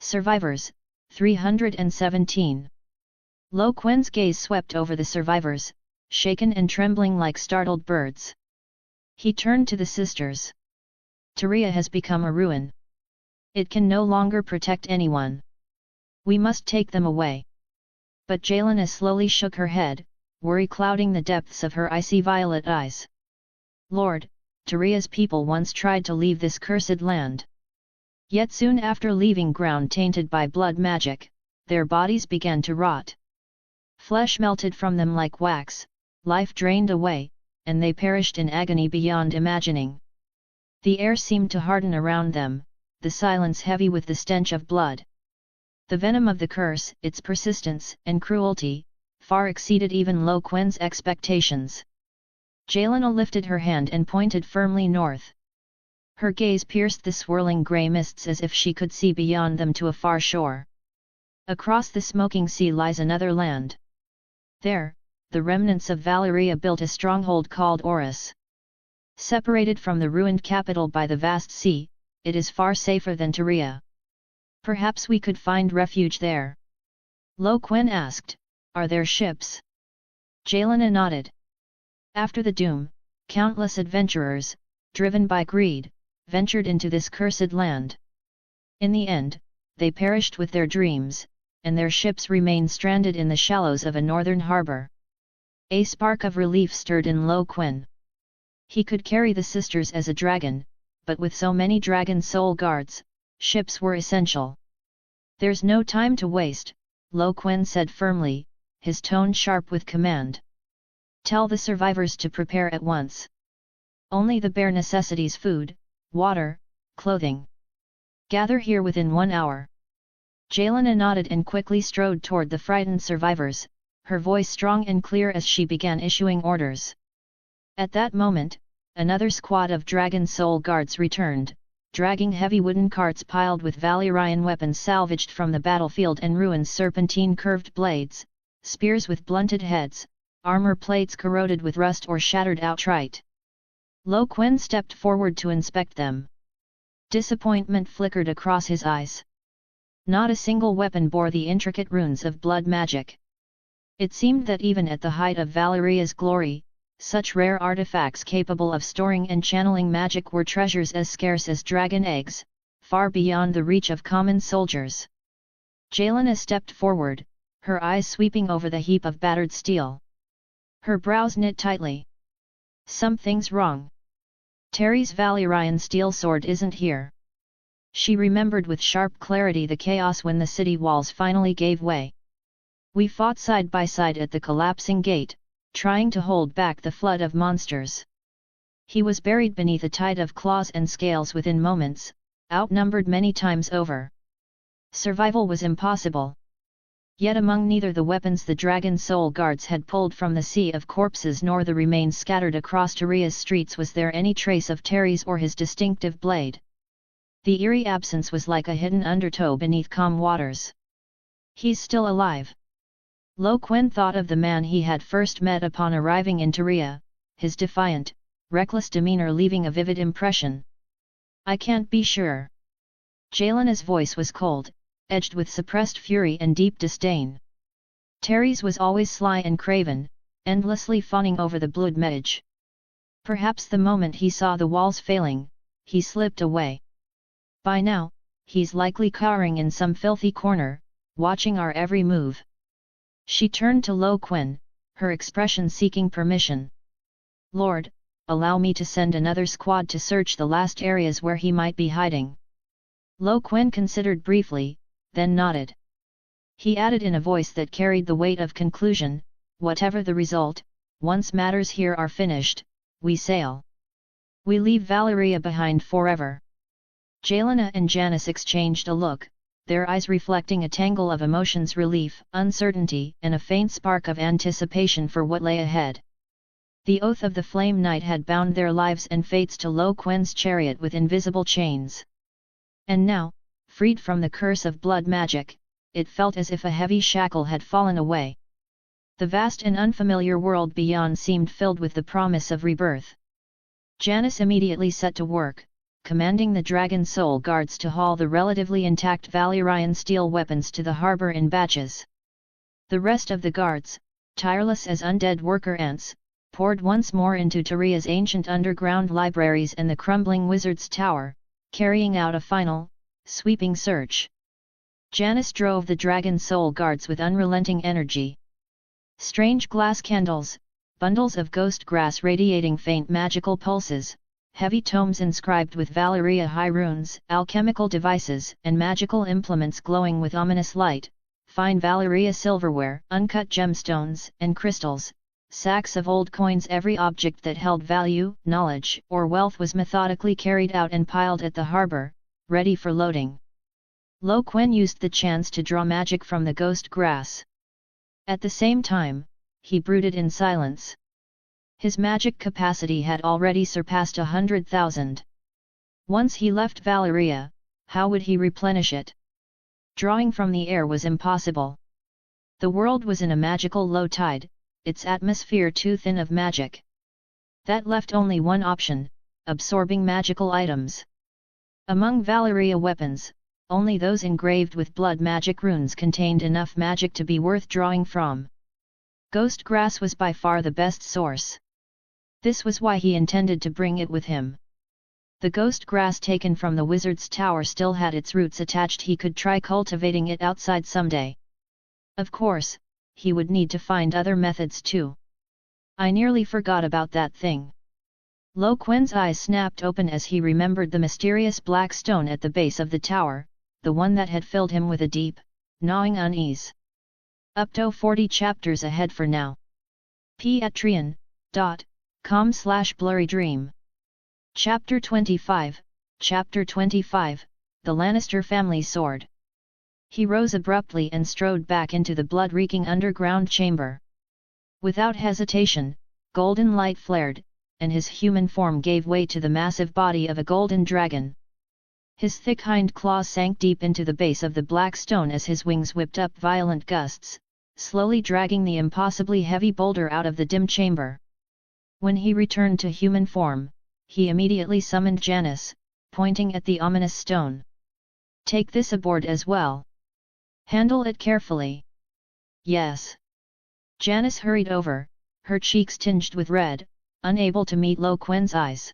S1: Survivors, 317. Quen's gaze swept over the survivors, shaken and trembling like startled birds. He turned to the sisters. "Tyria has become a ruin. It can no longer protect anyone. We must take them away." But Jelena slowly shook her head, worry clouding the depths of her icy violet eyes. Lord, Tyria's people once tried to leave this cursed land. Yet soon after leaving ground tainted by blood magic, their bodies began to rot. Flesh melted from them like wax, life drained away, and they perished in agony beyond imagining. The air seemed to harden around them, the silence heavy with the stench of blood. The venom of the curse, its persistence and cruelty, far exceeded even Quen's expectations. Jelena lifted her hand and pointed firmly north. Her gaze pierced the swirling grey mists as if she could see beyond them to a far shore. Across the smoking sea lies another land. There, the remnants of Valyria built a stronghold called Orus. Separated from the ruined capital by the vast sea, it is far safer than Tyria. Perhaps we could find refuge there. Quen asked, are there ships? Jelena nodded. After the doom, countless adventurers, driven by greed, ventured into this cursed land. In the end, they perished with their dreams, and their ships remained stranded in the shallows of a northern harbor. A spark of relief stirred in Quen. He could carry the sisters as a dragon, but with so many dragon soul guards, ships were essential. There's no time to waste, Quen said firmly, his tone sharp with command. Tell the survivors to prepare at once. Only the bare necessities: food, water, clothing. Gather here within 1 hour. Jelena nodded and quickly strode toward the frightened survivors, her voice strong and clear as she began issuing orders. At that moment, another squad of Dragon Soul Guards returned, dragging heavy wooden carts piled with Valyrian weapons salvaged from the battlefield and ruins: serpentine curved blades, spears with blunted heads, armor plates corroded with rust or shattered outright. Quen stepped forward to inspect them. Disappointment flickered across his eyes. Not a single weapon bore the intricate runes of blood magic. It seemed that even at the height of Valyria's glory, such rare artifacts capable of storing and channeling magic were treasures as scarce as dragon eggs, far beyond the reach of common soldiers. Jelena stepped forward, her eyes sweeping over the heap of battered steel. Her brows knit tightly. Something's wrong. Terry's Valyrian steel sword isn't here. She remembered with sharp clarity the chaos when the city walls finally gave way. We fought side by side at the collapsing gate, trying to hold back the flood of monsters. He was buried beneath a tide of claws and scales within moments, outnumbered many times over. Survival was impossible. Yet among neither the weapons the Dragon Soul Guards had pulled from the sea of corpses nor the remains scattered across Tyria's streets was there any trace of Terry's or his distinctive blade. The eerie absence was like a hidden undertow beneath calm waters. He's still alive. Quen thought of the man he had first met upon arriving in Tyria, his defiant, reckless demeanor leaving a vivid impression. I can't be sure. Jelena's voice was cold, edged with suppressed fury and deep disdain. Terry's was always sly and craven, endlessly fawning over the blood mage. Perhaps the moment he saw the walls failing, he slipped away. By now, he's likely cowering in some filthy corner, watching our every move. She turned to Quen, her expression seeking permission. Lord, allow me to send another squad to search the last areas where he might be hiding. Quen considered briefly, then nodded. He added in a voice that carried the weight of conclusion, whatever the result, once matters here are finished, we sail. We leave Valyria behind forever. Jelena and Janice exchanged a look, their eyes reflecting a tangle of emotions: relief, uncertainty, and a faint spark of anticipation for what lay ahead. The oath of the Flame Knight had bound their lives and fates to Quen's chariot with invisible chains. And now, freed from the curse of blood magic, it felt as if a heavy shackle had fallen away. The vast and unfamiliar world beyond seemed filled with the promise of rebirth. Janice immediately set to work, commanding the Dragon Soul Guards to haul the relatively intact Valyrian steel weapons to the harbor in batches. The rest of the guards, tireless as undead worker ants, poured once more into Tyria's ancient underground libraries and the crumbling Wizard's Tower, carrying out a final, sweeping search. Janis drove the Dragon Soul Guards with unrelenting energy. Strange glass candles, bundles of ghost grass radiating faint magical pulses, heavy tomes inscribed with Valyria high runes, alchemical devices and magical implements glowing with ominous light, fine Valyria silverware, uncut gemstones and crystals, sacks of old coins. Every object that held value, knowledge or wealth was methodically carried out and piled at the harbour, ready for loading. Quen used the chance to draw magic from the ghost grass. At the same time, he brooded in silence. His magic capacity had already surpassed 100,000. Once he left Valyria, how would he replenish it? Drawing from the air was impossible. The world was in a magical low tide, its atmosphere too thin of magic. That left only one option: absorbing magical items. Among Valyria weapons, only those engraved with blood magic runes contained enough magic to be worth drawing from. Ghost grass was by far the best source. This was why he intended to bring it with him. The ghost grass taken from the wizard's tower still had its roots attached. He could try cultivating it outside someday. Of course, he would need to find other methods too. I nearly forgot about that thing. Quen's eyes snapped open as he remembered the mysterious black stone at the base of the tower, the one that had filled him with a deep, gnawing unease. Up to 40 chapters ahead for now. patreon.com/blurrydream. Chapter 25, Chapter 25, The Lannister Family Sword. He rose abruptly and strode back into the blood-reeking underground chamber. Without hesitation, golden light flared, and his human form gave way to the massive body of a golden dragon. His thick hind claws sank deep into the base of the black stone as his wings whipped up violent gusts, slowly dragging the impossibly heavy boulder out of the dim chamber. When he returned to human form, he immediately summoned Janis, pointing at the ominous stone. "Take this aboard as well. Handle it carefully." "Yes." Janis hurried over, her cheeks tinged with red, unable to meet Quen's eyes.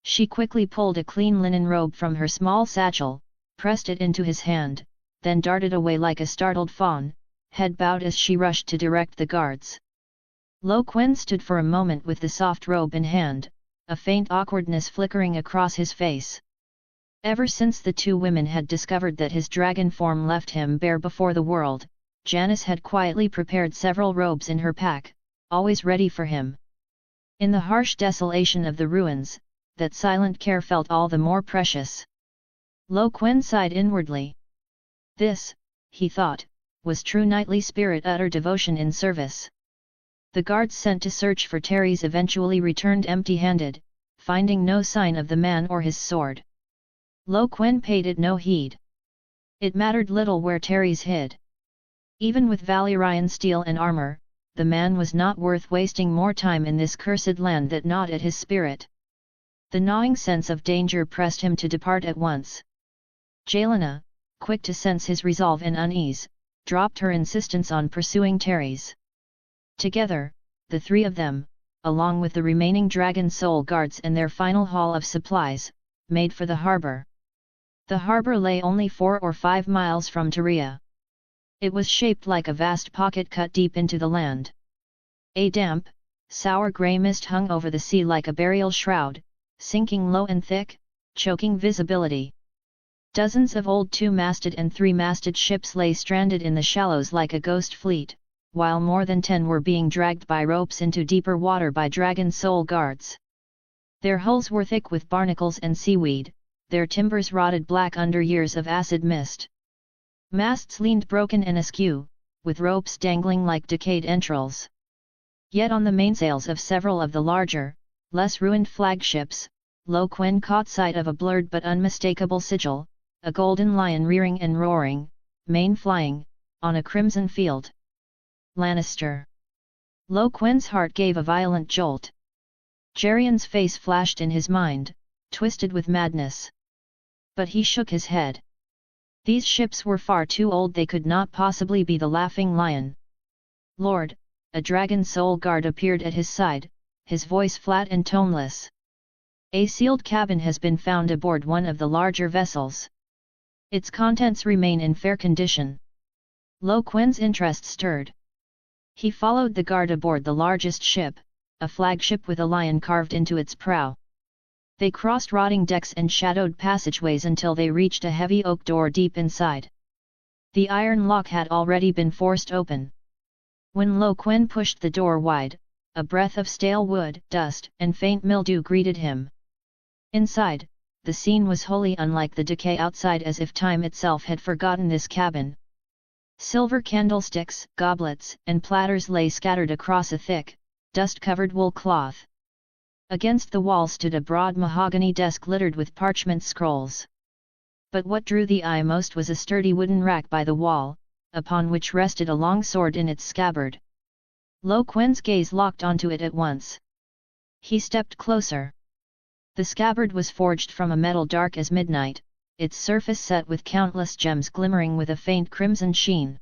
S1: She quickly pulled a clean linen robe from her small satchel, pressed it into his hand, then darted away like a startled fawn, head bowed as she rushed to direct the guards. Quen stood for a moment with the soft robe in hand, a faint awkwardness flickering across his face. Ever since the two women had discovered that his dragon form left him bare before the world, Janis had quietly prepared several robes in her pack, always ready for him. In the harsh desolation of the ruins, that silent care felt all the more precious. Quen sighed inwardly. This, he thought, was true knightly spirit, utter devotion in service. The guards sent to search for Terry's eventually returned empty-handed, finding no sign of the man or his sword. Quen paid it no heed. It mattered little where Terry's hid. Even with Valyrian steel and armor, the man was not worth wasting more time in this cursed land that gnawed at his spirit. The gnawing sense of danger pressed him to depart at once. Jelena, quick to sense his resolve and unease, dropped her insistence on pursuing Terry's. Together, the three of them, along with the remaining Dragon Soul Guards and their final haul of supplies, made for the harbour. The harbour lay only 4 or 5 miles from Tyria. It was shaped like a vast pocket cut deep into the land. A damp, sour grey mist hung over the sea like a burial shroud, sinking low and thick, choking visibility. Dozens of old 2-masted and 3-masted ships lay stranded in the shallows like a ghost fleet, while more than 10 were being dragged by ropes into deeper water by Dragon Soul Guards. Their hulls were thick with barnacles and seaweed, their timbers rotted black under years of acid mist. Masts leaned broken and askew, with ropes dangling like decayed entrails. Yet on the mainsails of several of the larger, less ruined flagships, Quen caught sight of a blurred but unmistakable sigil, a golden lion rearing and roaring, mane flying, on a crimson field. Lannister. Quen's heart gave a violent jolt. Gerion's face flashed in his mind, twisted with madness. But he shook his head. These ships were far too old, they could not possibly be the Laughing Lion. "Lord," a Dragon Soul Guard appeared at his side, his voice flat and toneless. "A sealed cabin has been found aboard one of the larger vessels. Its contents remain in fair condition. Quen's interest stirred. He followed the guard aboard the largest ship, a flagship with a lion carved into its prow. They crossed rotting decks and shadowed passageways until they reached a heavy oak door deep inside. The iron lock had already been forced open. When Quen pushed the door wide, a breath of stale wood, dust, and faint mildew greeted him. Inside, the scene was wholly unlike the decay outside, as if time itself had forgotten this cabin. Silver candlesticks, goblets, and platters lay scattered across a thick, dust-covered wool cloth. Against the wall stood a broad mahogany desk littered with parchment scrolls. But what drew the eye most was a sturdy wooden rack by the wall, upon which rested a long sword in its scabbard. Quen's gaze locked onto it at once. He stepped closer. The scabbard was forged from a metal dark as midnight, its surface set with countless gems glimmering with a faint crimson sheen.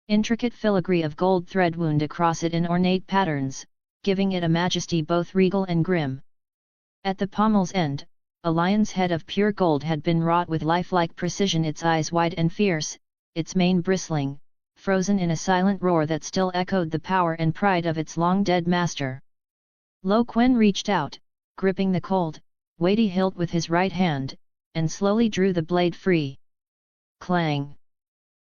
S1: Intricate filigree of gold thread wound across it in ornate patterns, giving it a majesty both regal and grim. At the pommel's end, a lion's head of pure gold had been wrought with lifelike precision, its eyes wide and fierce, its mane bristling, frozen in a silent roar that still echoed the power and pride of its long-dead master. Quen reached out, gripping the cold, weighty hilt with his right hand, and slowly drew the blade free. Clang!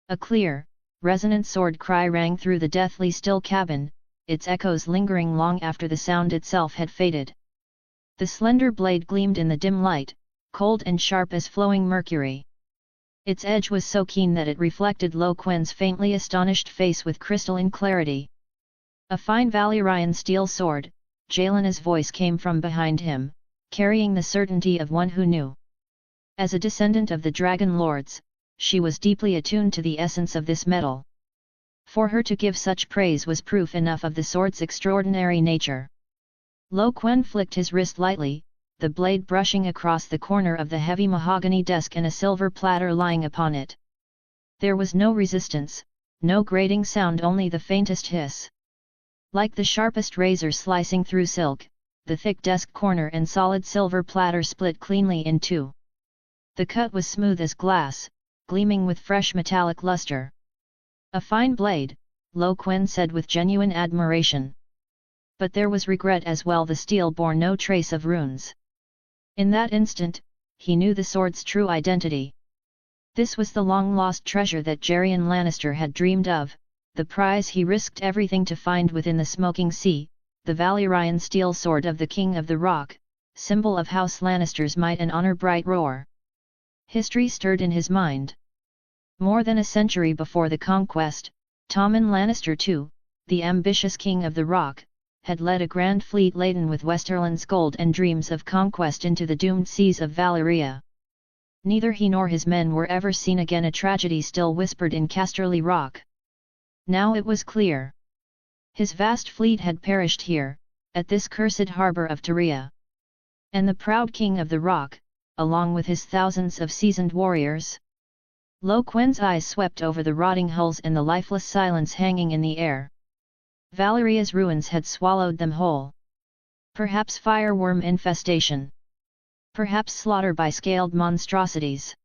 S1: A clear, resonant sword cry rang through the deathly still cabin, its echoes lingering long after the sound itself had faded. The slender blade gleamed in the dim light, cold and sharp as flowing mercury. Its edge was so keen that it reflected Quen's faintly astonished face with crystalline clarity. A fine Valyrian steel sword, Jelana's voice came from behind him, carrying the certainty of one who knew. As a descendant of the Dragonlords, she was deeply attuned to the essence of this metal. For her to give such praise was proof enough of the sword's extraordinary nature. Quen flicked his wrist lightly, the blade brushing across the corner of the heavy mahogany desk and a silver platter lying upon it. There was no resistance, no grating sound, only the faintest hiss. Like the sharpest razor slicing through silk, the thick desk corner and solid silver platter split cleanly in two. The cut was smooth as glass, gleaming with fresh metallic luster. A fine blade, Quen said with genuine admiration. But there was regret as well. The steel bore no trace of runes. In that instant, he knew the sword's true identity. This was the long-lost treasure that Gerion Lannister had dreamed of, the prize he risked everything to find within the smoking sea, the Valyrian steel sword of the King of the Rock, symbol of House Lannister's might and honor. Bright roar. History stirred in his mind. More than a century before the conquest, Tommen Lannister II, the ambitious King of the Rock, had led a grand fleet laden with Westerland's gold and dreams of conquest into the doomed seas of Valyria. Neither he nor his men were ever seen again. A tragedy still whispered in Casterly Rock. Now it was clear. His vast fleet had perished here, at this cursed harbour of Tyria. And the proud King of the Rock, along with his thousands of seasoned warriors? Quen's eyes swept over the rotting hulls and the lifeless silence hanging in the air. Valyria's ruins had swallowed them whole. Perhaps fireworm infestation. Perhaps slaughter by scaled monstrosities.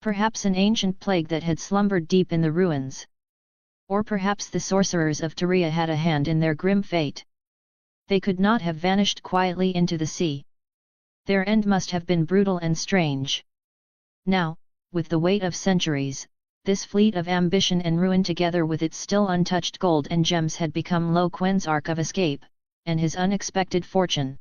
S1: Perhaps an ancient plague that had slumbered deep in the ruins. Or perhaps the sorcerers of Tyria had a hand in their grim fate. They could not have vanished quietly into the sea. Their end must have been brutal and strange. Now, with the weight of centuries, this fleet of ambition and ruin together with its still untouched gold and gems had become Quen's ark of escape, and his unexpected fortune.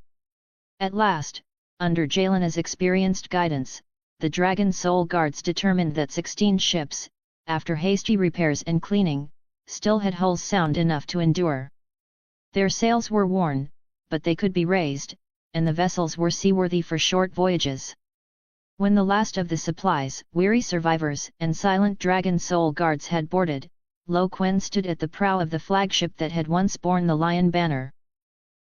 S1: At last, under Jelana's experienced guidance, the Dragon Soul Guards determined that 16 ships, after hasty repairs and cleaning, still had hulls sound enough to endure. Their sails were worn, but they could be raised, and the vessels were seaworthy for short voyages. When the last of the supplies, weary survivors, and silent Dragon Soul Guards had boarded, Quen stood at the prow of the flagship that had once borne the Lion Banner.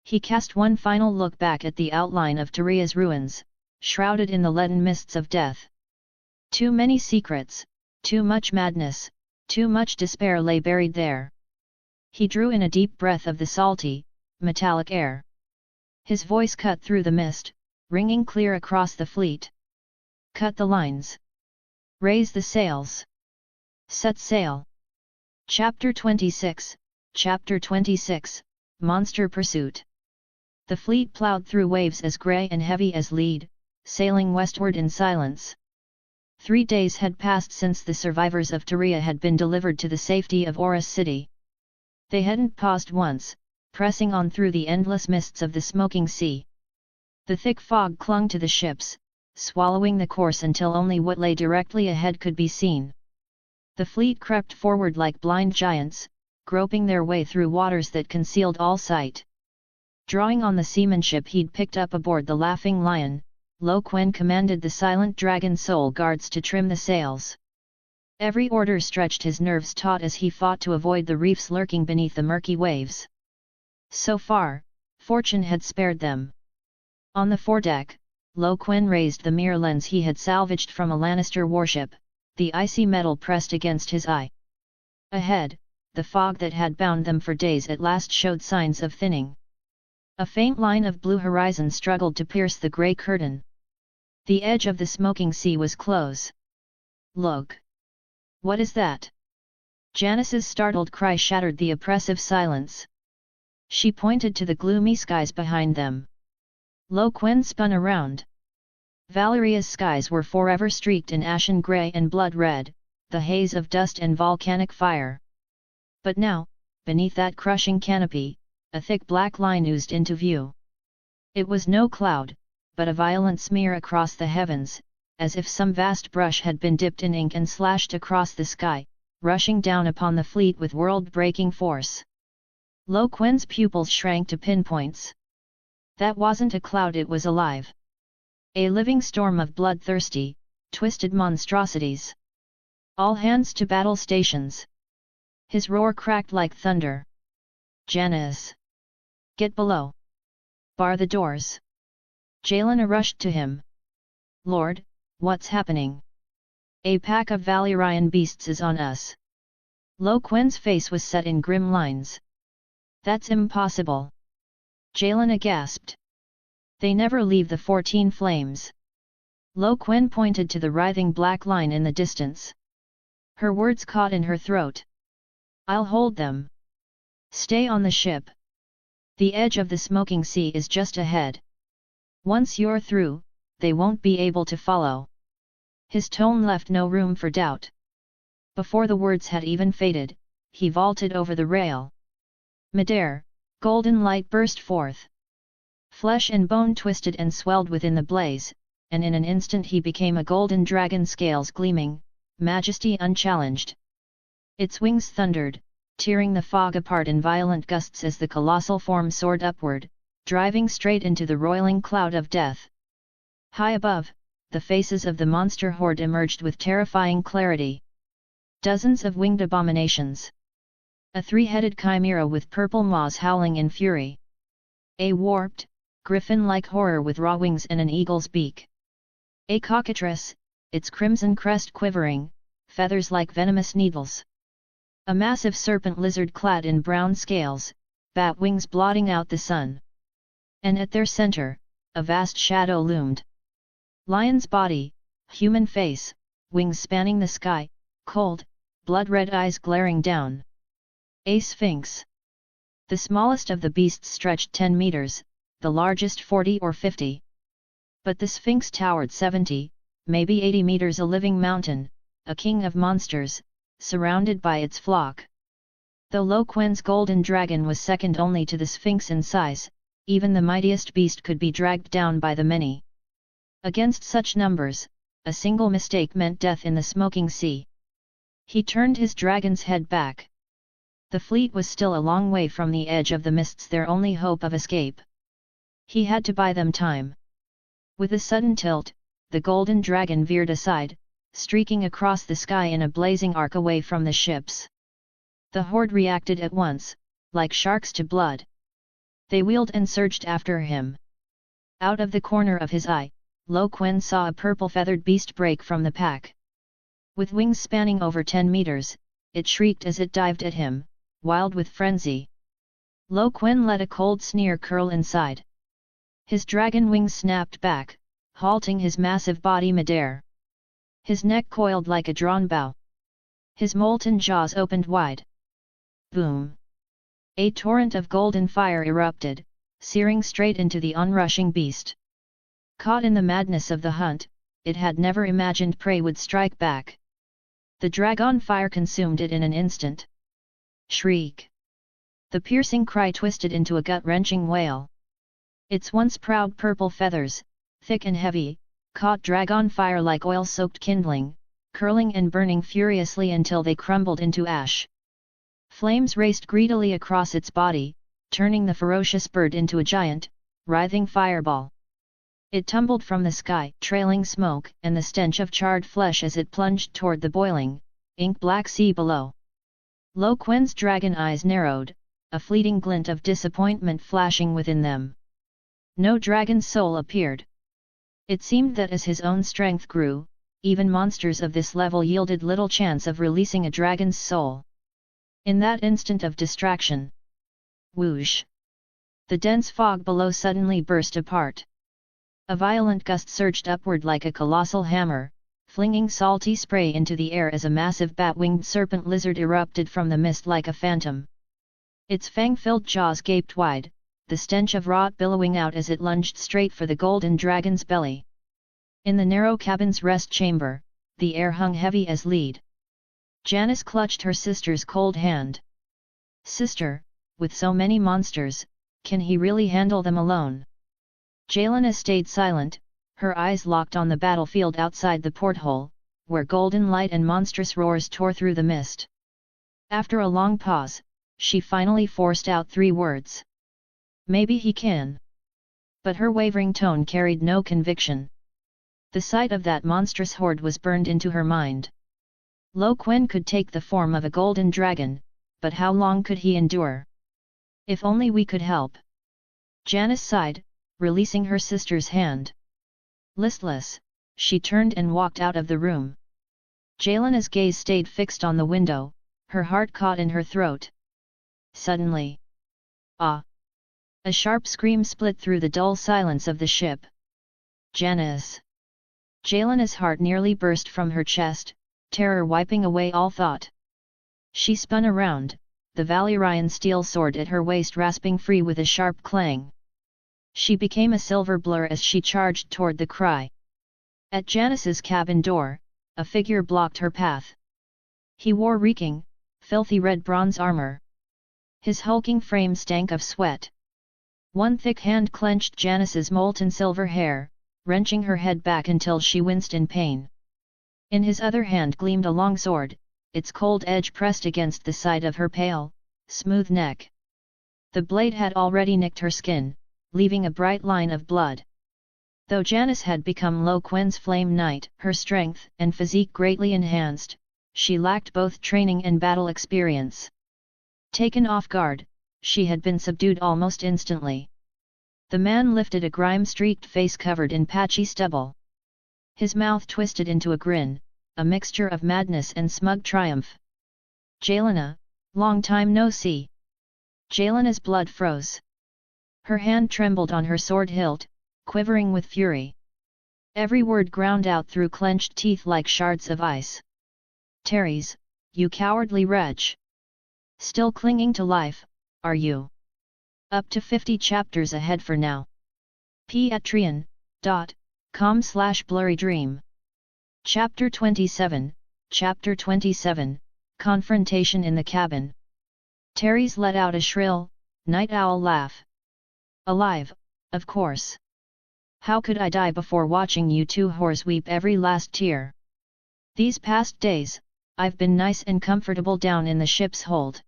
S1: He cast one final look back at the outline of Tyria's ruins, shrouded in the leaden mists of death. Too many secrets, too much madness, too much despair lay buried there. He drew in a deep breath of the salty, metallic air. His voice cut through the mist, ringing clear across the fleet. Cut the lines. Raise the sails. Set sail. Chapter 26, Chapter 26, Monster Pursuit. The fleet ploughed through waves as grey and heavy as lead, sailing westward in silence. 3 days had passed since the survivors of Tyria had been delivered to the safety of Orus City. They hadn't paused once, pressing on through the endless mists of the smoking sea. The thick fog clung to the ships, swallowing the course until only what lay directly ahead could be seen. The fleet crept forward like blind giants, groping their way through waters that concealed all sight. Drawing on the seamanship he'd picked up aboard the Laughing Lion, Quen commanded the silent dragon soul guards to trim the sails. Every order stretched his nerves taut as he fought to avoid the reefs lurking beneath the murky waves. So far, fortune had spared them. On the foredeck, Quen raised the mirror lens he had salvaged from a Lannister warship, the icy metal pressed against his eye. Ahead, the fog that had bound them for days at last showed signs of thinning. A faint line of blue horizon struggled to pierce the grey curtain. The edge of the smoking sea was close. Look! What is that? Janice's startled cry shattered the oppressive silence. She pointed to the gloomy skies behind them. Quen spun around. Valyria's skies were forever streaked in ashen grey and blood red, the haze of dust and volcanic fire. But now, beneath that crushing canopy, a thick black line oozed into view. It was no cloud, but a violent smear across the heavens, as if some vast brush had been dipped in ink and slashed across the sky, rushing down upon the fleet with world-breaking force. Quen's pupils shrank to pinpoints. That wasn't a cloud, it was alive. A living storm of bloodthirsty, twisted monstrosities. All hands to battle stations. His roar cracked like thunder. Janice! Get below! Bar the doors! Jelena rushed to him. Lord, what's happening? A pack of Valyrian beasts is on us. Quen's face was set in grim lines. That's impossible! Jelena gasped. They never leave the 14 flames. Quen pointed to the writhing black line in the distance. Her words caught in her throat. I'll hold them. Stay on the ship. The edge of the smoking sea is just ahead. Once you're through, they won't be able to follow. His tone left no room for doubt. Before the words had even faded, he vaulted over the rail. Midair, golden light burst forth. Flesh and bone twisted and swelled within the blaze, and in an instant he became a golden dragon, scales gleaming, majesty unchallenged. Its wings thundered, tearing the fog apart in violent gusts as the colossal form soared upward, driving straight into the roiling cloud of death. High above, the faces of the monster horde emerged with terrifying clarity. Dozens of winged abominations. A 3-headed chimera with purple maws howling in fury. A warped, griffin-like horror with raw wings and an eagle's beak. A cockatrice, its crimson crest quivering, feathers like venomous needles. A massive serpent lizard clad in brown scales, bat wings blotting out the sun. And at their center, a vast shadow loomed. Lion's body, human face, wings spanning the sky, cold, blood-red eyes glaring down. A sphinx. The smallest of the beasts stretched 10 meters, the largest 40 or 50. But the sphinx towered 70, maybe 80 meters, a living mountain, a king of monsters, surrounded by its flock. Though Quen's golden dragon was second only to the sphinx in size, even the mightiest beast could be dragged down by the many. Against such numbers, a single mistake meant death in the smoking sea. He turned his dragon's head back. The fleet was still a long way from the edge of the mists, their only hope of escape. He had to buy them time. With a sudden tilt, the golden dragon veered aside, streaking across the sky in a blazing arc away from the ships. The horde reacted at once, like sharks to blood. They wheeled and surged after him. Out of the corner of his eye, Quen saw a purple feathered beast break from the pack. With wings spanning over 10 meters, it shrieked as it dived at him, wild with frenzy. Quen let a cold sneer curl inside. His dragon wings snapped back, halting his massive body midair. His neck coiled like a drawn bow. His molten jaws opened wide. Boom! A torrent of golden fire erupted, searing straight into the onrushing beast. Caught in the madness of the hunt, it had never imagined prey would strike back. The dragon fire consumed it in an instant. Shriek! The piercing cry twisted into a gut-wrenching wail. Its once proud purple feathers, thick and heavy, caught dragon fire like oil-soaked kindling, curling and burning furiously until they crumbled into ash. Flames raced greedily across its body, turning the ferocious bird into a giant, writhing fireball. It tumbled from the sky, trailing smoke and the stench of charred flesh as it plunged toward the boiling, ink-black sea below. Quen's dragon eyes narrowed, a fleeting glint of disappointment flashing within them. No dragon's soul appeared. It seemed that as his own strength grew, even monsters of this level yielded little chance of releasing a dragon's soul. In that instant of distraction, whoosh! The dense fog below suddenly burst apart. A violent gust surged upward like a colossal hammer, flinging salty spray into the air as a massive bat-winged serpent lizard erupted from the mist like a phantom. Its fang-filled jaws gaped wide, the stench of rot billowing out as it lunged straight for the golden dragon's belly. In the narrow cabin's rest chamber, the air hung heavy as lead. Janice clutched her sister's cold hand. "Sister, with so many monsters, can he really handle them alone?" Jelena stayed silent, her eyes locked on the battlefield outside the porthole, where golden light and monstrous roars tore through the mist. After a long pause, she finally forced out 3 words. "Maybe he can." But her wavering tone carried no conviction. The sight of that monstrous horde was burned into her mind. Quen could take the form of a golden dragon, but how long could he endure? "If only we could help." Janice sighed, releasing her sister's hand. Listless, she turned and walked out of the room. Jelena's gaze stayed fixed on the window, her heart caught in her throat. Suddenly, ah! A sharp scream split through the dull silence of the ship. "Janice!" Jelena's heart nearly burst from her chest, terror wiping away all thought. She spun around, the Valyrian steel sword at her waist rasping free with a sharp clang. She became a silver blur as she charged toward the cry. At Janice's cabin door, a figure blocked her path. He wore reeking, filthy red bronze armor. His hulking frame stank of sweat. One thick hand clenched Janice's molten silver hair, wrenching her head back until she winced in pain. In his other hand gleamed a long sword, its cold edge pressed against the side of her pale, smooth neck. The blade had already nicked her skin, leaving a bright line of blood. Though Janice had become Quen's flame knight, her strength and physique greatly enhanced, she lacked both training and battle experience. Taken off guard, she had been subdued almost instantly. The man lifted a grime-streaked face covered in patchy stubble. His mouth twisted into a grin, a mixture of madness and smug triumph. "Jelena, long time no see." Jelena's blood froze. Her hand trembled on her sword hilt, quivering with fury. Every word ground out through clenched teeth like shards of ice. "Teres, you cowardly wretch! Still clinging to life, are you?" Up to 50 chapters ahead for now. patreon.com/blurrydream. Chapter 27, Chapter 27, Confrontation in the Cabin. Teres let out a shrill, night owl laugh. "Alive, of course. How could I die before watching you two whores weep every last tear? These past days, I've been nice and comfortable down in the ship's hold.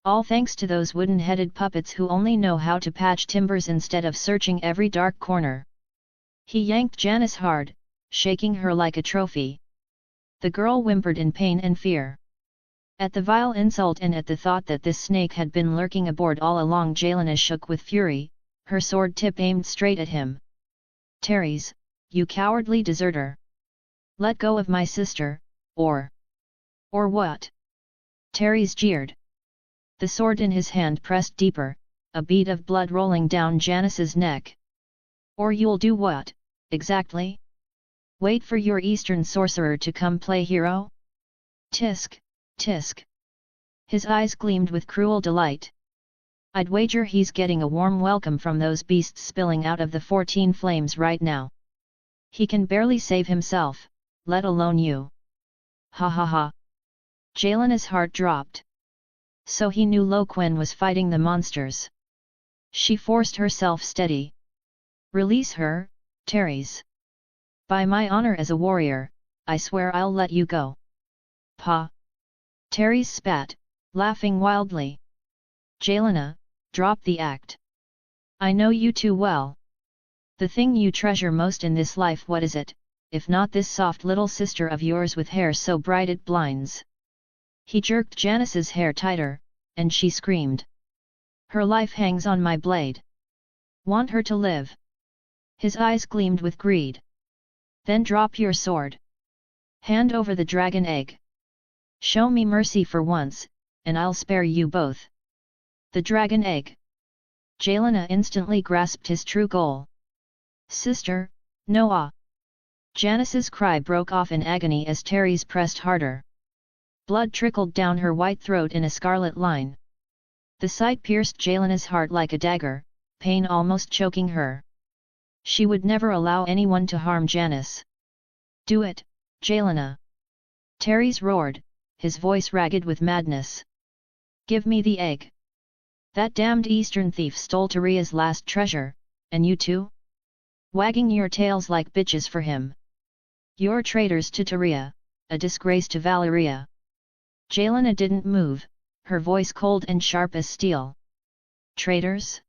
S1: All thanks to those wooden-headed puppets who only know how to patch timbers instead of searching every dark corner." He yanked Janice hard, shaking her like a trophy. The girl whimpered in pain and fear. At the vile insult and at the thought that this snake had been lurking aboard all along, Jelena shook with fury, her sword tip aimed straight at him. "Teres, you cowardly deserter! Let go of my sister, or what?" Teres jeered. The sword in his hand pressed deeper, a bead of blood rolling down Janice's neck. "Or you'll do what, exactly?" Wait for your Eastern sorcerer to come play hero? Tisk, tisk. His eyes gleamed with cruel delight. I'd wager he's getting a warm welcome from those beasts spilling out of the 14 flames right now. He can barely save himself, let alone you. Ha ha ha. Yelena's heart dropped. So he knew Quen was fighting the monsters. She forced herself steady. Release her, Terys. By my honor as a warrior, I swear I'll let you go. Pa. Terys spat, laughing wildly. Yelena, drop the act. I know you too well. The thing you treasure most in this life, what is it, if not this soft little sister of yours with hair so bright it blinds? He jerked Janice's hair tighter, and she screamed. Her life hangs on my blade. Want her to live? His eyes gleamed with greed. Then drop your sword. Hand over the dragon egg. Show me mercy for once, and I'll spare you both. The dragon egg. Yelena instantly grasped his true goal. Sister, no ah! Janice's cry broke off in agony as Terys pressed harder. Blood trickled down her white throat in a scarlet line. The sight pierced Yelena's heart like a dagger, pain almost choking her. She would never allow anyone to harm Janice. Do it, Yelena! Terys roared, his voice ragged with madness. Give me the egg. That damned Eastern thief stole Tyria's last treasure, and you too? Wagging your tails like bitches for him. You're traitors to Tyria, a disgrace to Valyria. Yelena didn't move, her voice cold and sharp as steel. Traitors?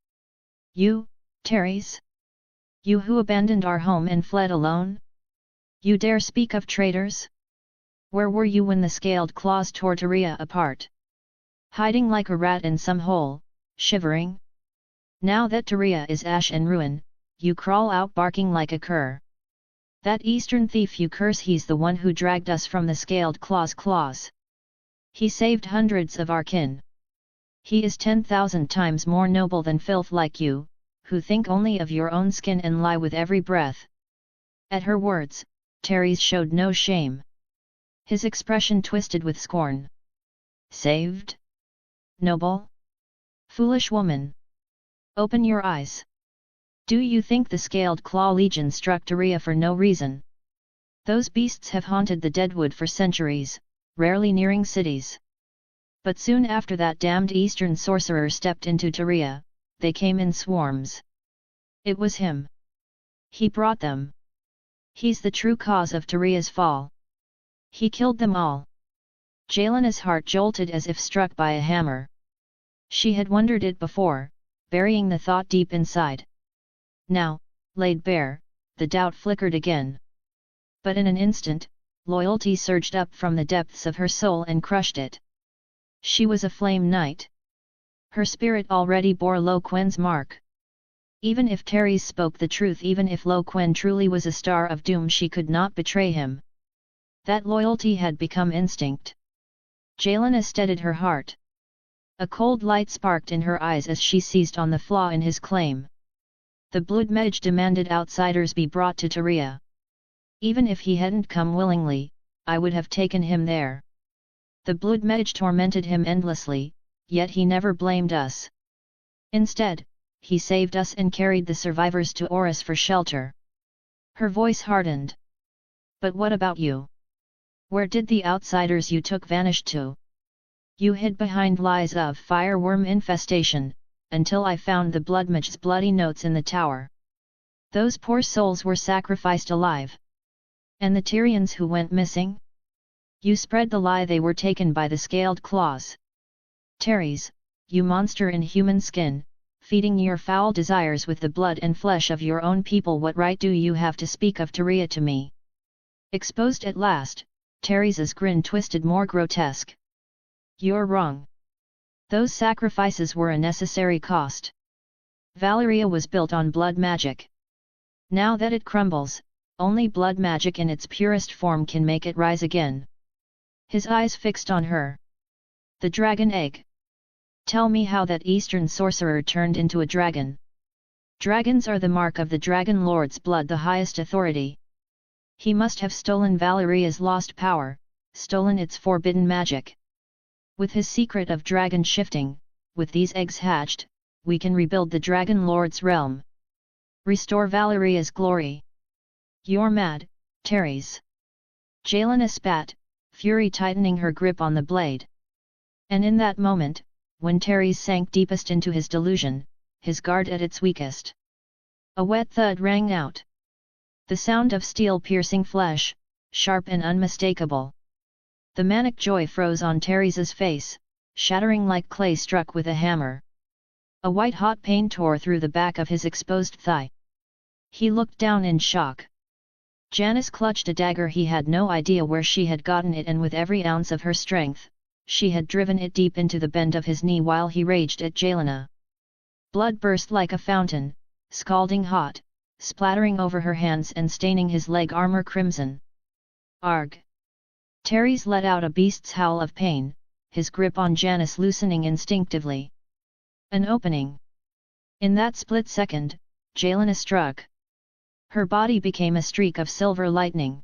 S1: You, Terys? You who abandoned our home and fled alone? You dare speak of traitors? Where were you when the scaled claws tore Tyria apart? Hiding like a rat in some hole, shivering? Now that Tyria is ash and ruin, you crawl out barking like a cur. That Eastern thief you curse, he's the one who dragged us from the scaled claws. He saved hundreds of our kin. He is 10,000 times more noble than filth like you, who think only of your own skin and lie with every breath. At her words, Terys showed no shame. His expression twisted with scorn. Saved? Noble? Foolish woman! Open your eyes. Do you think the Scaled Claw Legion struck Tyria for no reason? Those beasts have haunted the Deadwood for centuries, rarely nearing cities. But soon after that damned Eastern sorcerer stepped into Tyria, they came in swarms. It was him. He brought them. He's the true cause of Tyria's fall. He killed them all. Yelena's heart jolted as if struck by a hammer. She had wondered it before, burying the thought deep inside. Now, laid bare, the doubt flickered again. But in an instant, loyalty surged up from the depths of her soul and crushed it. She was a flame knight. Her spirit already bore Quen's mark. Even if Terys spoke the truth, even if Quen truly was a star of doom, she could not betray him. That loyalty had become instinct. Yelena steadied her heart. A cold light sparked in her eyes as she seized on the flaw in his claim. The Blood Mage demanded outsiders be brought to Tyria. Even if he hadn't come willingly, I would have taken him there. The Blood Mage tormented him endlessly, yet he never blamed us. Instead, he saved us and carried the survivors to Oris for shelter. Her voice hardened. But what about you? Where did the outsiders you took vanish to? You hid behind lies of fireworm infestation, until I found the Bloodmage's bloody notes in the tower. Those poor souls were sacrificed alive. And the Tyrians who went missing? You spread the lie they were taken by the Scaled Claws. Terys, you monster in human skin, feeding your foul desires with the blood and flesh of your own people, what right do you have to speak of Tyria to me? Exposed at last, Terys's grin twisted more grotesque. You're wrong. Those sacrifices were a necessary cost. Valyria was built on blood magic. Now that it crumbles, only blood magic in its purest form can make it rise again. His eyes fixed on her. The dragon egg. Tell me how that Eastern sorcerer turned into a dragon. Dragons are the mark of the Dragonlord's blood, the highest authority. He must have stolen Valyria's lost power, stolen its forbidden magic. With his secret of dragon shifting, with these eggs hatched, we can rebuild the Dragonlord's realm. Restore Valyria's glory. You're mad, Terys. Yelena spat, fury tightening her grip on the blade. And in that moment, when Terys sank deepest into his delusion, his guard at its weakest, a wet thud rang out. The sound of steel piercing flesh, sharp and unmistakable. The manic joy froze on Terys's face, shattering like clay struck with a hammer. A white-hot pain tore through the back of his exposed thigh. He looked down in shock. Janice clutched a dagger. He had no idea where she had gotten it, and with every ounce of her strength, she had driven it deep into the bend of his knee while he raged at Yelena. Blood burst like a fountain, scalding hot, splattering over her hands and staining his leg armor crimson. Arg! Terys let out a beast's howl of pain, his grip on Janice loosening instinctively. An opening. In that split second, Yelena struck. Her body became a streak of silver lightning.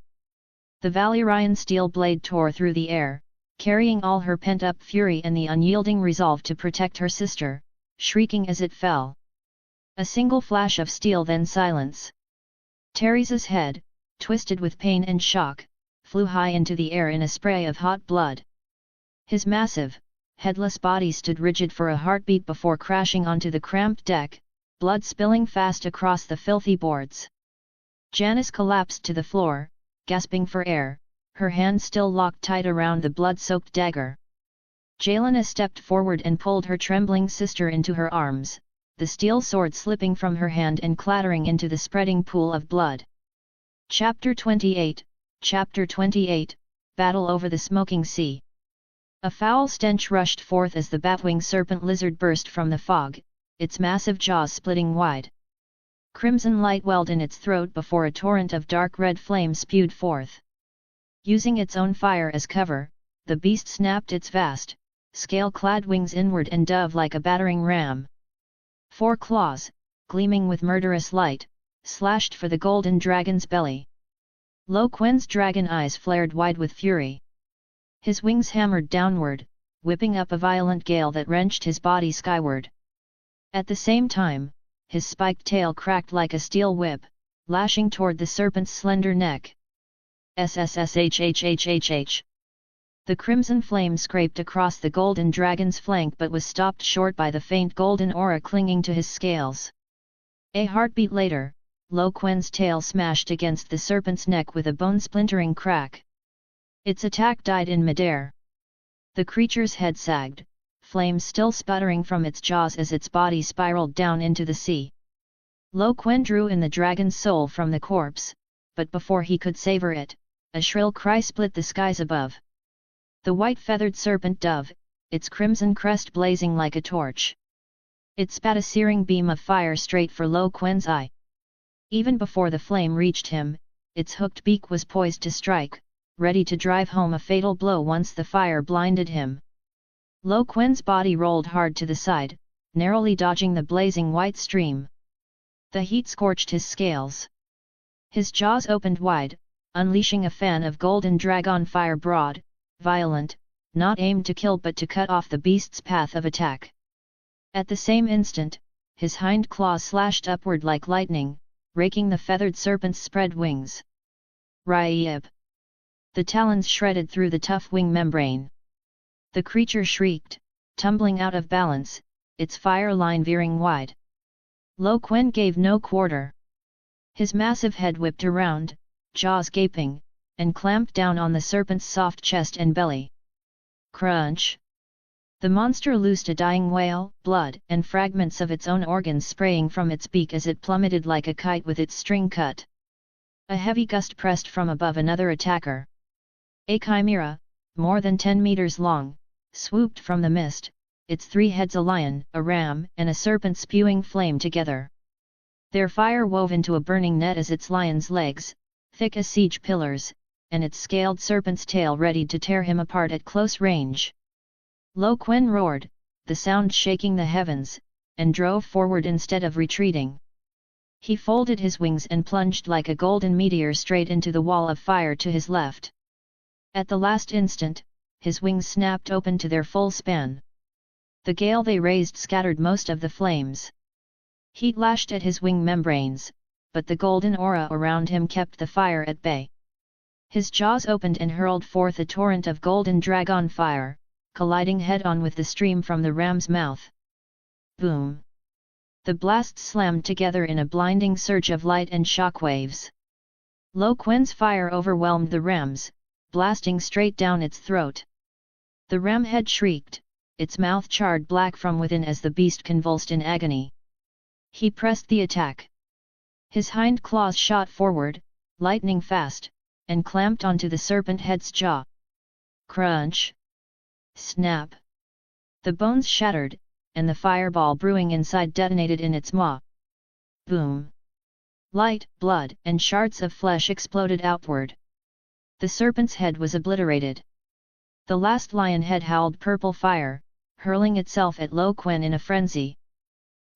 S1: The Valyrian steel blade tore through the air, carrying all her pent-up fury and the unyielding resolve to protect her sister, shrieking as it fell. A single flash of steel, then silence. Terys's head, twisted with pain and shock, flew high into the air in a spray of hot blood. His massive, headless body stood rigid for a heartbeat before crashing onto the cramped deck, blood spilling fast across the filthy boards. Janice collapsed to the floor, gasping for air, her hand still locked tight around the blood-soaked dagger. Yelena stepped forward and pulled her trembling sister into her arms, the steel sword slipping from her hand and clattering into the spreading pool of blood. Chapter 28, Battle over the Smoking Sea. A foul stench rushed forth as the batwing serpent lizard burst from the fog, its massive jaws splitting wide. Crimson light welled in its throat before a torrent of dark red flame spewed forth. Using its own fire as cover, the beast snapped its vast, scale-clad wings inward and dove like a battering ram. 4 claws, gleaming with murderous light, slashed for the golden dragon's belly. Quen's dragon eyes flared wide with fury. His wings hammered downward, whipping up a violent gale that wrenched his body skyward. At the same time, his spiked tail cracked like a steel whip, lashing toward the serpent's slender neck. SSSHHHHH. The crimson flame scraped across the golden dragon's flank but was stopped short by the faint golden aura clinging to his scales. A heartbeat later, Quen's tail smashed against the serpent's neck with a bone-splintering crack. Its attack died in midair. The creature's head sagged, flames still sputtering from its jaws as its body spiraled down into the sea. Quen drew in the dragon's soul from the corpse, but before he could savor it, a shrill cry split the skies above. The white-feathered serpent dove, its crimson crest blazing like a torch. It spat a searing beam of fire straight for Quen's eye. Even before the flame reached him, its hooked beak was poised to strike, ready to drive home a fatal blow once the fire blinded him. Quen's body rolled hard to the side, narrowly dodging the blazing white stream. The heat scorched his scales. His jaws opened wide, unleashing a fan of golden dragon fire, broad, violent, not aimed to kill but to cut off the beast's path of attack. At the same instant, his hind claws slashed upward like lightning, raking the feathered serpent's spread wings. Ryeb! The talons shredded through the tough wing membrane. The creature shrieked, tumbling out of balance, its fire line veering wide. Quen gave no quarter. His massive head whipped around, jaws gaping, and clamped down on the serpent's soft chest and belly. Crunch! The monster loosed a dying wail, blood and fragments of its own organs spraying from its beak as it plummeted like a kite with its string cut. A heavy gust pressed from above another attacker. A chimera, more than 10 meters long, swooped from the mist, its 3 heads, a lion, a ram, and a serpent spewing flame together. Their fire wove into a burning net as its lion's legs, thick as siege pillars, and its scaled serpent's tail readied to tear him apart at close range. Quen roared, the sound shaking the heavens, and drove forward instead of retreating. He folded his wings and plunged like a golden meteor straight into the wall of fire to his left. At the last instant, his wings snapped open to their full span. The gale they raised scattered most of the flames. Heat lashed at his wing membranes, but the golden aura around him kept the fire at bay. His jaws opened and hurled forth a torrent of golden dragon fire, colliding head-on with the stream from the ram's mouth. Boom! The blasts slammed together in a blinding surge of light and shockwaves. Quen's fire overwhelmed the ram's, blasting straight down its throat. The ram head shrieked, its mouth charred black from within as the beast convulsed in agony. He pressed the attack. His hind claws shot forward, lightning fast, and clamped onto the serpent head's jaw. Crunch! Snap! The bones shattered, and the fireball brewing inside detonated in its maw. Boom! Light, blood, and shards of flesh exploded outward. The serpent's head was obliterated. The last lion head howled purple fire, hurling itself at Quen in a frenzy.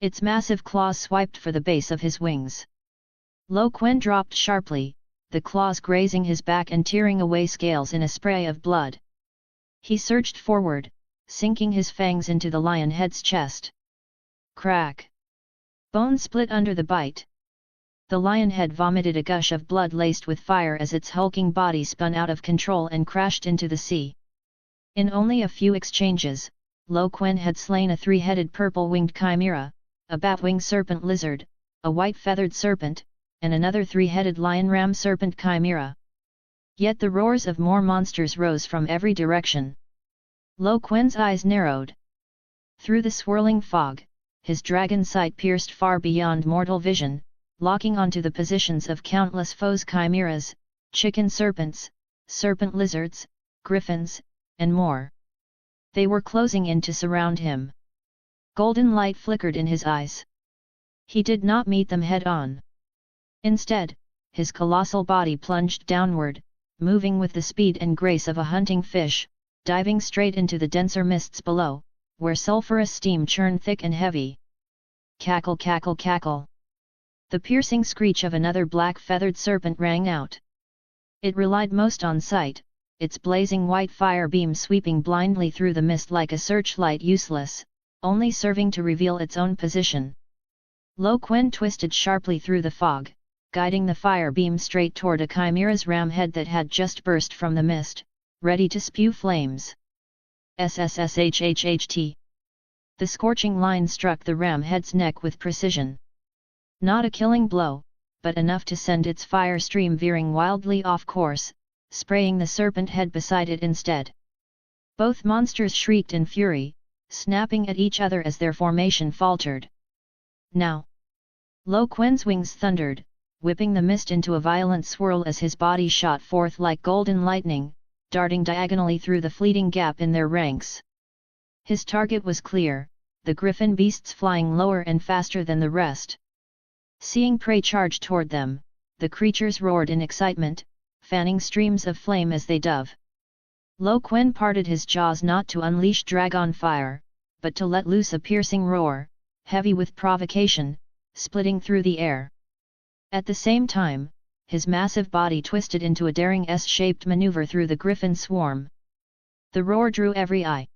S1: Its massive claws swiped for the base of his wings. Quen dropped sharply, the claws grazing his back and tearing away scales in a spray of blood. He surged forward, sinking his fangs into the lion head's chest. Crack! Bone split under the bite. The lion head vomited a gush of blood laced with fire as its hulking body spun out of control and crashed into the sea. In only a few exchanges, Quen had slain a three-headed purple-winged chimera, a bat-winged serpent lizard, a white-feathered serpent, and another three-headed lion-ram serpent chimera. Yet the roars of more monsters rose from every direction. Quen's eyes narrowed. Through the swirling fog, his dragon sight pierced far beyond mortal vision, locking onto the positions of countless foes: chimeras, chicken serpents, serpent lizards, griffins, and more. They were closing in to surround him. Golden light flickered in his eyes. He did not meet them head-on. Instead, his colossal body plunged downward, moving with the speed and grace of a hunting fish, diving straight into the denser mists below, where sulphurous steam churned thick and heavy. Cackle, cackle, cackle! The piercing screech of another black-feathered serpent rang out. It relied most on sight, its blazing white fire beam sweeping blindly through the mist like a searchlight, useless, only serving to reveal its own position. Quen twisted sharply through the fog, guiding the fire beam straight toward a chimera's ram head that had just burst from the mist, ready to spew flames. SSSHHHT. The scorching line struck the ram head's neck with precision. Not a killing blow, but enough to send its fire stream veering wildly off course, spraying the serpent head beside it instead. Both monsters shrieked in fury, snapping at each other as their formation faltered. Now! Quen's wings thundered, whipping the mist into a violent swirl as his body shot forth like golden lightning, darting diagonally through the fleeting gap in their ranks. His target was clear, the griffin beasts flying lower and faster than the rest. Seeing prey charge toward them, the creatures roared in excitement, fanning streams of flame as they dove. Quen parted his jaws not to unleash dragon fire, but to let loose a piercing roar, heavy with provocation, splitting through the air. At the same time, his massive body twisted into a daring S-shaped maneuver through the griffin swarm. The roar drew every eye.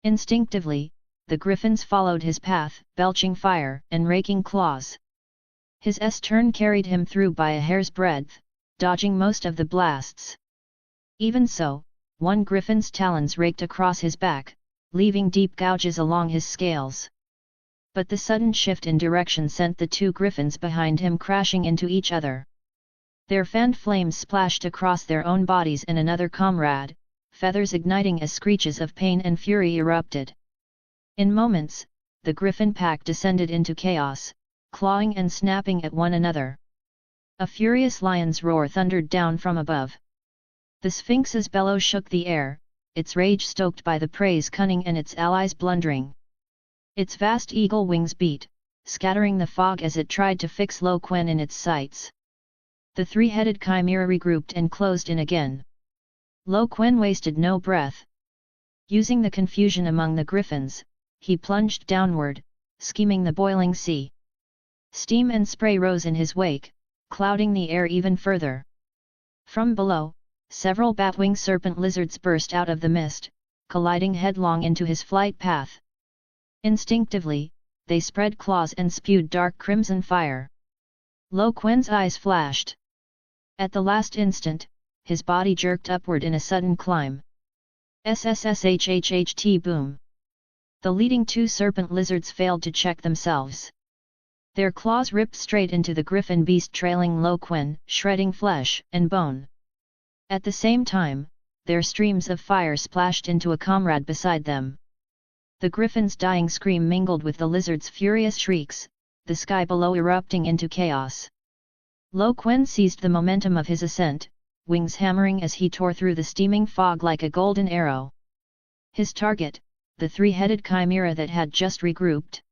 S1: Instinctively, the griffins followed his path, belching fire and raking claws. His S-turn carried him through by a hair's breadth, dodging most of the blasts. Even so, one griffin's talons raked across his back, leaving deep gouges along his scales. But the sudden shift in direction sent the two griffins behind him crashing into each other. Their fanned flames splashed across their own bodies and another comrade, feathers igniting as screeches of pain and fury erupted. In moments, the griffin pack descended into chaos, clawing and snapping at one another. A furious lion's roar thundered down from above. The Sphinx's bellow shook the air, its rage stoked by the prey's cunning and its allies' blundering. Its vast eagle wings beat, scattering the fog as it tried to fix Quen in its sights. The three-headed chimera regrouped and closed in again. Quen wasted no breath. Using the confusion among the griffins, he plunged downward, skimming the boiling sea. Steam and spray rose in his wake, clouding the air even further. From below, several batwing serpent lizards burst out of the mist, colliding headlong into his flight path. Instinctively, they spread claws and spewed dark crimson fire. Quen's eyes flashed. At the last instant, his body jerked upward in a sudden climb. SSSHHHT boom! The leading two serpent lizards failed to check themselves. Their claws ripped straight into the griffin beast, trailing Quen, shredding flesh and bone. At the same time, their streams of fire splashed into a comrade beside them. The griffin's dying scream mingled with the lizard's furious shrieks, the sky below erupting into chaos. Quen seized the momentum of his ascent, wings hammering as he tore through the steaming fog like a golden arrow. His target, the three-headed chimera that had just regrouped.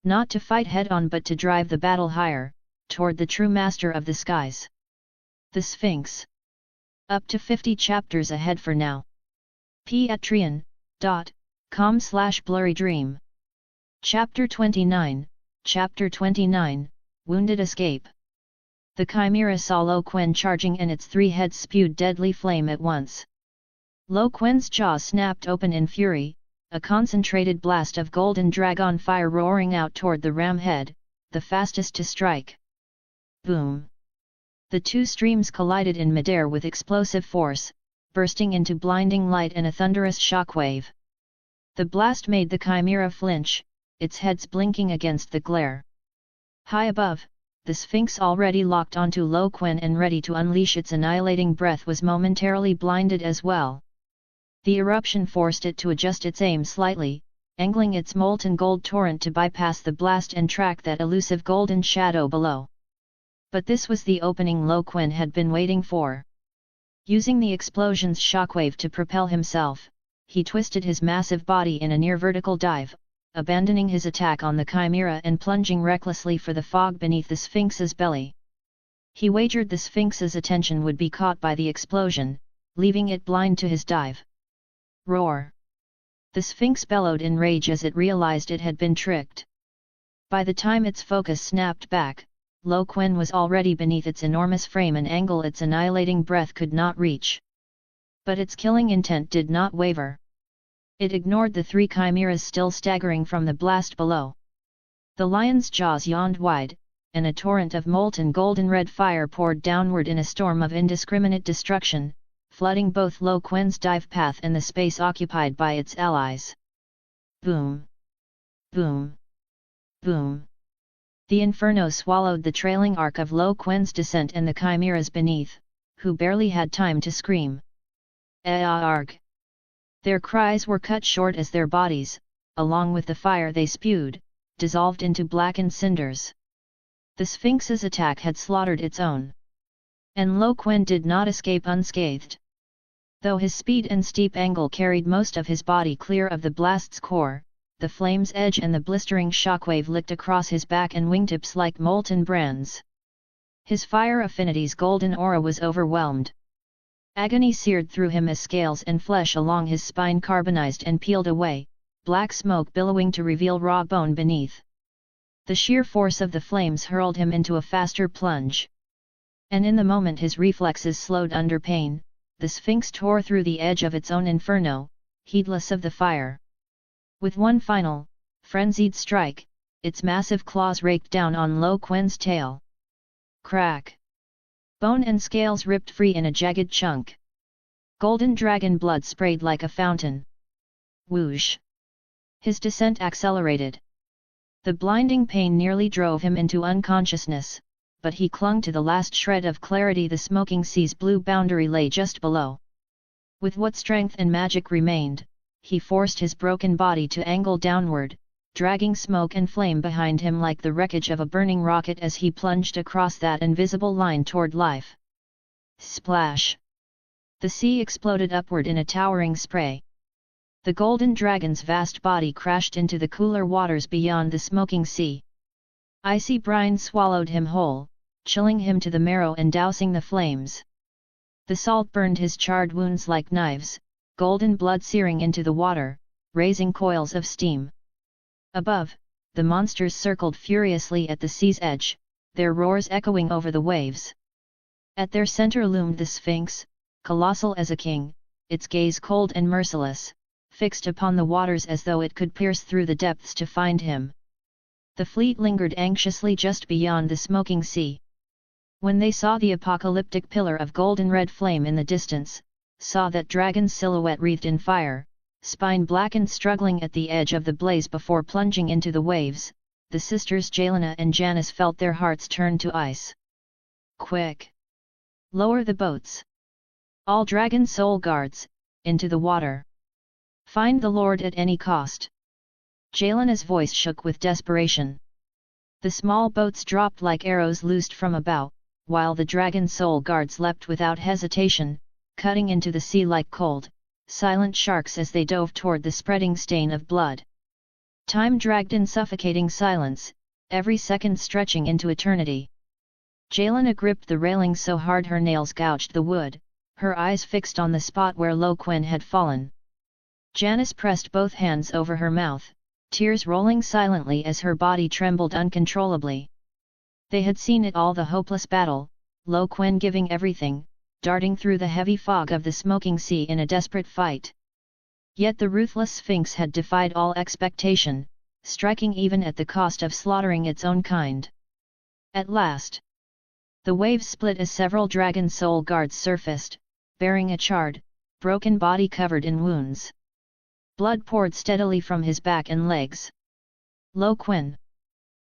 S1: Not to fight head-on but to drive the battle higher, toward the true master of the skies. The Sphinx. Up to 50 chapters ahead for now. patreon.com/blurrydream. Chapter 29, Chapter 29, Wounded Escape. The chimera saw Quen charging and its three heads spewed deadly flame at once. Quen's jaws snapped open in fury, a concentrated blast of golden dragon fire roaring out toward the ram head, the fastest to strike. Boom! The two streams collided in midair with explosive force, bursting into blinding light and a thunderous shockwave. The blast made the chimera flinch, its heads blinking against the glare. High above, the Sphinx, already locked onto Quen and ready to unleash its annihilating breath, was momentarily blinded as well. The eruption forced it to adjust its aim slightly, angling its molten gold torrent to bypass the blast and track that elusive golden shadow below. But this was the opening Quen had been waiting for. Using the explosion's shockwave to propel himself, he twisted his massive body in a near-vertical dive, abandoning his attack on the chimera and plunging recklessly for the fog beneath the Sphinx's belly. He wagered the Sphinx's attention would be caught by the explosion, leaving it blind to his dive. Roar! The Sphinx bellowed in rage as it realized it had been tricked. By the time its focus snapped back, Quen was already beneath its enormous frame, an angle its annihilating breath could not reach. But its killing intent did not waver. It ignored the three chimeras still staggering from the blast below. The lion's jaws yawned wide, and a torrent of molten golden red fire poured downward in a storm of indiscriminate destruction, flooding both Quen's dive path and the space occupied by its allies. Boom! Boom! Boom! The inferno swallowed the trailing arc of Quen's descent and the chimeras beneath, who barely had time to scream. Aarg! Their cries were cut short as their bodies, along with the fire they spewed, dissolved into blackened cinders. The Sphinx's attack had slaughtered its own. And Quen did not escape unscathed. Though his speed and steep angle carried most of his body clear of the blast's core, the flame's edge and the blistering shockwave licked across his back and wingtips like molten brands. His fire affinity's golden aura was overwhelmed. Agony seared through him as scales and flesh along his spine carbonized and peeled away, black smoke billowing to reveal raw bone beneath. The sheer force of the flames hurled him into a faster plunge. And in the moment his reflexes slowed under pain, the Sphinx tore through the edge of its own inferno, heedless of the fire. With one final, frenzied strike, its massive claws raked down on Quen's tail. Crack! Bone and scales ripped free in a jagged chunk. Golden dragon blood sprayed like a fountain. Whoosh! His descent accelerated. The blinding pain nearly drove him into unconsciousness, but he clung to the last shred of clarity. The smoking sea's blue boundary lay just below. With what strength and magic remained, he forced his broken body to angle downward, dragging smoke and flame behind him like the wreckage of a burning rocket as he plunged across that invisible line toward life. Splash! The sea exploded upward in a towering spray. The golden dragon's vast body crashed into the cooler waters beyond the smoking sea. Icy brine swallowed him whole, chilling him to the marrow and dousing the flames. The salt burned his charred wounds like knives, golden blood searing into the water, raising coils of steam. Above, the monsters circled furiously at the sea's edge, their roars echoing over the waves. At their center loomed the Sphinx, colossal as a king, its gaze cold and merciless, fixed upon the waters as though it could pierce through the depths to find him. The fleet lingered anxiously just beyond the smoking sea. When they saw the apocalyptic pillar of golden red flame in the distance, saw that dragon's silhouette wreathed in fire, spine blackened struggling at the edge of the blaze before plunging into the waves, the sisters Jelena and Janice felt their hearts turn to ice. Quick! Lower the boats! All dragon soul guards, into the water! Find the Lord at any cost! Jelena's voice shook with desperation. The small boats dropped like arrows loosed from a bow, while the dragon soul guards leapt without hesitation, cutting into the sea like cold, silent sharks as they dove toward the spreading stain of blood. Time dragged in suffocating silence, every second stretching into eternity. Jelena gripped the railing so hard her nails gouged the wood, her eyes fixed on the spot where Quen had fallen. Janice pressed both hands over her mouth, tears rolling silently as her body trembled uncontrollably. They had seen it all, the hopeless battle, Quen giving everything, darting through the heavy fog of the smoking sea in a desperate fight. Yet the ruthless Sphinx had defied all expectation, striking even at the cost of slaughtering its own kind. At last, the waves split as several dragon soul guards surfaced, bearing a charred, broken body covered in wounds. Blood poured steadily from his back and legs. Quen.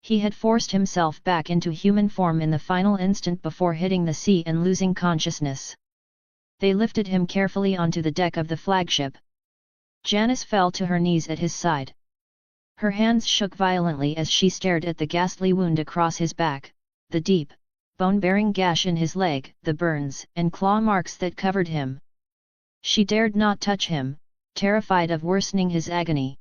S1: He had forced himself back into human form in the final instant before hitting the sea and losing consciousness. They lifted him carefully onto the deck of the flagship. Janice fell to her knees at his side. Her hands shook violently as she stared at the ghastly wound across his back, the deep, bone-bearing gash in his leg, the burns and claw marks that covered him. She dared not touch him, terrified of worsening his agony.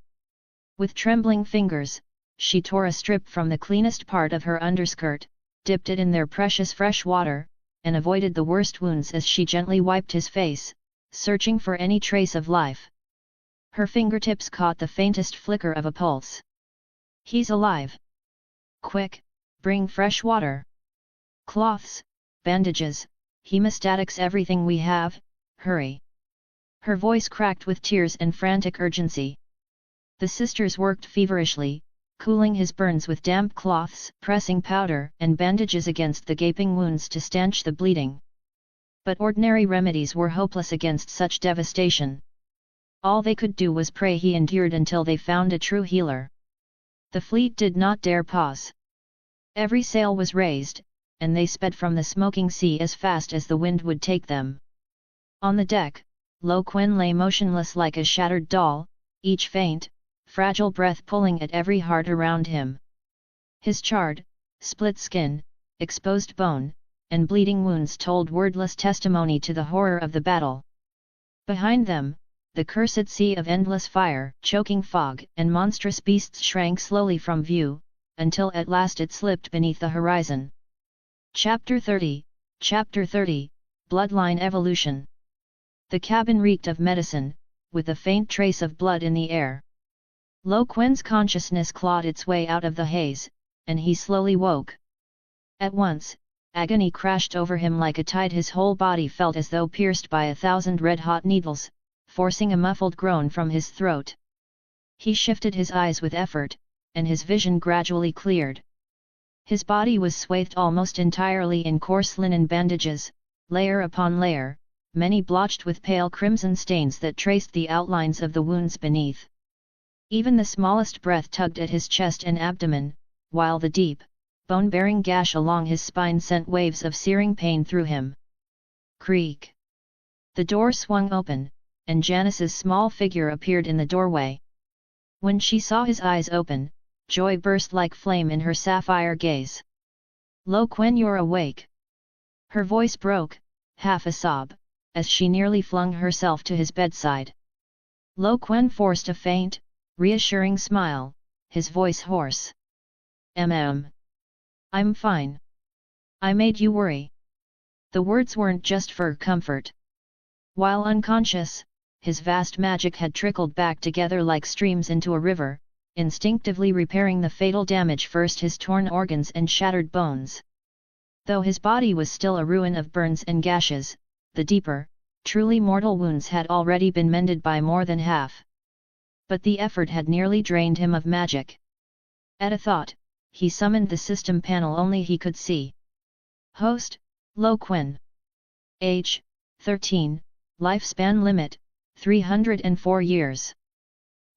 S1: With trembling fingers, she tore a strip from the cleanest part of her underskirt, dipped it in their precious fresh water, and avoided the worst wounds as she gently wiped his face, searching for any trace of life. Her fingertips caught the faintest flicker of a pulse. He's alive! Quick, bring fresh water! Cloths, bandages, hemostatics, everything we have, hurry! Her voice cracked with tears and frantic urgency. The sisters worked feverishly, cooling his burns with damp cloths, pressing powder and bandages against the gaping wounds to stanch the bleeding. But ordinary remedies were hopeless against such devastation. All they could do was pray he endured until they found a true healer. The fleet did not dare pause. Every sail was raised, and they sped from the smoking sea as fast as the wind would take them. On the deck, Quen lay motionless like a shattered doll, each faint, fragile breath pulling at every heart around him. His charred, split skin, exposed bone, and bleeding wounds told wordless testimony to the horror of the battle. Behind them, the cursed sea of endless fire, choking fog, and monstrous beasts shrank slowly from view, until at last it slipped beneath the horizon. Chapter 30, Bloodline Evolution. The cabin reeked of medicine, with a faint trace of blood in the air. Quen's consciousness clawed its way out of the haze, and he slowly woke. At once, agony crashed over him like a tide. His whole body felt as though pierced by 1,000 red-hot needles, forcing a muffled groan from his throat. He shifted his eyes with effort, and his vision gradually cleared. His body was swathed almost entirely in coarse linen bandages, layer upon layer, many blotched with pale crimson stains that traced the outlines of the wounds beneath. Even the smallest breath tugged at his chest and abdomen, while the deep, bone-bearing gash along his spine sent waves of searing pain through him. Creak! The door swung open, and Janice's small figure appeared in the doorway. When she saw his eyes open, joy burst like flame in her sapphire gaze. Quen, you're awake! Her voice broke, half a sob, as she nearly flung herself to his bedside. Quen forced a faint, reassuring smile, his voice hoarse. I'm fine. I made you worry. The words weren't just for comfort. While unconscious, his vast magic had trickled back together like streams into a river, instinctively repairing the fatal damage, first his torn organs and shattered bones. Though his body was still a ruin of burns and gashes, the deeper, truly mortal wounds had already been mended by more than half. But the effort had nearly drained him of magic. At a thought, he summoned the system panel only he could see. Host, Quen. Age, 13, lifespan limit, 304 years.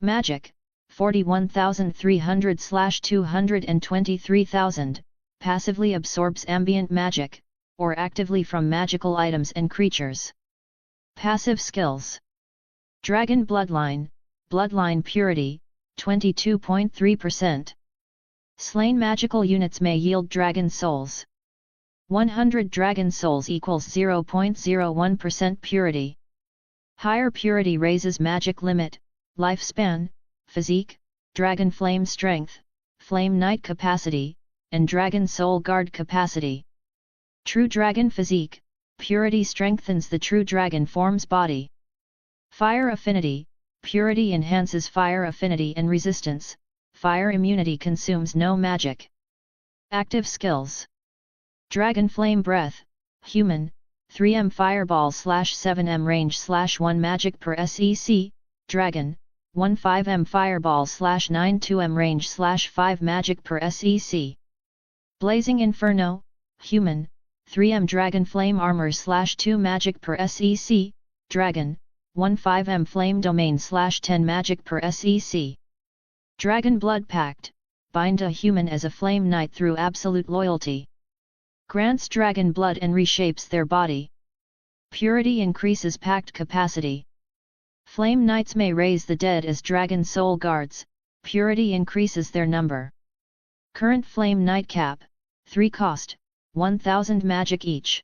S1: Magic, 41,300/223,000, passively absorbs ambient magic, or actively from magical items and creatures. Passive skills. Dragon Bloodline, Bloodline Purity, 22.3%. Slain magical units may yield dragon souls. 100 dragon souls equals 0.01% purity. Higher purity raises magic limit, lifespan, physique, dragon flame strength, flame knight capacity, and dragon soul guard capacity. True dragon physique, purity strengthens the true dragon form's body. Fire affinity, purity enhances fire affinity and resistance, fire immunity consumes no magic. Active skills. Dragon Flame Breath, Human, 3m Fireball/7m range/1 magic per SEC, Dragon, 15m Fireball/9 2m range/5 magic per SEC. Blazing Inferno, Human, 3m Dragon Flame Armor/2 magic per SEC, Dragon, 15m Flame Domain/10 magic per SEC. Dragon Blood Pact, bind a human as a flame knight through absolute loyalty. Grants dragon blood and reshapes their body. Purity increases pact capacity. Flame knights may raise the dead as dragon soul guards, purity increases their number. Current flame knight cap, 3 cost, 1000 magic each.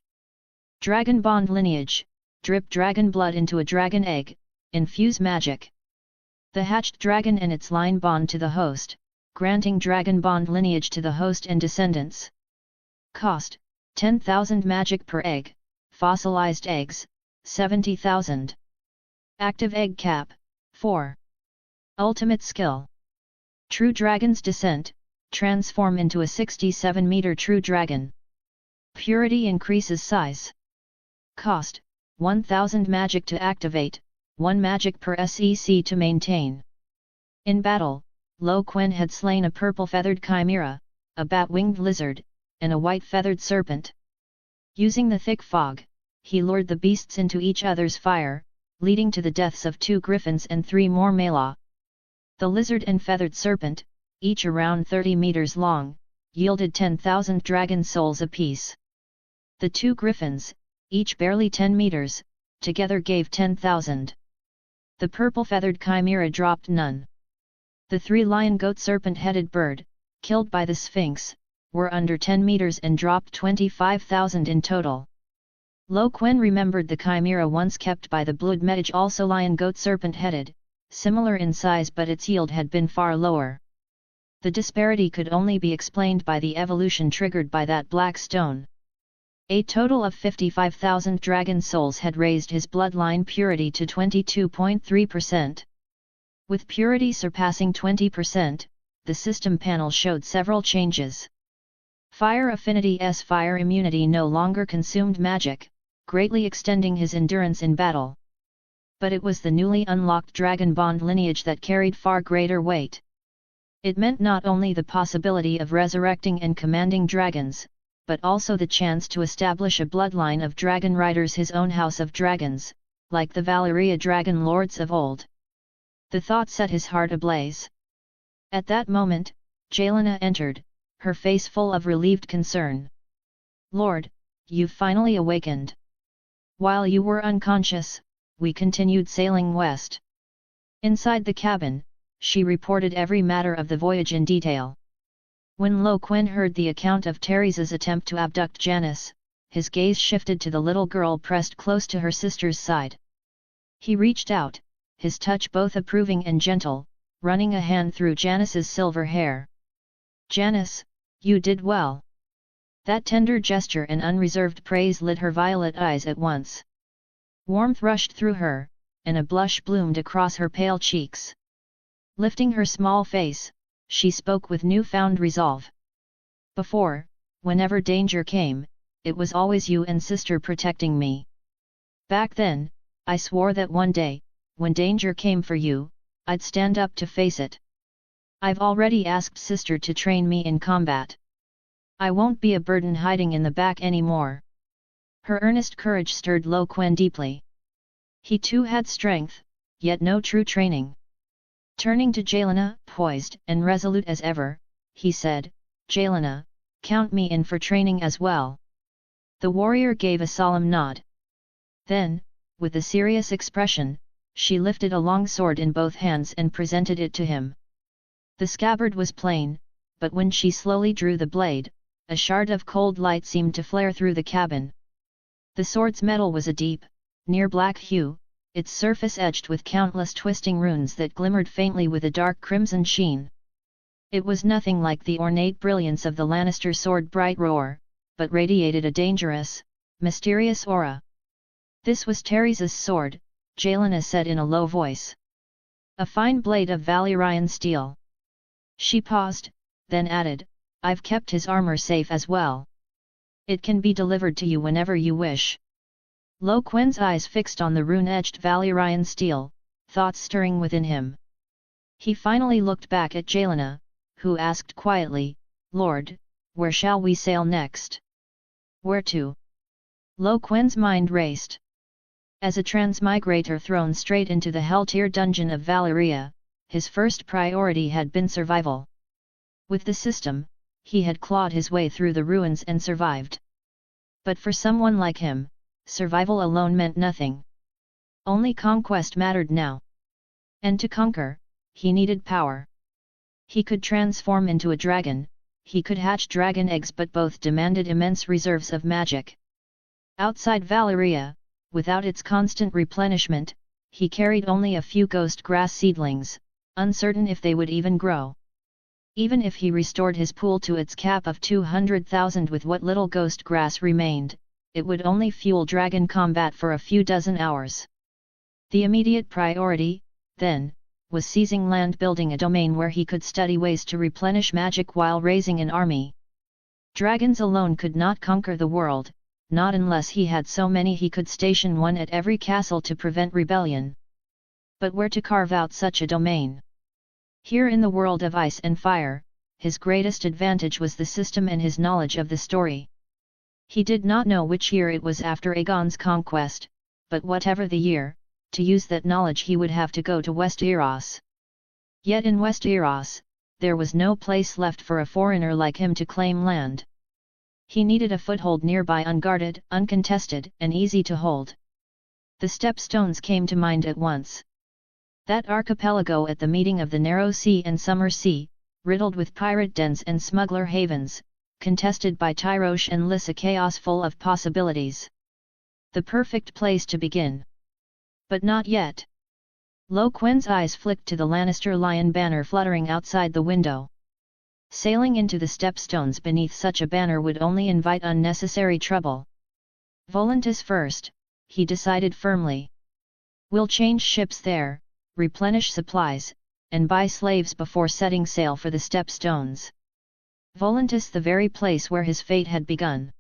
S1: Dragon Bond Lineage, drip dragon blood into a dragon egg, infuse magic. The hatched dragon and its line bond to the host, granting dragon bond lineage to the host and descendants. Cost, 10,000 magic per egg, fossilized eggs, 70,000. Active egg cap, 4. Ultimate skill. True Dragon's Descent, transform into a 67-meter true dragon. Purity increases size. Cost, 1000 magic to activate, 1 magic per SEC to maintain. In battle, Quen had slain a purple-feathered chimera, a bat-winged lizard, and a white-feathered serpent. Using the thick fog, he lured the beasts into each other's fire, leading to the deaths of 2 griffins and 3 more mela. The lizard and feathered serpent, each around 30 meters long, yielded 10,000 dragon souls apiece. The 2 griffins, each barely 10 meters, together gave 10,000. The purple-feathered chimera dropped none. The 3 lion-goat serpent-headed bird, killed by the Sphinx, were under 10 meters and dropped 25,000 in total. Quen remembered the chimera once kept by the blood mage, also lion-goat serpent-headed, similar in size, but its yield had been far lower. The disparity could only be explained by the evolution triggered by that black stone. A total of 55,000 dragon souls had raised his bloodline purity to 22.3%. With purity surpassing 20%, the system panel showed several changes. Fire Affinity's fire immunity no longer consumed magic, greatly extending his endurance in battle. But it was the newly unlocked Dragon Bond lineage that carried far greater weight. It meant not only the possibility of resurrecting and commanding dragons, but also the chance to establish a bloodline of dragon riders, his own house of dragons, like the Valyria Dragonlords of old. The thought set his heart ablaze. At that moment, Shyvana entered, her face full of relieved concern. "Lord, you've finally awakened. While you were unconscious, we continued sailing west." Inside the cabin, she reported every matter of the voyage in detail. When Quen heard the account of Teresa's attempt to abduct Janice, his gaze shifted to the little girl pressed close to her sister's side. He reached out, his touch both approving and gentle, running a hand through Janice's silver hair. "Janice, you did well." That tender gesture and unreserved praise lit her violet eyes at once. Warmth rushed through her, and a blush bloomed across her pale cheeks. Lifting her small face, she spoke with newfound resolve. Before, whenever danger came, it was always you and sister protecting me. Back then, I swore that one day, when danger came for you, I'd stand up to face it. I've already asked sister to train me in combat. I won't be a burden hiding in the back anymore. Her earnest courage stirred Quen deeply. He too had strength, yet no true training. Turning to Jelena, poised and resolute as ever, he said, Jelena, count me in for training as well. The warrior gave a solemn nod. Then, with a serious expression, she lifted a long sword in both hands and presented it to him. The scabbard was plain, but when she slowly drew the blade, a shard of cold light seemed to flare through the cabin. The sword's metal was a deep, near black hue, its surface edged with countless twisting runes that glimmered faintly with a dark crimson sheen. It was nothing like the ornate brilliance of the Lannister sword Bright Roar, but radiated a dangerous, mysterious aura. This was Teresa's sword, Jelena said in a low voice. A fine blade of Valyrian steel. She paused, then added, I've kept his armor safe as well. It can be delivered to you whenever you wish. Quen's eyes fixed on the rune-edged Valyrian steel, thoughts stirring within him. He finally looked back at Jelena, who asked quietly, Lord, where shall we sail next? Where to? Quen's mind raced. As a transmigrator thrown straight into the hell-tier dungeon of Valyria, his first priority had been survival. With the system, he had clawed his way through the ruins and survived. But for someone like him, survival alone meant nothing. Only conquest mattered now. And to conquer, he needed power. He could transform into a dragon, he could hatch dragon eggs, but both demanded immense reserves of magic. Outside Valyria, without its constant replenishment, he carried only a few ghost grass seedlings, uncertain if they would even grow. Even if he restored his pool to its cap of 200,000 with what little ghost grass remained, it would only fuel dragon combat for a few dozen hours. The immediate priority, then, was seizing land, building a domain where he could study ways to replenish magic while raising an army. Dragons alone could not conquer the world, not unless he had so many he could station one at every castle to prevent rebellion. But where to carve out such a domain? Here in the world of ice and fire, his greatest advantage was the system and his knowledge of the story. He did not know which year it was after Aegon's conquest, but whatever the year, to use that knowledge he would have to go to Westeros. Yet in Westeros, there was no place left for a foreigner like him to claim land. He needed a foothold nearby, unguarded, uncontested, and easy to hold. The Stepstones came to mind at once. That archipelago at the meeting of the Narrow Sea and Summer Sea, riddled with pirate dens and smuggler havens, contested by Tyrosh and Lys, a chaos full of possibilities. The perfect place to begin. But not yet. Quen's eyes flicked to the Lannister lion banner fluttering outside the window. Sailing into the Stepstones beneath such a banner would only invite unnecessary trouble. Volantis first, he decided firmly. We'll change ships there, replenish supplies, and buy slaves before setting sail for the Stepstones. Volantis, the very place where his fate had begun.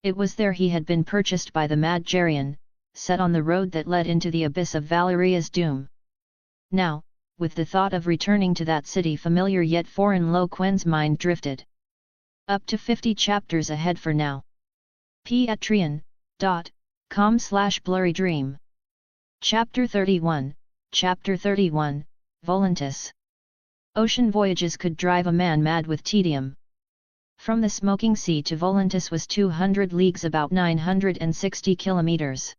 S1: It was there he had been purchased by the mad Gerion, set on the road that led into the abyss of Valyria's doom. Now, with the thought of returning to that city familiar yet foreign, Quen's mind drifted. Up to 50 chapters ahead for now. patreon.com/blurrydream. Chapter 31, Chapter 31, Volantis. Ocean voyages could drive a man mad with tedium. From the smoking sea to Volantis was 200 leagues, about 960 kilometers.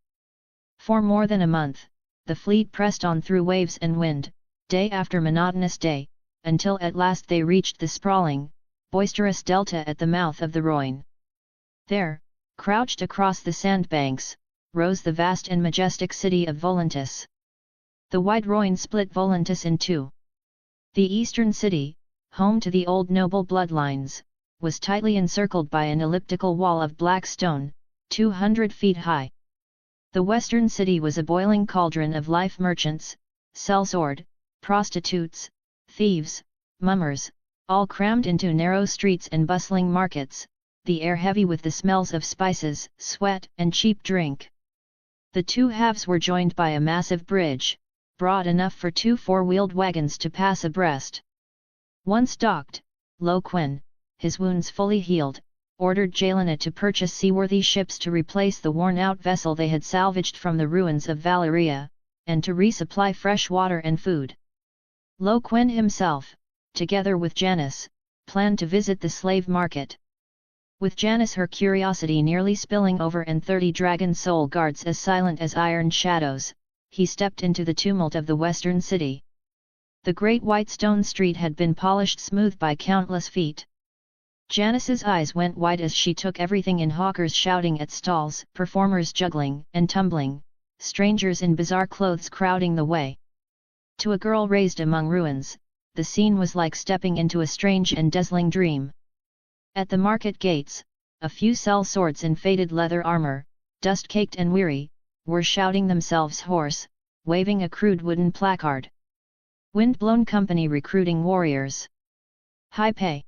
S1: For more than a month, the fleet pressed on through waves and wind, day after monotonous day, until at last they reached the sprawling, boisterous delta at the mouth of the Rhoyne. There, crouched across the sandbanks, rose the vast and majestic city of Volantis. The wide Rhoyne split Volantis in two. The eastern city, home to the old noble bloodlines, was tightly encircled by an elliptical wall of black stone, 200 feet high. The western city was a boiling cauldron of life merchants, sellsword, Prostitutes, thieves, mummers, all crammed into narrow streets and bustling markets, the air heavy with the smells of spices, sweat, and cheap drink. The two halves were joined by a massive bridge, broad enough for 2 four-wheeled wagons to pass abreast. Once docked, Quen, his wounds fully healed, ordered Shyvana to purchase seaworthy ships to replace the worn-out vessel they had salvaged from the ruins of Valyria, and to resupply fresh water and food. Quen himself, together with Janice, planned to visit the slave market. With Janice her curiosity nearly spilling over and 30 dragon soul guards as silent as iron shadows, he stepped into the tumult of the western city. The great white stone street had been polished smooth by countless feet. Janice's eyes went wide as she took everything in: hawkers shouting at stalls, performers juggling and tumbling, strangers in bizarre clothes crowding the way. To a girl raised among ruins, the scene was like stepping into a strange and dazzling dream. At the market gates, a few sell swords in faded leather armor, dust-caked and weary, were shouting themselves hoarse, waving a crude wooden placard. Wind-blown company recruiting warriors. High pay.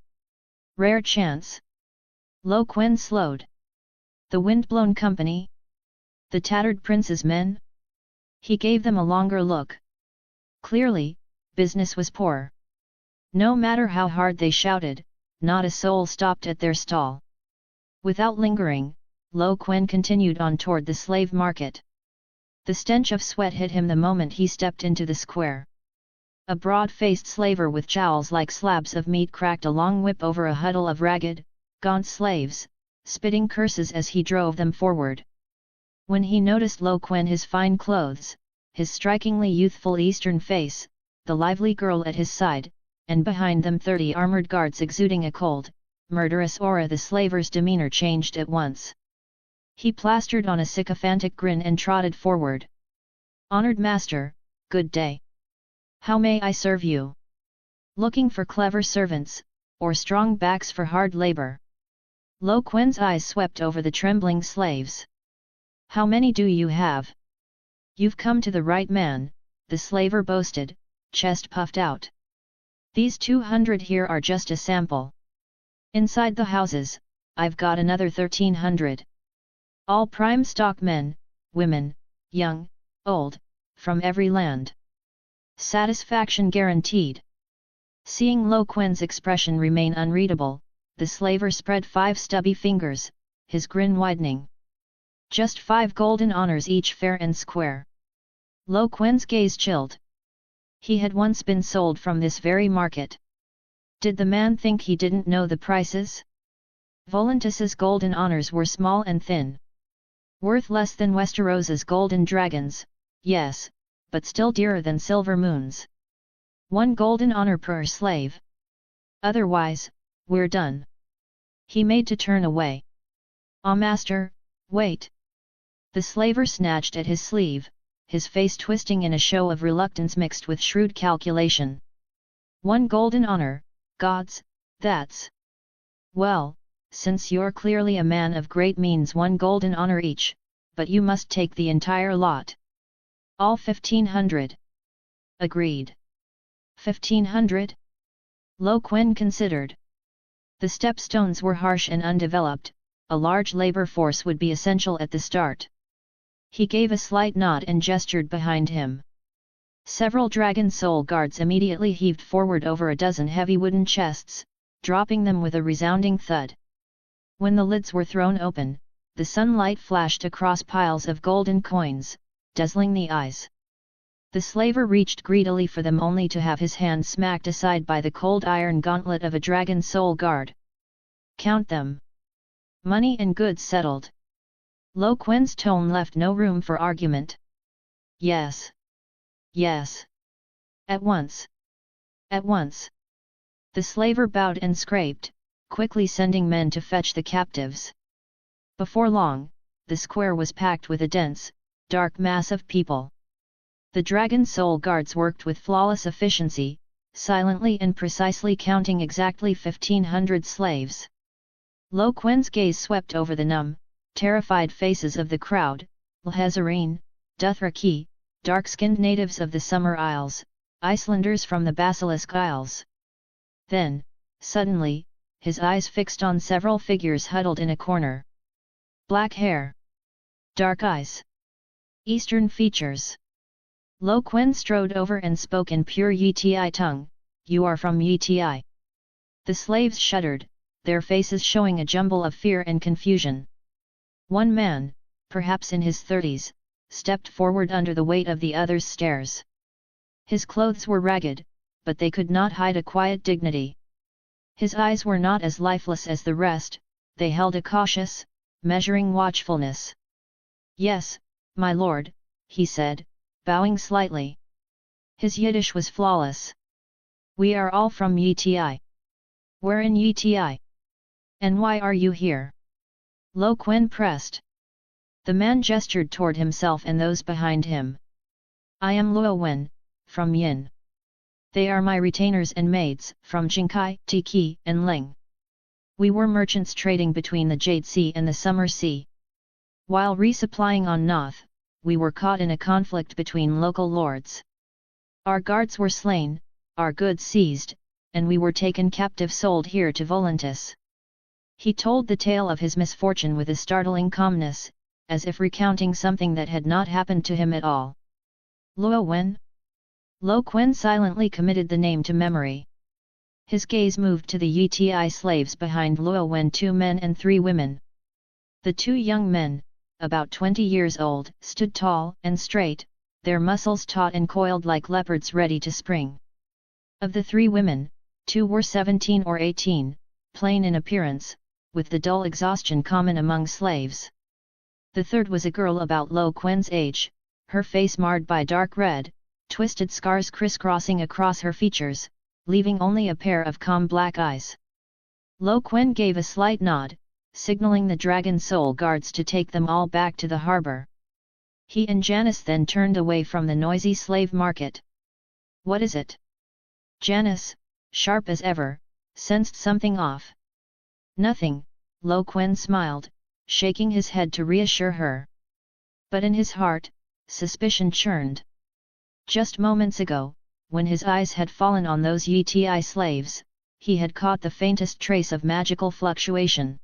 S1: Rare chance. Quen slowed. The wind-blown company? The tattered prince's men? He gave them a longer look. Clearly, business was poor. No matter how hard they shouted, not a soul stopped at their stall. Without lingering, Quen continued on toward the slave market. The stench of sweat hit him the moment he stepped into the square. A broad-faced slaver with jowls like slabs of meat cracked a long whip over a huddle of ragged, gaunt slaves, spitting curses as he drove them forward. When he noticed Quen, his fine clothes, his strikingly youthful eastern face, the lively girl at his side, and behind them 30 armored guards exuding a cold, murderous aura, the slaver's demeanor changed at once. He plastered on a sycophantic grin and trotted forward. "Honored master, good day. How may I serve you? Looking for clever servants, or strong backs for hard labor?" Quen's eyes swept over the trembling slaves. "How many do you have?" "You've come to the right man," the slaver boasted, chest puffed out. "These 200 here are just a sample. Inside the houses, I've got another 1,300. All prime stock men, women, young, old, from every land. Satisfaction guaranteed." Seeing Quen's expression remain unreadable, the slaver spread 5 stubby fingers, his grin widening. "Just 5 golden honors each, fair and square." Quen's gaze chilled. He had once been sold from this very market. Did the man think he didn't know the prices? Volantis's golden honors were small and thin. Worth less than Westeros's golden dragons, yes, but still dearer than silver moons. 1 golden honor per slave. Otherwise, we're done. He made to turn away. "Ah, master, wait." The slaver snatched at his sleeve, his face twisting in a show of reluctance mixed with shrewd calculation. 1 golden honor, gods, that's... Well, since you're clearly a man of great means, 1 golden honor each, but you must take the entire lot. All 1,500. Agreed. 1,500? Quen considered. The stepstones were harsh and undeveloped, a large labor force would be essential at the start. He gave a slight nod and gestured behind him. Several dragon soul guards immediately heaved forward over a dozen heavy wooden chests, dropping them with a resounding thud. When the lids were thrown open, the sunlight flashed across piles of golden coins, dazzling the eyes. The slaver reached greedily for them only to have his hand smacked aside by the cold iron gauntlet of a dragon soul guard. "Count them. Money and goods settled." Quen's tone left no room for argument. "Yes. Yes. At once. At once." The slaver bowed and scraped, quickly sending men to fetch the captives. Before long, the square was packed with a dense, dark mass of people. The dragon soul guards worked with flawless efficiency, silently and precisely counting exactly 1,500 slaves. Quen's gaze swept over the numb, terrified faces of the crowd, Lhazareen, Dothraki, dark-skinned natives of the Summer Isles, Icelanders from the Basilisk Isles. Then, suddenly, his eyes fixed on several figures huddled in a corner. Black hair. Dark eyes. Eastern features. Quen strode over and spoke in pure Yiti tongue, "You are from Yiti." The slaves shuddered, their faces showing a jumble of fear and confusion. One man, perhaps in his 30s, stepped forward under the weight of the others' stares. His clothes were ragged, but they could not hide a quiet dignity. His eyes were not as lifeless as the rest, they held a cautious, measuring watchfulness. "Yes, my lord," he said, bowing slightly. His Yiddish was flawless. "We are all from Yiti." "Where in Yiti? And why are you here?" Quen pressed. The man gestured toward himself and those behind him. "I am Wen, from Yin. They are my retainers and maids, from Jinkai, Tiki, and Ling. We were merchants trading between the Jade Sea and the Summer Sea. While resupplying on Noth, we were caught in a conflict between local lords. Our guards were slain, our goods seized, and we were taken captive sold here to Volantis." He told the tale of his misfortune with a startling calmness, as if recounting something that had not happened to him at all. "Wen?" Quen silently committed the name to memory. His gaze moved to the Yiti slaves behind Wen, 2 men and 3 women. The 2 young men, about 20 years old, stood tall and straight, their muscles taut and coiled like leopards ready to spring. Of the 3 women, 2 were 17 or 18, plain in appearance, with the dull exhaustion common among slaves. The third was a girl about Quen's age, her face marred by dark red, twisted scars crisscrossing across her features, leaving only a pair of calm black eyes. Quen gave a slight nod, signaling the Dragon Soul guards to take them all back to the harbor. He and Janice then turned away from the noisy slave market. "What is it?" Janice, sharp as ever, sensed something off. "Nothing," Quen smiled, shaking his head to reassure her. But in his heart, suspicion churned. Just moments ago, when his eyes had fallen on those Yiti slaves, he had caught the faintest trace of magical fluctuation.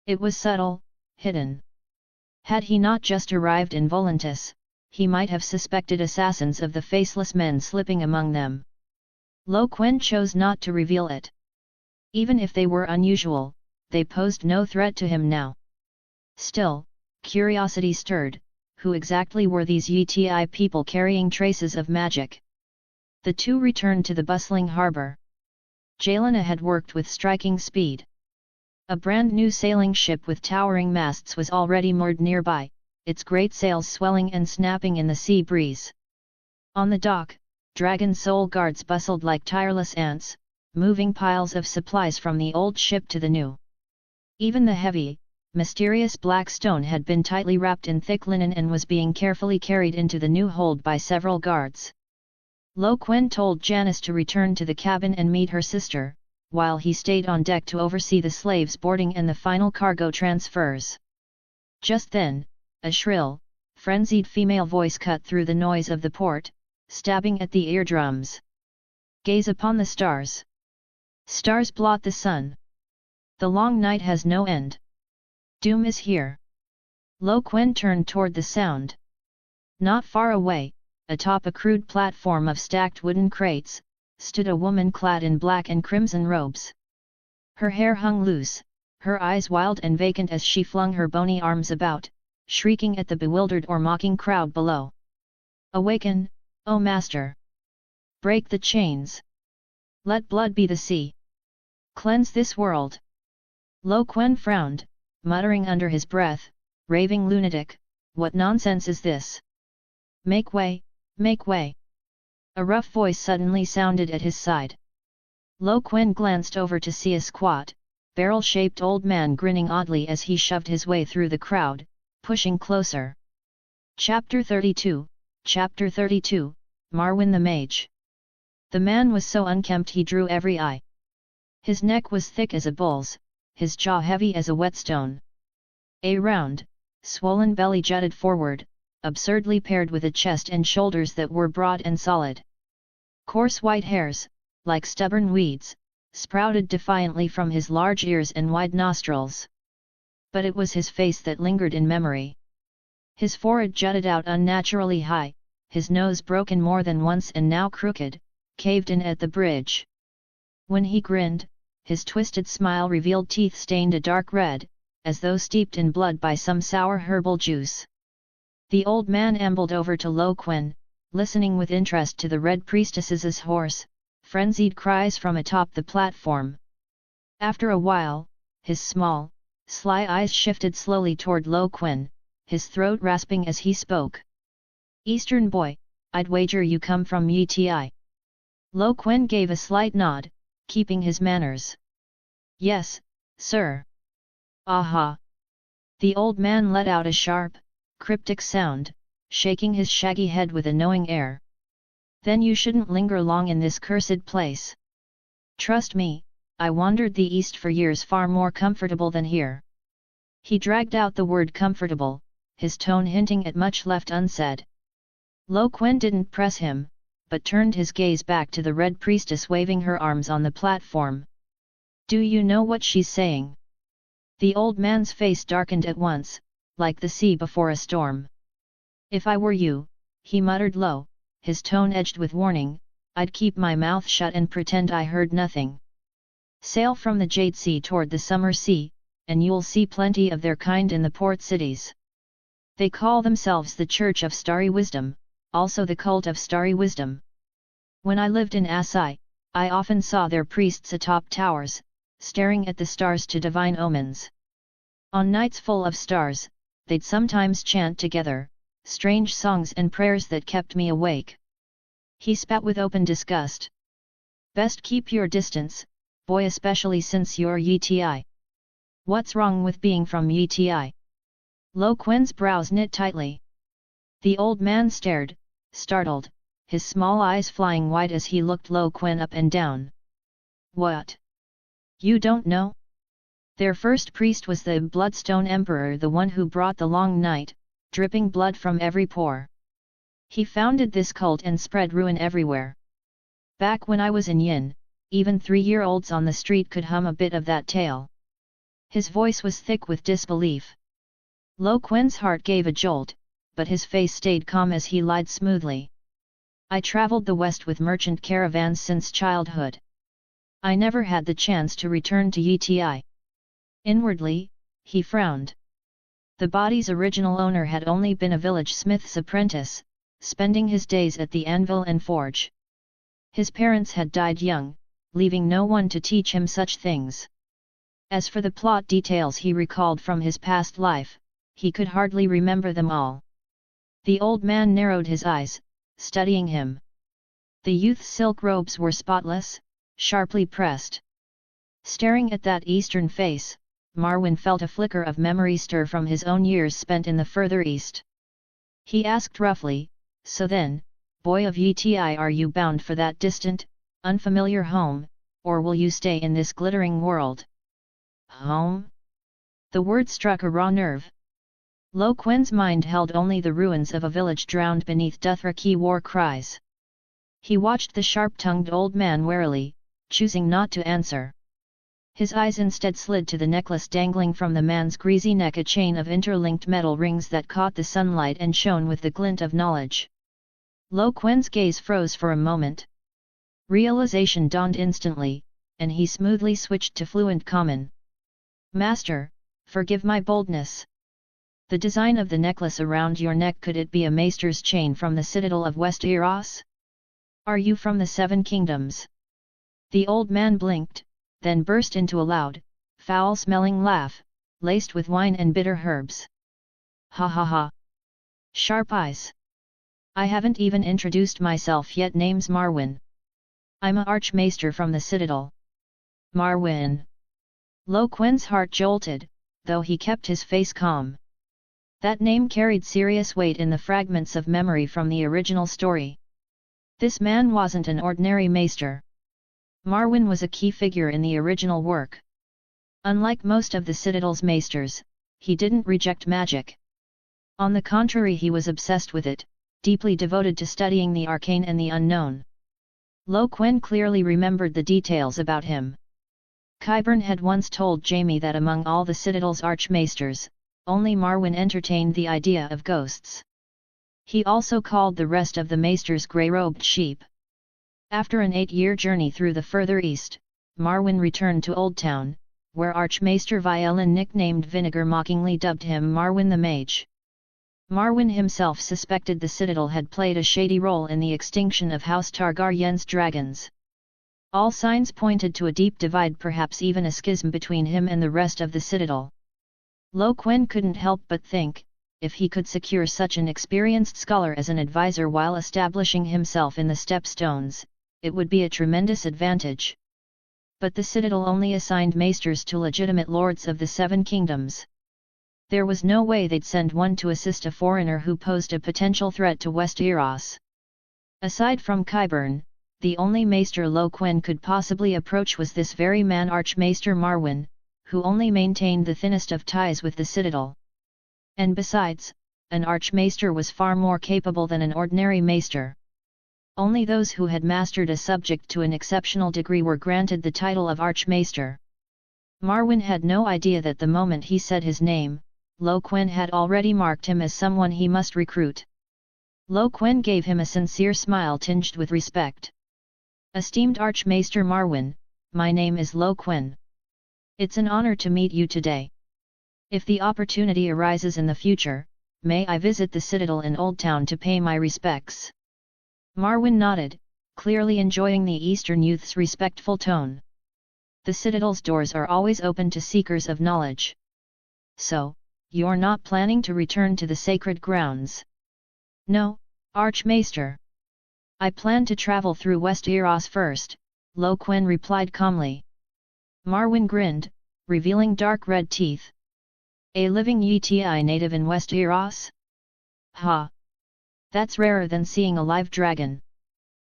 S1: It was subtle, hidden. Had he not just arrived in Volantis, he might have suspected assassins of the faceless men slipping among them. Quen chose not to reveal it. Even if they were unusual, they posed no threat to him now. Still, curiosity stirred. Who exactly were these Yiti people carrying traces of magic? The 2 returned to the bustling harbor. Jelena had worked with striking speed. A brand new sailing ship with towering masts was already moored nearby, its great sails swelling and snapping in the sea breeze. On the dock, Dragon Soul guards bustled like tireless ants, moving piles of supplies from the old ship to the new. Even the heavy, mysterious black stone had been tightly wrapped in thick linen and was being carefully carried into the new hold by several guards. Quen told Janice to return to the cabin and meet her sister, while he stayed on deck to oversee the slaves' boarding and the final cargo transfers. Just then, a shrill, frenzied female voice cut through the noise of the port, stabbing at the eardrums. "Gaze upon the stars. Stars blot the sun. The long night has no end. Doom is here." Quen turned toward the sound. Not far away, atop a crude platform of stacked wooden crates, stood a woman clad in black and crimson robes. Her hair hung loose, her eyes wild and vacant as she flung her bony arms about, shrieking at the bewildered or mocking crowd below. "Awaken, O Master! Break the chains! Let blood be the sea! Cleanse this world!" Quen frowned, muttering under his breath, "Raving lunatic, what nonsense is this? Make way, make way!" A rough voice suddenly sounded at his side. Quen glanced over to see a squat, barrel-shaped old man grinning oddly as he shoved his way through the crowd, pushing closer. Chapter 32, Marwyn the Mage. The man was so unkempt he drew every eye. His neck was thick as a bull's, his jaw heavy as a whetstone. A round, swollen belly jutted forward, absurdly paired with a chest and shoulders that were broad and solid. Coarse white hairs, like stubborn weeds, sprouted defiantly from his large ears and wide nostrils. But it was his face that lingered in memory. His forehead jutted out unnaturally high, his nose broken more than once and now crooked, caved in at the bridge. When he grinned, his twisted smile revealed teeth stained a dark red, as though steeped in blood by some sour herbal juice. The old man ambled over to Quen, listening with interest to the Red Priestess's hoarse, frenzied cries from atop the platform. After a while, his small, sly eyes shifted slowly toward Quen, his throat rasping as he spoke. "Eastern boy, I'd wager you come from Yiti." Quen gave a slight nod, keeping his manners. "Yes, sir." "Aha!" The old man let out a sharp, cryptic sound, shaking his shaggy head with a knowing air. "Then you shouldn't linger long in this cursed place. Trust me, I wandered the east for years far more comfortable than here." He dragged out the word comfortable, his tone hinting at much left unsaid. Quen didn't press him, but turned his gaze back to the Red Priestess waving her arms on the platform. "Do you know what she's saying?" The old man's face darkened at once, like the sea before a storm. "If I were you," he muttered low, his tone edged with warning, "I'd keep my mouth shut and pretend I heard nothing. Sail from the Jade Sea toward the Summer Sea, and you'll see plenty of their kind in the port cities. They call themselves the Church of Starry Wisdom, also the Cult of Starry Wisdom. When I lived in Asai, I often saw their priests atop towers, staring at the stars to divine omens. On nights full of stars, they'd sometimes chant together, strange songs and prayers that kept me awake." He spat with open disgust. "Best keep your distance, boy, especially since you're Yiti. What's wrong with being from Yiti?" Quen's brows knit tightly. The old man stared, startled, his small eyes flying wide as he looked Quen up and down. "What? You don't know? Their first priest was the Bloodstone Emperor, the one who brought the long night, dripping blood from every pore. He founded this cult and spread ruin everywhere. Back when I was in Yin, even 3-year-olds on the street could hum a bit of that tale." His voice was thick with disbelief. Quen's heart gave a jolt, but his face stayed calm as he lied smoothly. "I traveled the west with merchant caravans since childhood. I never had the chance to return to Yiti." Inwardly, he frowned. The body's original owner had only been a village smith's apprentice, spending his days at the anvil and forge. His parents had died young, leaving no one to teach him such things. As for the plot details he recalled from his past life, he could hardly remember them all. The old man narrowed his eyes, studying him. The youth's silk robes were spotless, sharply pressed. Staring at that eastern face, Marwyn felt a flicker of memory stir from his own years spent in the further east. He asked roughly, "So then, boy of Yiti, are you bound for that distant, unfamiliar home, or will you stay in this glittering world?" "Home?" The word struck a raw nerve. Quen's mind held only the ruins of a village drowned beneath Dothraki war cries. He watched the sharp-tongued old man warily, choosing not to answer. His eyes instead slid to the necklace dangling from the man's greasy neck, a chain of interlinked metal rings that caught the sunlight and shone with the glint of knowledge. Quen's gaze froze for a moment. Realization dawned instantly, and he smoothly switched to fluent common. "Master, forgive my boldness. The design of the necklace around your neck, could it be a maester's chain from the citadel of Westeros? Are you from the Seven Kingdoms?" The old man blinked, then burst into a loud, foul-smelling laugh, laced with wine and bitter herbs. "Ha ha ha! Sharp eyes! I haven't even introduced myself yet. Name's Marwyn. I'm a archmaester from the citadel." "Marwyn." Quen's heart jolted, though he kept his face calm. That name carried serious weight in the fragments of memory from the original story. This man wasn't an ordinary maester. Marwyn was a key figure in the original work. Unlike most of the Citadel's maesters, he didn't reject magic. On the contrary, he was obsessed with it, deeply devoted to studying the arcane and the unknown. Quen clearly remembered the details about him. Qyburn had once told Jaime that among all the Citadel's archmaesters, only Marwyn entertained the idea of ghosts. He also called the rest of the maesters grey-robed sheep. After an 8-year journey through the further east, Marwyn returned to Old Town, where Archmaester Violin, nicknamed Vinegar, mockingly dubbed him Marwyn the Mage. Marwyn himself suspected the Citadel had played a shady role in the extinction of House Targaryen's dragons. All signs pointed to a deep divide, perhaps even a schism between him and the rest of the Citadel. Quen couldn't help but think, if he could secure such an experienced scholar as an advisor while establishing himself in the Stepstones, it would be a tremendous advantage. But the Citadel only assigned maesters to legitimate lords of the Seven Kingdoms. There was no way they'd send one to assist a foreigner who posed a potential threat to Westeros. Aside from Qyburn, the only maester Quen could possibly approach was this very man, Archmaester Marwyn, who only maintained the thinnest of ties with the Citadel. And besides, an archmaester was far more capable than an ordinary maester. Only those who had mastered a subject to an exceptional degree were granted the title of archmaester. Marwyn had no idea that the moment he said his name, Quen had already marked him as someone he must recruit. Quen gave him a sincere smile tinged with respect. "Esteemed Archmaester Marwyn, my name is Quen. It's an honor to meet you today. If the opportunity arises in the future, may I visit the Citadel in Old Town to pay my respects?" Marwyn nodded, clearly enjoying the Eastern youth's respectful tone. The Citadel's doors are always open to seekers of knowledge. "So, you're not planning to return to the sacred grounds?" "No, Archmaester. I plan to travel through Westeros first," Quen replied calmly. Marwyn grinned, revealing dark red teeth. "A living Yiti native in Westeros? Ha! That's rarer than seeing a live dragon."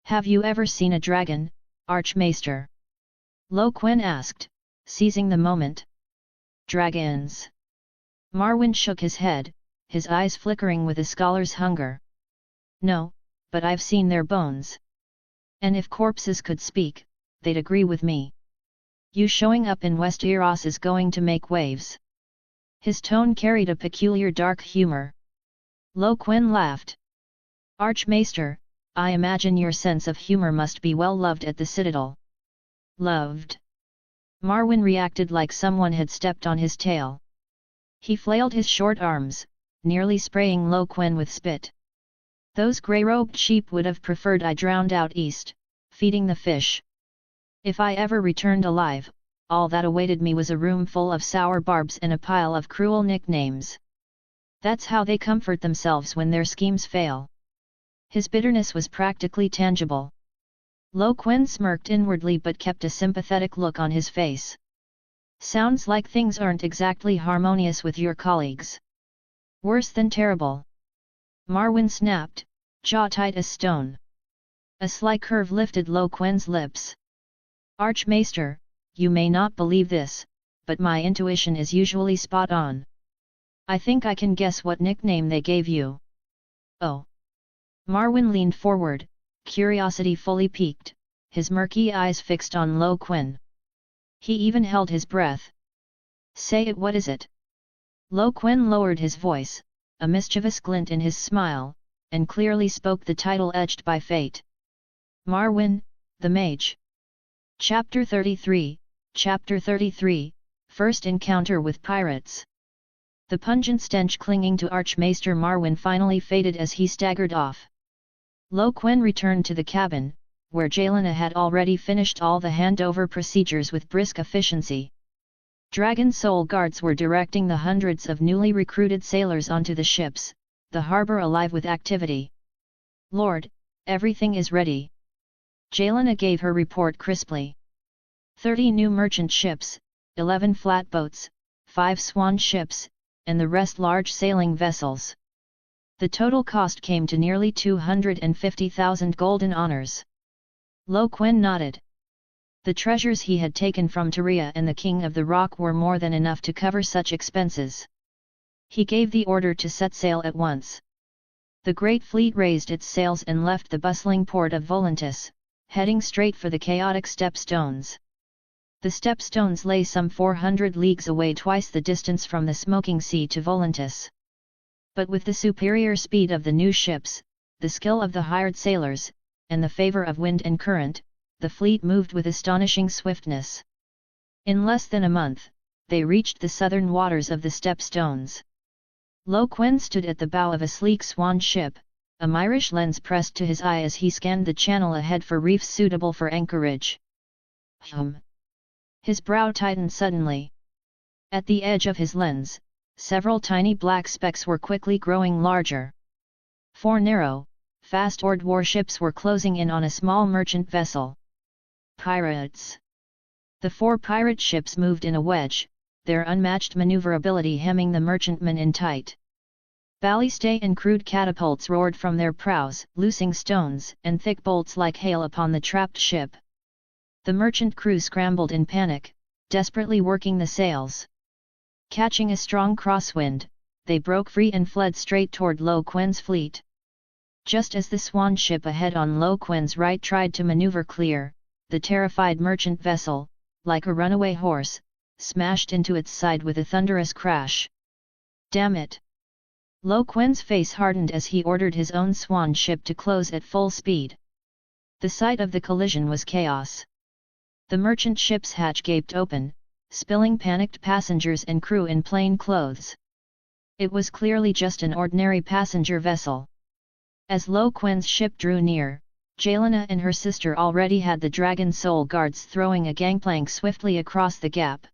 S1: "Have you ever seen a dragon, Archmaester?" Quen asked, seizing the moment. "Dragons?" Marwyn shook his head, his eyes flickering with a scholar's hunger. "No, but I've seen their bones. And if corpses could speak, they'd agree with me. You showing up in Westeros is going to make waves." His tone carried a peculiar dark humor. Quen laughed. "Archmaester, I imagine your sense of humor must be well loved at the Citadel." "Loved?" Marwyn reacted like someone had stepped on his tail. He flailed his short arms, nearly spraying Quen with spit. "Those grey-robed sheep would have preferred I drowned out east, feeding the fish. If I ever returned alive, all that awaited me was a room full of sour barbs and a pile of cruel nicknames. That's how they comfort themselves when their schemes fail." His bitterness was practically tangible. Quen smirked inwardly but kept a sympathetic look on his face. "Sounds like things aren't exactly harmonious with your colleagues." "Worse than terrible." Marwyn snapped, jaw tight as stone. A sly curve lifted Quen's lips. "Archmaester, you may not believe this, but my intuition is usually spot on. I think I can guess what nickname they gave you." "Oh." Marwyn leaned forward, curiosity fully piqued, his murky eyes fixed on Quen. He even held his breath. "Say it, what is it?" Quen lowered his voice, a mischievous glint in his smile, and clearly spoke the title edged by fate. "Marwyn, the Mage." Chapter 33, Chapter 33, First Encounter with Pirates. The pungent stench clinging to Archmaester Marwyn finally faded as he staggered off. Quen returned to the cabin, where Shyvana had already finished all the handover procedures with brisk efficiency. Dragon Soul Guards were directing the hundreds of newly recruited sailors onto the ships, the harbor alive with activity. "Lord, everything is ready." Shyvana gave her report crisply. 30 new merchant ships, 11 flatboats, 5 swan ships, and the rest large sailing vessels. The total cost came to nearly 250,000 golden honors. Quen nodded. The treasures he had taken from Tyria and the King of the Rock were more than enough to cover such expenses. He gave the order to set sail at once. The great fleet raised its sails and left the bustling port of Volantis, heading straight for the chaotic stepstones. The stepstones lay some 400 leagues away, twice the distance from the smoking sea to Volantis. But with the superior speed of the new ships, the skill of the hired sailors, and the favor of wind and current, the fleet moved with astonishing swiftness. In less than a month, they reached the southern waters of the stepstones. Quen stood at the bow of a sleek swan ship, a Myrish lens pressed to his eye as he scanned the channel ahead for reefs suitable for anchorage. His brow tightened suddenly. At the edge of his lens, several tiny black specks were quickly growing larger. 4 narrow, fast-oared warships were closing in on a small merchant vessel. Pirates! The 4 pirate ships moved in a wedge, their unmatched maneuverability hemming the merchantmen in tight. Ballistae and crude catapults roared from their prows, loosing stones and thick bolts like hail upon the trapped ship. The merchant crew scrambled in panic, desperately working the sails. Catching a strong crosswind, they broke free and fled straight toward Quen's fleet. Just as the swan ship ahead on Quen's right tried to maneuver clear, the terrified merchant vessel, like a runaway horse, smashed into its side with a thunderous crash. Damn it! Quen's face hardened as he ordered his own swan ship to close at full speed. The sight of the collision was chaos. The merchant ship's hatch gaped open, spilling panicked passengers and crew in plain clothes. It was clearly just an ordinary passenger vessel. As Quen's ship drew near, Jelena and her sister already had the Dragon Soul guards throwing a gangplank swiftly across the gap.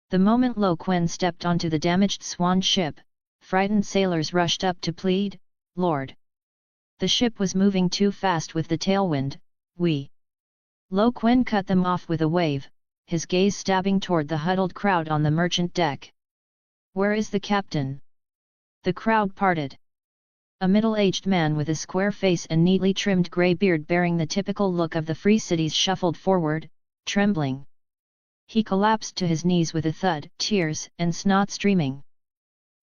S1: The moment Quen stepped onto the damaged swan ship, frightened sailors rushed up to plead, "Lord! The ship was moving too fast with the tailwind, Quen cut them off with a wave, his gaze stabbing toward the huddled crowd on the merchant deck. "Where is the captain?" The crowd parted. A middle-aged man with a square face and neatly trimmed grey beard bearing the typical look of the free cities shuffled forward, trembling. He collapsed to his knees with a thud, tears and snot streaming.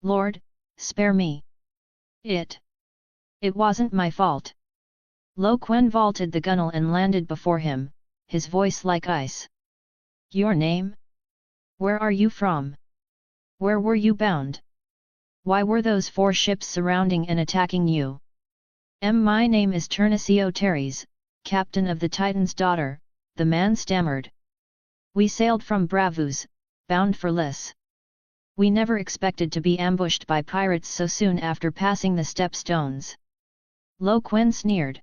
S1: "Lord, spare me! It wasn't my fault." Quen vaulted the gunwale and landed before him, his voice like ice. "Your name? Where are you from? Where were you bound? Why were those 4 ships surrounding and attacking you?" My name is Turnasio Teres, captain of the Titan's daughter," the man stammered. "We sailed from Bravus, bound for Lys. We never expected to be ambushed by pirates so soon after passing the stepstones." Quen sneered.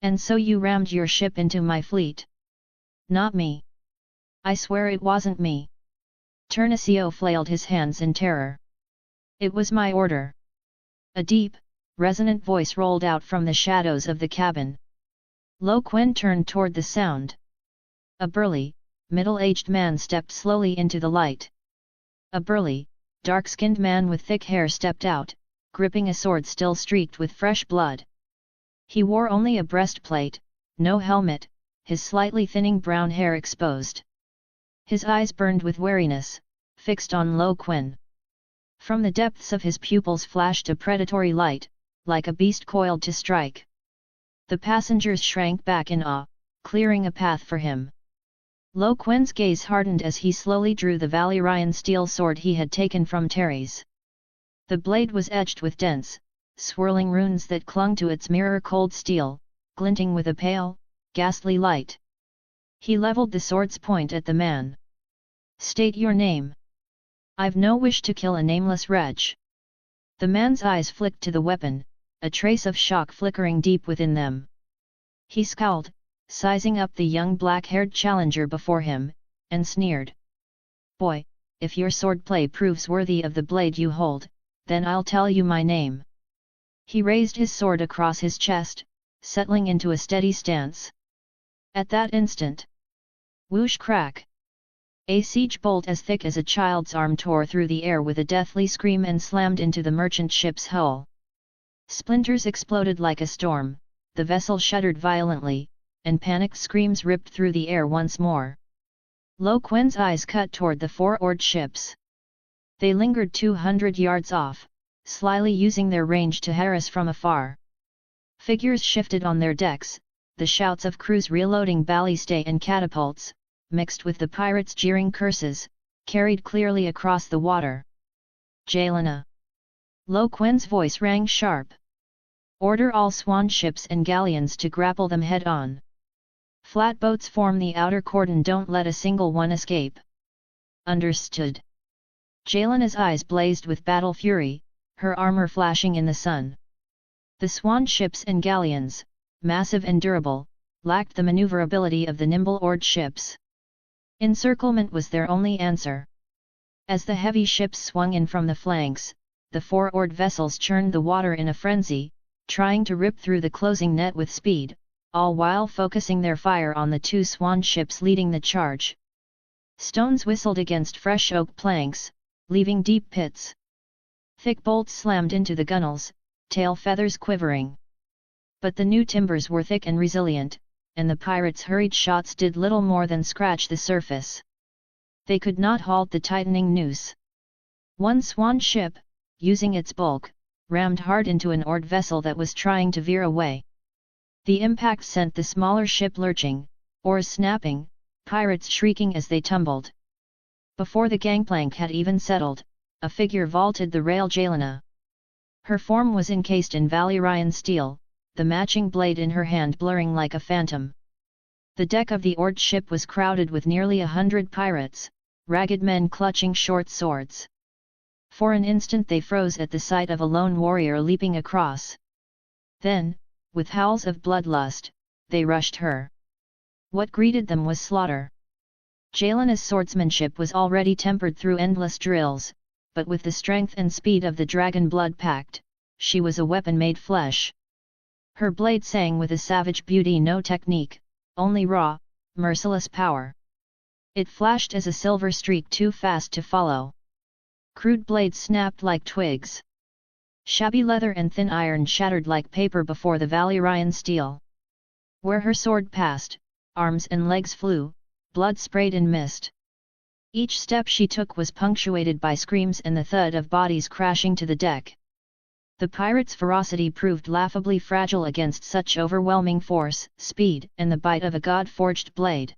S1: "And so you rammed your ship into my fleet?" "Not me. I swear it wasn't me." Turnasio flailed his hands in terror. "It was my order." A deep, resonant voice rolled out from the shadows of the cabin. Quen turned toward the sound. A burly, middle-aged man stepped slowly into the light. A burly, dark-skinned man with thick hair stepped out, gripping a sword still streaked with fresh blood. He wore only a breastplate, no helmet, his slightly thinning brown hair exposed. His eyes burned with wariness, fixed on Quen. From the depths of his pupils flashed a predatory light, like a beast coiled to strike. The passengers shrank back in awe, clearing a path for him. Quen's gaze hardened as he slowly drew the Valyrian steel sword he had taken from Teres. The blade was edged with dense, swirling runes that clung to its mirror-cold steel, glinting with a pale, ghastly light. He leveled the sword's point at the man. "State your name." "I've no wish to kill a nameless wretch." The man's eyes flicked to the weapon, a trace of shock flickering deep within them. He scowled, sizing up the young black-haired challenger before him, and sneered. "Boy, if your swordplay proves worthy of the blade you hold, then I'll tell you my name." He raised his sword across his chest, settling into a steady stance. At that instant, whoosh crack! A siege bolt as thick as a child's arm tore through the air with a deathly scream and slammed into the merchant ship's hull. Splinters exploded like a storm, the vessel shuddered violently, and panicked screams ripped through the air once more. Quen's eyes cut toward the 4 oared ships. They lingered 200 yards off, slyly using their range to harass from afar. Figures shifted on their decks, the shouts of crews reloading ballistæ and catapults, mixed with the pirates' jeering curses, carried clearly across the water. Jelena! Lo Quen's voice rang sharp. Order all swan ships and galleons to grapple them head-on. Flatboats form the outer cordon, don't let a single one escape. Understood. Jelena's eyes blazed with battle fury, her armor flashing in the sun. The swan ships and galleons, massive and durable, lacked the maneuverability of the nimble oared ships. Encirclement was their only answer. As the heavy ships swung in from the flanks, the four-oared vessels churned the water in a frenzy, trying to rip through the closing net with speed, all while focusing their fire on the two swan ships leading the charge. Stones whistled against fresh oak planks, leaving deep pits. Thick bolts slammed into the gunwales, tail feathers quivering. But the new timbers were thick and resilient, and the pirates' hurried shots did little more than scratch the surface. They could not halt the tightening noose. One swan ship, using its bulk, rammed hard into an oared vessel that was trying to veer away. The impact sent the smaller ship lurching, oars snapping, pirates shrieking as they tumbled. Before the gangplank had even settled, a figure vaulted the rail. Jelena. Her form was encased in Valyrian steel, the matching blade in her hand blurring like a phantom. The deck of the oared ship was crowded with nearly 100 pirates, ragged men clutching short swords. For an instant they froze at the sight of a lone warrior leaping across. Then, with howls of bloodlust, they rushed her. What greeted them was slaughter. Jelena's swordsmanship was already tempered through endless drills, but with the strength and speed of the dragon blood pact, she was a weapon made flesh. Her blade sang with a savage beauty, no technique, only raw, merciless power. It flashed as a silver streak too fast to follow. Crude blades snapped like twigs. Shabby leather and thin iron shattered like paper before the Valyrian steel. Where her sword passed, arms and legs flew, blood sprayed in mist. Each step she took was punctuated by screams and the thud of bodies crashing to the deck. The pirates' ferocity proved laughably fragile against such overwhelming force, speed, and the bite of a god-forged blade.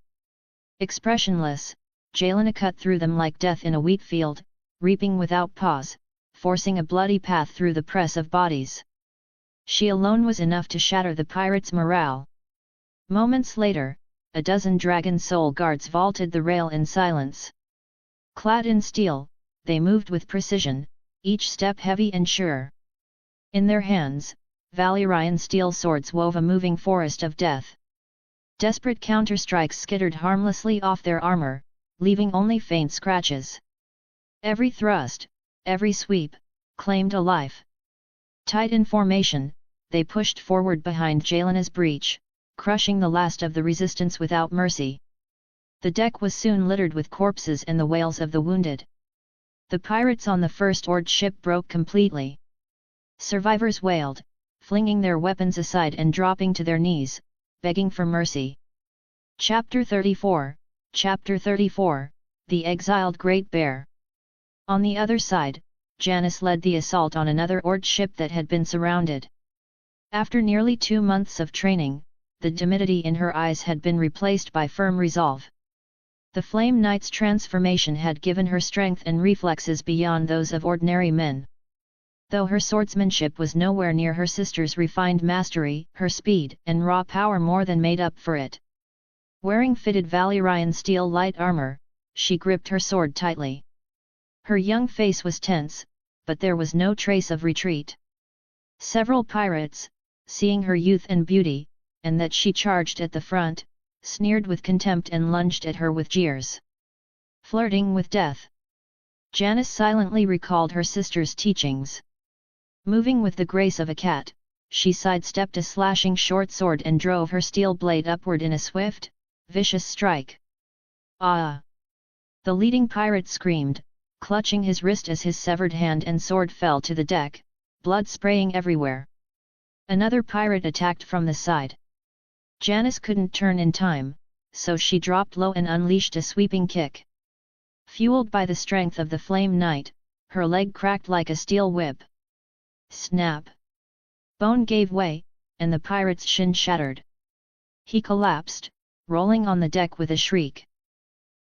S1: Expressionless, Jelena cut through them like death in a wheat field, reaping without pause, forcing a bloody path through the press of bodies. She alone was enough to shatter the pirates' morale. Moments later, a dozen dragon soul guards vaulted the rail in silence. Clad in steel, they moved with precision, each step heavy and sure. In their hands, Valyrian steel swords wove a moving forest of death. Desperate counterstrikes skittered harmlessly off their armor, leaving only faint scratches. Every thrust, every sweep, claimed a life. Tight in formation, they pushed forward behind Jelena's breach, crushing the last of the resistance without mercy. The deck was soon littered with corpses and the wails of the wounded. The pirates on the first oared ship broke completely. Survivors wailed, flinging their weapons aside and dropping to their knees, begging for mercy. Chapter 34, The Exiled Great Bear. On the other side, Janice led the assault on another oared ship that had been surrounded. After nearly 2 months of training, the timidity in her eyes had been replaced by firm resolve. The Flame Knight's transformation had given her strength and reflexes beyond those of ordinary men. Though her swordsmanship was nowhere near her sister's refined mastery, her speed and raw power more than made up for it. Wearing fitted Valyrian steel light armor, she gripped her sword tightly. Her young face was tense, but there was no trace of retreat. Several pirates, seeing her youth and beauty, and that she charged at the front, sneered with contempt and lunged at her with jeers. Flirting with death. Janice silently recalled her sister's teachings. Moving with the grace of a cat, she sidestepped a slashing short sword and drove her steel blade upward in a swift, vicious strike. Ah! The leading pirate screamed, clutching his wrist as his severed hand and sword fell to the deck, blood spraying everywhere. Another pirate attacked from the side. Janice couldn't turn in time, so she dropped low and unleashed a sweeping kick. Fueled by the strength of the Flame Knight, her leg cracked like a steel whip. Snap! Bone gave way, and the pirate's shin shattered. He collapsed, rolling on the deck with a shriek.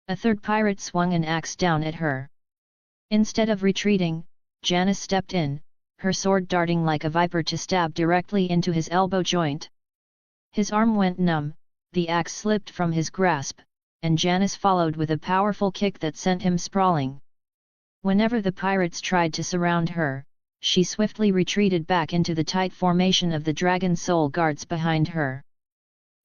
S1: A third pirate swung an axe down at her. Instead of retreating, Janice stepped in, her sword darting like a viper to stab directly into his elbow joint. His arm went numb, the axe slipped from his grasp, and Janice followed with a powerful kick that sent him sprawling. Whenever the pirates tried to surround her, she swiftly retreated back into the tight formation of the Dragon Soul Guards behind her.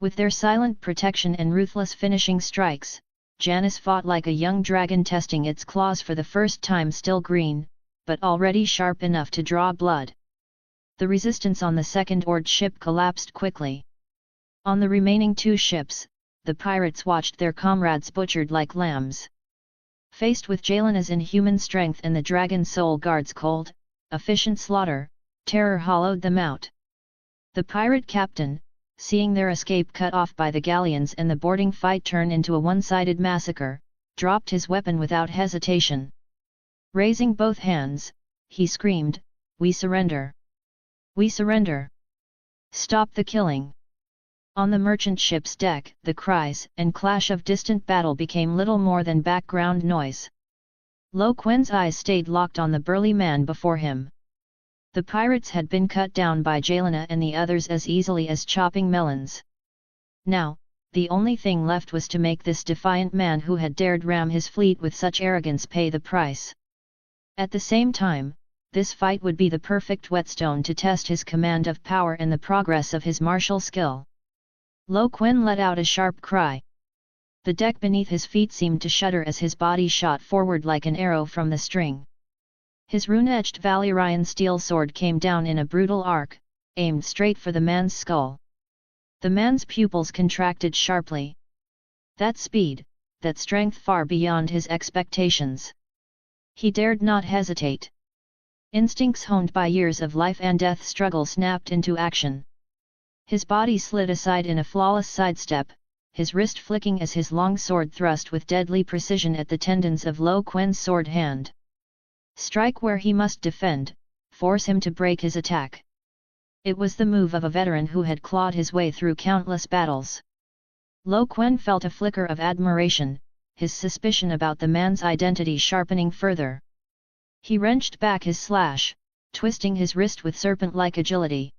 S1: With their silent protection and ruthless finishing strikes, Janice fought like a young dragon testing its claws for the first time, still green, but already sharp enough to draw blood. The resistance on the second Ord ship collapsed quickly. On the remaining two ships, the pirates watched their comrades butchered like lambs. Faced with Yelena's inhuman strength and the Dragon Soul Guard's cold, efficient slaughter, terror hollowed them out. The pirate captain, seeing their escape cut off by the galleons and the boarding fight turn into a one-sided massacre, dropped his weapon without hesitation. Raising both hands, he screamed, "We surrender! We surrender! Stop the killing!" On the merchant ship's deck, the cries and clash of distant battle became little more than background noise. Quen's eyes stayed locked on the burly man before him. The pirates had been cut down by Yelena and the others as easily as chopping melons. Now, the only thing left was to make this defiant man who had dared ram his fleet with such arrogance pay the price. At the same time, this fight would be the perfect whetstone to test his command of power and the progress of his martial skill. Quen let out a sharp cry. The deck beneath his feet seemed to shudder as his body shot forward like an arrow from the string. His rune-etched Valyrian steel sword came down in a brutal arc, aimed straight for the man's skull. The man's pupils contracted sharply. That speed, that strength far beyond his expectations. He dared not hesitate. Instincts honed by years of life and death struggle snapped into action. His body slid aside in a flawless sidestep, his wrist flicking as his long sword thrust with deadly precision at the tendons of Quen's sword hand. Strike where he must defend, force him to break his attack. It was the move of a veteran who had clawed his way through countless battles. Quen felt a flicker of admiration, his suspicion about the man's identity sharpening further. He wrenched back his slash, twisting his wrist with serpent-like agility.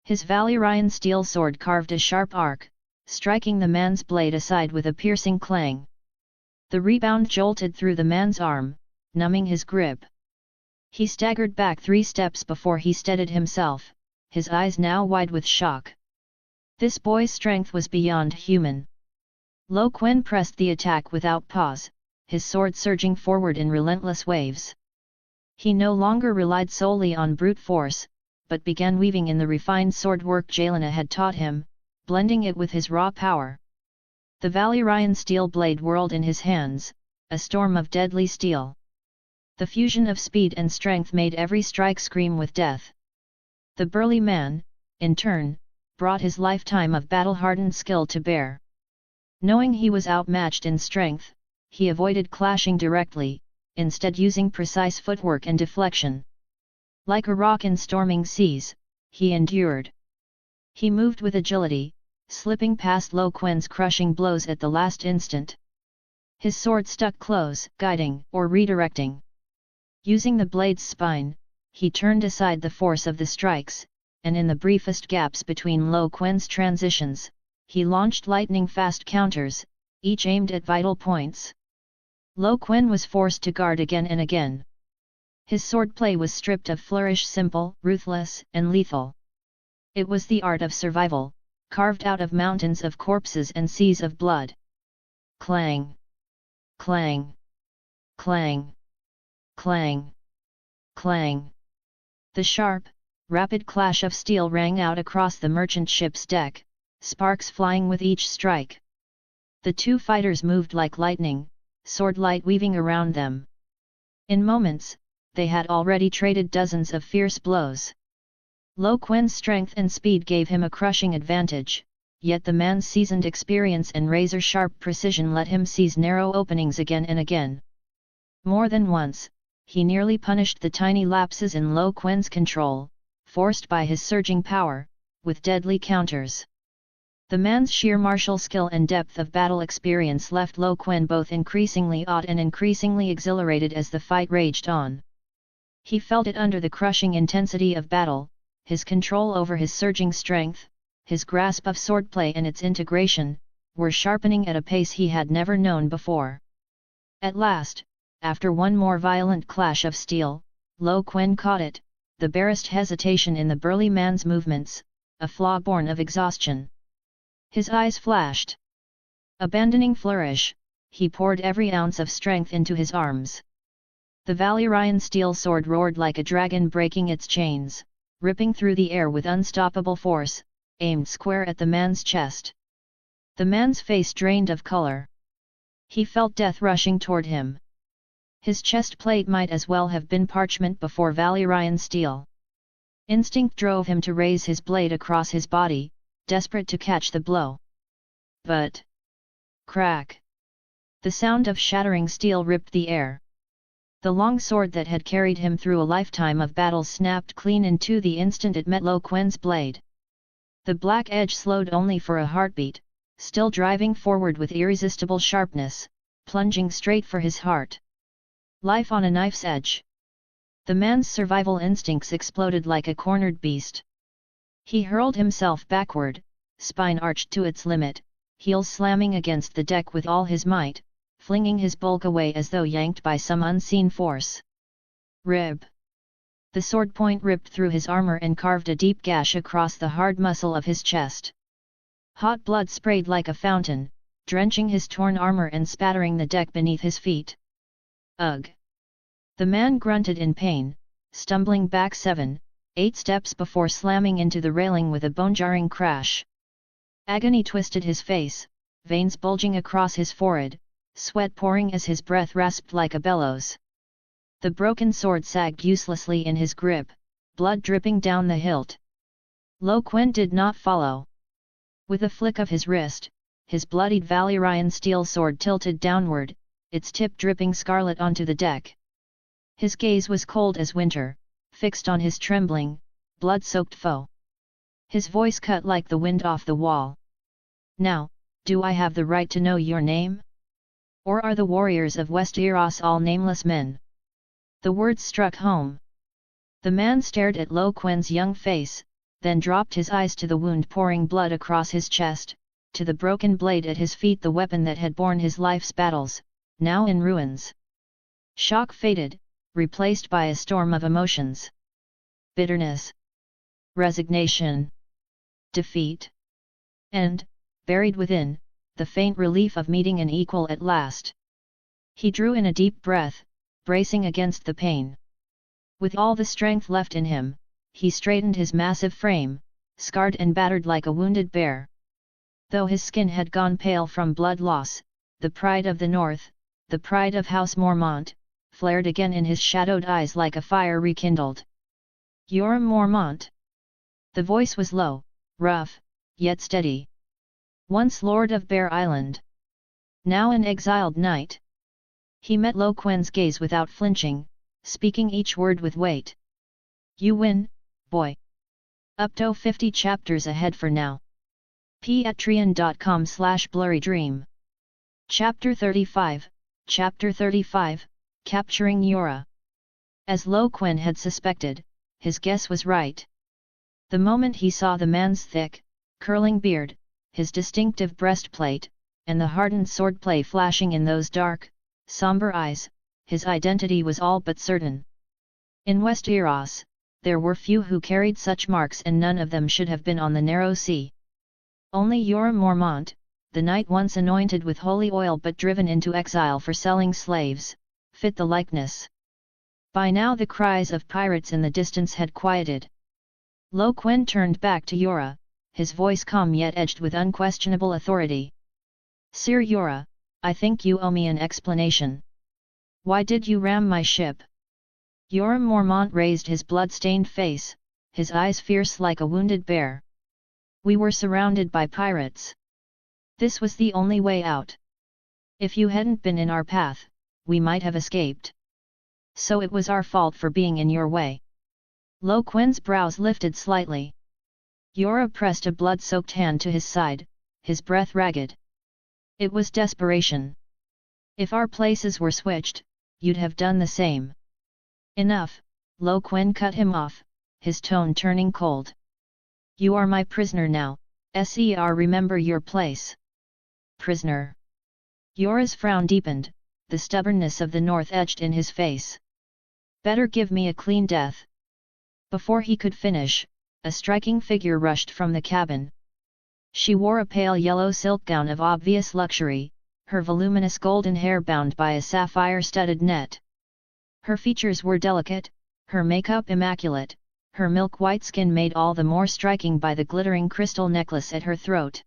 S1: His Valyrian steel sword carved a sharp arc, striking the man's blade aside with a piercing clang. The rebound jolted through the man's arm, numbing his grip. He staggered back 3 steps before he steadied himself, his eyes now wide with shock. This boy's strength was beyond human. Quen pressed the attack without pause, his sword surging forward in relentless waves. He no longer relied solely on brute force, but began weaving in the refined sword work Yelena had taught him, blending it with his raw power. The Valyrian steel blade whirled in his hands, a storm of deadly steel. The fusion of speed and strength made every strike scream with death. The burly man, in turn, brought his lifetime of battle-hardened skill to bear. Knowing he was outmatched in strength, he avoided clashing directly, instead using precise footwork and deflection. Like a rock in storming seas, he endured. He moved with agility, slipping past Quen's crushing blows at the last instant. His sword stuck close, guiding or redirecting. Using the blade's spine, he turned aside the force of the strikes, and in the briefest gaps between Quen's transitions, he launched lightning-fast counters, each aimed at vital points. Quen was forced to guard again and again. His swordplay was stripped of flourish, simple, ruthless, and lethal. It was the art of survival, carved out of mountains of corpses and seas of blood. Clang! Clang! Clang! Clang! Clang! The sharp, rapid clash of steel rang out across the merchant ship's deck, sparks flying with each strike. The two fighters moved like lightning, sword-light weaving around them. In moments, they had already traded dozens of fierce blows. Quen's strength and speed gave him a crushing advantage, yet the man's seasoned experience and razor-sharp precision let him seize narrow openings again and again. More than once, he nearly punished the tiny lapses in Quen's control, forced by his surging power, with deadly counters. The man's sheer martial skill and depth of battle experience left Quen both increasingly awed and increasingly exhilarated as the fight raged on. He felt it under the crushing intensity of battle, his control over his surging strength, his grasp of swordplay and its integration, were sharpening at a pace he had never known before. At last, after one more violent clash of steel, Quen caught it, the barest hesitation in the burly man's movements, a flaw born of exhaustion. His eyes flashed. Abandoning flourish, he poured every ounce of strength into his arms. The Valyrian steel sword roared like a dragon breaking its chains, ripping through the air with unstoppable force, aimed square at the man's chest. The man's face drained of color. He felt death rushing toward him. His chest plate might as well have been parchment before Valyrian steel. Instinct drove him to raise his blade across his body, desperate to catch the blow. But... crack! The sound of shattering steel ripped the air. The long sword that had carried him through a lifetime of battles snapped clean in two the instant it met Quen's blade. The black edge slowed only for a heartbeat, still driving forward with irresistible sharpness, plunging straight for his heart. Life on a knife's edge. The man's survival instincts exploded like a cornered beast. He hurled himself backward, spine arched to its limit, heels slamming against the deck with all his might, flinging his bulk away as though yanked by some unseen force. Rib. The sword point ripped through his armor and carved a deep gash across the hard muscle of his chest. Hot blood sprayed like a fountain, drenching his torn armor and spattering the deck beneath his feet. Ugh! The man grunted in pain, stumbling back 7-8 steps before slamming into the railing with a bone-jarring crash. Agony twisted his face, veins bulging across his forehead, sweat pouring as his breath rasped like a bellows. The broken sword sagged uselessly in his grip, blood dripping down the hilt. Quen did not follow. With a flick of his wrist, his bloodied Valyrian steel sword tilted downward, its tip dripping scarlet onto the deck. His gaze was cold as winter, fixed on his trembling, blood-soaked foe. His voice cut like the wind off the wall. Now, do I have the right to know your name? Or are the warriors of Westeros all nameless men? The words struck home. The man stared at Quen's young face, then dropped his eyes to the wound pouring blood across his chest, to the broken blade at his feet, the weapon that had borne his life's battles, now in ruins. Shock faded, replaced by a storm of emotions. Bitterness. Resignation. Defeat. And, buried within, the faint relief of meeting an equal at last. He drew in a deep breath, bracing against the pain. With all the strength left in him, he straightened his massive frame, scarred and battered like a wounded bear. Though his skin had gone pale from blood loss, the pride of the North, the pride of House Mormont, flared again in his shadowed eyes like a fire rekindled. Yoram Mormont. The voice was low, rough, yet steady. Once Lord of Bear Island. Now an exiled knight. He met Quen's gaze without flinching, speaking each word with weight. You win, boy. Up to 50 chapters ahead for now. Patreon.com/blurrydream. Chapter 35, Capturing Yura. As Quen had suspected, his guess was right. The moment he saw the man's thick, curling beard, his distinctive breastplate, and the hardened swordplay flashing in those dark, somber eyes, his identity was all but certain. In Westeros, there were few who carried such marks, and none of them should have been on the narrow sea. Only Yoram Mormont, the knight once anointed with holy oil but driven into exile for selling slaves, fit the likeness. By now the cries of pirates in the distance had quieted. Quen turned back to Yura, his voice calm yet edged with unquestionable authority. Sir Yura, I think you owe me an explanation. Why did you ram my ship? Yoram Mormont raised his blood-stained face, his eyes fierce like a wounded bear. We were surrounded by pirates. This was the only way out. If you hadn't been in our path, we might have escaped. So it was our fault for being in your way. Quen's brows lifted slightly. Yura pressed a blood-soaked hand to his side, his breath ragged. It was desperation. If our places were switched, you'd have done the same. Enough, Quen cut him off, his tone turning cold. You are my prisoner now, Ser remember your place. Prisoner. Yora's frown deepened, the stubbornness of the north etched in his face. Better give me a clean death. Before he could finish, a striking figure rushed from the cabin. She wore a pale yellow silk gown of obvious luxury, her voluminous golden hair bound by a sapphire-studded net. Her features were delicate, her makeup immaculate, her milk-white skin made all the more striking by the glittering crystal necklace at her throat.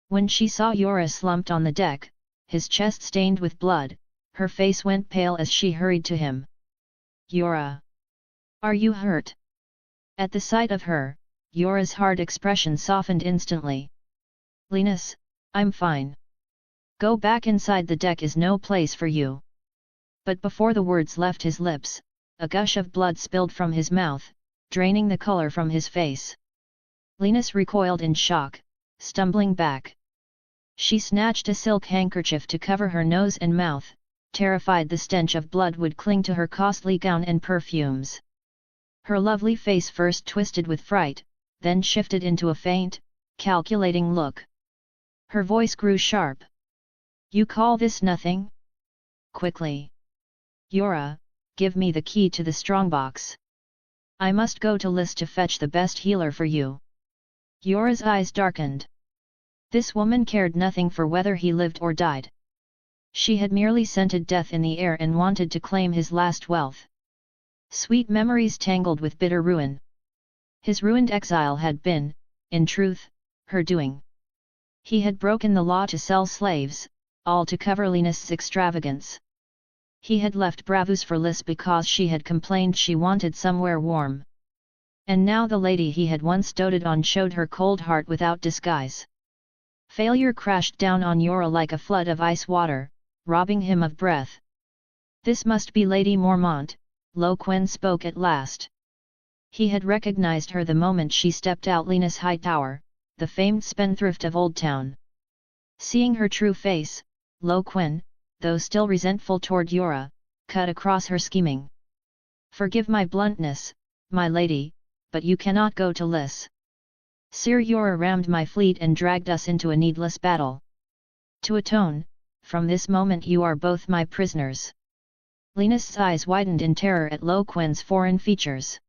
S1: When she saw Yora slumped on the deck, his chest stained with blood, her face went pale as she hurried to him. Yora! Are you hurt? At the sight of her, Yora's hard expression softened instantly. Linus, I'm fine. Go back inside, the deck is no place for you. But before the words left his lips, a gush of blood spilled from his mouth, draining the color from his face. Linus recoiled in shock, stumbling back. She snatched a silk handkerchief to cover her nose and mouth, terrified the stench of blood would cling to her costly gown and perfumes. Her lovely face first twisted with fright, then shifted into a faint, calculating look. Her voice grew sharp. You call this nothing? Quickly. Yora, give me the key to the strongbox. I must go to Lys to fetch the best healer for you. Yora's eyes darkened. This woman cared nothing for whether he lived or died. She had merely scented death in the air and wanted to claim his last wealth. Sweet memories tangled with bitter ruin. His ruined exile had been, in truth, her doing. He had broken the law to sell slaves, all to cover Linus' extravagance. He had left Bravus for Lys because she had complained she wanted somewhere warm. And now the lady he had once doted on showed her cold heart without disguise. Failure crashed down on Yora like a flood of ice water, robbing him of breath. This must be Lady Mormont, Quen spoke at last. He had recognized her the moment she stepped out Linus Hightower, the famed spendthrift of Old Town. Seeing her true face, Quen, though still resentful toward Yora, cut across her scheming. Forgive my bluntness, my lady, but you cannot go to Lys. Sir Yora rammed my fleet and dragged us into a needless battle. To atone, from this moment you are both my prisoners. Linus' eyes widened in terror at Quen's foreign features.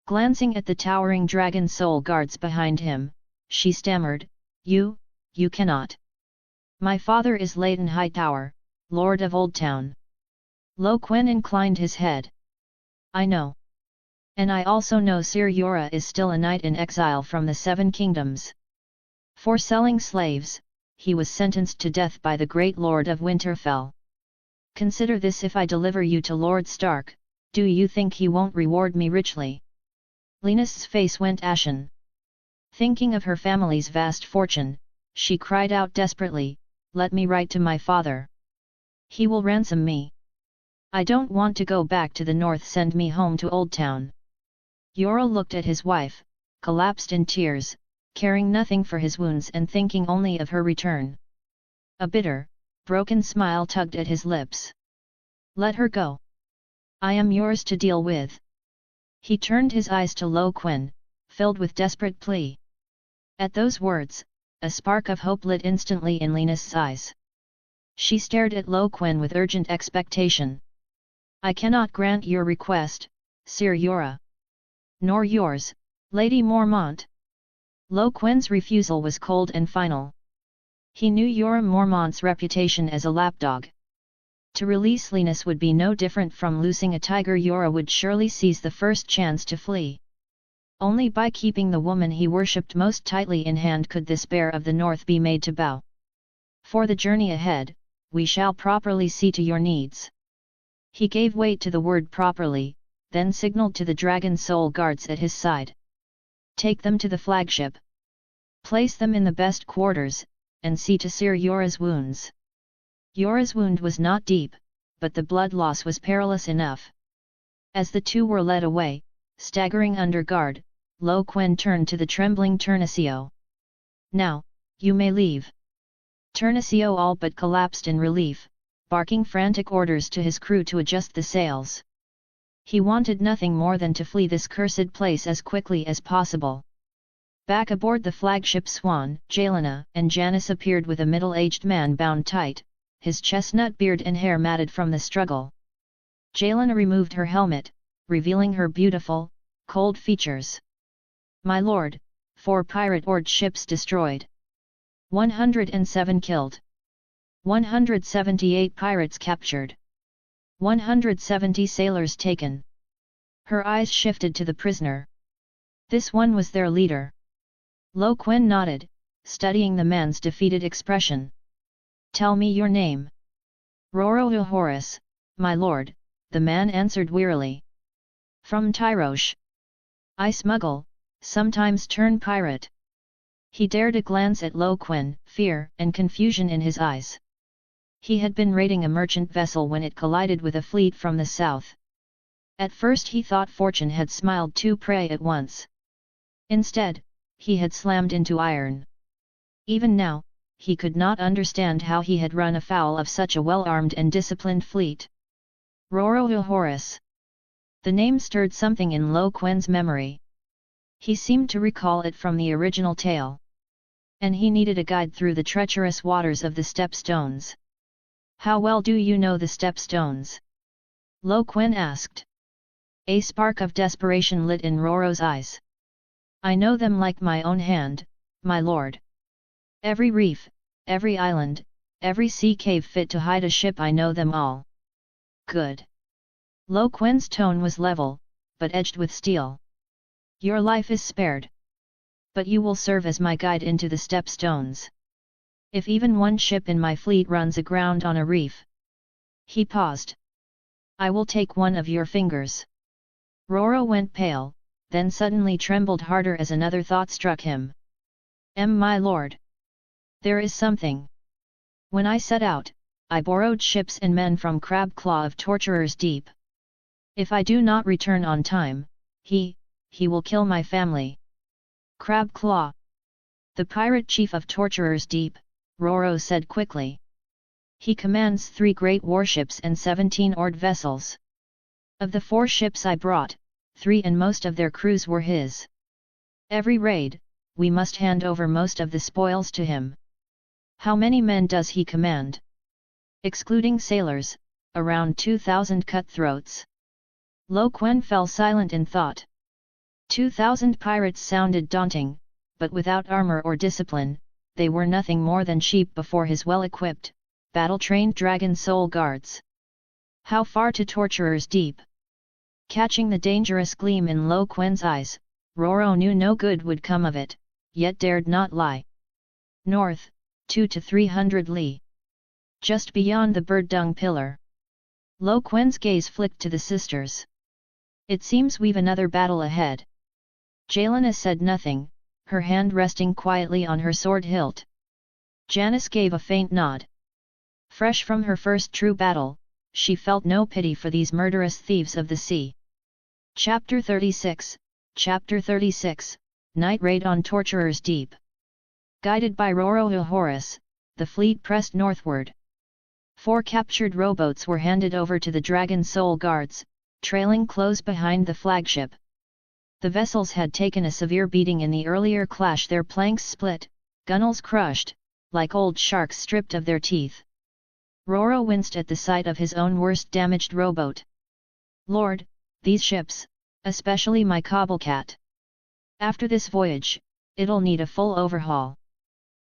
S1: Glancing at the towering dragon soul guards behind him, she stammered, You cannot. My father is Leighton Hightower, Lord of Old Town. Quen inclined his head. I know. And I also know Sir Yora is still a knight in exile from the Seven Kingdoms. For selling slaves, he was sentenced to death by the great Lord of Winterfell. Consider this: if I deliver you to Lord Stark, do you think he won't reward me richly? Linus' face went ashen. Thinking of her family's vast fortune, she cried out desperately, Let me write to my father. He will ransom me. I don't want to go back to the north, send me home to Old Town. Yora looked at his wife, collapsed in tears, caring nothing for his wounds and thinking only of her return. A bitter, broken smile tugged at his lips. Let her go. I am yours to deal with. He turned his eyes to Quen, filled with desperate plea. At those words, a spark of hope lit instantly in Linus' eyes. She stared at Quen with urgent expectation. I cannot grant your request, Sir Yora. Nor yours, Lady Mormont. Quen's refusal was cold and final. He knew Yora Mormont's reputation as a lapdog. To release Linus would be no different from loosing a tiger. Yora would surely seize the first chance to flee. Only by keeping the woman he worshipped most tightly in hand could this bear of the north be made to bow. For the journey ahead, we shall properly see to your needs. He gave weight to the word properly, then signaled to the dragon soul guards at his side. Take them to the flagship. Place them in the best quarters, and see to Sir Yora's wounds. Yora's wound was not deep, but the blood loss was perilous enough. As the two were led away, staggering under guard, Quen turned to the trembling Turnasio. Now, You may leave. Ternasio all but collapsed in relief, barking frantic orders to his crew to adjust the sails. He wanted nothing more than to flee this cursed place as quickly as possible. Back aboard the flagship Swan, Jelena and Janice appeared with a middle-aged man bound tight, his chestnut beard and hair matted from the struggle. Jelena removed her helmet, revealing her beautiful, cold features. "My lord, 4 pirate-oared ships destroyed. 107 killed. 178 pirates captured. 170 sailors taken." Her eyes shifted to the prisoner. This one was their leader. Quen nodded, studying the man's defeated expression. "Tell me your name." "Roro Horus, my lord," the man answered wearily. "From Tyrosh. I smuggle, sometimes turn pirate." He dared a glance at Quen, fear and confusion in his eyes. He had been raiding a merchant vessel when it collided with a fleet from the south. At first he thought fortune had smiled to prey at once. Instead, he had slammed into iron. Even now, he could not understand how he had run afoul of such a well-armed and disciplined fleet. Roro Horus. The name stirred something in Quen's memory. He seemed to recall it from the original tale. And he needed a guide through the treacherous waters of the Stepstones. "How well do you know the Stepstones?" Quen asked. A spark of desperation lit in Roro's eyes. "I know them like my own hand, my lord. Every reef, every island, every sea cave fit to hide a ship, I know them all." "Good." Quen's tone was level, but edged with steel. "Your life is spared. But you will serve as my guide into the Stepstones. If even one ship in my fleet runs aground on a reef..." He paused. "I will take one of your fingers." Roro went pale, then suddenly trembled harder as another thought struck him. My lord. There is something. When I set out, I borrowed ships and men from Crabclaw of Torturer's Deep. If I do not return on time, he will kill my family." "Crabclaw? The pirate chief of Torturer's Deep," Roro said quickly. "He commands 3 great warships and 17 oared vessels. Of the 4 ships I brought, 3 and most of their crews were his. Every raid, we must hand over most of the spoils to him." "How many men does he command?" "Excluding sailors, around 2,000 cutthroats." Quen fell silent in thought. 2,000 pirates sounded daunting, but without armor or discipline, they were nothing more than sheep before his well-equipped, battle-trained dragon soul guards. How far to Torturer's Deep? Catching the dangerous gleam in Quen's eyes, Roro knew no good would come of it, yet dared not lie. "North, 200 to 300 li. Just beyond the bird dung pillar." Quen's gaze flicked to the sisters. "It seems we've another battle ahead." Jelena said nothing, her hand resting quietly on her sword hilt. Janice gave a faint nod. Fresh from her first true battle, she felt no pity for these murderous thieves of the sea. Chapter 36, Night Raid on Torturer's Deep. Guided by Roro Horus, the fleet pressed northward. 4 captured rowboats were handed over to the Dragon Soul Guards, trailing close behind the flagship. The vessels had taken a severe beating in the earlier clash, their planks split, gunwales crushed, like old sharks stripped of their teeth. Roro winced at the sight of his own worst damaged rowboat. "Lord, these ships, especially my Cobblecat. After this voyage, it'll need a full overhaul.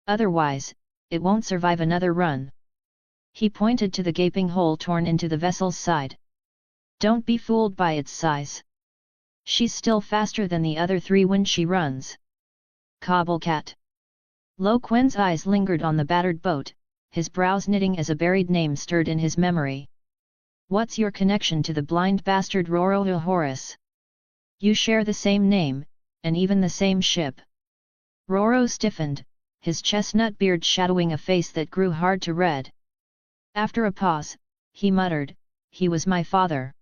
S1: Otherwise, it won't survive another run." He pointed to the gaping hole torn into the vessel's side. "Don't be fooled by its size. She's still faster than the other 3 when she runs." "Cobblecat." Quen's eyes lingered on the battered boat, his brows knitting as a buried name stirred in his memory. "What's your connection to the blind bastard Roro Horus? You share the same name, and even the same ship." Roro stiffened, his chestnut beard shadowing a face that grew hard to read. After a pause, he muttered, "He was my father.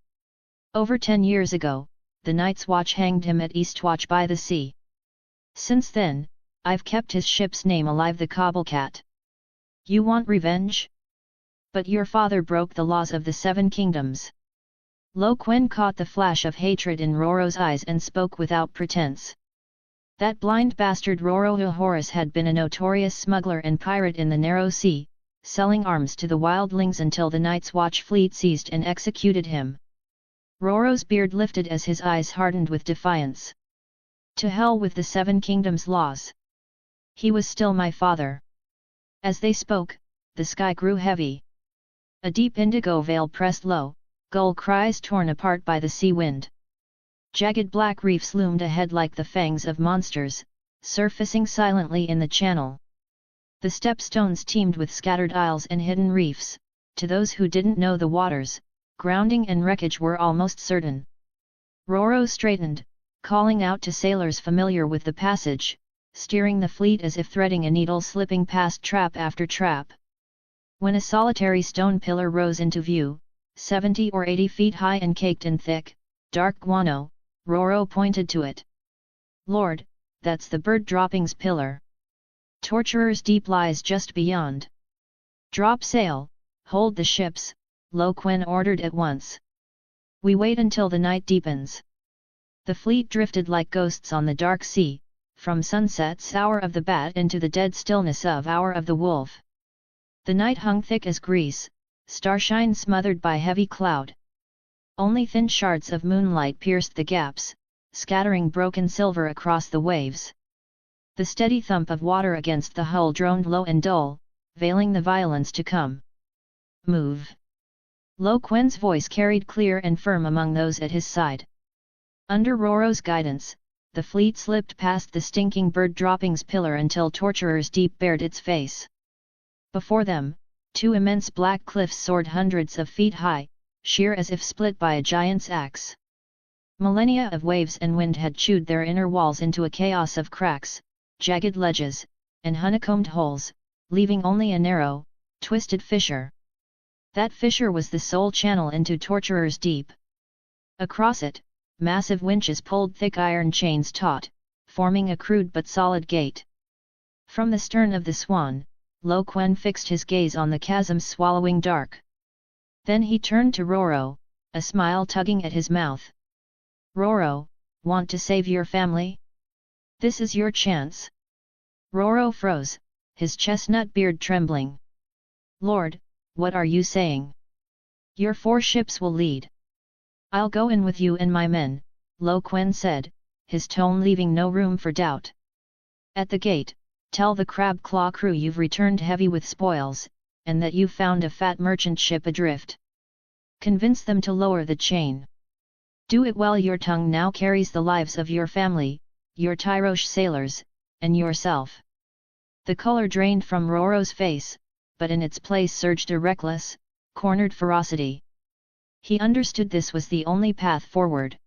S1: Over 10 years ago, the Night's Watch hanged him at Eastwatch by the sea. Since then, I've kept his ship's name alive, the Cobblecat. You want revenge? But your father broke the laws of the Seven Kingdoms. Quen caught the flash of hatred in Roro's eyes and spoke without pretense. That blind bastard Roro had been a notorious smuggler and pirate in the Narrow Sea, selling arms to the wildlings until the Night's Watch fleet seized and executed him. Roro's beard lifted as his eyes hardened with defiance. To hell with the Seven Kingdoms' laws. He was still my father. As they spoke, the sky grew heavy. A deep indigo veil pressed low, gull cries torn apart by the sea wind. Jagged black reefs loomed ahead like the fangs of monsters, surfacing silently in the channel. The stepstones teemed with scattered isles and hidden reefs. To those who didn't know the waters, grounding and wreckage were almost certain. Roro straightened, calling out to sailors familiar with the passage, steering the fleet as if threading a needle slipping past trap after trap. When a solitary stone pillar rose into view, 70 or 80 feet high and caked in thick, dark guano, Roro pointed to it. Lord, that's the bird droppings pillar. Torturer's Deep lies just beyond. Drop sail, hold the ships, Quen ordered at once. We wait until the night deepens. The fleet drifted like ghosts on the dark sea, from sunset's hour of the bat into the dead stillness of hour of the wolf. The night hung thick as grease, starshine smothered by heavy cloud. Only thin shards of moonlight pierced the gaps, scattering broken silver across the waves. The steady thump of water against the hull droned low and dull, veiling the violence to come. Move! Quen's voice carried clear and firm among those at his side. Under Roro's guidance, the fleet slipped past the stinking bird droppings pillar until Torturer's Deep bared its face. Before them, two immense black cliffs soared hundreds of feet high, sheer as if split by a giant's axe. Millennia of waves and wind had chewed their inner walls into a chaos of cracks, jagged ledges, and honeycombed holes, leaving only a narrow, twisted fissure. That fissure was the sole channel into Torturer's Deep. Across it, massive winches pulled thick iron chains taut, forming a crude but solid gate. From the stern of the Swan, Quen fixed his gaze on the chasm's swallowing dark. Then he turned to Roro, a smile tugging at his mouth. Roro, want to save your family? This is your chance. Roro froze, his chestnut beard trembling. Lord, what are you saying? Your 4 ships will lead. I'll go in with you and my men, Quen said, his tone leaving no room for doubt. At the gate, tell the Crab Claw crew you've returned heavy with spoils, and that you've found a fat merchant ship adrift. Convince them to lower the chain. Do it while your tongue now carries the lives of your family, your Tyrosh sailors, and yourself. The color drained from Roro's face, but in its place surged a reckless, cornered ferocity. He understood this was the only path forward.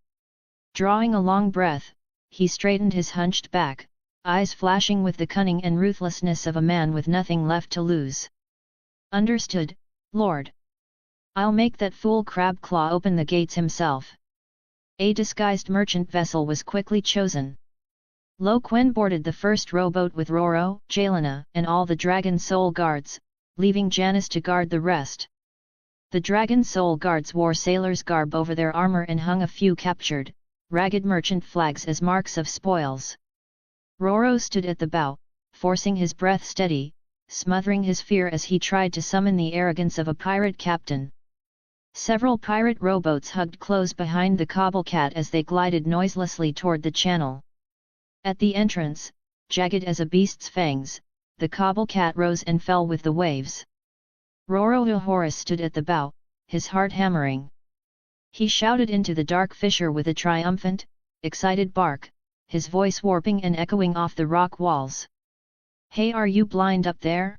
S1: Drawing a long breath, he straightened his hunched back, eyes flashing with the cunning and ruthlessness of a man with nothing left to lose. Understood, Lord. I'll make that fool Crab Claw open the gates himself. A disguised merchant vessel was quickly chosen. Quen boarded the first rowboat with Roro, Jelena, and all the Dragon Soul Guards, leaving Janice to guard the rest. The Dragon Soul Guards wore sailors' garb over their armor and hung a few captured, ragged merchant flags as marks of spoils. Roro stood at the bow, forcing his breath steady, smothering his fear as he tried to summon the arrogance of a pirate captain. Several pirate rowboats hugged close behind the Cobblecat as they glided noiselessly toward the channel. At the entrance, jagged as a beast's fangs, the Cobblecat rose and fell with the waves. Roro stood at the bow, his heart hammering. He shouted into the dark fissure with a triumphant, excited bark, his voice warping and echoing off the rock walls. Hey, are you blind up there?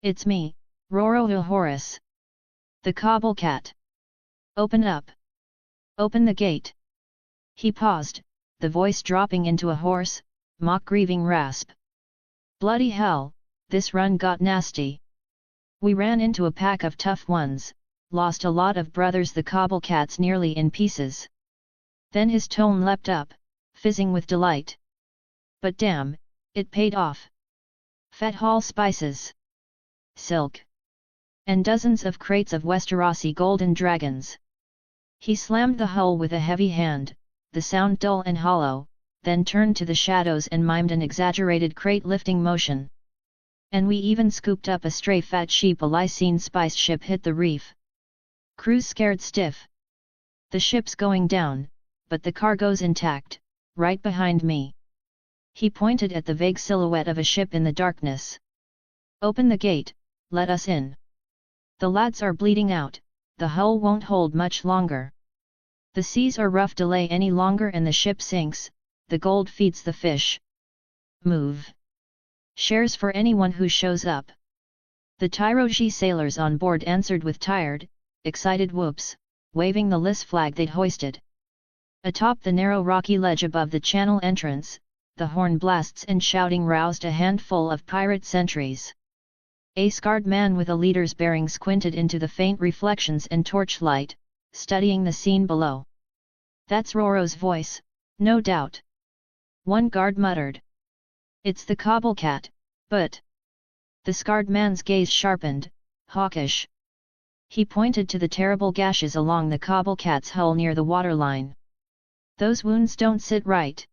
S1: It's me, Roro. The Cobblecat. Open up. Open the gate. He paused, the voice dropping into a hoarse, mock-grieving rasp. Bloody hell, this run got nasty. We ran into a pack of tough ones, lost a lot of brothers. The Cobblecat's nearly in pieces. Then his tone leapt up, fizzing with delight. But damn, It paid off. Fett Hall spices, silk, and dozens of crates of Westerosi golden dragons. He slammed the hull with a heavy hand, the sound dull and hollow, then turned to the shadows and mimed an exaggerated crate-lifting motion. And we even scooped up a stray fat sheep. A Lysine spice ship hit the reef. Crew's scared stiff. The ship's going down, but the cargo's intact, right behind me. He pointed at the vague silhouette of a ship in the darkness. Open the gate, let us in. The lads are bleeding out, the hull won't hold much longer. The seas are rough, delay any longer and the ship sinks, the gold feeds the fish. Move. Shares for anyone who shows up. The Tyroji sailors on board answered with tired, excited whoops, waving the Lys flag they'd hoisted. Atop the narrow rocky ledge above the channel entrance, the horn blasts and shouting roused a handful of pirate sentries. A scarred man with a leader's bearing squinted into the faint reflections and torchlight, studying the scene below. That's Roro's voice, no doubt. One guard muttered. It's the Cobblecat, but... The scarred man's gaze sharpened, hawkish. He pointed to the terrible gashes along the Cobblecat's hull near the waterline. Those wounds don't sit right.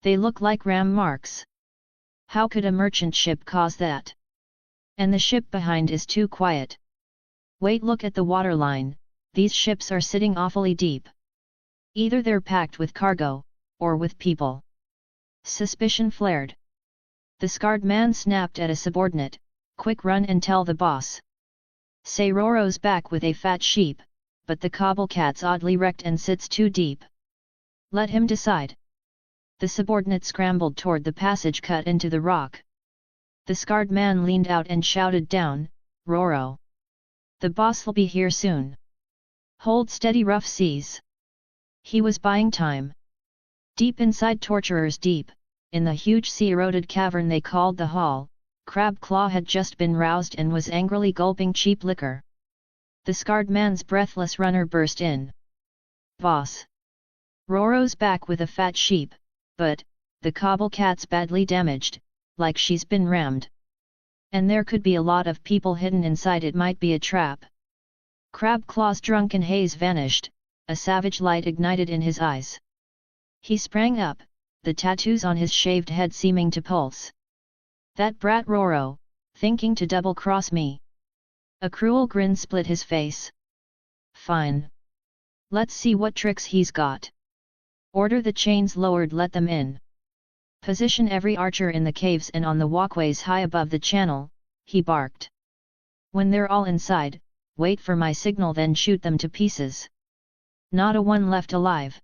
S1: They look like ram marks. How could a merchant ship cause that? And the ship behind is too quiet. Wait, look at the waterline, these ships are sitting awfully deep. Either they're packed with cargo, or with people. Suspicion flared. The scarred man snapped at a subordinate, quick, run and tell the boss. Say Roro's back with a fat sheep, but the Cobblecat's oddly wrecked and sits too deep. Let him decide. The subordinate scrambled toward the passage cut into the rock. The scarred man leaned out and shouted down, Roro. The boss'll be here soon. Hold steady, rough seas. He was buying time. Deep inside Torturer's Deep, in the huge sea-eroded cavern they called the Hall, Crabclaw had just been roused and was angrily gulping cheap liquor. The scarred man's breathless runner burst in. Boss! Roro's back with a fat sheep, but, the Cobblecat's badly damaged, like she's been rammed. And there could be a lot of people hidden inside, it might be a trap. Crabclaw's drunken haze vanished, a savage light ignited in his eyes. He sprang up, the tattoos on his shaved head seeming to pulse. That brat Roro, thinking to double-cross me. A cruel grin split his face. Fine. Let's see what tricks he's got. Order the chains lowered, let them in. Position every archer in the caves and on the walkways high above the channel, he barked. When they're all inside, wait for my signal, then shoot them to pieces. Not a one left alive.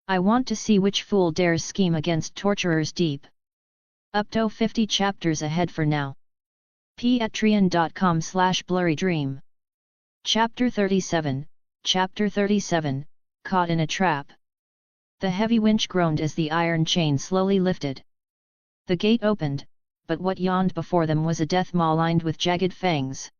S1: I want to see which fool dares scheme against Torturer's Deep. Up to 50 chapters ahead for now. Patreon.com/blurrydream. Chapter 37, Caught in a Trap. The heavy winch groaned as the iron chain slowly lifted. The gate opened, but what yawned before them was a death maw lined with jagged fangs.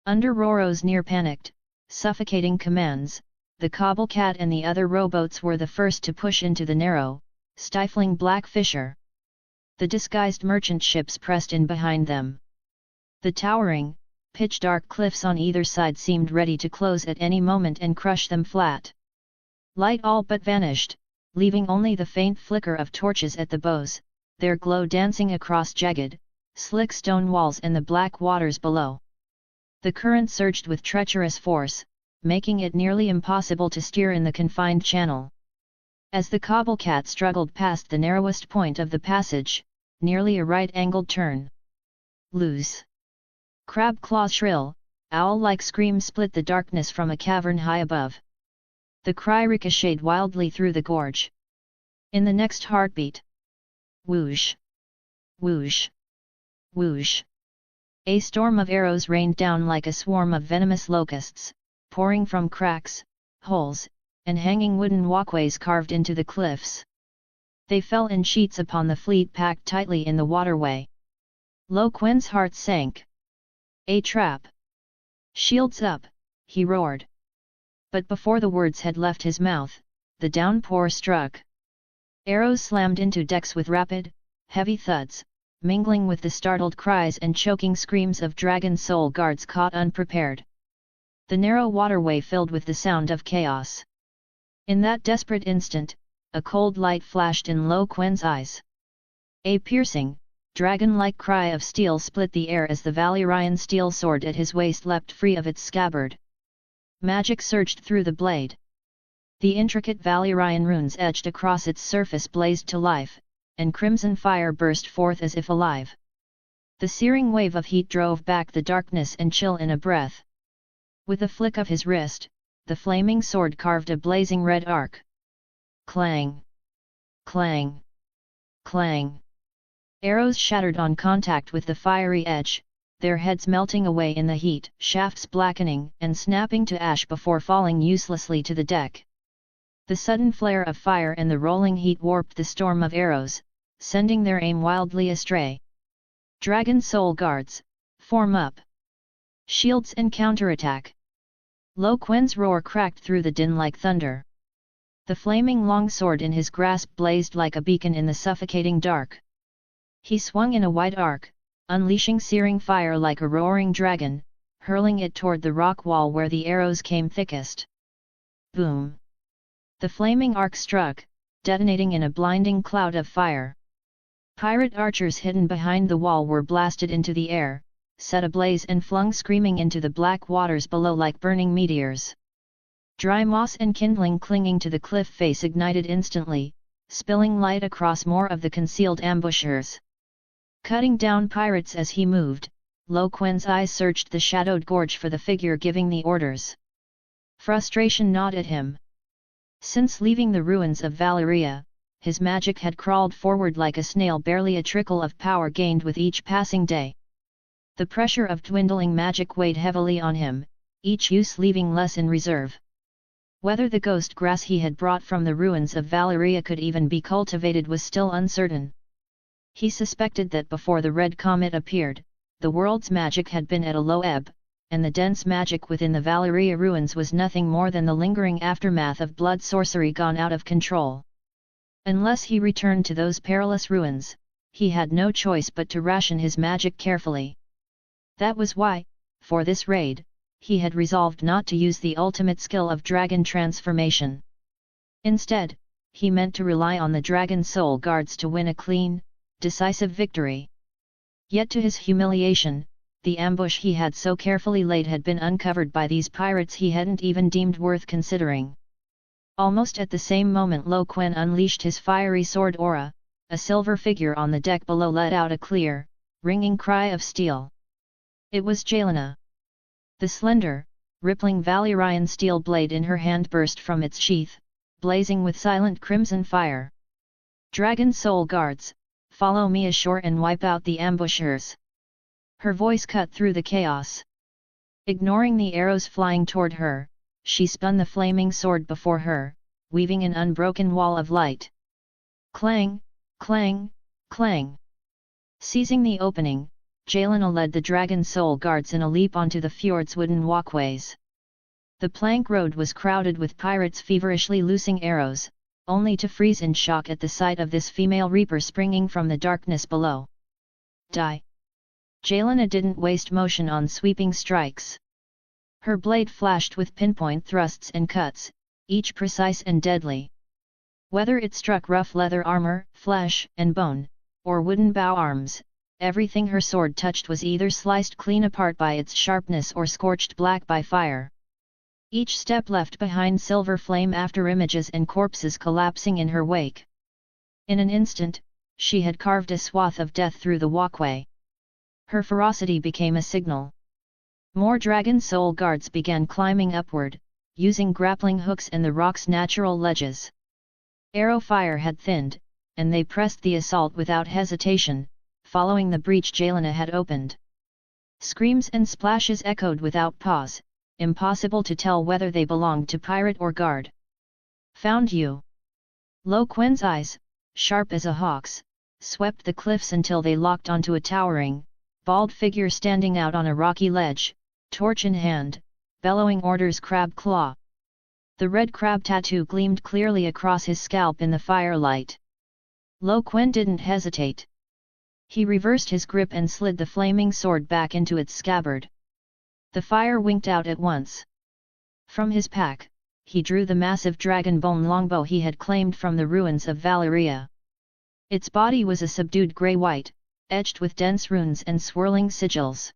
S1: Under Roro's near-panicked, suffocating commands, the Cobblecat and the other rowboats were the first to push into the narrow, stifling black fissure. The disguised merchant ships pressed in behind them. The towering, pitch-dark cliffs on either side seemed ready to close at any moment and crush them flat. Light all but vanished, leaving only the faint flicker of torches at the bows, their glow dancing across jagged, slick stone walls and the black waters below. The current surged with treacherous force, making it nearly impossible to steer in the confined channel. As the Cobblecat struggled past the narrowest point of the passage, nearly a right-angled turn. Loose! Crabclaw's shrill, owl-like scream split the darkness from a cavern high above. The cry ricocheted wildly through the gorge. In the next heartbeat. Whoosh! Whoosh! Whoosh! A storm of arrows rained down like a swarm of venomous locusts, pouring from cracks, holes, and hanging wooden walkways carved into the cliffs. They fell in sheets upon the fleet packed tightly in the waterway. Quen's heart sank. A trap! Shields up, he roared. But before the words had left his mouth, the downpour struck. Arrows slammed into decks with rapid, heavy thuds, mingling with the startled cries and choking screams of dragon soul guards caught unprepared. The narrow waterway filled with the sound of chaos. In that desperate instant, a cold light flashed in Quen's eyes. A piercing, dragon-like cry of steel split the air as the Valyrian steel sword at his waist leapt free of its scabbard. Magic surged through the blade. The intricate Valyrian runes etched across its surface blazed to life, and crimson fire burst forth as if alive. The searing wave of heat drove back the darkness and chill in a breath. With a flick of his wrist, the flaming sword carved a blazing red arc. Clang! Clang! Clang! Arrows shattered on contact with the fiery edge, their heads melting away in the heat, shafts blackening and snapping to ash before falling uselessly to the deck. The sudden flare of fire and the rolling heat warped the storm of arrows, sending their aim wildly astray. Dragon Soul Guards, form up! Shields and counterattack! Quen's roar cracked through the din like thunder. The flaming longsword in his grasp blazed like a beacon in the suffocating dark. He swung in a wide arc, unleashing searing fire like a roaring dragon, hurling it toward the rock wall where the arrows came thickest. Boom! The flaming arc struck, detonating in a blinding cloud of fire. Pirate archers hidden behind the wall were blasted into the air, set ablaze and flung screaming into the black waters below like burning meteors. Dry moss and kindling clinging to the cliff face ignited instantly, spilling light across more of the concealed ambushers. Cutting down pirates as he moved, Quen's eyes searched the shadowed gorge for the figure giving the orders. Frustration gnawed at him. Since leaving the ruins of Valyria, his magic had crawled forward like a snail, barely a trickle of power gained with each passing day. The pressure of dwindling magic weighed heavily on him, each use leaving less in reserve. Whether the ghost grass he had brought from the ruins of Valyria could even be cultivated was still uncertain. He suspected that before the Red Comet appeared, the world's magic had been at a low ebb, and the dense magic within the Valyria ruins was nothing more than the lingering aftermath of blood sorcery gone out of control. Unless he returned to those perilous ruins, he had no choice but to ration his magic carefully. That was why, for this raid, he had resolved not to use the ultimate skill of dragon transformation. Instead, he meant to rely on the Dragon Soul Guards to win a clean, decisive victory. Yet to his humiliation, the ambush he had so carefully laid had been uncovered by these pirates he hadn't even deemed worth considering. Almost at the same moment Quen unleashed his fiery sword aura, a silver figure on the deck below let out a clear, ringing cry of steel. It was Shyvana. The slender, rippling Valyrian steel blade in her hand burst from its sheath, blazing with silent crimson fire. Dragon Soul Guards, follow me ashore and wipe out the ambushers. Her voice cut through the chaos. Ignoring the arrows flying toward her, she spun the flaming sword before her, weaving an unbroken wall of light. Clang, clang, clang. Seizing the opening, Shyvana led the Dragon Soul Guards in a leap onto the fjord's wooden walkways. The plank road was crowded with pirates feverishly loosing arrows, only to freeze in shock at the sight of this female reaper springing from the darkness below. Die! Shyvana didn't waste motion on sweeping strikes. Her blade flashed with pinpoint thrusts and cuts, each precise and deadly. Whether it struck rough leather armor, flesh and bone, or wooden bow arms, everything her sword touched was either sliced clean apart by its sharpness or scorched black by fire. Each step left behind silver flame after images and corpses collapsing in her wake. In an instant, she had carved a swath of death through the walkway. Her ferocity became a signal. More Dragon Soul Guards began climbing upward, using grappling hooks and the rock's natural ledges. Arrow fire had thinned, and they pressed the assault without hesitation, following the breach Shyvana had opened. Screams and splashes echoed without pause, impossible to tell whether they belonged to pirate or guard. Found you! Quen's eyes, sharp as a hawk's, swept the cliffs until they locked onto a towering, bald figure standing out on a rocky ledge, torch in hand, bellowing orders crab claw. The red crab tattoo gleamed clearly across his scalp in the firelight. Quen didn't hesitate. He reversed his grip and slid the flaming sword back into its scabbard. The fire winked out at once. From his pack, he drew the massive dragon bone longbow he had claimed from the ruins of Valyria. Its body was a subdued grey-white, etched with dense runes and swirling sigils.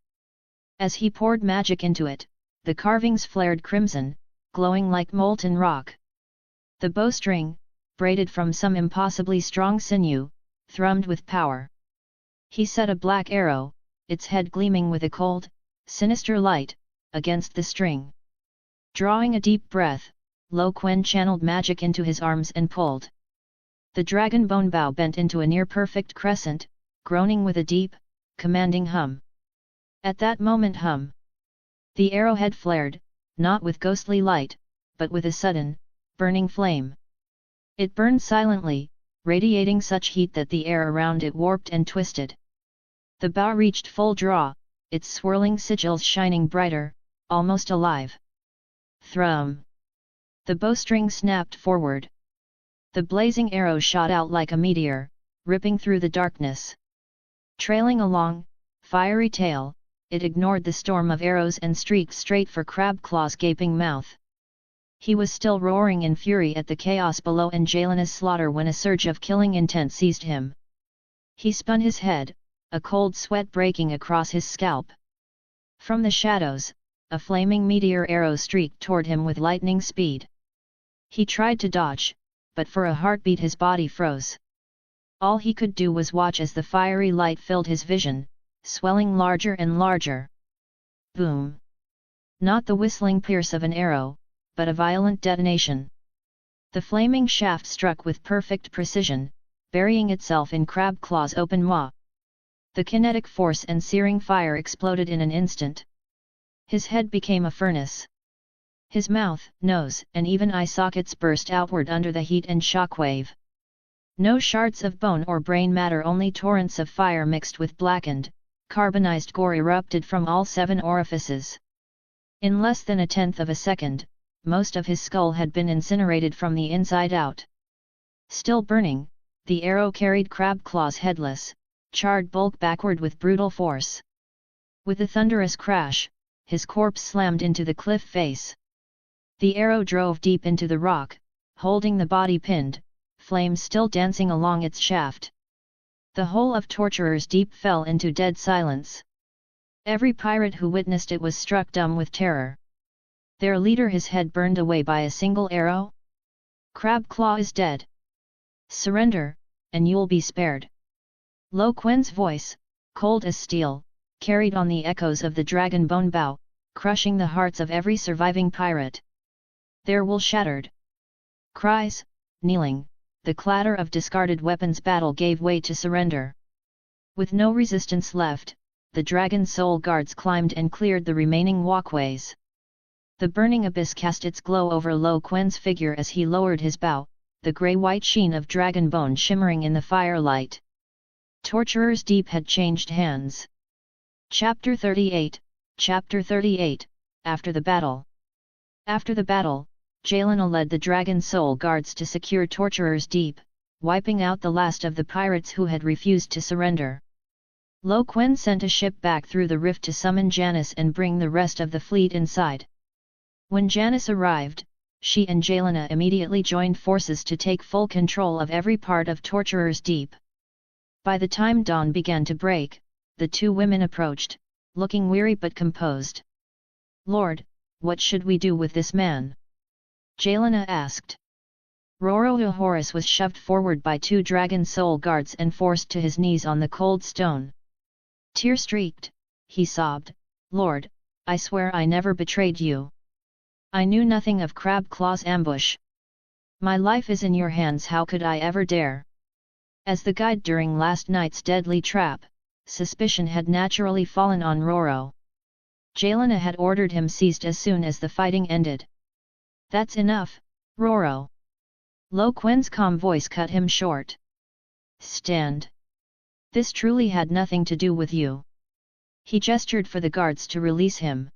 S1: As he poured magic into it, the carvings flared crimson, glowing like molten rock. The bowstring, braided from some impossibly strong sinew, thrummed with power. He set a black arrow, its head gleaming with a cold, sinister light, against the string. Drawing a deep breath, Quen channeled magic into his arms and pulled. The dragon bone bow bent into a near-perfect crescent, groaning with a deep, commanding hum. At that moment the arrowhead flared, not with ghostly light, but with a sudden, burning flame. It burned silently, radiating such heat that the air around it warped and twisted. The bow reached full draw, its swirling sigils shining brighter, almost alive. Thrum! The bowstring snapped forward. The blazing arrow shot out like a meteor, ripping through the darkness. Trailing a long, fiery tail, it ignored the storm of arrows and streaked straight for Crabclaw's gaping mouth. He was still roaring in fury at the chaos below and Jelana's slaughter when a surge of killing intent seized him. He spun his head, a cold sweat breaking across his scalp. From the shadows, a flaming meteor arrow streaked toward him with lightning speed. He tried to dodge, but for a heartbeat his body froze. All he could do was watch as the fiery light filled his vision, swelling larger and larger. Boom! Not the whistling pierce of an arrow, but a violent detonation. The flaming shaft struck with perfect precision, burying itself in Crabclaw's open maw. The kinetic force and searing fire exploded in an instant. His head became a furnace. His mouth, nose, and even eye sockets burst outward under the heat and shockwave. No shards of bone or brain matter, only torrents of fire mixed with blackened, carbonized gore erupted from all 7 orifices. In less than a tenth of a second, most of his skull had been incinerated from the inside out. Still burning, the arrow carried Crabclaw's headless, charred bulk backward with brutal force. With a thunderous crash, his corpse slammed into the cliff face. The arrow drove deep into the rock, holding the body pinned, flames still dancing along its shaft. The whole of Torturer's Deep fell into dead silence. Every pirate who witnessed it was struck dumb with terror. Their leader, his head burned away by a single arrow? Crabclaw is dead. Surrender, and you'll be spared. Quen's voice, cold as steel, carried on the echoes of the dragon bone bow, crushing the hearts of every surviving pirate. Their will shattered. Cries, kneeling, the clatter of discarded weapons, battle gave way to surrender. With no resistance left, the Dragon Soul Guards climbed and cleared the remaining walkways. The burning abyss cast its glow over Quen's figure as he lowered his bow, the grey-white sheen of dragon bone shimmering in the firelight. Torturer's Deep had changed hands. Chapter 38, Chapter 38, After the Battle. After the battle, Jelana led the Dragon Soul Guards to secure Torturer's Deep, wiping out the last of the pirates who had refused to surrender. Quen sent a ship back through the rift to summon Janice and bring the rest of the fleet inside. When Janice arrived, she and Jelana immediately joined forces to take full control of every part of Torturer's Deep. By the time dawn began to break, the 2 women approached, looking weary but composed. "Lord, what should we do with this man?" Jelana asked. Rorohoris was shoved forward by 2 Dragon Soul Guards and forced to his knees on the cold stone. Tear-streaked, he sobbed, "Lord, I swear I never betrayed you. I knew nothing of Crabclaw's ambush. My life is in your hands, how could I ever dare?" As the guide during last night's deadly trap, suspicion had naturally fallen on Roro. Jelana had ordered him seized as soon as the fighting ended. "That's enough, Roro." Quen's calm voice cut him short. "Stand. This truly had nothing to do with you." He gestured for the guards to release him.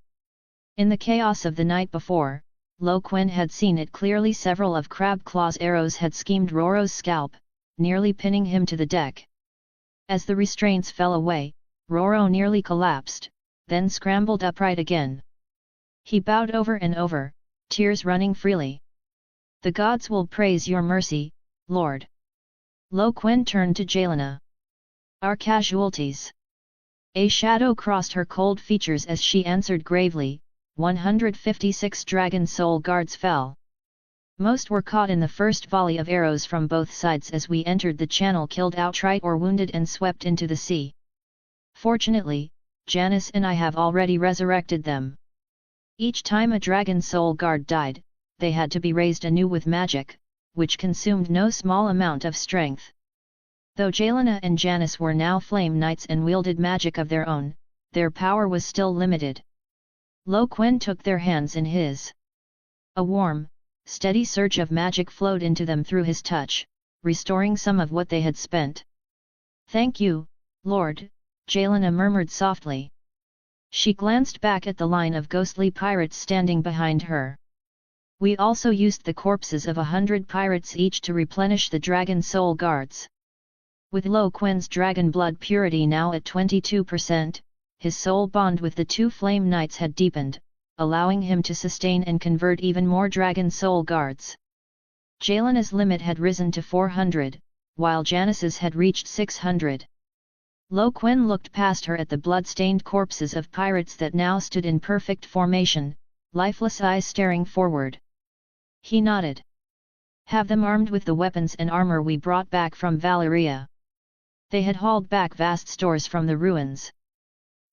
S1: In the chaos of the night before, Quen had seen it clearly. Several of Crabclaw's arrows had schemed Roro's scalp, nearly pinning him to the deck. As the restraints fell away, Roro nearly collapsed, then scrambled upright again. He bowed over and over, tears running freely. "The gods will praise your mercy, Lord." Quen turned to Yelena. "Our casualties?" A shadow crossed her cold features as she answered gravely, 156 dragon soul guards fell. Most were caught in the first volley of arrows from both sides as we entered the channel, killed outright or wounded and swept into the sea. Fortunately, Janice and I have already resurrected them. Each time a dragon soul guard died, they had to be raised anew with magic, which consumed no small amount of strength. Though Yelena and Janice were now flame knights and wielded magic of their own, their power was still limited. Quen took their hands in his. A warm, steady surge of magic flowed into them through his touch, restoring some of what they had spent. "Thank you, Lord," Yelena murmured softly. She glanced back at the line of ghostly pirates standing behind her. "We also used the corpses of 100 pirates each to replenish the dragon soul guards." With Quen's dragon blood purity now at 22%, his soul bond with the two flame knights had deepened, allowing him to sustain and convert even more dragon soul guards. Yelena's limit had risen to 400, while Janice's had reached 600. Quen looked past her at the blood-stained corpses of pirates that now stood in perfect formation, lifeless eyes staring forward. He nodded. "Have them armed with the weapons and armor we brought back from Valyria." They had hauled back vast stores from the ruins.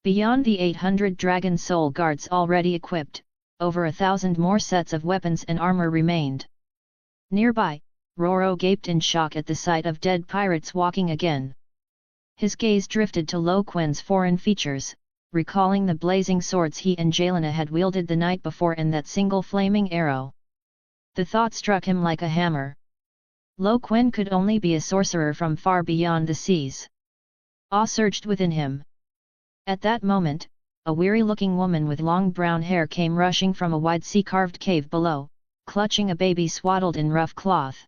S1: Beyond the 800 dragon soul guards already equipped, over 1,000 more sets of weapons and armor remained. Nearby, Roro gaped in shock at the sight of dead pirates walking again. His gaze drifted to Quen's foreign features, recalling the blazing swords he and Yelena had wielded the night before and that single flaming arrow. The thought struck him like a hammer. Quen could only be a sorcerer from far beyond the seas. Awe surged within him. At that moment, a weary-looking woman with long brown hair came rushing from a wide sea-carved cave below, clutching a baby swaddled in rough cloth.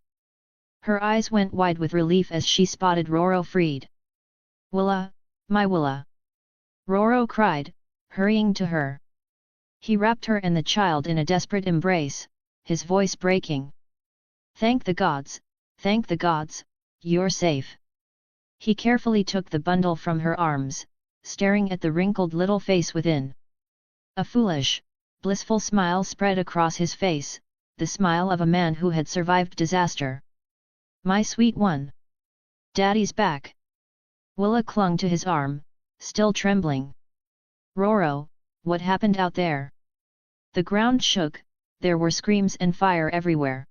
S1: Her eyes went wide with relief as she spotted Roro freed. "Willa, my Willa!" Roro cried, hurrying to her. He wrapped her and the child in a desperate embrace, his voice breaking. Thank the gods, you're safe." He carefully took the bundle from her arms, staring at the wrinkled little face within. A foolish, blissful smile spread across his face, the smile of a man who had survived disaster. "My sweet one! Daddy's back!" Willa clung to his arm, still trembling. "Roro, what happened out there?" The ground shook, there were screams and fire everywhere.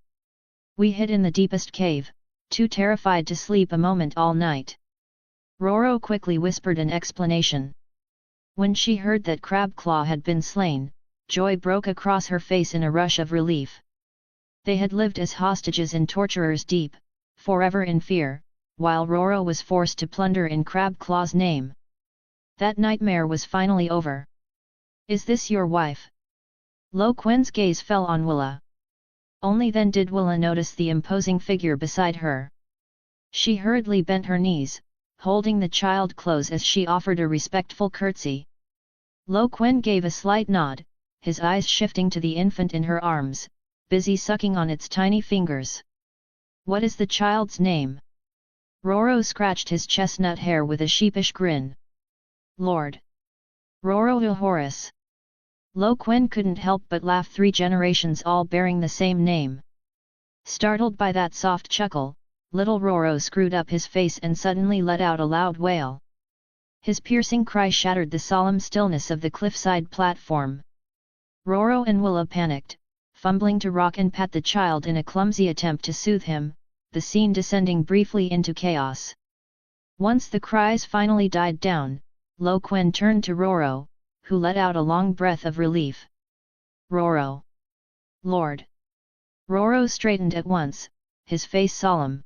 S1: "We hid in the deepest cave, too terrified to sleep a moment all night." Roro quickly whispered an explanation. When she heard that Crabclaw had been slain, joy broke across her face in a rush of relief. They had lived as hostages in Torturer's Deep, forever in fear, while Roro was forced to plunder in Crabclaw's name. That nightmare was finally over. "Is this your wife?" Quen's gaze fell on Willa. Only then did Willa notice the imposing figure beside her. She hurriedly bent her knees, holding the child close as she offered a respectful curtsy. Quen gave a slight nod, his eyes shifting to the infant in her arms, busy sucking on its tiny fingers. "What is the child's name?" Roro scratched his chestnut hair with a sheepish grin. "Lord Roro Horace." Quen couldn't help but laugh, 3 generations all bearing the same name. Startled by that soft chuckle, little Roro screwed up his face and suddenly let out a loud wail. His piercing cry shattered the solemn stillness of the cliffside platform. Roro and Willa panicked, fumbling to rock and pat the child in a clumsy attempt to soothe him, the scene descending briefly into chaos. Once the cries finally died down, Quen turned to Roro, who let out a long breath of relief. "Roro! Lord!" Roro straightened at once, his face solemn.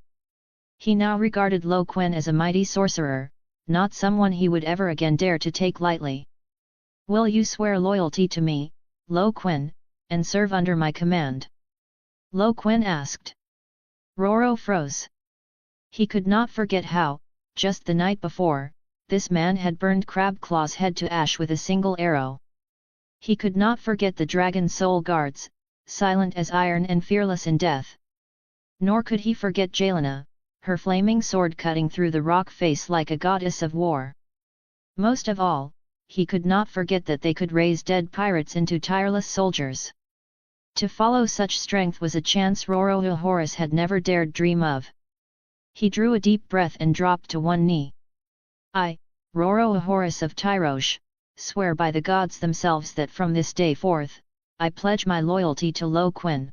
S1: He now regarded Quen as a mighty sorcerer, not someone he would ever again dare to take lightly. "Will you swear loyalty to me, Quen, and serve under my command?" Quen asked. Roro froze. He could not forget how, Just the night before, this man had burned Crabclaw's head to ash with a single arrow. He could not forget the dragon soul guards, silent as iron and fearless in death. Nor could he forget Jelena, her flaming sword cutting through the rock face like a goddess of war. Most of all, he could not forget that they could raise dead pirates into tireless soldiers. To follow such strength was a chance Roroahorus had never dared dream of. He drew a deep breath and dropped to one knee. I, Roroahorus of Tyrosh, swear by the gods themselves that from this day forth, I pledge my loyalty to Lo Quen.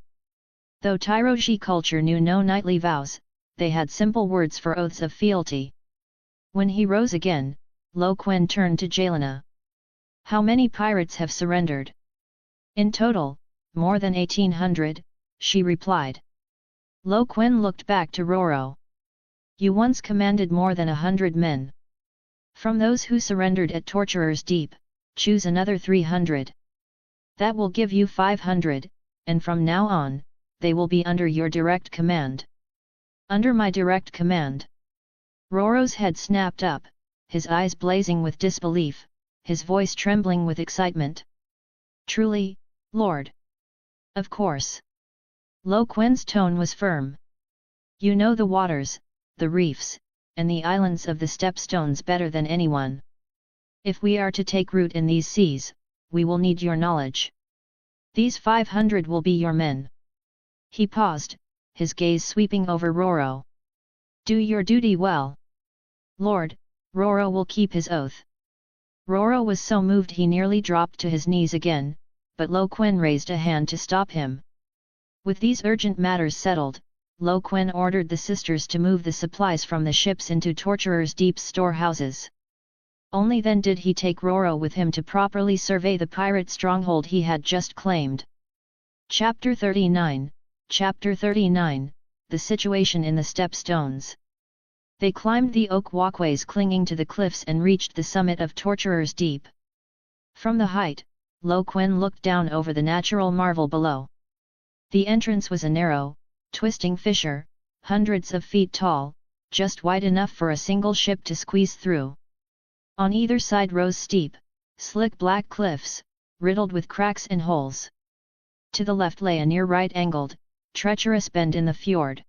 S1: Though Tyroshi culture knew no knightly vows, they had simple words for oaths of fealty. When he rose again, Lo Quen turned to Jelena. How many pirates have surrendered? In total, more than 1,800, she replied. Lo Quen looked back to Roro. You once commanded more than 100 men. From those who surrendered at Torturer's Deep, choose another 300. That will give you 500, and from now on, they will be under your direct command. Under my direct command. Roro's head snapped up, his eyes blazing with disbelief, his voice trembling with excitement. Truly, Lord. Of course. Lo Quen's tone was firm. You know the waters, the reefs, and the islands of the stepstones better than anyone. If we are to take root in these seas, we will need your knowledge. These 500 will be your men. He paused, his gaze sweeping over Roro. Do your duty well. Lord, Roro will keep his oath. Roro was so moved he nearly dropped to his knees again, but Lo Quen raised a hand to stop him. With these urgent matters settled, Lo Quen ordered the sisters to move the supplies from the ships into Torturer's Deep storehouses. Only then did he take Roro with him to properly survey the pirate stronghold he had just claimed. Chapter 39, Chapter 39, The Situation in the Stepstones. They climbed the oak walkways clinging to the cliffs and reached the summit of Torturer's Deep. From the height, Lo Quen looked down over the natural marvel below. The entrance was a narrow, twisting fissure, hundreds of feet tall, just wide enough for a single ship to squeeze through. On either side rose steep, slick black cliffs, riddled with cracks and holes. To the left lay a near right-angled, treacherous bend in the fjord.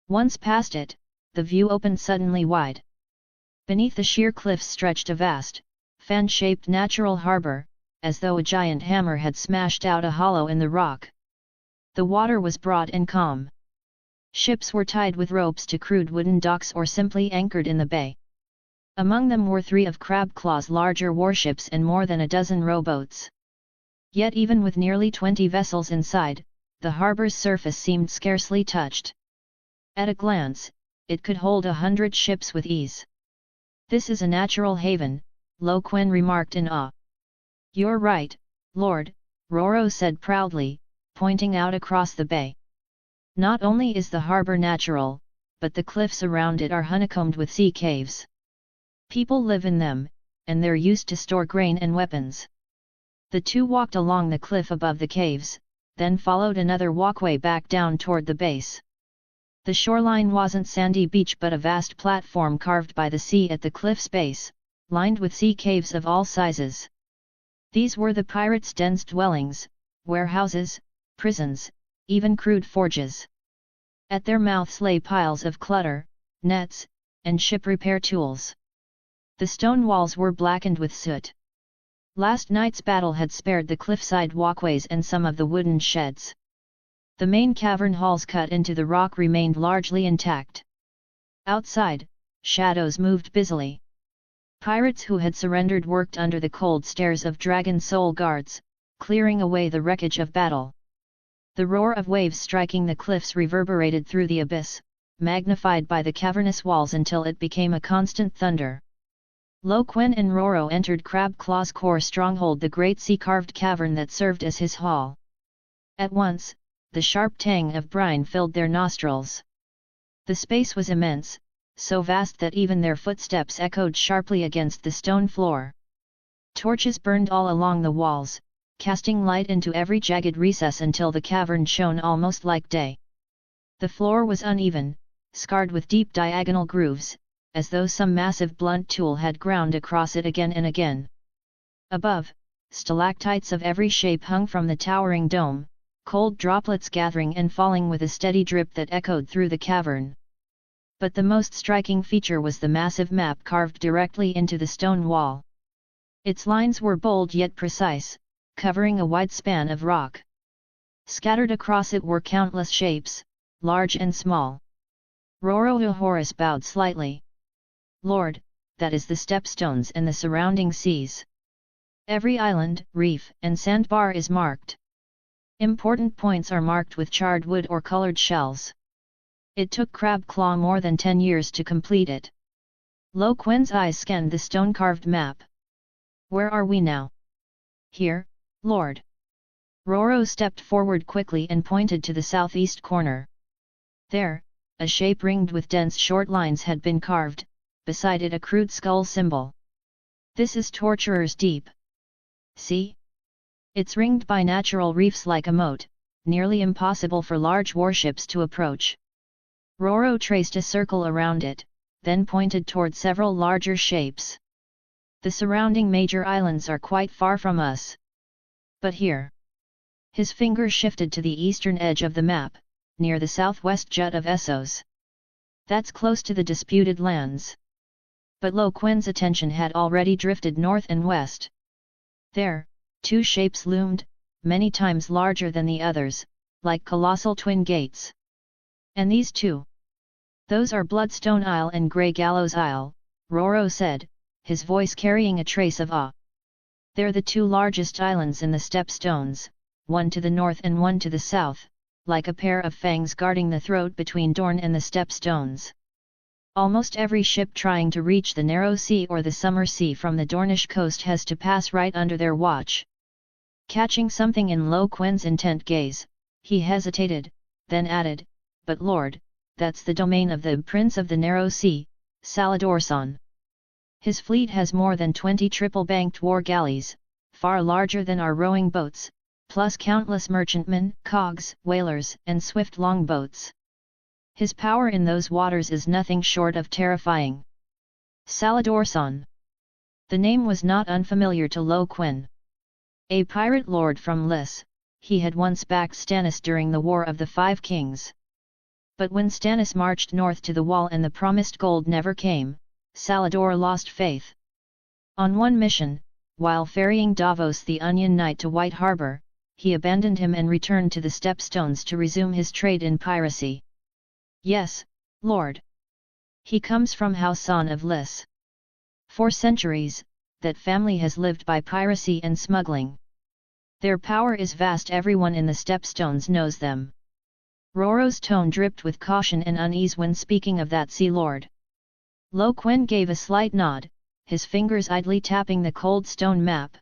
S1: Once past it, the view opened suddenly wide. Beneath the sheer cliffs stretched a vast, fan-shaped natural harbour, as though a giant hammer had smashed out a hollow in the rock. The water was broad and calm. Ships were tied with ropes to crude wooden docks or simply anchored in the bay. Among them were 3 of Crabclaw's larger warships and more than a dozen rowboats. Yet even with nearly 20 vessels inside, the harbour's surface seemed scarcely touched. At a glance, it could hold 100 ships with ease. This is a natural haven, Lo Quen remarked in awe. You're right, Lord, Roro said proudly, pointing out across the bay. Not only is the harbour natural, but the cliffs around it are honeycombed with sea caves. People live in them, and they're used to store grain and weapons. The two walked along the cliff above the caves, then followed another walkway back down toward the base. The shoreline wasn't sandy beach but a vast platform carved by the sea at the cliff's base, lined with sea caves of all sizes. These were the pirates' dense dwellings, warehouses, prisons, even crude forges. At their mouths lay piles of clutter, nets, and ship repair tools. The stone walls were blackened with soot. Last night's battle had spared the cliffside walkways and some of the wooden sheds. The main cavern halls cut into the rock remained largely intact. Outside, shadows moved busily. Pirates who had surrendered worked under the cold stares of dragon soul guards, clearing away the wreckage of battle. The roar of waves striking the cliffs reverberated through the abyss, magnified by the cavernous walls until it became a constant thunder. Lo Quen and Roro entered Crabclaw's core stronghold, the great sea-carved cavern that served as his hall. At once, the sharp tang of brine filled their nostrils. The space was immense, so vast that even their footsteps echoed sharply against the stone floor. Torches burned all along the walls, casting light into every jagged recess until the cavern shone almost like day. The floor was uneven, scarred with deep diagonal grooves, as though some massive blunt tool had ground across it again and again. Above, stalactites of every shape hung from the towering dome, cold droplets gathering and falling with a steady drip that echoed through the cavern. But the most striking feature was the massive map carved directly into the stone wall. Its lines were bold yet precise, covering a wide span of rock. Scattered across it were countless shapes, large and small. Rorohoris bowed slightly. "Lord, that is the stepstones and the surrounding seas. Every island, reef, and sandbar is marked. Important points are marked with charred wood or colored shells. It took Crabclaw more than 10 years to complete it." Lo Quen's eyes scanned the stone-carved map. "Where are we now?" "Here, Lord." Roro stepped forward quickly and pointed to the southeast corner. There, a shape ringed with dense short lines had been carved, beside it a crude skull symbol. "This is Torturer's Deep. See? It's ringed by natural reefs like a moat, nearly impossible for large warships to approach." Roro traced a circle around it, then pointed toward several larger shapes. "The surrounding major islands are quite far from us. But here." His finger shifted to the eastern edge of the map, near the southwest jut of Essos. "That's close to the disputed lands." But Lo Quen's attention had already drifted north and west. There, two shapes loomed, many times larger than the others, like colossal twin gates. "And these two? Those are Bloodstone Isle and Grey Gallows Isle," Roro said, his voice carrying a trace of awe. "They're the two largest islands in the Stepstones, one to the north and one to the south, like a pair of fangs guarding the throat between Dorne and the Stepstones. Almost every ship trying to reach the Narrow Sea or the Summer Sea from the Dornish coast has to pass right under their watch." Catching something in Lo Quen's intent gaze, he hesitated, then added, "But Lord, that's the domain of the Prince of the Narrow Sea, Saladorson. His fleet has more than 20 triple-banked war galleys, far larger than our rowing boats, plus countless merchantmen, cogs, whalers, and swift longboats. His power in those waters is nothing short of terrifying." Saladorson. The name was not unfamiliar to Lo Quen. A pirate lord from Lys, he had once backed Stannis during the War of the Five Kings. But when Stannis marched north to the Wall and the promised gold never came, Salador lost faith. On one mission, while ferrying Davos the Onion Knight to White Harbour, he abandoned him and returned to the Stepstones to resume his trade in piracy. "Yes, Lord. He comes from House Son of Lys. For centuries, that family has lived by piracy and smuggling. Their power is vast, everyone in the Stepstones knows them." Roro's tone dripped with caution and unease when speaking of that Sea Lord. Lo Quen gave a slight nod, his fingers idly tapping the cold stone map.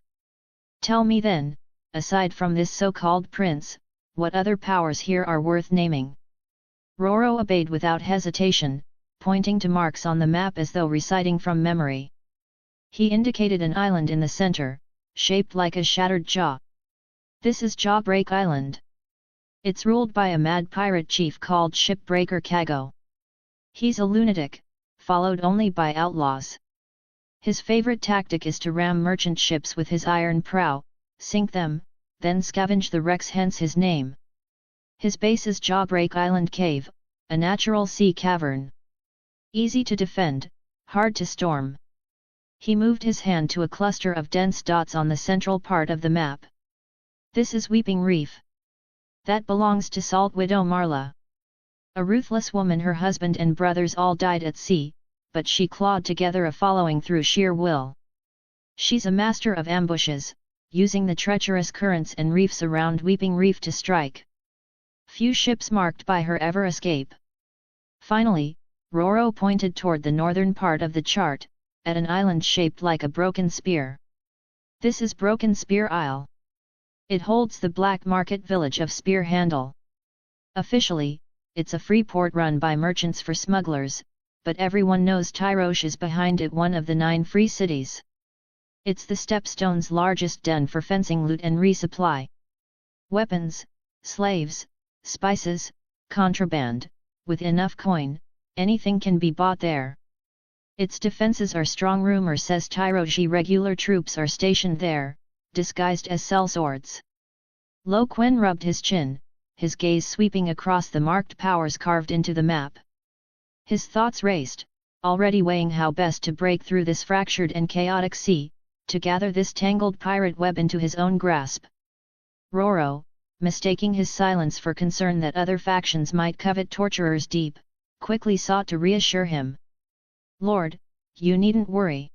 S1: "Tell me then, aside from this so-called prince, what other powers here are worth naming?" Roro obeyed without hesitation, pointing to marks on the map as though reciting from memory. He indicated an island in the center, shaped like a shattered jaw. "This is Jawbreak Island. It's ruled by a mad pirate chief called Shipbreaker Kago. He's a lunatic, followed only by outlaws. His favorite tactic is to ram merchant ships with his iron prow, sink them, then scavenge the wrecks, hence his name. His base is Jawbreak Island Cave, a natural sea cavern. Easy to defend, hard to storm." He moved his hand to a cluster of dense dots on the central part of the map. "This is Weeping Reef. That belongs to Salt Widow Marla. A ruthless woman, her husband and brothers all died at sea, but she clawed together a following through sheer will. She's a master of ambushes, using the treacherous currents and reefs around Weeping Reef to strike. Few ships marked by her ever escape." Finally, Roro pointed toward the northern part of the chart, at an island shaped like a broken spear. "This is Broken Spear Isle. It holds the black market village of Spear Handle. Officially, it's a free port run by merchants for smugglers, but everyone knows Tyrosh is behind it, one of the 9 free cities. It's the Stepstones' largest den for fencing loot and resupply. Weapons, slaves, spices, contraband, with enough coin, anything can be bought there. Its defenses are strong. Rumor says Tyroji regular troops are stationed there, disguised as sellswords. Quen rubbed his chin, his gaze sweeping across the marked powers carved into the map. His thoughts raced, already weighing how best to break through this fractured and chaotic sea, to gather this tangled pirate web into his own grasp. Roro, mistaking his silence for concern that other factions might covet torturers deep, quickly sought to reassure him. "Lord, you needn't worry.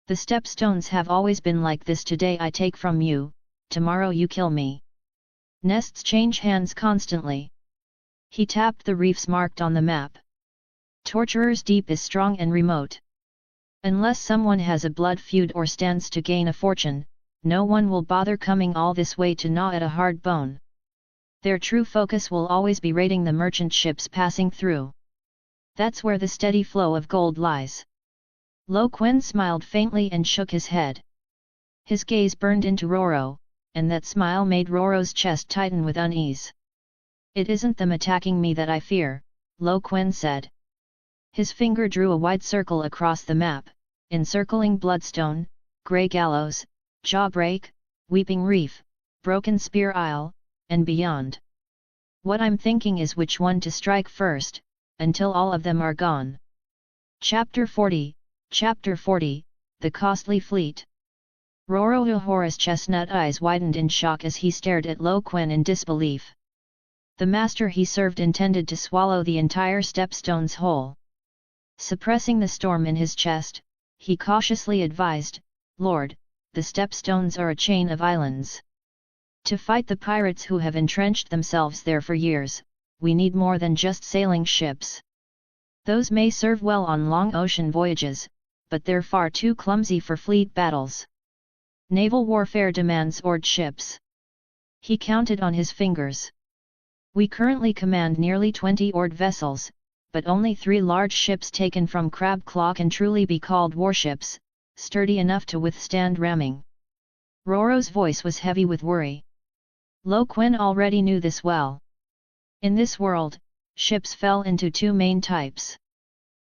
S1: The stepstones have always been like this. Today I take from you, tomorrow you kill me. Nests change hands constantly." He tapped the reefs marked on the map. "Torturers deep is strong and remote. Unless someone has a blood feud or stands to gain a fortune, no one will bother coming all this way to gnaw at a hard bone. Their true focus will always be raiding the merchant ships passing through. That's where the steady flow of gold lies." Quen smiled faintly and shook his head. His gaze burned into Roro, and that smile made Roro's chest tighten with unease. "It isn't them attacking me that I fear," Quen said. His finger drew a wide circle across the map, encircling Bloodstone, Grey Gallows, Jawbreak, Weeping Reef, Broken Spear Isle, and beyond. "What I'm thinking is which one to strike first, until all of them are gone." Chapter 40, The Costly Fleet. Roro Uhora's chestnut eyes widened in shock as he stared at Quen in disbelief. The master he served intended to swallow the entire stepstones whole. Suppressing the storm in his chest, he cautiously advised, "Lord, the stepstones are a chain of islands. To fight the pirates who have entrenched themselves there for years, we need more than just sailing ships. Those may serve well on long ocean voyages, but they're far too clumsy for fleet battles. Naval warfare demands oared ships." He counted on his fingers. "We currently command nearly 20 oared vessels, but only 3 large ships taken from Crab Claw can truly be called warships, sturdy enough to withstand ramming." Roro's voice was heavy with worry. Quen already knew this well. In this world, ships fell into 2 main types.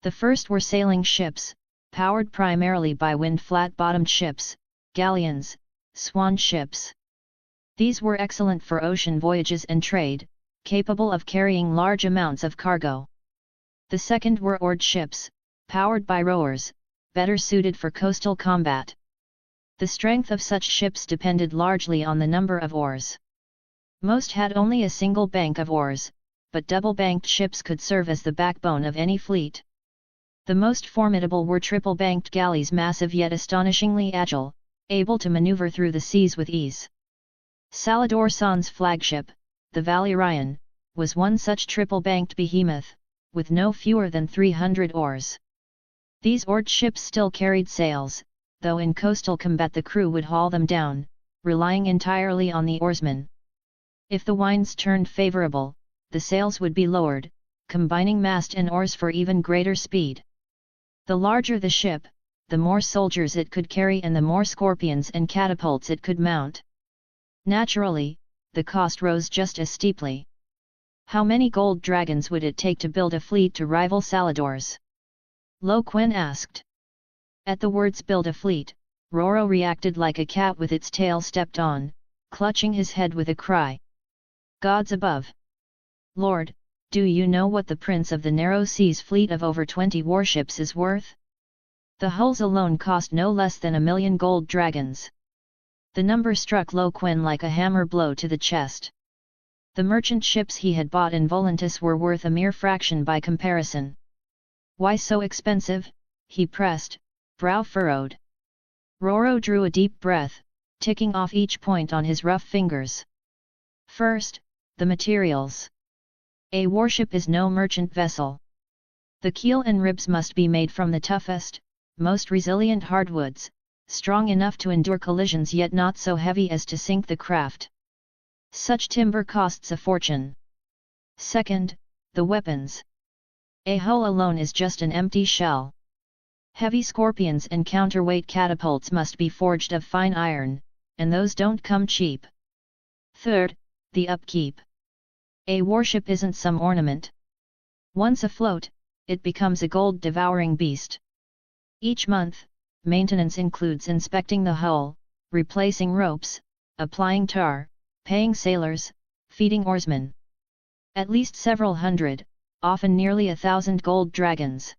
S1: The first were sailing ships, powered primarily by wind flat-bottomed ships, galleons, swan ships. These were excellent for ocean voyages and trade, capable of carrying large amounts of cargo. The second were oared ships, powered by rowers, better suited for coastal combat. The strength of such ships depended largely on the number of oars. Most had only a single bank of oars, but double-banked ships could serve as the backbone of any fleet. The most formidable were triple-banked galleys, massive yet astonishingly agile, able to maneuver through the seas with ease. Salador San's flagship, the Valyrian, was one such triple-banked behemoth, with no fewer than 300 oars. These oared ships still carried sails, though in coastal combat the crew would haul them down, relying entirely on the oarsmen. If the winds turned favorable, the sails would be lowered, combining mast and oars for even greater speed. The larger the ship, the more soldiers it could carry and the more scorpions and catapults it could mount. Naturally, the cost rose just as steeply. How many gold dragons would it take to build a fleet to rival Salador's? Quen asked. At the words "build a fleet," Roro reacted like a cat with its tail stepped on, clutching his head with a cry. "Gods above! Lord, do you know what the Prince of the Narrow Seas fleet of over 20 warships is worth? The hulls alone cost no less than 1,000,000 gold dragons." The number struck Quen like a hammer blow to the chest. The merchant ships he had bought in Volantis were worth a mere fraction by comparison. "Why so expensive?" he pressed, brow furrowed. Roro drew a deep breath, ticking off each point on his rough fingers. "First, the materials. A warship is no merchant vessel. The keel and ribs must be made from the toughest, most resilient hardwoods, strong enough to endure collisions yet not so heavy as to sink the craft. Such timber costs a fortune. Second, the weapons. A hull alone is just an empty shell. Heavy scorpions and counterweight catapults must be forged of fine iron, and those don't come cheap. Third, the upkeep. A warship isn't some ornament. Once afloat, it becomes a gold-devouring beast. Each month, maintenance includes inspecting the hull, replacing ropes, applying tar, paying sailors, feeding oarsmen. At least several hundred, often nearly 1,000 gold dragons.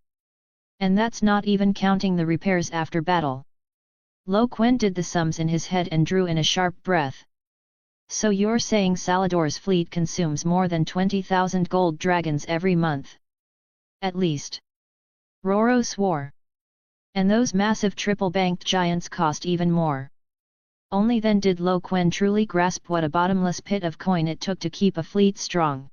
S1: And that's not even counting the repairs after battle. Quen did the sums in his head and drew in a sharp breath. So you're saying Salador's fleet consumes more than 20,000 gold dragons every month? At least. Roro swore. And those massive triple-banked giants cost even more. Only then did Quen truly grasp what a bottomless pit of coin it took to keep a fleet strong.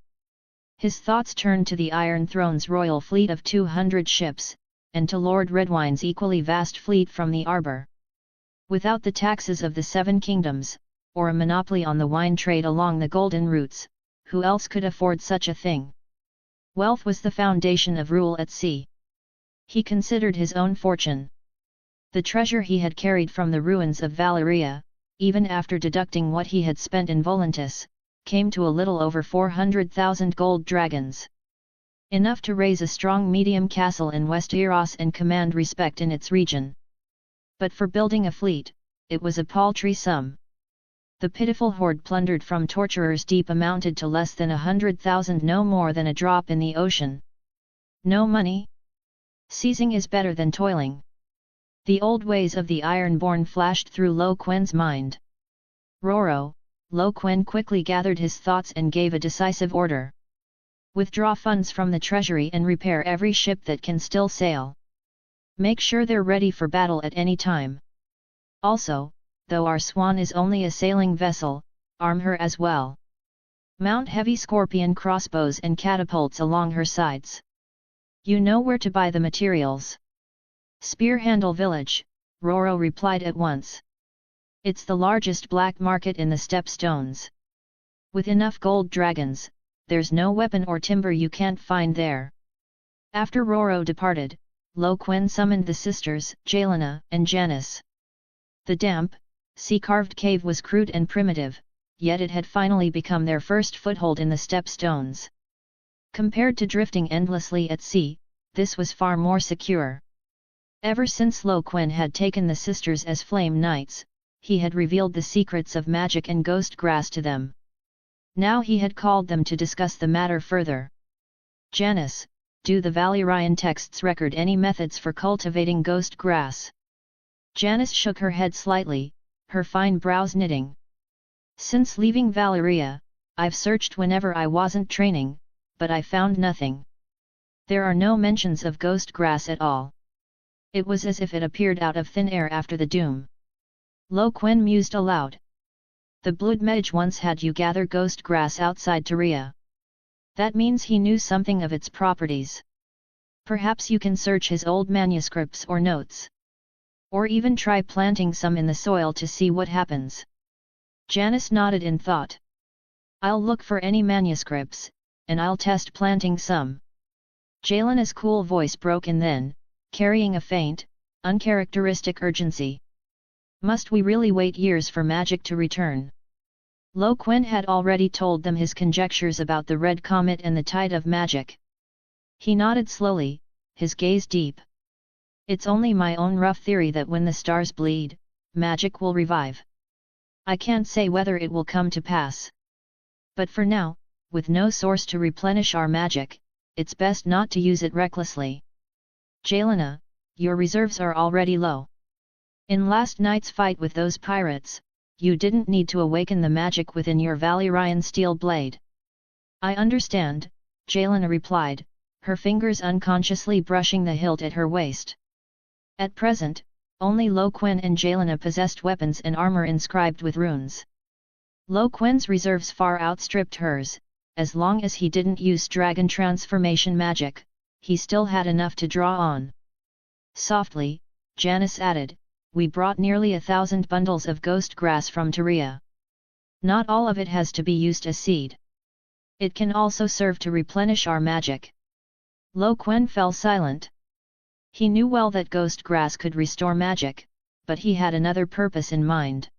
S1: His thoughts turned to the Iron Throne's royal fleet of 200 ships, and to Lord Redwine's equally vast fleet from the Arbor. Without the taxes of the Seven Kingdoms, or a monopoly on the wine trade along the golden routes, who else could afford such a thing? Wealth was the foundation of rule at sea. He considered his own fortune. The treasure he had carried from the ruins of Valyria, even after deducting what he had spent in Volantis, came to a little over 400,000 gold dragons. Enough to raise a strong medium castle in Westeros and command respect in its region. But for building a fleet, it was a paltry sum. The pitiful hoard plundered from torturers deep amounted to less than 100,000, no more than a drop in the ocean. No money? Seizing is better than toiling. The old ways of the Ironborn flashed through Quen's mind. Roro, Quen quickly gathered his thoughts and gave a decisive order. Withdraw funds from the treasury and repair every ship that can still sail. Make sure they're ready for battle at any time. Also, though our Swan is only a sailing vessel, arm her as well. Mount heavy scorpion crossbows and catapults along her sides. You know where to buy the materials. Spearhandle Village, Roro replied at once. It's the largest black market in the Stepstones. With enough gold dragons, there's no weapon or timber you can't find there. After Roro departed, Quen summoned the sisters, Jelena and Janice. The damp, sea-carved cave was crude and primitive, yet it had finally become their first foothold in the Stepstones. Compared to drifting endlessly at sea, this was far more secure. Ever since Quen had taken the sisters as flame knights, he had revealed the secrets of magic and ghost grass to them. Now he had called them to discuss the matter further. Janice, do the Valyrian texts record any methods for cultivating ghost grass? Janice shook her head slightly, her fine brows knitting. Since leaving Valyria, I've searched whenever I wasn't training, but I found nothing. There are no mentions of ghost grass at all. It was as if it appeared out of thin air after the doom. Quen mused aloud. The Bloodmage once had you gather ghost grass outside Tyria. That means he knew something of its properties. Perhaps you can search his old manuscripts or notes. Or even try planting some in the soil to see what happens. Janice nodded in thought. I'll look for any manuscripts, and I'll test planting some. Jelena's cool voice broke in then, carrying a faint, uncharacteristic urgency. Must we really wait years for magic to return? Quen had already told them his conjectures about the Red Comet and the tide of magic. He nodded slowly, his gaze deep. It's only my own rough theory that when the stars bleed, magic will revive. I can't say whether it will come to pass. But for now, with no source to replenish our magic, it's best not to use it recklessly. Jelena, your reserves are already low. In last night's fight with those pirates, you didn't need to awaken the magic within your Valyrian steel blade. I understand, Jelena replied, her fingers unconsciously brushing the hilt at her waist. At present, only Quen and Jelena possessed weapons and armor inscribed with runes. Quen's reserves far outstripped hers. As long as he didn't use dragon transformation magic, he still had enough to draw on. Softly, Janice added, we brought nearly 1,000 bundles of ghost grass from Tyria. Not all of it has to be used as seed. It can also serve to replenish our magic. Quen fell silent. He knew well that ghost grass could restore magic, but he had another purpose in mind.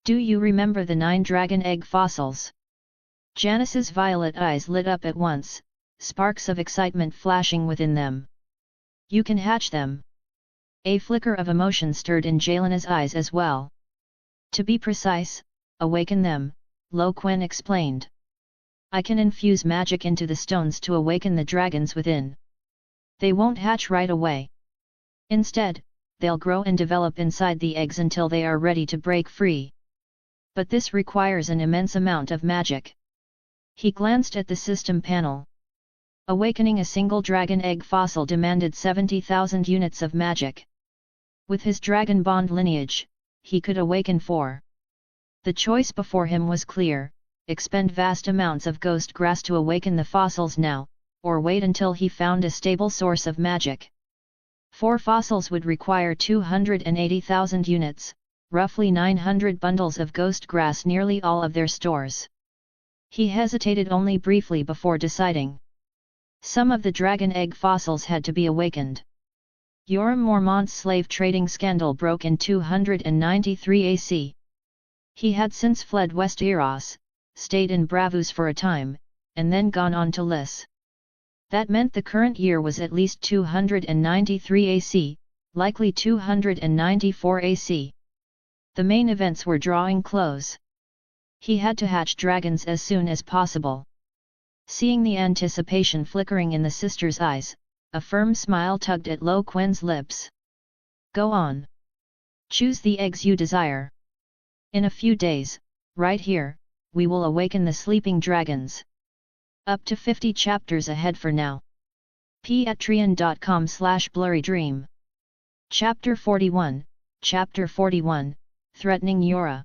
S1: Do you remember the 9 dragon egg fossils? Janice's violet eyes lit up at once, sparks of excitement flashing within them. You can hatch them. A flicker of emotion stirred in Yelena's eyes as well. To be precise, awaken them, Quen explained. I can infuse magic into the stones to awaken the dragons within. They won't hatch right away. Instead, they'll grow and develop inside the eggs until they are ready to break free. But this requires an immense amount of magic. He glanced at the system panel. Awakening a single dragon egg fossil demanded 70,000 units of magic. With his dragon bond lineage, he could awaken 4. The choice before him was clear: expend vast amounts of ghost grass to awaken the fossils now, or wait until he found a stable source of magic. 4 fossils would require 280,000 units, roughly 900 bundles of ghost grass, nearly all of their stores. He hesitated only briefly before deciding. Some of the dragon egg fossils had to be awakened. Yoram Mormont's slave trading scandal broke in 293 AC. He had since fled Westeros, stayed in Bravos for a time, and then gone on to Lys. That meant the current year was at least 293 AC, likely 294 AC. The main events were drawing close. He had to hatch dragons as soon as possible. Seeing the anticipation flickering in the sisters' eyes, a firm smile tugged at Quen's lips. Go on. Choose the eggs you desire. In a few days, right here, we will awaken the sleeping dragons. Up to 50 chapters ahead for now. patreon.com/blurrydream. Chapter 41, Chapter 41, Threatening Yora.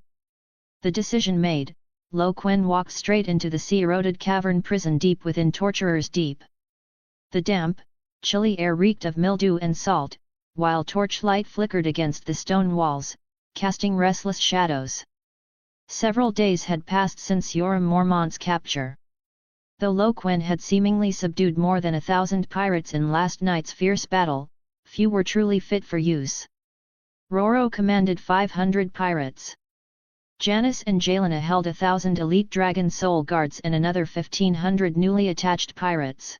S1: The decision made, Quen walked straight into the sea-eroded cavern prison deep within Torturer's Deep. The damp, chilly air reeked of mildew and salt, while torchlight flickered against the stone walls, casting restless shadows. Several days had passed since Yoram Mormont's capture. Though Quen had seemingly subdued more than 1,000 pirates in last night's fierce battle, few were truly fit for use. Roro commanded 500 pirates. Janice and Yelena held 1,000 elite dragon soul guards and another 1,500 newly attached pirates.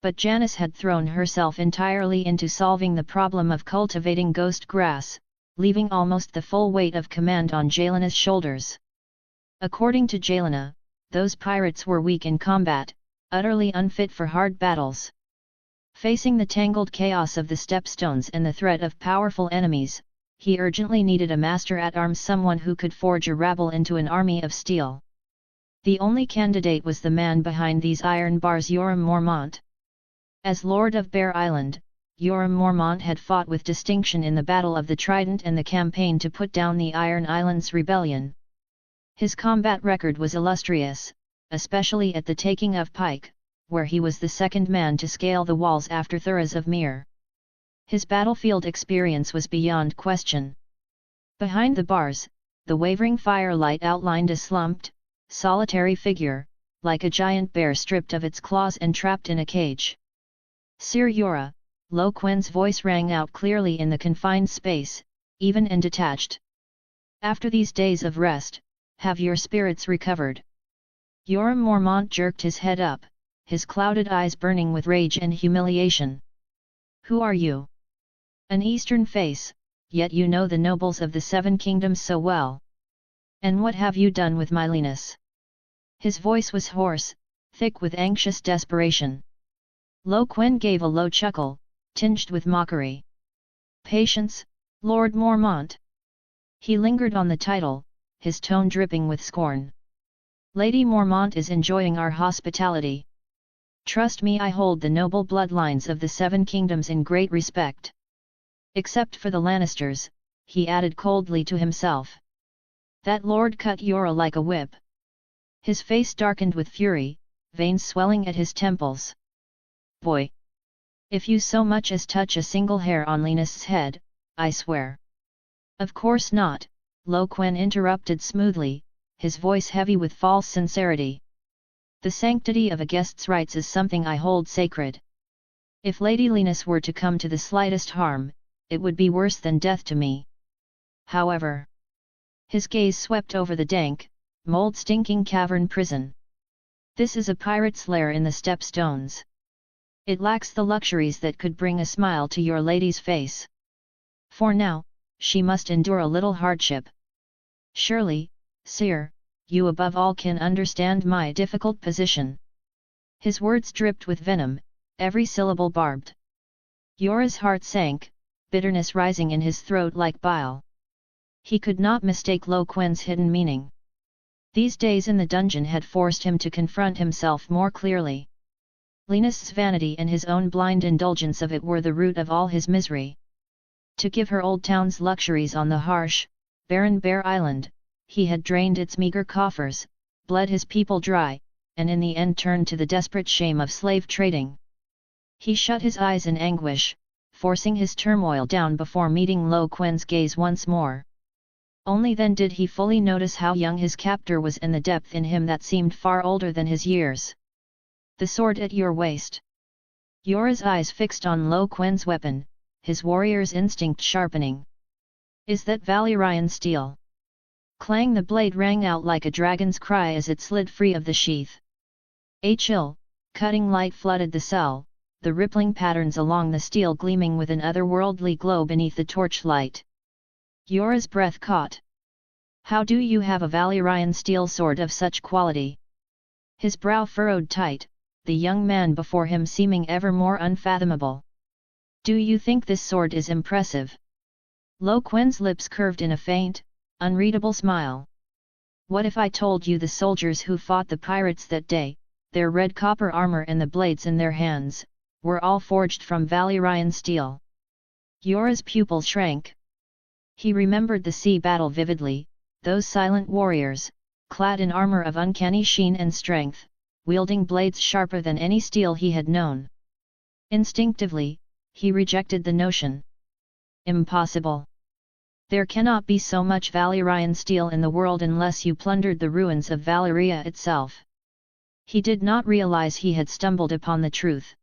S1: But Janice had thrown herself entirely into solving the problem of cultivating ghost grass, leaving almost the full weight of command on Yelena's shoulders. According to Yelena, those pirates were weak in combat, utterly unfit for hard battles. Facing the tangled chaos of the stepstones and the threat of powerful enemies, he urgently needed a master-at-arms, someone who could forge a rabble into an army of steel. The only candidate was the man behind these iron bars, Yoram Mormont. As Lord of Bear Island, Yoram Mormont had fought with distinction in the Battle of the Trident and the campaign to put down the Iron Islands Rebellion. His combat record was illustrious, especially at the taking of Pike, where he was the second man to scale the walls after Thuras of Myr. His battlefield experience was beyond question. Behind the bars, the wavering firelight outlined a slumped, solitary figure, like a giant bear stripped of its claws and trapped in a cage. Sir Yora, Quen's voice rang out clearly in the confined space, even and detached. After these days of rest, have your spirits recovered? Yoram Mormont jerked his head up, his clouded eyes burning with rage and humiliation. Who are you? An Eastern face, yet you know the nobles of the Seven Kingdoms so well. And what have you done with my Linus? His voice was hoarse, thick with anxious desperation. Quen gave a low chuckle, tinged with mockery. Patience, Lord Mormont. He lingered on the title, his tone dripping with scorn. Lady Mormont is enjoying our hospitality. Trust me, I hold the noble bloodlines of the Seven Kingdoms in great respect. Except for the Lannisters, he added coldly to himself. That lord cut Yora like a whip. His face darkened with fury, veins swelling at his temples. Boy! If you so much as touch a single hair on Linus's head, I swear. Of course not, Quen interrupted smoothly, his voice heavy with false sincerity. The sanctity of a guest's rights is something I hold sacred. If Lady Linus were to come to the slightest harm, it would be worse than death to me. However, his gaze swept over the dank, mold-stinking cavern prison. This is a pirate's lair in the stepstones. It lacks the luxuries that could bring a smile to your lady's face. For now, she must endure a little hardship. Surely, sire, you above all can understand my difficult position. His words dripped with venom, every syllable barbed. Yora's heart sank, bitterness rising in his throat like bile. He could not mistake Lo Quen's hidden meaning. These days in the dungeon had forced him to confront himself more clearly. Linus's vanity and his own blind indulgence of it were the root of all his misery. To give her old town's luxuries on the harsh, barren Bear Island, he had drained its meager coffers, bled his people dry, and in the end turned to the desperate shame of slave trading. He shut his eyes in anguish, forcing his turmoil down before meeting Lo Quen's gaze once more. Only then did he fully notice how young his captor was and the depth in him that seemed far older than his years. The sword at your waist. Yora's eyes fixed on Lo Quen's weapon, his warrior's instinct sharpening. Is that Valyrian steel? Clang! The blade rang out like a dragon's cry as it slid free of the sheath. A chill, cutting light flooded the cell, the rippling patterns along the steel gleaming with an otherworldly glow beneath the torchlight. Yora's breath caught. How do you have a Valyrian steel sword of such quality? His brow furrowed tight, the young man before him seeming ever more unfathomable. Do you think this sword is impressive? Lo Quen's lips curved in a faint, unreadable smile. What if I told you the soldiers who fought the pirates that day, their red copper armor and the blades in their hands, were all forged from Valyrian steel? Yora's pupil shrank. He remembered the sea battle vividly, those silent warriors, clad in armor of uncanny sheen and strength, wielding blades sharper than any steel he had known. Instinctively, he rejected the notion. Impossible. There cannot be so much Valyrian steel in the world unless you plundered the ruins of Valyria itself. He did not realize he had stumbled upon the truth.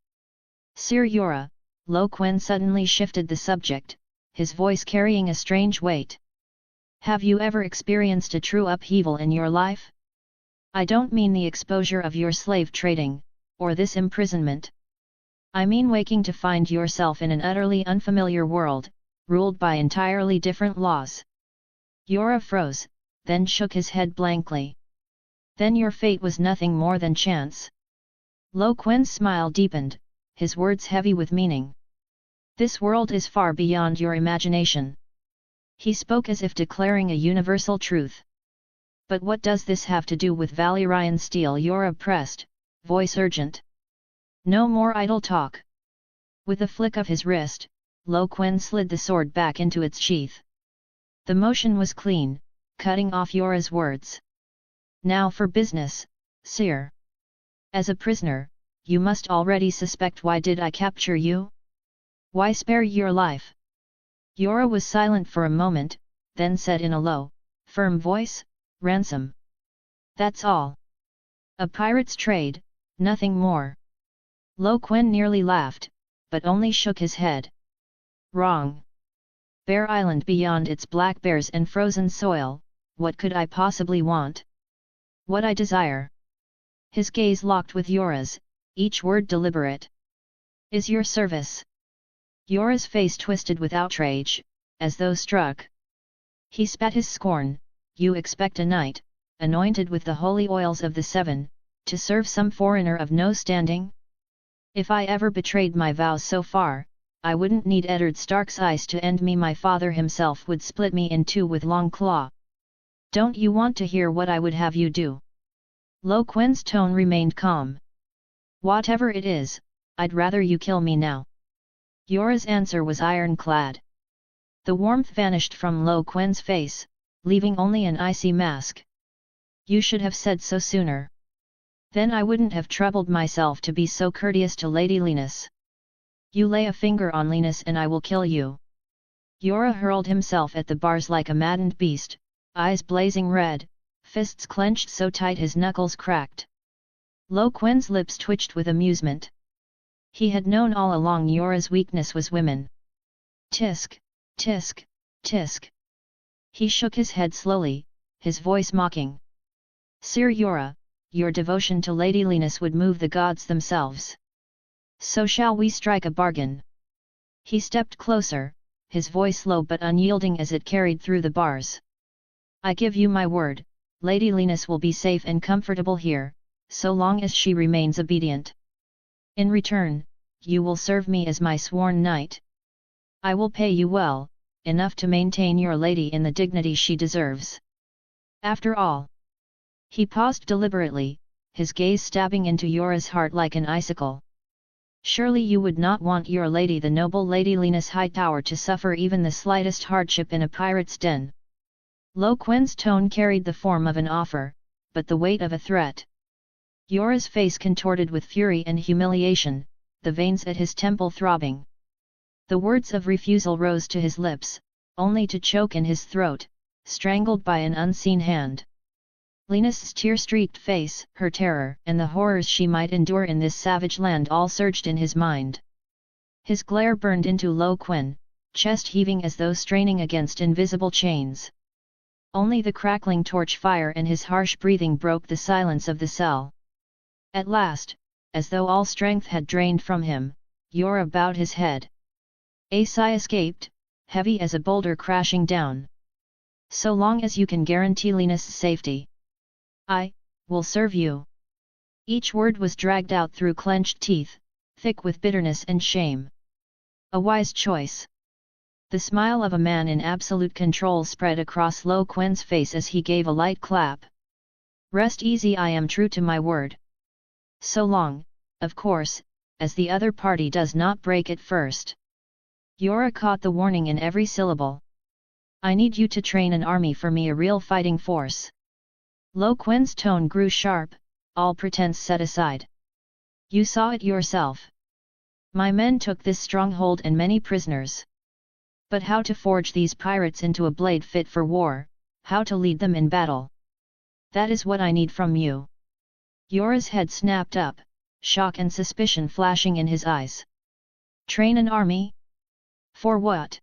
S1: Sir Yora, Lo Quen suddenly shifted the subject, his voice carrying a strange weight. Have you ever experienced a true upheaval in your life? I don't mean the exposure of your slave trading, or this imprisonment. I mean waking to find yourself in an utterly unfamiliar world, ruled by entirely different laws. Yora froze, then shook his head blankly. Then your fate was nothing more than chance. Lo Quen's smile deepened, his words heavy with meaning. This world is far beyond your imagination. He spoke as if declaring a universal truth. But what does this have to do with Valyrian steel? Yora pressed, voice urgent. No more idle talk. With a flick of his wrist, Lo Quen slid the sword back into its sheath. The motion was clean, cutting off Yora's words. Now for business, sire. As a prisoner, you must already suspect why did I capture you? Why spare your life? Yora was silent for a moment, then said in a low, firm voice, ransom. That's all. A pirate's trade, nothing more. Lo Quen nearly laughed, but only shook his head. Wrong. Bear Island beyond its black bears and frozen soil, what could I possibly want? What I desire. His gaze locked with Yora's, each word deliberate. Is your service. Yora's face twisted with outrage, as though struck. He spat his scorn. You expect a knight, anointed with the holy oils of the seven, to serve some foreigner of no standing? If I ever betrayed my vows so far, I wouldn't need Eddard Stark's ice to end me. My father himself would split me in two with long claw. Don't you want to hear what I would have you do? Lo Quen's tone remained calm. Whatever it is, I'd rather you kill me now. Yora's answer was ironclad. The warmth vanished from Lo Quen's face, leaving only an icy mask. You should have said so sooner. Then I wouldn't have troubled myself to be so courteous to Lady Linus. You lay a finger on Linus and I will kill you. Yora hurled himself at the bars like a maddened beast, eyes blazing red, fists clenched so tight his knuckles cracked. Lo Quen's lips twitched with amusement. He had known all along Yora's weakness was women. Tisk, tisk, tisk. He shook his head slowly, his voice mocking. Sir Yora, your devotion to Lady Linus would move the gods themselves. So shall we strike a bargain? He stepped closer, his voice low but unyielding as it carried through the bars. "I give you my word, Lady Linus will be safe and comfortable here, so long as she remains obedient. In return, you will serve me as my sworn knight. I will pay you well, enough to maintain your lady in the dignity she deserves. After all." He paused deliberately, his gaze stabbing into Yora's heart like an icicle. "Surely you would not want your lady, the noble Lady Linus Hightower, to suffer even the slightest hardship in a pirate's den." Lo Quen's tone carried the form of an offer, but the weight of a threat. Yora's face contorted with fury and humiliation, the veins at his temple throbbing. The words of refusal rose to his lips, only to choke in his throat, strangled by an unseen hand. Linus's tear-streaked face, her terror, and the horrors she might endure in this savage land all surged in his mind. His glare burned into Lo Quen, chest heaving as though straining against invisible chains. Only the crackling torch fire and his harsh breathing broke the silence of the cell. At last, as though all strength had drained from him, Yora bowed his head. A sigh escaped, heavy as a boulder crashing down. "So long as you can guarantee Linus' safety, I will serve you." Each word was dragged out through clenched teeth, thick with bitterness and shame. A wise choice. The smile of a man in absolute control spread across Lo Quen's face as he gave a light clap. "Rest easy, I am true to my word. So long, of course, as the other party does not break it first." Yora caught the warning in every syllable. "I need you to train an army for me, a real fighting force." Lo Quen's tone grew sharp, all pretense set aside. "You saw it yourself. My men took this stronghold and many prisoners. But how to forge these pirates into a blade fit for war, how to lead them in battle? That is what I need from you." Yora's head snapped up, shock and suspicion flashing in his eyes. "Train an army? For what?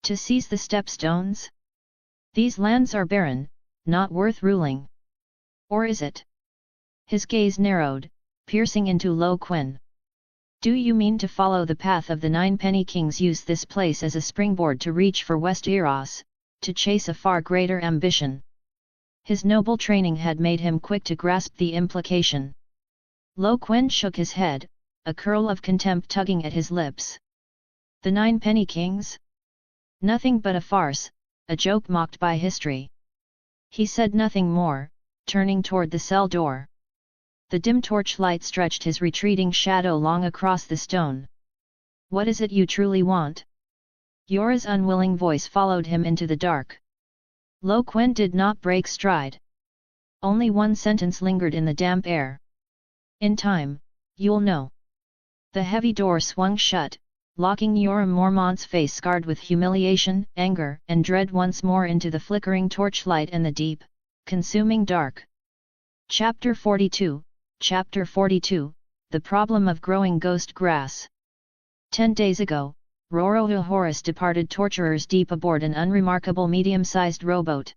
S1: To seize the stepstones? These lands are barren, not worth ruling. Or is it?" His gaze narrowed, piercing into Lo Quen. "Do you mean to follow the path of the 9 penny kings, use this place as a springboard to reach for Westeros, to chase a far greater ambition?" His noble training had made him quick to grasp the implication. Lo Quen shook his head, a curl of contempt tugging at his lips. "The 9 penny kings? Nothing but a farce, a joke mocked by history." He said nothing more, turning toward the cell door. The dim torchlight stretched his retreating shadow long across the stone. "What is it you truly want?" Yora's unwilling voice followed him into the dark. Lo Quen did not break stride. Only one sentence lingered in the damp air. "In time, you'll know." The heavy door swung shut, locking Yora Mormont's face scarred with humiliation, anger, and dread once more into the flickering torchlight and the deep, consuming dark. Chapter 42, Chapter 42, The Problem of Growing Ghost Grass. 10 days ago, Roro Horus departed Torturer's Deep aboard an unremarkable medium-sized rowboat.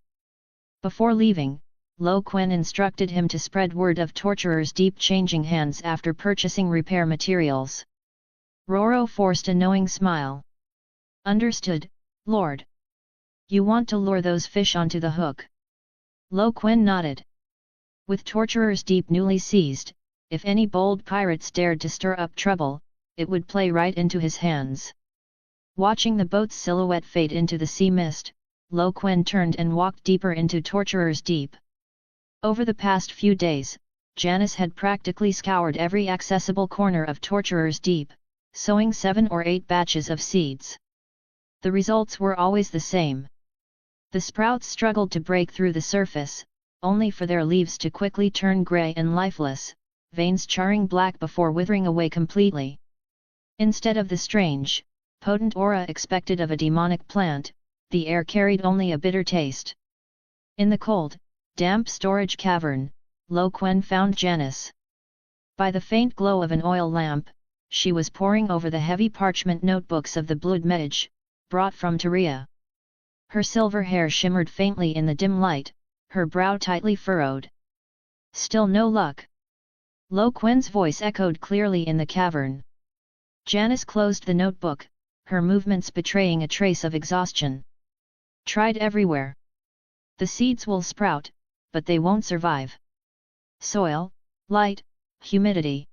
S1: Before leaving, Lo Quen instructed him to spread word of Torturer's Deep changing hands after purchasing repair materials. Roro forced a knowing smile. "Understood, Lord. You want to lure those fish onto the hook?" Lo Quen nodded. With Torturer's Deep newly seized, if any bold pirates dared to stir up trouble, it would play right into his hands. Watching the boat's silhouette fade into the sea mist, Lo Quen turned and walked deeper into Torturer's Deep. Over the past few days, Janice had practically scoured every accessible corner of Torturer's Deep, sowing 7 or 8 batches of seeds. The results were always the same. The sprouts struggled to break through the surface, only for their leaves to quickly turn grey and lifeless, veins charring black before withering away completely. Instead of the strange, potent aura expected of a demonic plant, the air carried only a bitter taste. In the cold, damp storage cavern, Lo Quen found Janice. By the faint glow of an oil lamp, she was poring over the heavy parchment notebooks of the Blood Mage, brought from Tyria. Her silver hair shimmered faintly in the dim light, her brow tightly furrowed. "Still no luck?" Lo Quen's voice echoed clearly in the cavern. Janice closed the notebook, her movements betraying a trace of exhaustion. Tried everywhere. The seeds will sprout, but they won't survive. Soil, light, humidity.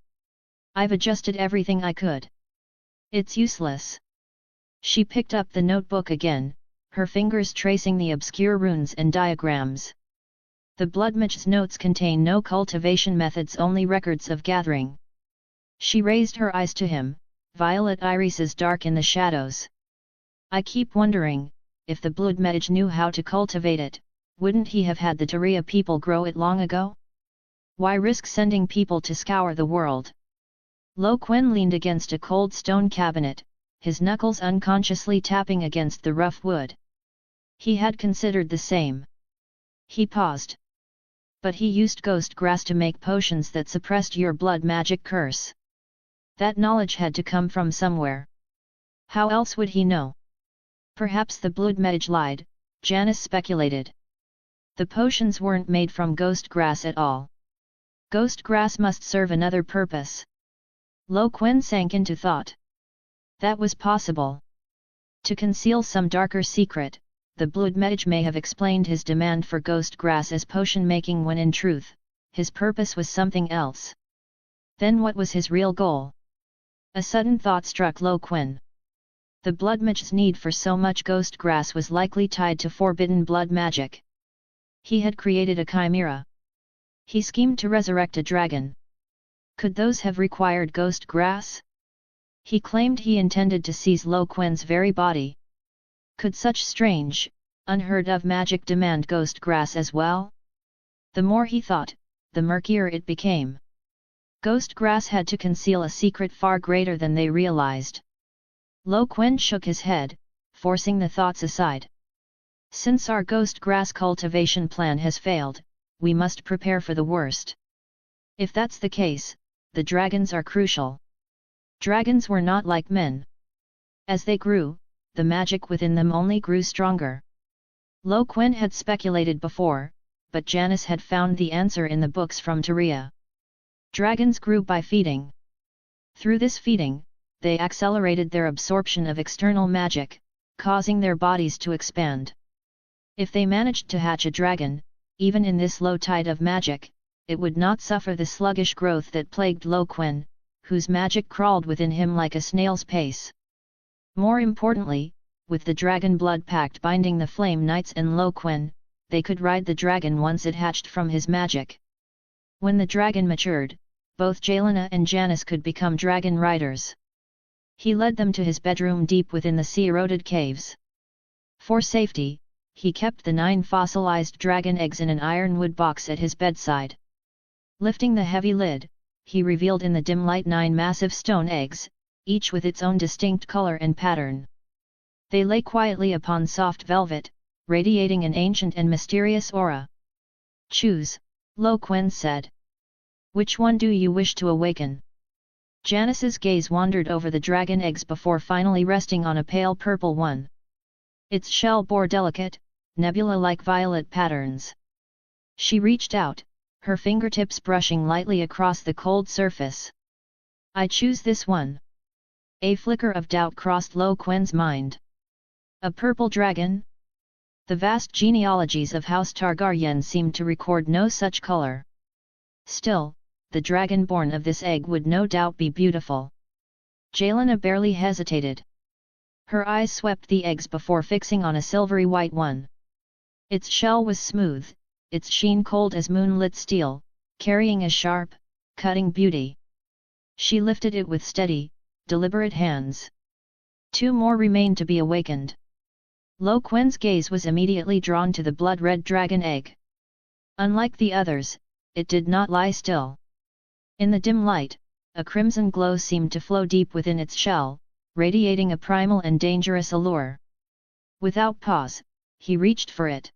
S1: I've adjusted everything I could. It's useless. She picked up the notebook again, her fingers tracing the obscure runes and diagrams. The Bloodmage's notes contain no cultivation methods, only records of gathering. She raised her eyes to him, violet irises dark in the shadows. I keep wondering, if the Bloodmage knew how to cultivate it, wouldn't he have had the Tyria people grow it long ago? Why risk sending people to scour the world? Quen leaned against a cold stone cabinet, his knuckles unconsciously tapping against the rough wood. He had considered the same. He paused. But he used ghost grass to make potions that suppressed your blood magic curse. That knowledge had to come from somewhere. How else would he know? Perhaps the Bloodmage lied, Janice speculated. The potions weren't made from ghost grass at all. Ghost grass must serve another purpose. Quen sank into thought. That was possible. To conceal some darker secret, the Bloodmage may have explained his demand for ghost grass as potion making when in truth, his purpose was something else. Then what was his real goal? A sudden thought struck Quen. The Bloodmage's need for so much ghost grass was likely tied to forbidden blood magic. He had created a chimera. He schemed to resurrect a dragon. Could those have required ghost grass? He claimed he intended to seize Quen's very body. Could such strange, unheard of magic demand ghost grass as well? The more he thought, the murkier it became. Ghost grass had to conceal a secret far greater than they realized. Quen shook his head, forcing the thoughts aside. Since our ghost grass cultivation plan has failed, we must prepare for the worst. If that's the case, the dragons are crucial. Dragons were not like men. As they grew, the magic within them only grew stronger. Quen had speculated before, but Janice had found the answer in the books from Tyria. Dragons grew by feeding. Through this feeding, they accelerated their absorption of external magic, causing their bodies to expand. If they managed to hatch a dragon, even in this low tide of magic, it would not suffer the sluggish growth that plagued Quen, whose magic crawled within him like a snail's pace. More importantly, with the dragon blood pact binding the Flame Knights and Quen, they could ride the dragon once it hatched from his magic. When the dragon matured, both Shyvana and Janice could become dragon riders. He led them to his bedroom deep within the sea-eroded caves. For safety, he kept the 9 fossilized dragon eggs in an ironwood box at his bedside. Lifting the heavy lid, he revealed in the dim light 9 massive stone eggs, each with its own distinct color and pattern. They lay quietly upon soft velvet, radiating an ancient and mysterious aura. Choose, Quen said. Which one do you wish to awaken? Janice's gaze wandered over the dragon eggs before finally resting on a pale purple one. Its shell bore delicate, nebula-like violet patterns. She reached out, her fingertips brushing lightly across the cold surface. I choose this one. A flicker of doubt crossed Quen's mind. A purple dragon? The vast genealogies of House Targaryen seemed to record no such color. Still, the dragon born of this egg would no doubt be beautiful. Shyvana barely hesitated. Her eyes swept the eggs before fixing on a silvery white one. Its shell was smooth, its sheen cold as moonlit steel, carrying a sharp, cutting beauty. She lifted it with steady, deliberate hands. 2 more remained to be awakened. Quen's gaze was immediately drawn to the blood-red dragon egg. Unlike the others, it did not lie still. In the dim light, a crimson glow seemed to flow deep within its shell, radiating a primal and dangerous allure. Without pause, he reached for it.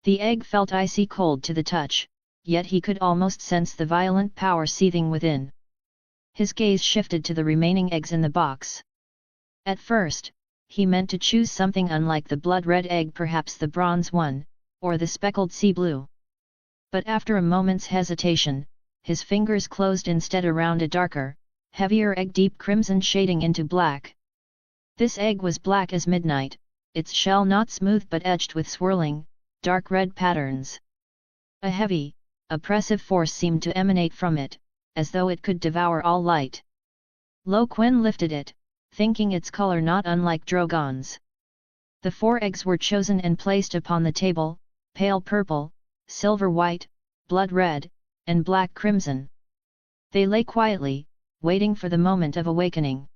S1: The egg felt icy cold to the touch, yet he could almost sense the violent power seething within. His gaze shifted to the remaining eggs in the box. At first, he meant to choose something unlike the blood-red egg, perhaps the bronze one, or the speckled sea blue. But after a moment's hesitation, his fingers closed instead around a darker, heavier egg, deep crimson shading into black. This egg was black as midnight, its shell not smooth but edged with swirling, dark red patterns. A heavy, oppressive force seemed to emanate from it, as though it could devour all light. Quen lifted it, thinking its color not unlike Drogon's. The 4 eggs were chosen and placed upon the table, pale purple, silver white, blood red, and black crimson. They lay quietly, waiting for the moment of awakening.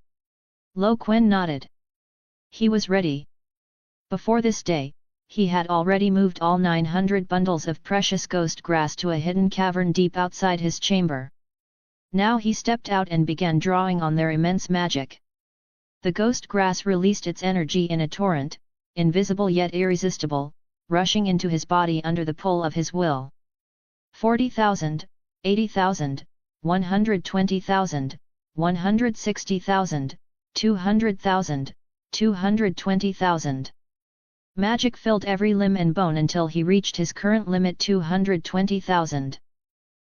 S1: Quen nodded. He was ready. Before this day, he had already moved all 900 bundles of precious ghost grass to a hidden cavern deep outside his chamber. Now he stepped out and began drawing on their immense magic. The ghost grass released its energy in a torrent, invisible yet irresistible, rushing into his body under the pull of his will. 40,000, 80,000, 120,000, 160,000, 200,000, 220,000. Magic filled every limb and bone until he reached his current limit 220,000.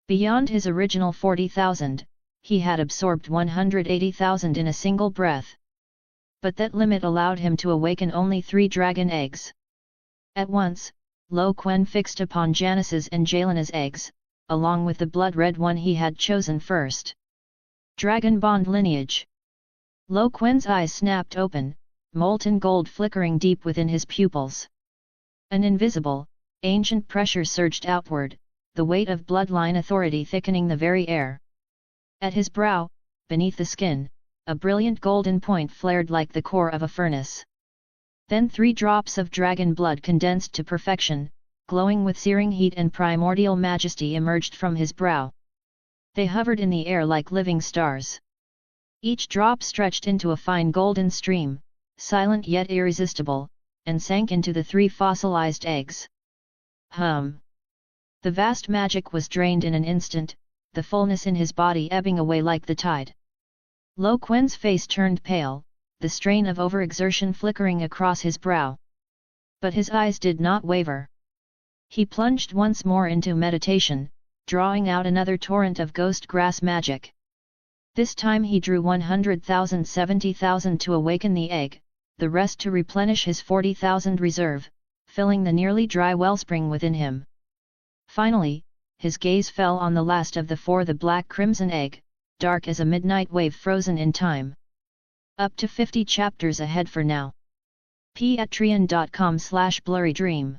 S1: Beyond his original 40,000, he had absorbed 180,000 in a single breath. But that limit allowed him to awaken only 3 dragon eggs. At once, Quen fixed upon Janice's and Jelena's eggs, along with the blood-red one he had chosen first. Dragon Bond lineage. Quen's eyes snapped open, molten gold flickering deep within his pupils. An invisible, ancient pressure surged outward, the weight of bloodline authority thickening the very air. At his brow, beneath the skin, a brilliant golden point flared like the core of a furnace. Then 3 drops of dragon blood condensed to perfection, glowing with searing heat and primordial majesty emerged from his brow. They hovered in the air like living stars. Each drop stretched into a fine golden stream, silent yet irresistible, and sank into the 3 fossilized eggs. The vast magic was drained in an instant, the fullness in his body ebbing away like the tide. Quen's face turned pale, the strain of overexertion flickering across his brow. But his eyes did not waver. He plunged once more into meditation, drawing out another torrent of ghost grass magic. This time he drew 100,000 70,000 to awaken the egg, the rest to replenish his 40,000 reserve, filling the nearly dry wellspring within him. Finally, his gaze fell on the last of the 4, the black crimson egg, dark as a midnight wave frozen in time. Up to 50 chapters ahead for now. Patreon.com/blurrydream